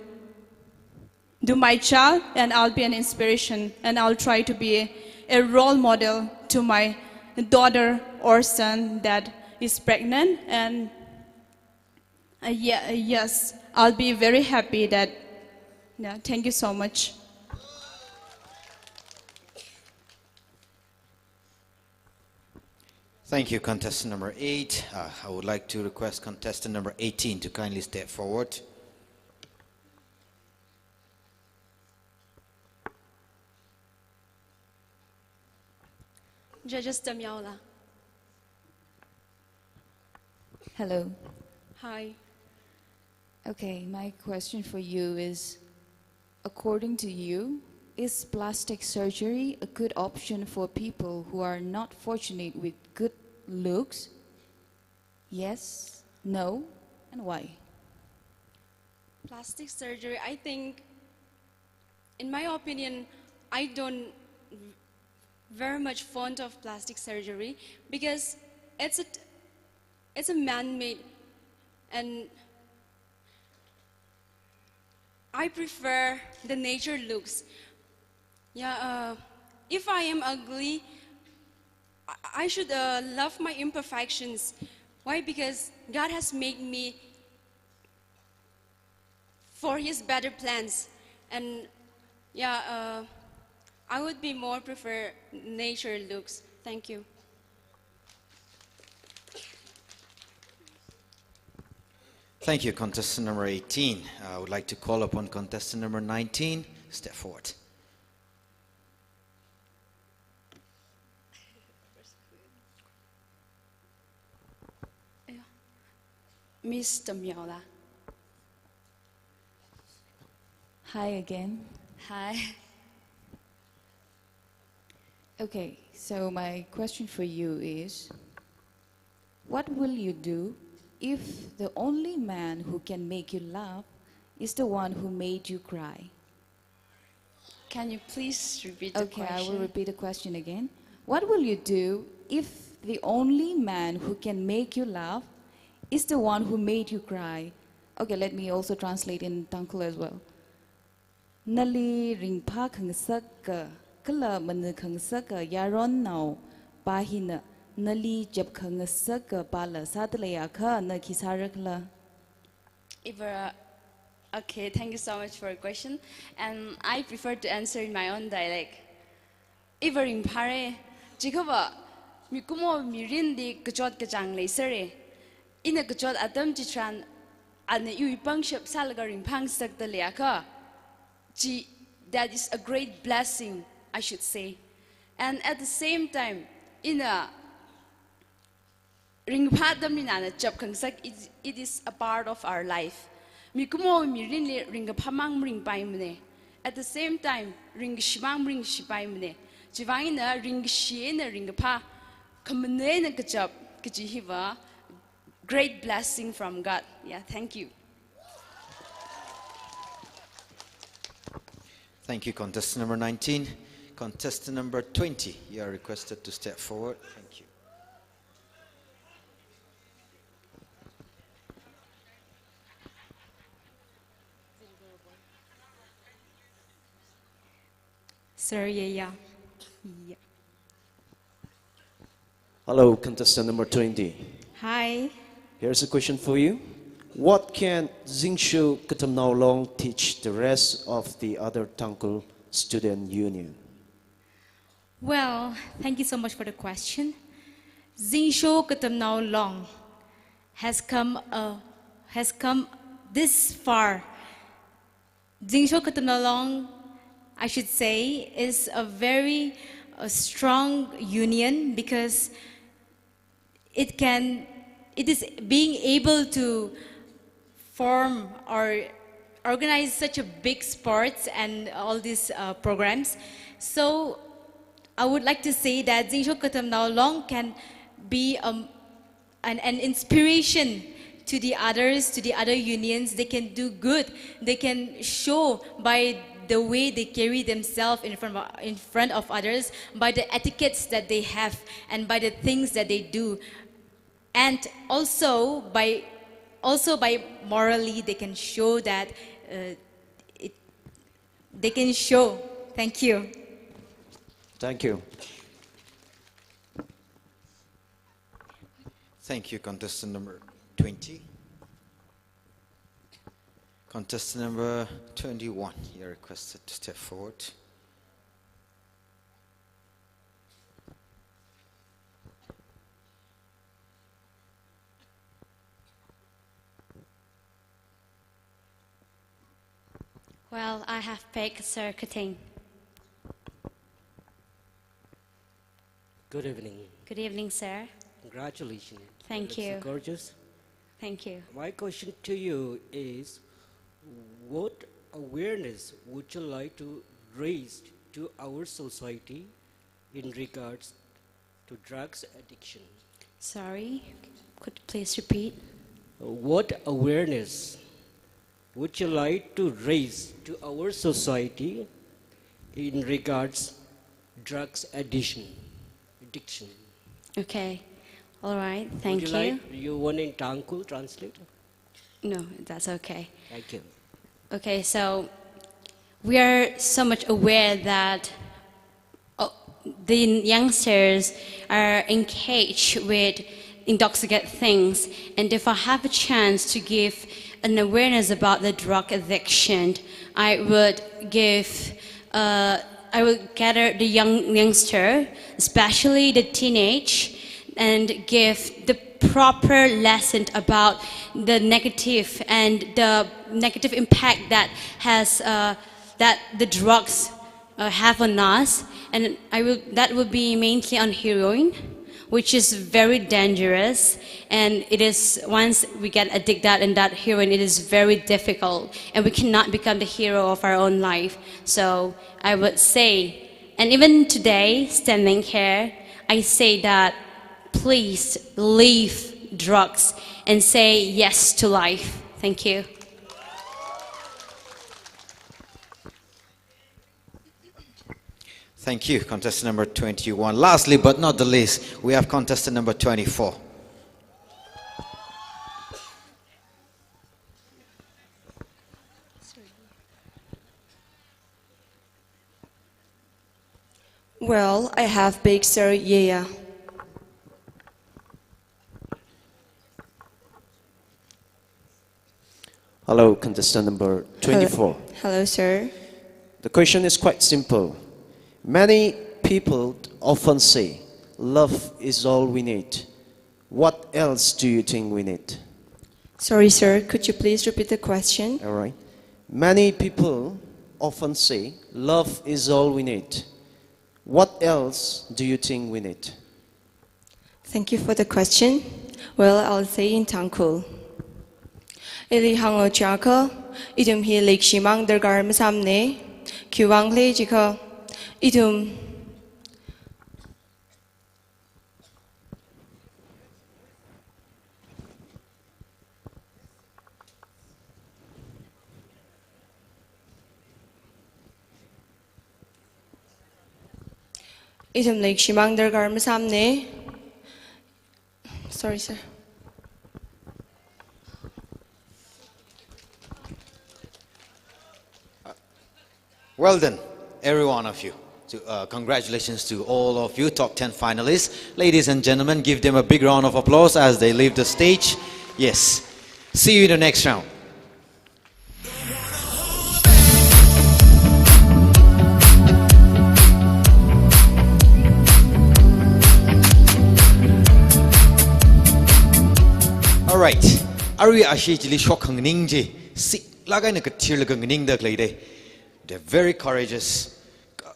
my child, and I'll be an inspiration, and I'll try to be a role model to my daughter or son that is pregnant. And yes, I'll be very happy that. Yeah, thank you so much. Thank you, contestant number 8. I would like to request contestant number 18 to kindly step forward. Judges Damyaula. Hello. Hi. Okay, my question for you is, according to you, is plastic surgery a good option for people who are not fortunate with good looks? Yes, no, and why? Plastic surgery, I think, in my opinion, I don't very much fond of plastic surgery because it's a man-made, and I prefer the nature looks. Yeah, if I am ugly, I should love my imperfections. Why? Because God has made me for His better plans, and yeah, I would be more prefer nature looks. Thank you. Thank you, contestant number 18. I would like to call upon contestant number 19. Step forward. Miss Damyaula. Hi again. Hi. Okay, so my question for you is, what will you do if the only man who can make you laugh is the one who made you cry? Can you please repeat the question? Okay, I will repeat the question again. What will you do if the only man who can make you laugh is the one who made you cry? Okay, let me also translate in Tangkhul as well. Nali ringpa khangsak kala manu khangsak yaron now bahina nali jab khangsak pala satlaya kha na khisarakla. Okay, thank you so much for your question, and I prefer to answer in my own dialect. Ivaring pare, jikaba mikumo mirin di kajot kajang laysere. In a kajot adam jitran an yu pang ship salagaring pang sak the leaka. That is a great blessing, I should say. And at the same time, in a ring padam nana chap kang sak, it is a part of our life. Mikumo mirin ring a pamang ring paimne. At the same time, ring shimang ring shipaimne. Jivina ring shien ring pa. Kamane kachap kajihiva. Great blessing from God. Yeah, thank you. Thank you, contestant number 19. Contestant number 20, you are requested to step forward. Thank you. Sir, yeah. Hello, contestant number 20. Hi. Here's a question for you. What can Zingsho Katamnao teach the rest of the other Tangkhul student union? Well, thank you so much for the question. Zingsho Katamnao long has come this far. Zingsho Katamnao long, I should say, is a very strong union because it is being able to form or organize such a big sports and all these programs. So I would like to say that Zingsho Katamnao long can be an inspiration to the others, to the other unions. They can do good. They can show by the way they carry themselves in front of others, by the etiquettes that they have, and by the things that they do, and also by morally they can show that they can show. Thank you. Thank you. Thank you, contestant number 20. Contestant number 21, you're requested to step forward. Well, I have picked Sir Kating. Good evening. Good evening, sir. Congratulations. Thank You you. look so gorgeous. Thank you. My question to you is, what awareness would you like to raise to our society in regards to drugs addiction? Sorry, could you please repeat? What awareness would you like to raise to our society in regards drugs addiction? Okay, all right, thank Would you. you like, you want in Tangkul translate? No, that's okay. Thank you. Okay, so we are so much aware that the youngsters are engaged with intoxicant things, and if I have a chance to give an awareness about the drug addiction, I would gather the youngster, especially the teenage, and give the proper lesson about the negative and the negative impact that has that the drugs have on us, and that would be mainly on heroin, which is very dangerous, and it is once we get addicted in that heroin, it is very difficult, and we cannot become the hero of our own life. So I would say, and even today, standing here, I say that please leave drugs and say yes to life. Thank you. Thank you, contestant number 21. Lastly, but not the least, we have contestant number 24. Well, I have Big Sir Yeya. Hello, contestant number 24. Hello, sir. The question is quite simple. Many people often say, love is all we need. What else do you think we need? Sorry, sir. Could you please repeat the question? All right. Many people often say, love is all we need. What else do you think we need? Thank you for the question. Well, I'll say in Tangkul. Ili hango chaka, idum hi lik shimang dergar masamne, kiwang le jika, idum. Idum lik shimang dergar masamne. Sorry, sir. Well done, every one of you. Congratulations to all of you, top 10 finalists. Ladies and gentlemen, give them a big round of applause as they leave the stage. Yes. See you in the next round. All right. Ari ashi jili shokang ningji. Si lagay na katir lagang ningda klay. They're very courageous.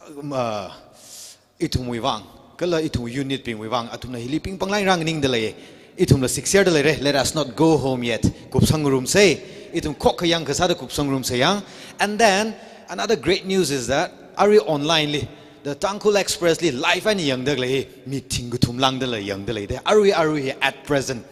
Itum wivang. Kala itum unit ping wivang. Atum na hiliping panglay rang ningda lay. Itum la 6 year dalay. Let us not go home yet. Kupsang room say. Itum kokayang kasada kupsang room sayang. And then another great news is that Ari online li. The Tangkul Express li live and young dalay. Meeting gutum lang dalay young dalay. Ari at present.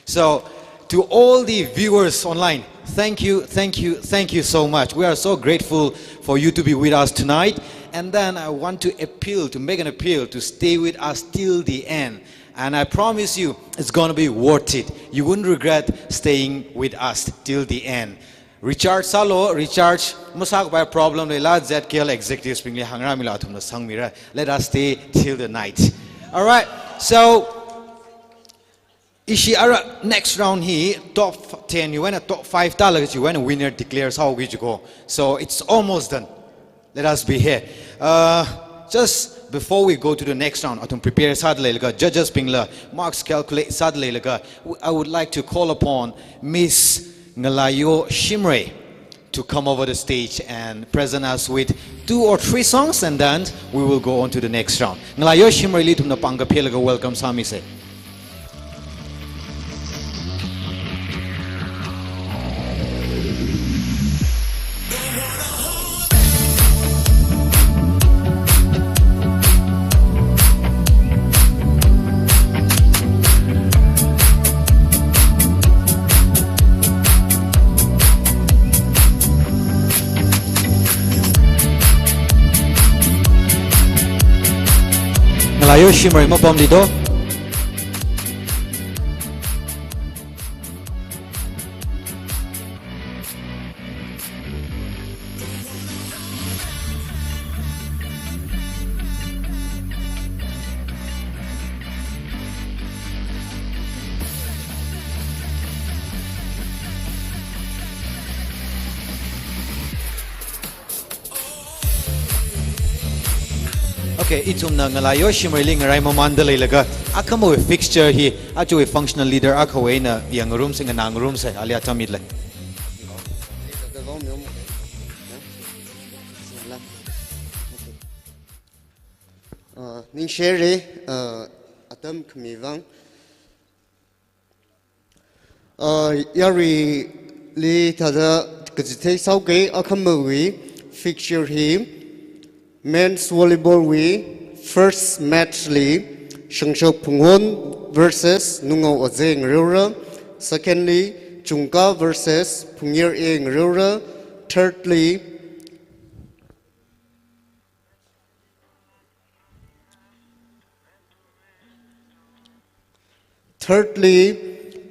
So to all the viewers online, thank you so much. We are so grateful for you to be with us tonight. And then I want to make an appeal to stay with us till the end. And I promise you, it's going to be worth it. You wouldn't regret staying with us till the end. Richard Salo, masak by problem le la ZKL executives ping le hangra mila thum na sangmira. Let us stay till the night. All right. So Ishi next round here, top 10, you went a top 5 talaga, you went a winner declares how we go. So it's almost done. Let us be here. Just before we go to the next round, atum prepare sadle judges pingla, marks calculate sadle I would like to call upon Miss Ngalayo Shimre to come over the stage and present us with 2 or 3 songs, and then we will go on to the next round. Ngalayo Shimre li tum na panga pelaga, welcome Sami se. Ngalayo Shimre mo pom dito. Okay, itum na Ngalayo Shimre ngaray mo mandalay laga. Akamo we fixture hi, ajo we functional leader akawe na yang room sing nang room sa alia tamid la. Ning share atam kmivang yari li tada kajite sauke akamo we fixture hi. Men's volleyball we first match li Zingsho Katamnao versus Nungo Ozeng Rura. Secondly, Chungka versus Pungir Eng Rura. Thirdly,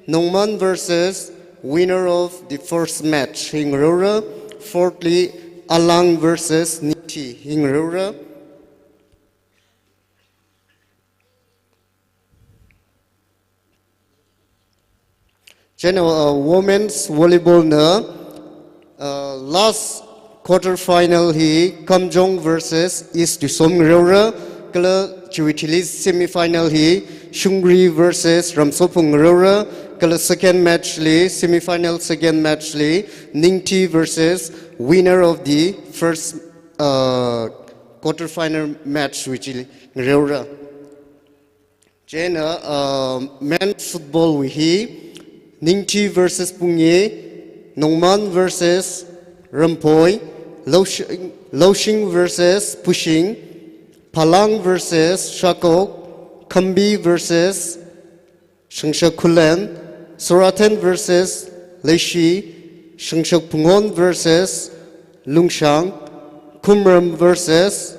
Nongman versus winner of the first match Hing Rura. Fourthly, Alang versus Niti Hingrura. General women's volleyball na last quarter final he KAMJONG versus East Somgrura. Kala Chiwitilis semi-final he Shungri versus Ramsopung Rura. Kala second match li semi-final second match li Ningti versus winner of the first quarter-final match, which is Reura. Jena men's football we he Ningti versus Pungye, Nongman versus Rampoy, Loshing versus Pushing, Palang versus Shako, Kambi versus Zingsho Kulen, Soraten versus Leishi, Zingsho Pungon versus Lungshang, Kumram versus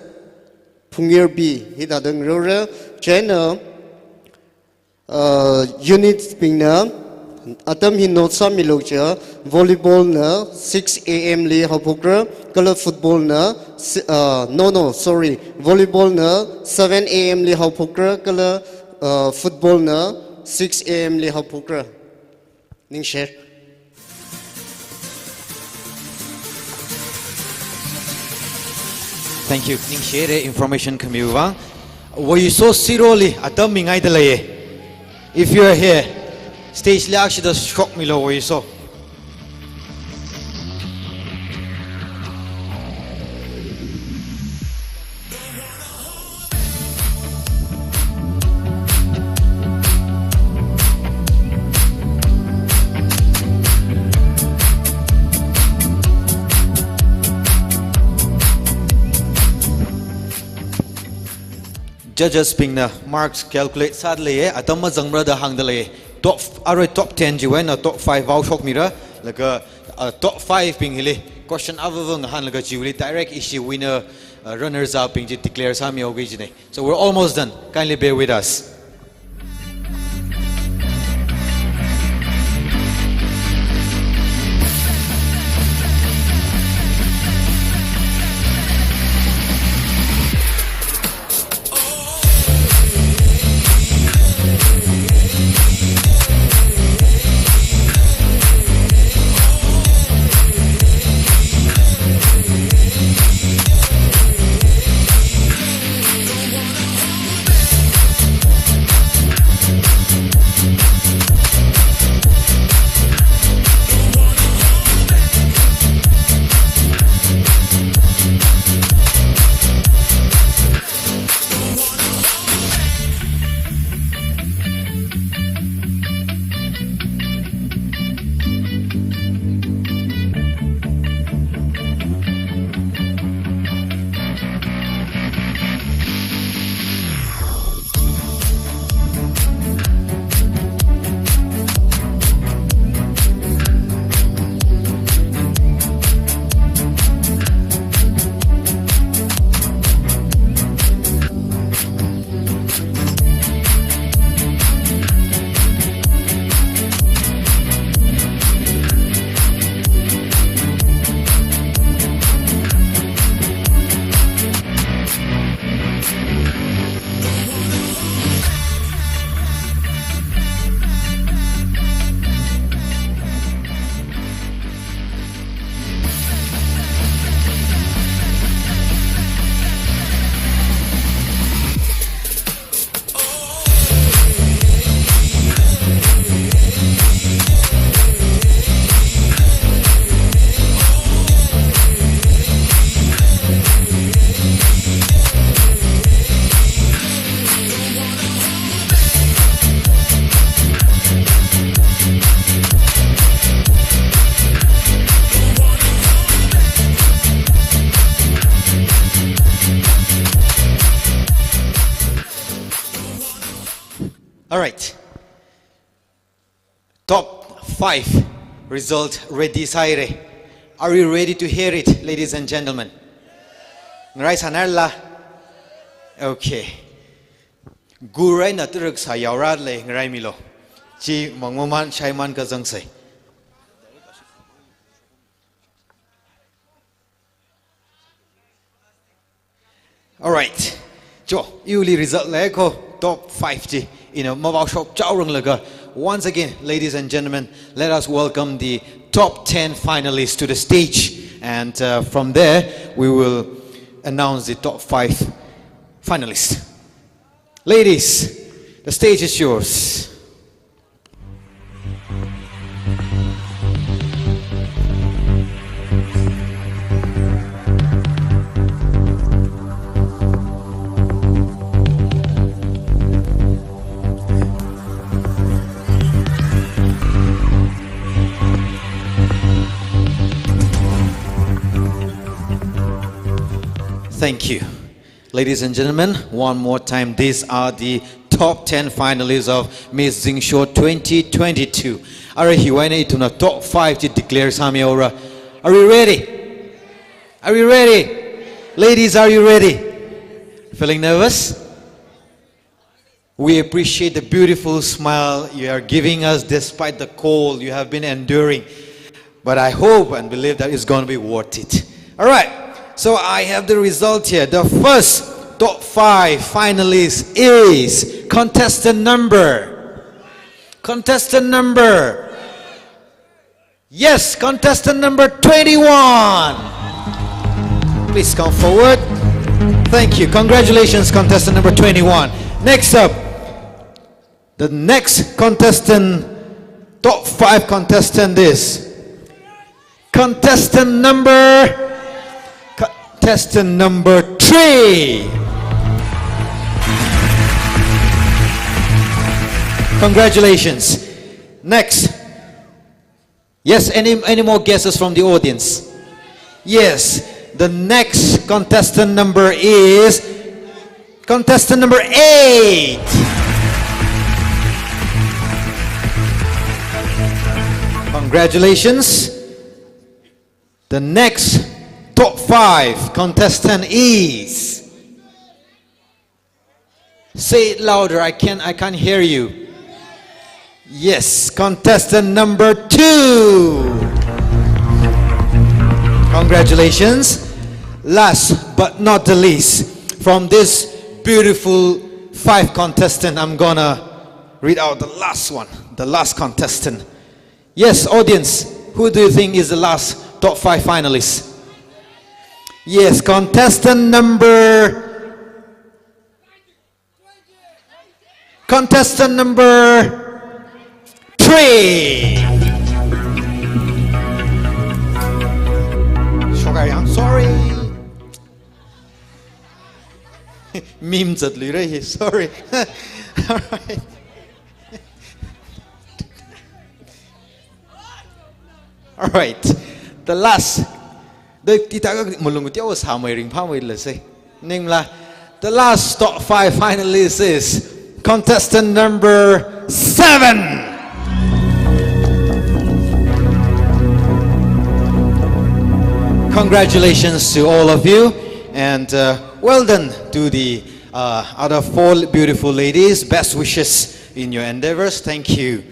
Pungir B. Hidadang Rura, Jena units ping na atam hinot samilocha volleyball na 6 AM li hapokra, kala football na volleyball na 7 AM li hapokra, kala football na 6 AM li hapokra. Ning share. Thank you. Ning share information kamiwa. Wo you so siroli atam mingai dalaye. If you are here, stage liak shi da shock mi lo oi so Judges ping na marks calculate sadly atama zangra da hang dale top top 10 jiwen top 5 out shock mira laga top 5 ping hile question avang han laga jiwli direct issue winner runners up ping ji declare sami ogi jine. So we're almost done, kindly bear with us. All right. Top 5 result ready Saire. Are you ready to hear it, ladies and gentlemen? Ngarai sanarla. Okay. Gurai na turuk sa yawrad le ngarai milo. Chi mangmoman shaiman ka zangsai. All right. Jo, yuli result le ko top 5 ji. Mobile shop chowrung laga. Once again, ladies and gentlemen, let us welcome the top 10 finalists to the stage. And from there, we will announce the top 5 finalists. Ladies, the stage is yours. Thank you. Ladies and gentlemen, one more time, these are the top 10 finalists of Miss Zingsho 2022. Are you to the top 5 to declare Sami Aura? Are you ready? Are you ready? Ladies, are you ready? Feeling nervous? We appreciate the beautiful smile you are giving us despite the cold you have been enduring. But I hope and believe that it's going to be worth it. All right. So I have the result here. The first top 5 finalist is contestant number. Yes, contestant number 21. Please come forward. Thank you. Congratulations, contestant number 21. Next up, the next contestant top 5 contestant is contestant number 3. Congratulations. Next. Yes, any more guesses from the audience? Yes, the next contestant number is contestant number 8. Congratulations. The next top 5 contestant is. Say it louder, I can't hear you. Yes, contestant number 2. Congratulations. Last but not the least, from this beautiful 5 contestant, I'm gonna read out the last one, the last contestant. Yes, audience, who do you think is the last top 5 finalists? Yes, contestant number 3. Shungri, I'm sorry. Meme giật lưới đây, sorry. All right. All right. The last. The last top 5 finalists is contestant number 7. Congratulations to all of you, and well done to the other 4 beautiful ladies. Best wishes in your endeavors. Thank you.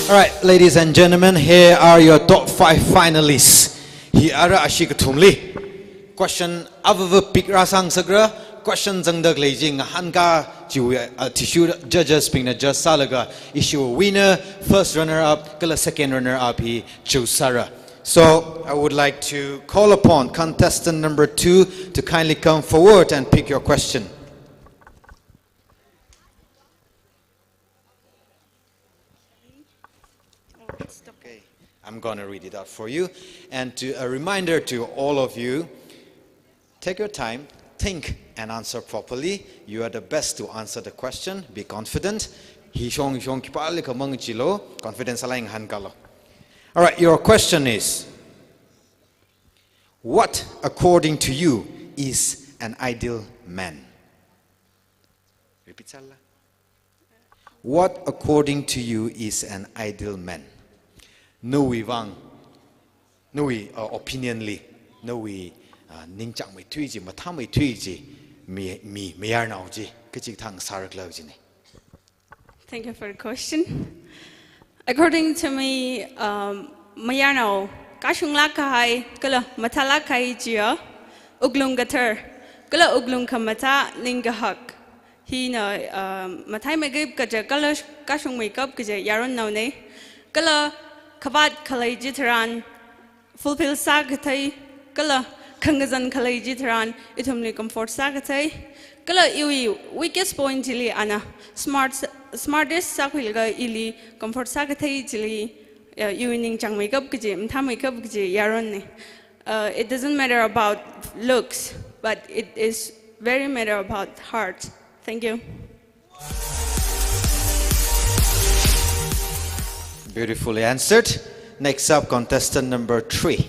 All right, ladies and gentlemen, here are your top 5 finalists. Here are ashikatumli. Question avava pikra sang sagra. Question zangdag leijing hanka ju tissue judges ping na just salaga issue winner, first runner up, kala second runner up he Chusara. So I would like to call upon contestant number 2 to kindly come forward and pick your question. I'm going to read it out for you. And a reminder to all of you, take your time, think and answer properly. You are the best to answer the question. Be confident. All right, your question is, what according to you is an ideal man? Repeat. What according to you is an ideal man? No we wang, no we opinionly, no we ning chang mai thui ji ma tham mai thui ji me yar nau ji kachik thang sarak lau ji ne. Thank you for the question. According to me, mayano kashung lakai kala matala kai jia uglung gater kala uglung kamata ningahak. He na matai megib kaja kala kashung makeup kaja yaron nau ne kala kabat kalai jitaran fulfill sagatai kala kangazan kalai jitaran itumli comfort sagatai kala iwi weakest point jili ana smartest sakwilga ili comfort sagatai jili iwining chang makeup kiji mtha makeup kiji yaron ne. It doesn't matter about looks, but it is very matter about heart. Thank you. Beautifully answered. Next up, contestant number 3.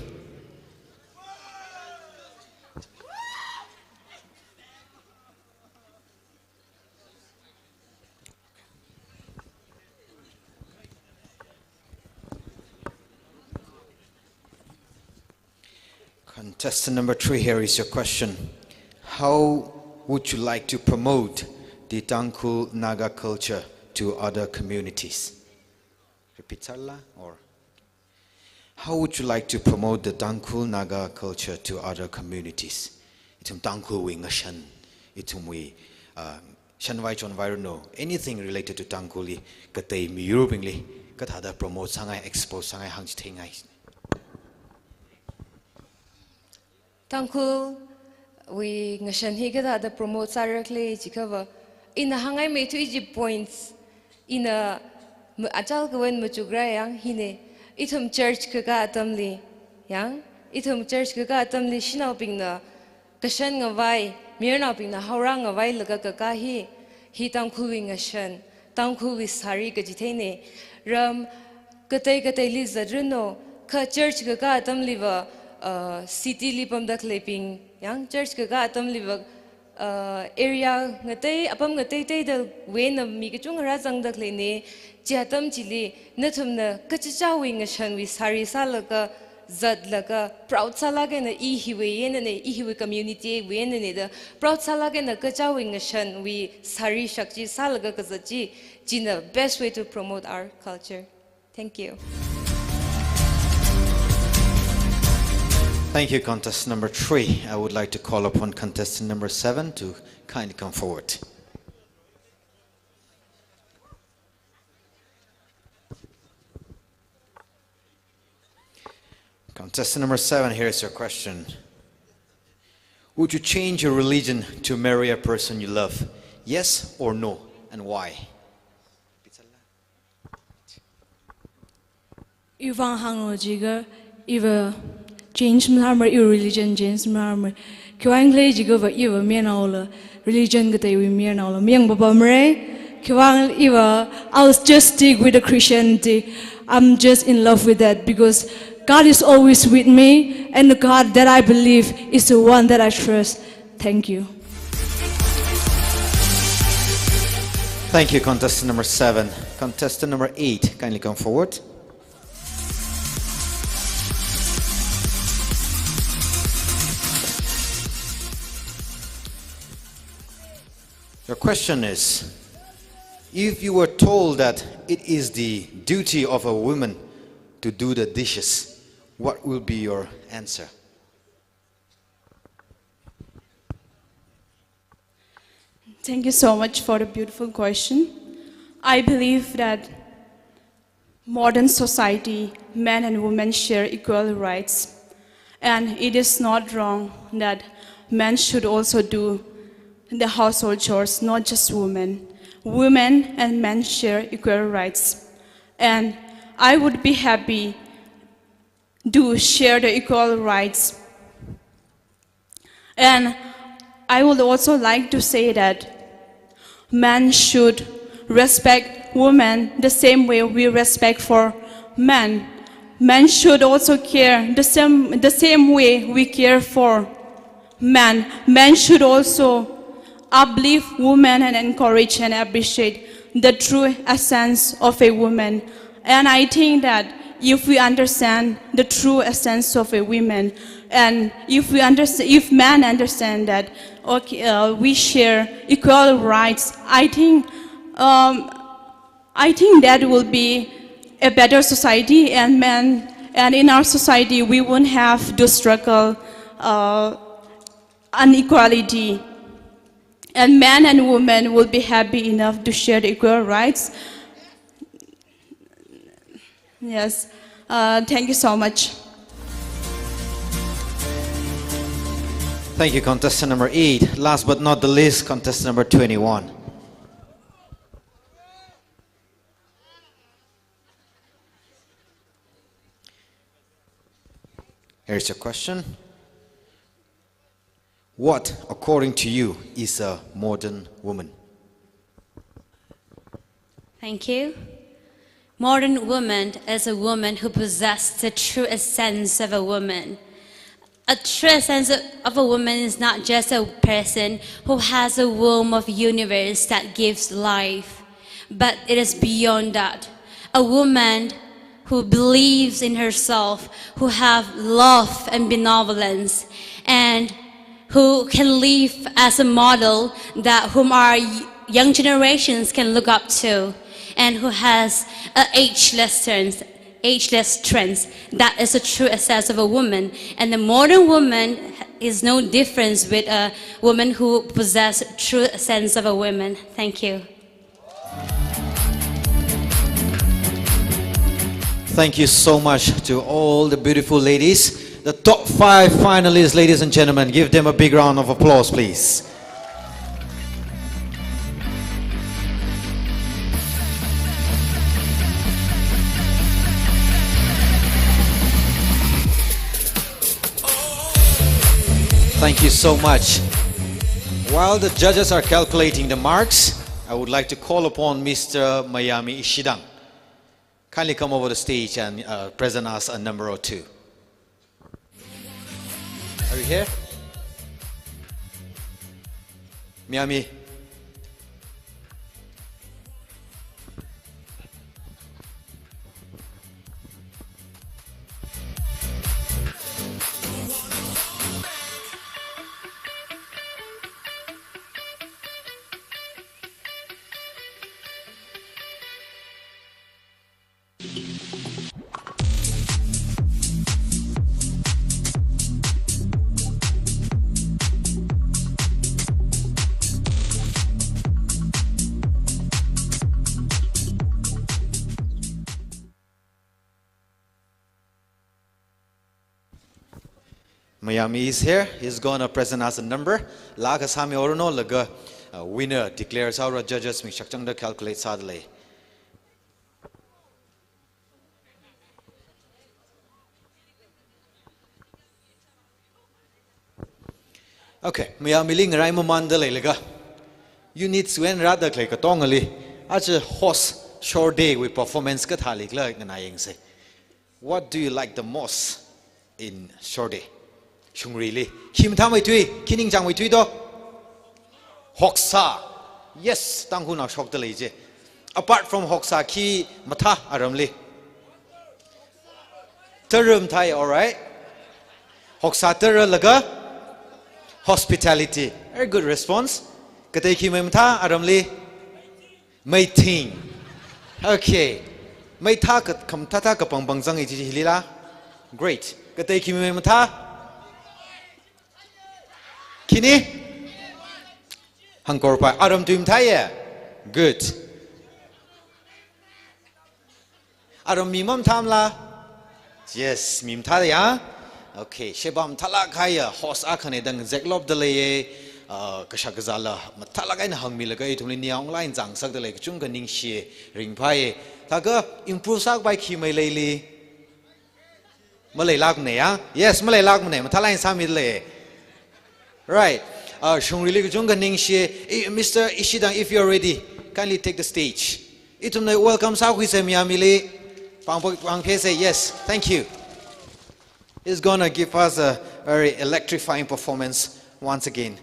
Contestant number 3, here is your question. How would you like to promote the Tangkhul Naga culture to other communities? Repeat or how would you like to promote the Tangkhul Naga culture to other communities? Itum Tangkhul wing shan, itum we shan vai chon vai no anything related to Tangkhuli katay miyurubingli ก็ถ้าได้โปรโมทสังไง expose สังไงหังจิเทงไง Thankful we ngashan hi kada the promote sarakle chikava in a hangai me to Egypt points in a achal kawen muchugra yang hine itum church kaga atamli yang itum church kaga atamli shinau pingna kashan ngawai mirnau pingna haurang ngawai laga kaga hi thankful we ngashan thankful we sari ka jithene ram katai li zadruno ka church kaga atamli wa city lipam da clipping yang church kaga atam liwak area ngatai apam ngatai tai da wen mi ka chung ra jang da klene chatam chili nathumna kachacha wing shan wi sari salaka zat laka proud salaga na I hiwe yen ne I hiwe community wen ne da proud salaga na kacha wing shan wi sari shakji salaga kazachi jina best way to promote our culture. Thank you. Thank you, contestant number 3. I would like to call upon contestant number 7 to kindly come forward. Contestant number 7, here is your question. Would you change your religion to marry a person you love? Yes or no, and why? Ivan hango jiga iva change marmer religion change marmer kiwang le jiga va iva menaula religion gate we menaula miang baba mre kiwang iva I'll just stick with the Christianity. I'm just in love with that because God is always with me and the God that I believe is the one that I trust. Thank you. Thank you, contestant number 7. Contestant number 8, kindly come forward. Your question is, if you were told that it is the duty of a woman to do the dishes, what will be your answer? Thank you so much for the beautiful question. I believe that modern society, men and women share equal rights. And it is not wrong that men should also do the household chores, not just women. Women and men share equal rights. And I would be happy to share the equal rights. And I would also like to say that men should respect women the same way we respect for men. Men should also care the same way we care for men. Men should also uplift women and encourage and appreciate the true essence of a woman. And I think that if we understand the true essence of a woman, and if men understand that we share equal rights, I think that will be a better society, and in our society we won't have to struggle inequality. And men and women will be happy enough to share the equal rights. Yes, thank you so much. Thank you, contestant number 8. Last but not the least, contestant number 21. Here's your question. What, according to you, is a modern woman? Thank you. Modern woman is a woman who possesses the true essence of a woman. A true essence of a woman is not just a person who has a womb of universe that gives life, but it is beyond that. A woman who believes in herself, who have love and benevolence, and who can live as a model that whom our young generations can look up to, and who has an ageless strength. That is the true essence of a woman. And the modern woman is no difference with a woman who possesses true essence of a woman. Thank you. Thank you so much to all the beautiful ladies. The top 5 finalists, ladies and gentlemen. Give them a big round of applause, please. Thank you so much. While the judges are calculating the marks, I would like to call upon Mr. Mayami Ishidang. Kindly come over the stage and present us a number or two. Are you here? Miami. Miami is here. He's gonna present us a number. Laga sami orono laga winner declares our judges mi shakchang da calculate sadly. Okay, Miami ling rai mamandale laga. You need swen rather like a tongali. As a host short day with performance ka thalik la nganayeng se. What do you like the most in short day? Shungri li. Kim tham tui, kining jang tui do. Hoksa. Yes, tang hu na shok de leje. Apart from hoksa ki matha aram li. Terum thai, all right? Hoksa ter laga. Hospitality. Very good response. Katay ki matha aram li. May ting. Okay. May tha kat kam tha ka pang bangjang iji hilila. Great. Katay ki matha. Kini? Hangkor pa. Aram tuim thaya. Good. Aram mimam tham la. Yes, mim thaya. Okay, shebam thala kaya hos akhane dang zeklob dalaye kashakazala mathala kai na hangmi lagai thumli niang line jang sak dalai chung ka ning she ring phai thaga improve sak bai khi mai leili malai lak ne ya. Yes, malai lak ne mathala in sami le. Right. Shungri li chung ka ning she. Mr. Ishidang, if you're ready, kindly take the stage. Itumne welcome sa hui se Miami li. Pang phe say yes. Thank you. He's gonna give us a very electrifying performance once again.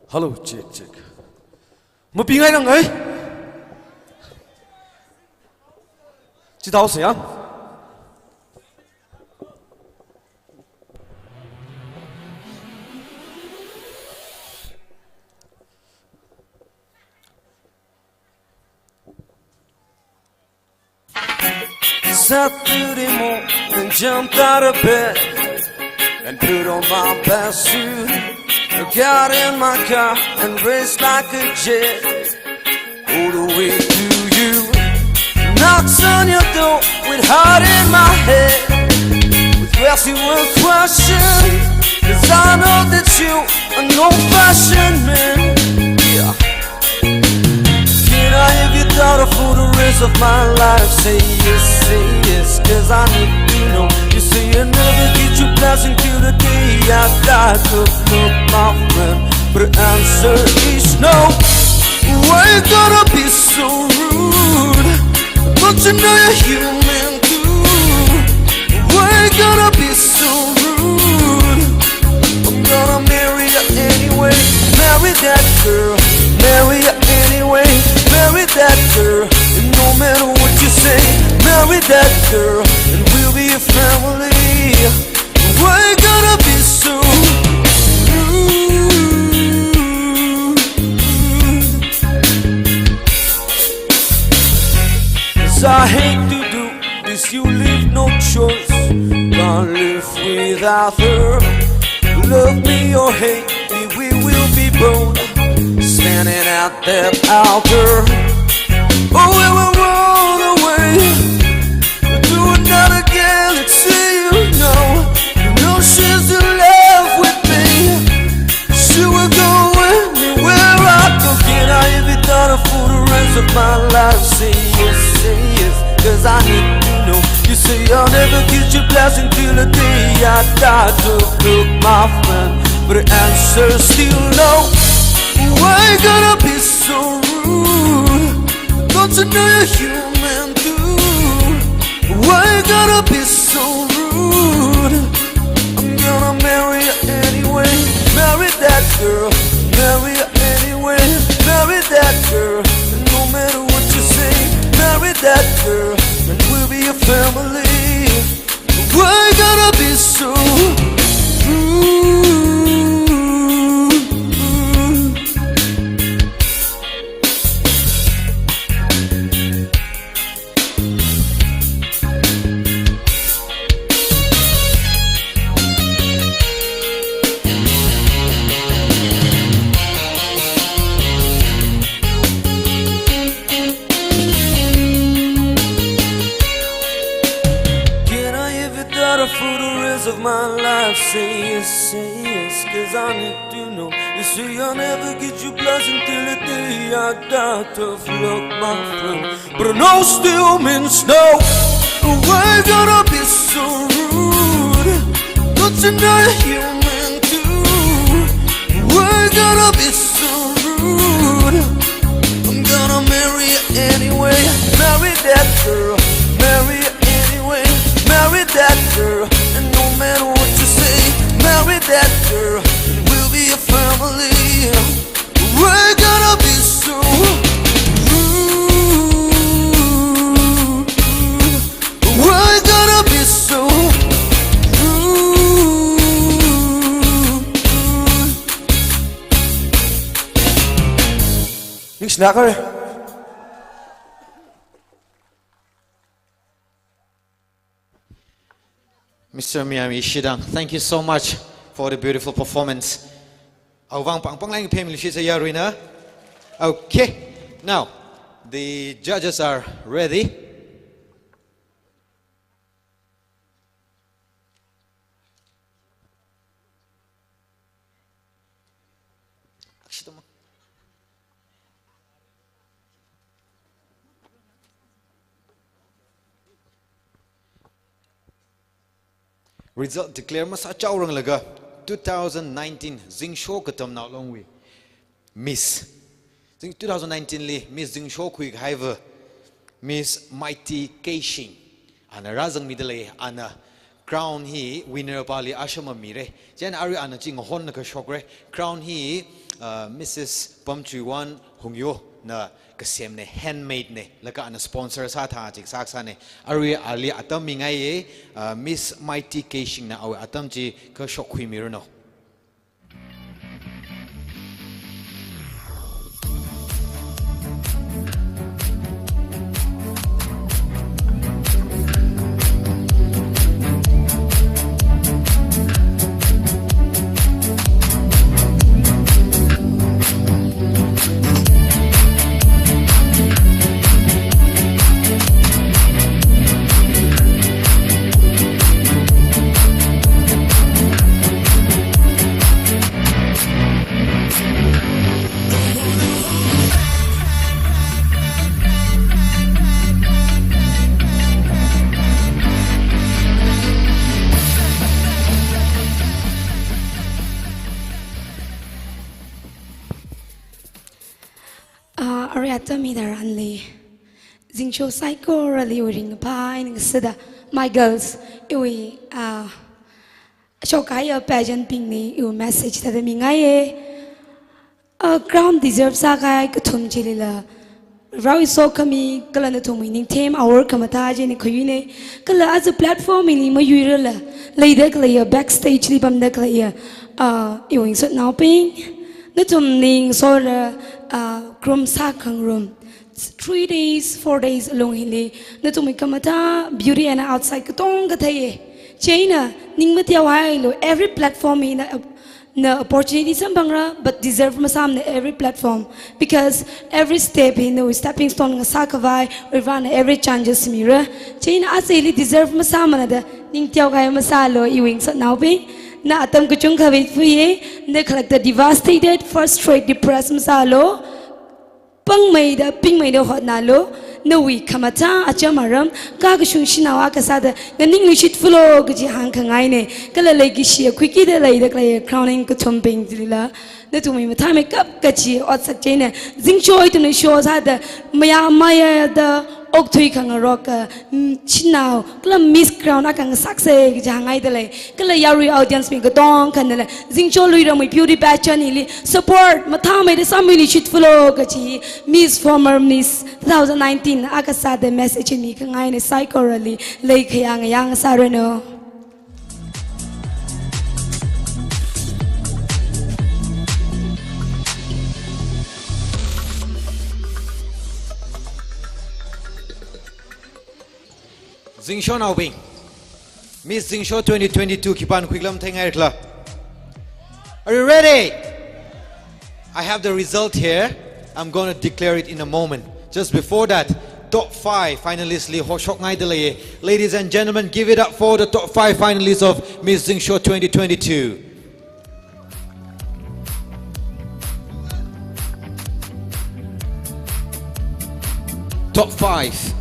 Hello, check. Một bị ngay là ngay. Chị tao sẽ ăn. Saturday morning, jumped out of bed and put on my best suit. Got in my car and raced like a jet all the way to you. Knocks on your door with heart in my head, with residual question. 'Cause I know that you are no fashion man. Yeah. Can I have your daughter for the rest of my life? Say yes, 'cause I need to know. You say you'll never get your blessing till the day I die. Look, my friend, but the answer is no. Why you gotta be so rude? Don't you know you're human too? Why you gotta be so rude? I'm gonna marry you anyway. Marry that girl, marry you anyway. Marry that girl, and no matter what you say, marry that girl, and we'll be a family. Why you gotta be so rude? 'Cause I hate to do this, you leave no choice. Gonna cannot live without her. Love me or hate me, we will be both standing at that altar. Oh, we will run away to another galaxy. You know she's in love with me. She will go anywhere I go. Can I ever thought of for the rest of my life? Say yes, cause I need to know. You say I'll never get your blessing till the day I die. Look, my friend, but the answer's still no. Why you gonna be so rude? Don't you know you're human too? Why you gonna be so rude? I'm gonna marry her anyway. Marry that girl, marry her anyway. Marry that girl, and no matter what you say, marry that girl, and we'll be a family. Why you gonna be so rude? For the rest of my life, say yes, cause I need to know. You say I'll never get you blessed until the day I die. Tough luck, my friend, but no still means no. Why you gonna be so rude? Don't you know you're human too? Why you gonna be so rude? I'm gonna marry you anyway. Marry that girl, marry her anyway. Marry that girl, and no matter what you say, marry that girl, and we'll be a family. We're gonna be so rude. We're gonna be so rude. You snacker. Mr. Miami Shidang, thank you so much for the beautiful performance. Okay, now the judges are ready. Result declare masa chaurang laga 2019 Zingsho Katamnao longwi Miss 2019 li Miss Zingsho quick hiver Miss Mighty Keishing ana razang midale ana crown hi winner pali ashama mire jan ari ana ching hon na ka shokre crown hi Mrs. Pamchuan Hongyo na kasem ne handmade ne laka ana sponsor sa tha chik sak sa ne ari ali atam mingai Miss Mighty Keishing na awe atam chi ka shok khui miro no. Zingsho psycho really ring pine sada my girls iwi shokaya pageant ping ni you message that me ngai crown deserves sakai kuthum chilila rawi so kami kala na thumi ning theme our kamata je ni khoyine kala as a platform ni ma yuirala leida kala backstage li bam da kala iwing so now ping na thum ning so krom sa khang room 3 days 4 days along hili na tumi kamata beauty and outside katong kathaye China ning matia wai lo every platform in na opportunity sambangra but deserve masam na every platform because every step in the stepping stone nga sakavai we run every changes mira China asili deserve masam na da ning tiaw kai masalo iwing sa now be na atam kuchung khavit fuye na khalak the devastated frustrated depressed masalo pang mai da ping mai da hot na lo no we kamata achamaram ka gshung shinawa ka sada ganing lishit flow gji hang khangai ne kala legi shi kwiki da lai da klai crowning ko chomping dilila na tumi ma thame kap kachi ot sak chaine Zingsho itu ne show sada maya da ok thui khang rock chinao kala miss crown akang sakse gji hangai da lai kala yari audience mi gadong khan la Zingsho lui ra mai beauty pageant ili support ma thame da samili shit flow gachi miss former miss 2019 akasa the message ni kangai ne psychorally lei khayang yang sareno Zingsho now bing Miss Zingsho 2022 kipan kwiklam thengai kla. Are you ready? I have the result here. I'm going to declare it in a moment. Just before that, top 5 finalists li hoshok ngai delaye. Ladies and gentlemen, give it up for the top 5 finalists of Miss Zingsho 2022. Top 5.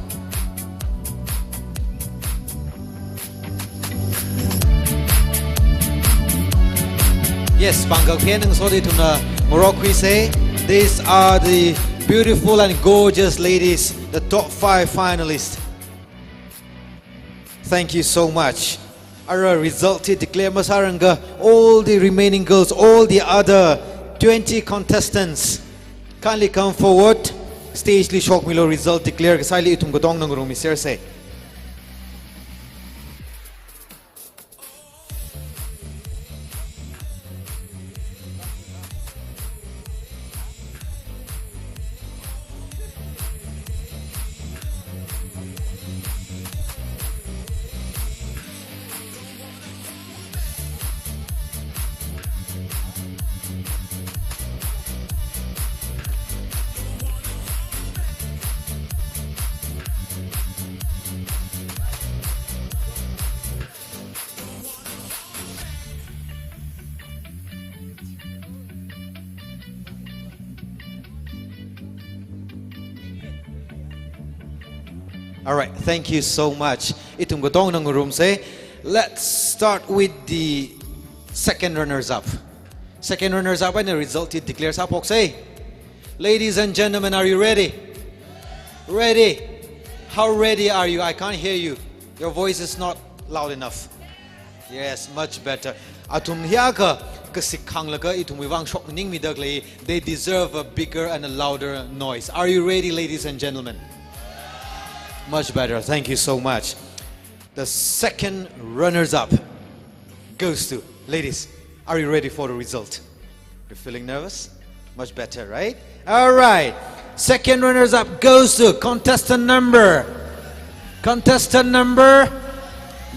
Yes, Bangkok Pianang Sodi Tuna Morocco say these are the beautiful and gorgeous ladies, the top 5 finalists. Thank you so much. Our result declare Masaranga, all the remaining girls, all the other 20 contestants kindly come forward. Stage li shock milo result declare kasali itum godong nang rumi say. All right, thank you so much. Itum gotong nang room say. Let's start with the second runners-up. Second runners-up and the result declares up. Say, ladies and gentlemen, are you ready? Ready? How ready are you? I can't hear you. Your voice is not loud enough. Yes, much better. Atum hiaka kasikhang laga itum wiwang shok ning midagli. They deserve a bigger and a louder noise. Are you ready, ladies and gentlemen? Much better. Thank you so much. The second runners-up goes to, ladies, are you ready for the result? You're feeling nervous? Much better, right? All right. Second runners-up goes to contestant number.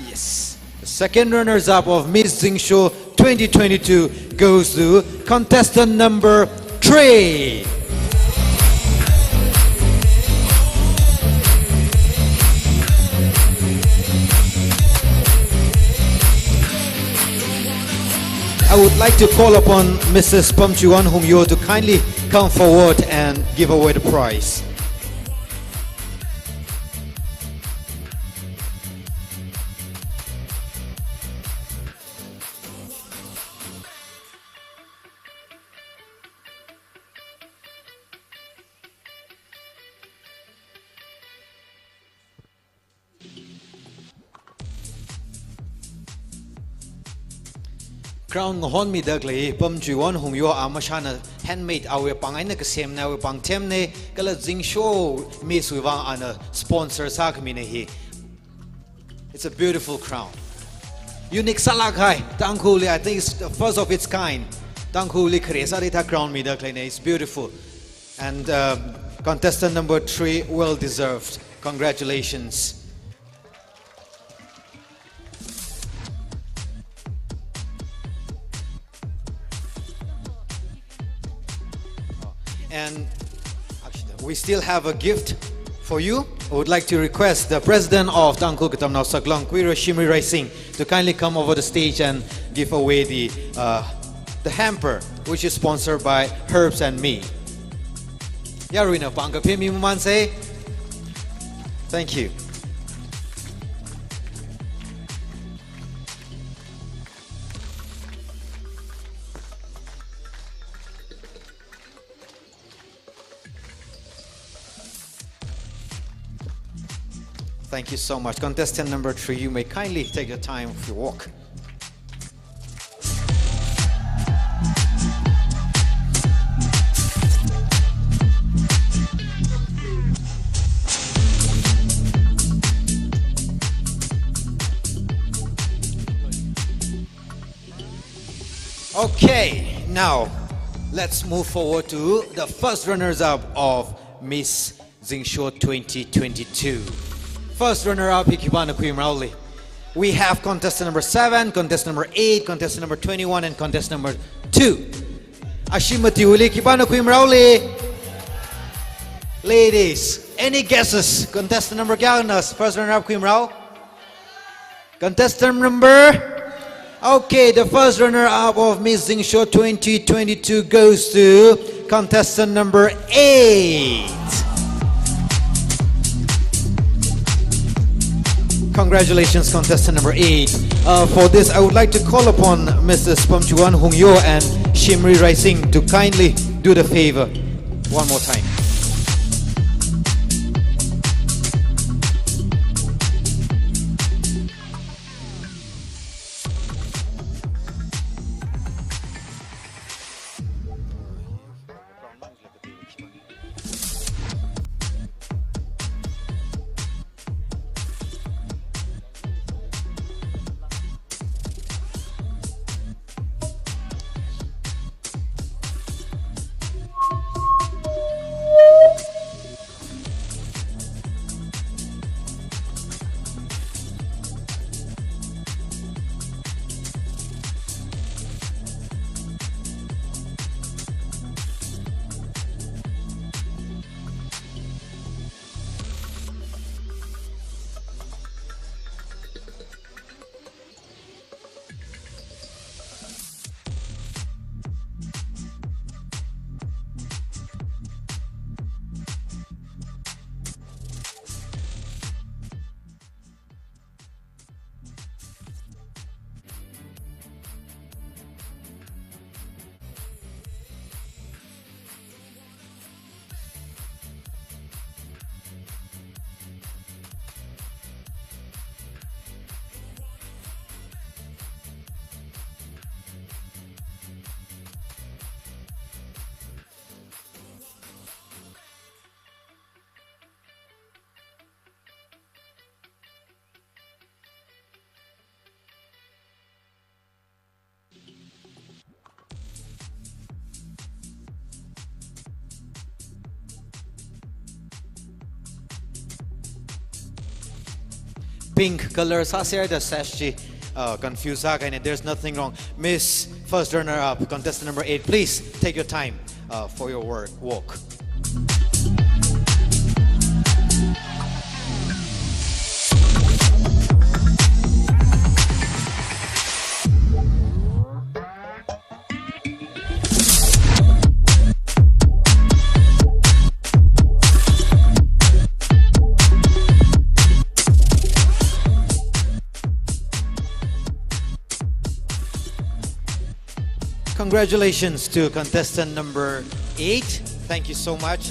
Yes. The second runners-up of Miss Zingsho 2022 goes to contestant number 3. I would like to call upon Mrs. Pamchuan Humyo to kindly come forward and give away the prize. Crown hon mi daglei Pamchuan Humyo amashana handmade awe pangai na kasem na awe pangtem ne kala Zingsho me suwang ana sponsor sa kami ne hi. It's a beautiful crown. Unique salaghai. Thankfully, I think it's the first of its kind. Thankfully, kresa rita crown mi daglei ne. It's beautiful. And contestant number 3, well deserved. Congratulations. And we still have a gift for you. I would like to request the president of Tangkul Katamnao Saklong, Quiro Shimri Rising, to kindly come over the stage and give away the hamper, which is sponsored by Herbs and Me. Yarina Panga Pimi Mumanse. Thank you. Thank you so much. Contestant number 3, you may kindly take your time if you walk. Okay, now let's move forward to the first runners-up of Miss Zingsho 2022. First runner-up, Hikibana Queen Rowley. We have contestant number 7, contestant number 8, contestant number 21, and contestant number 2. Ashimati Uli, Hikibana Queen Rowley. Ladies, any guesses? Contestant number Gaunas, first runner-up Queen Rao. Contestant number? Okay, the first runner-up of Miss Zingsho 2022 goes to contestant number 8. Congratulations, contestant number 8. For this, I would like to call upon Mrs. Pamchuan Hongyo and Shimri Rising to kindly do the favor one more time. Pink color, sasir the sashi confused and there's nothing wrong. Miss first runner-up, contestant number 8, please take your time for your walk. Congratulations to contestant number 8. Thank you so much.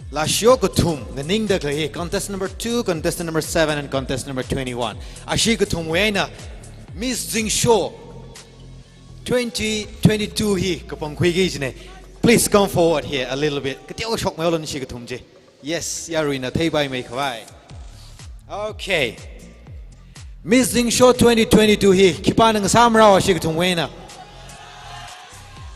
Lashio Kutum, the Ningda Clay, contestant number 2, contestant number 7, and contestant number 21. Ashi Kutum Wena, Miss Zingsho 2022 he, Kapong Quigijne. Please come forward here a little bit. Yes, Yarina, Teibai Mekawai. Okay. Miss Zingsho 2022 here, Kipanang Samrao Shigtung Wena.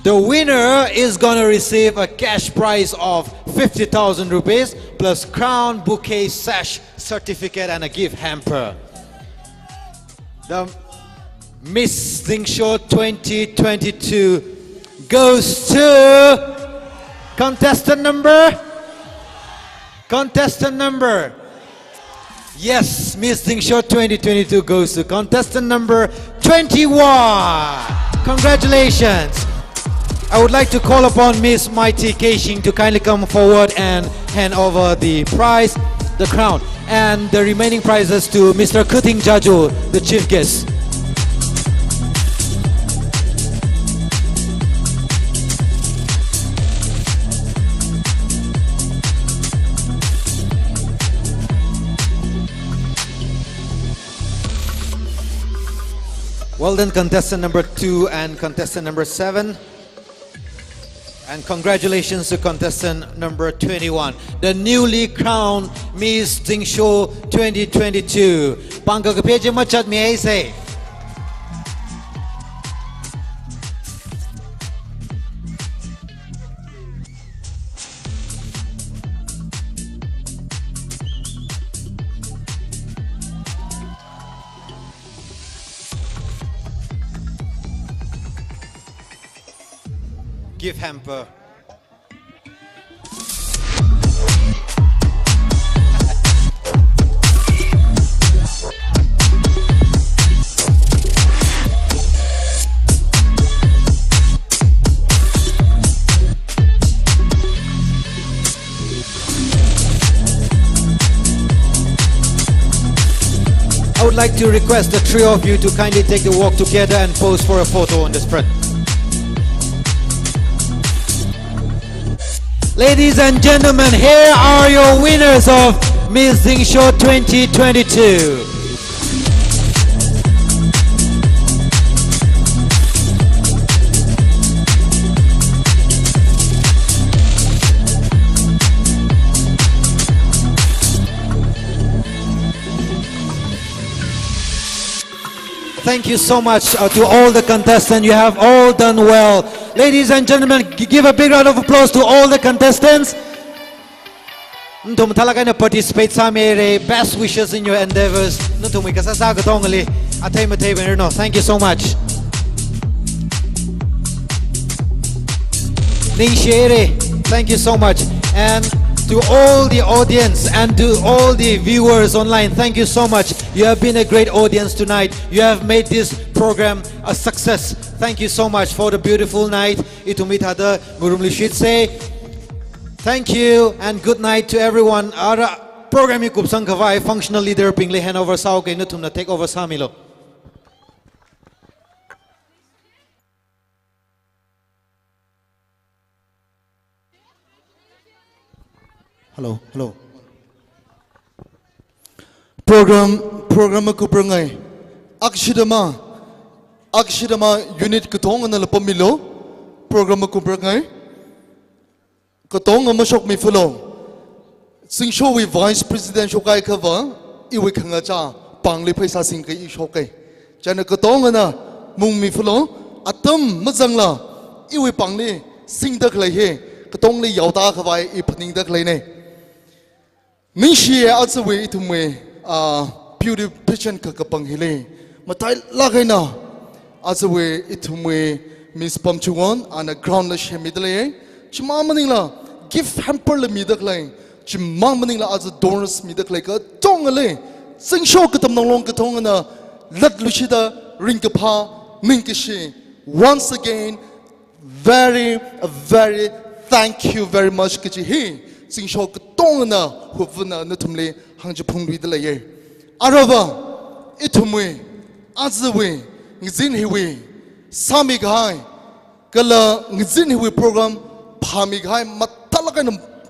The winner is gonna receive a cash prize of 50,000 rupees plus crown, bouquet, sash, certificate, and a gift hamper. Miss Zingsho 2022 goes to contestant number. Yes, Miss Zingsho 2022 goes to contestant number 21. Congratulations. I would like to call upon Miss Mighty Keishing to kindly come forward and hand over the prize, the crown, and the remaining prizes to Mr. Kuting Jaju, the chief guest. Well done, contestant number 2 and contestant number 7. And congratulations to contestant number 21, the newly crowned Miss Zingsho 2022. Pangka kapeje machat mi say. Gift hamper. I would like to request the three of you to kindly take the walk together and pose for a photo on the spread. Ladies and gentlemen, here are your winners of Miss Zingsho 2022. Thank you so much to all the contestants. You have all done well. Ladies and gentlemen, give a big round of applause to all the contestants. Ntum talaga na participate sa mere. Best wishes in your endeavors. Ntum ikasasaga tongali. Atay matay no. Thank you so much. Ning Shere, thank you so much. And to all the audience and to all the viewers online, thank you so much. You have been a great audience tonight. You have made this program a success. Thank you so much for the beautiful night. Itumithada Murumlishit say thank you and good night to everyone. Our program you kupsang kawai functional leader pingli hand over sao kay nutum na take over samilo. Hello. Program ko prangai. Akshidama unit katong na lapamilo. Program ko prangai. Katong masok mi fulong. Zingsho we vice president shokai kava iwi khanga cha pangli phaisa sing kai I shokai. Chana katong na mung mi fulong atam mazangla iwi pangli sing dak lai he. Katong li yauta khawai I phaning dak lai ne. Nishi also we itumwe beauty patient kakapang hile matai lagay na also we itumwe Miss Pamchuan and a groundless hemidle chimamaning gift hamper le midaklay chimamaning as a donors midaklay ka tongale Zingsho Katamnao katong na lat lushida ringkapa minkishi. Once again, very thank you very much kichi Zingsho katong na huvna nutumle hangjapung widle ye arava itumwe azwe ngzin hiwe samigai kala ngzin hiwe program phamigai matalaga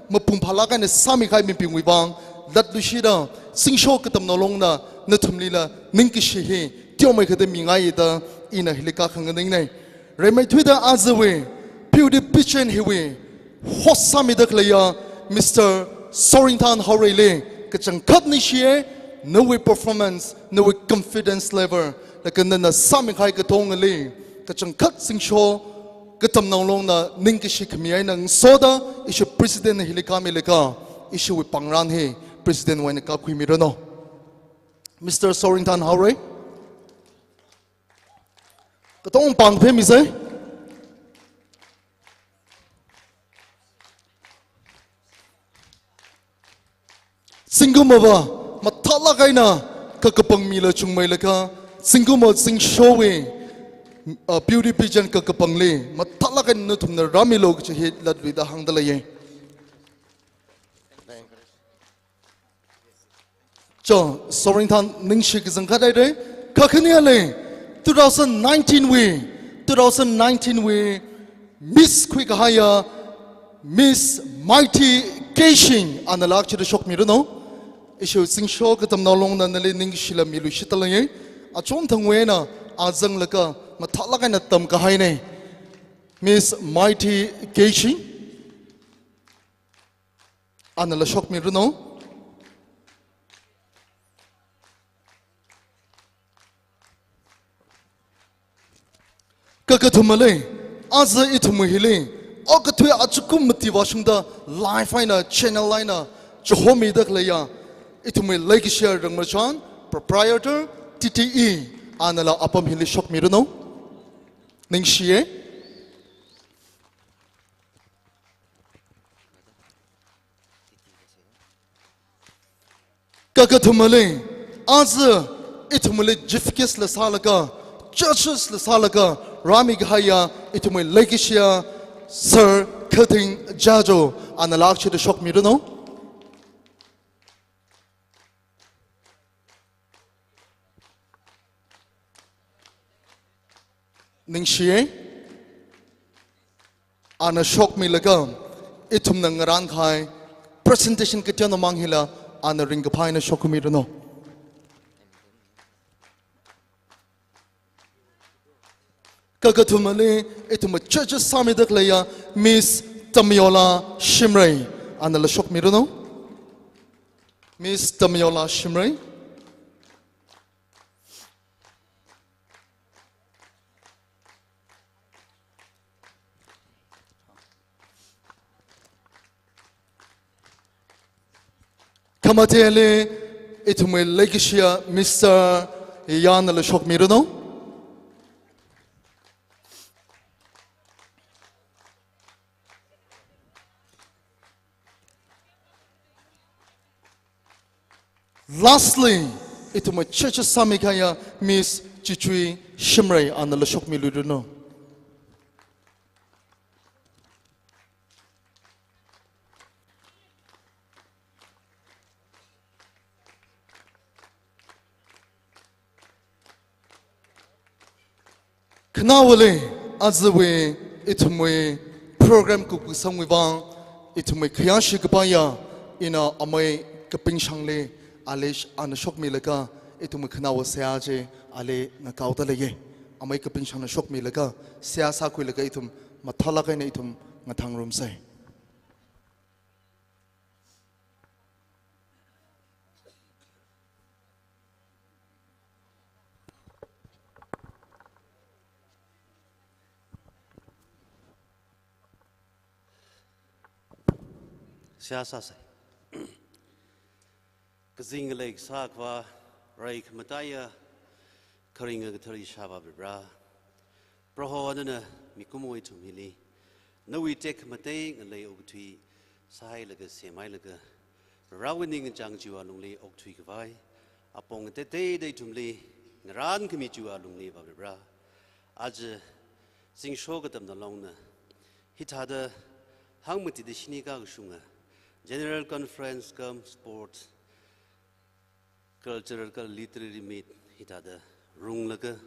mapung phalaga ne samigai mimpingwi bang latlushida Zingsho Katamnao na nutumli la ninkishi he tiomai khade mingai da ina hilika khanganing nei remai thuida azwe beauty pitchen hiwe hosamidakleya Mr. Sorintan Horele kachang katni shie no way performance no way confidence level lakanna samikhai katong le kachang kat Zingsho Katamnao na ningkishi khmiai nang soda ishu president hilika meleka ishu we pangran he president when ka khimi no Mr. Sorintan Horele. ก็ต้องปังเพิ่มอีกสิสิงคโปร์มาทัลลักไงนะก็กระปังมีเลยจุงไม่เลยค่ะสิงคโปร์สิงโชว์beauty pageant ka kapang le matalakan no thum na rami log che hit lat vida hang dala ye cho sorin than ning shi ki sang khatai de khakhnia le 2019 we miss quick haya miss mighty kashing analak che shok mi no isho Zingsho Katamnao long na le ning shila mi lu shitala ye a chon thang we na azang laka matalakan na tam ka hai ne miss mighty kashing anala shok mi no kakathumale aza ithumuhile okathwe achukum mati washungda live ina channel ina chohomi dak leya ithumwe like share rangmachan proprietor TTE anala apam hili shok miruno ningshiye kakathumale aza ithumule jifkis la salaka churches la salaka Rami Gahaya itumoy Lekishia Sir Cutting Jajo analakshi de shok miruno Ningshiye ana shok mi laga itum na ngaran khai presentation kitya no manghila ana ringapai na shok miruno kagathumale ituma churches samidak leya Miss Tamiola Shimray anala shok miruno Miss Tamiola Shimray kamatele itume Lekishia Mr. Yanala shok miruno Lastly, ito mo church samikaya Miss Chichui Shimray an la shok miluduno. Kanawale azwe ito mo program ko kusangwibang ito mo kayashi kapaya ina amay kaping shangle Alish an shok mi laka itum khnawa seaje ale na kauta leye amai kapin shana shok mi laka seasa khui laka itum mathala kai na itum ngathang room sai seasa sai Kazing Lake Sakwa, Raik Mataya, Karinga Gatari Shaba Bra, Prohoana, Mikumoy to Mili. No, we take Matay and lay Oktui, Sai Laga, Semai Laga, Rawining and Jangju alumni Oktui Kavai, upon the day they tumli, Naran Kamitu alumni Bra, Aj Zingsho Katamnao, Hitada, Hangmati the Shiniga Shunga, General Conference come sports. Cultural literary meet hitada rung laga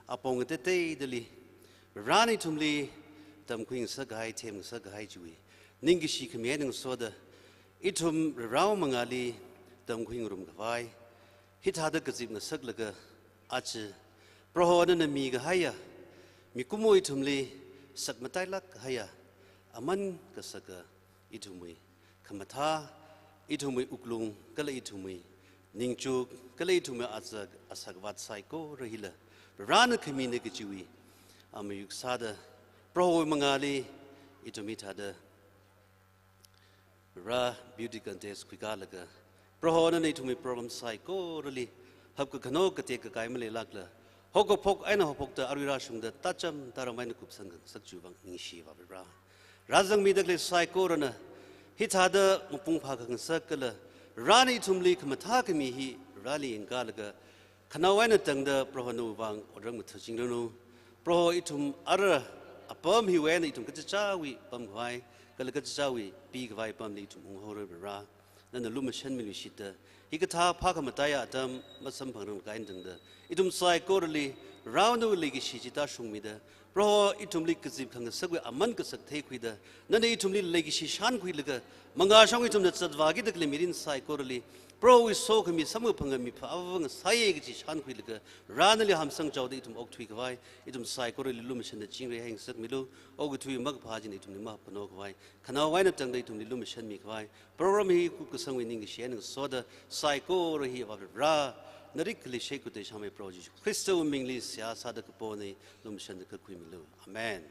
apong te dali rani tumli tam queen sagai tem sagai jui ningishi kemeng soda itum rau mangali tam queen rum gavai hitada kazib na saglaga ach prohoda na mi ga haya mikumo itumli sagmatai lak haya aman kasaga itumui kamatha itumui uklung kala itumui Ningchuk kalay tume asagvat saiko rahila rana kamine kichui amayuk sada pro mangali itumitada ra beauty contest kwigalaga pro na itumi program saiko rali habka kano kate ka kaimale lakla hok pok aina hopok ta arira shung da tacham taramai na kup sang sak ju bang ning shi ba bra razang mi dakle sai ko rana hi chada mupung pha khang sak kala rani thumli khamatha kami hi rali ingalaga khanawai na tang da prohanu bang odang mu thaching no pro itum ara apam hi we na itum ka chawi pam vai kala ka chawi pi vai pam li itum hor bra nan da luma shan mi shita hi ka tha pha khamataya atam masam phang kain dang da itum sai ko rali round the ligi shi jita shung mi da pro itum li kizib khang sagwe aman ka sak thei khui da nan itum li ligi shi shan khui laga manga shang itum da chadwa gi dakle mirin sai ko rali pro we so khami samu phang mi pha awang sai gi chi shan khui laga ran li ham sang chawde itum ok thui kwai itum sai ko rali lum shan da ching re heng sak milu og thui mag pha jin itum ni ma pano kwai khana wai na tang da itum li lum shan mi kwai program hi ku ka sang wi ning gi shen so da sai ko ro hi ba ra narik li shei ku te shame proji Christo mingli sia sa da ko ne lum shan da ka khui milu amen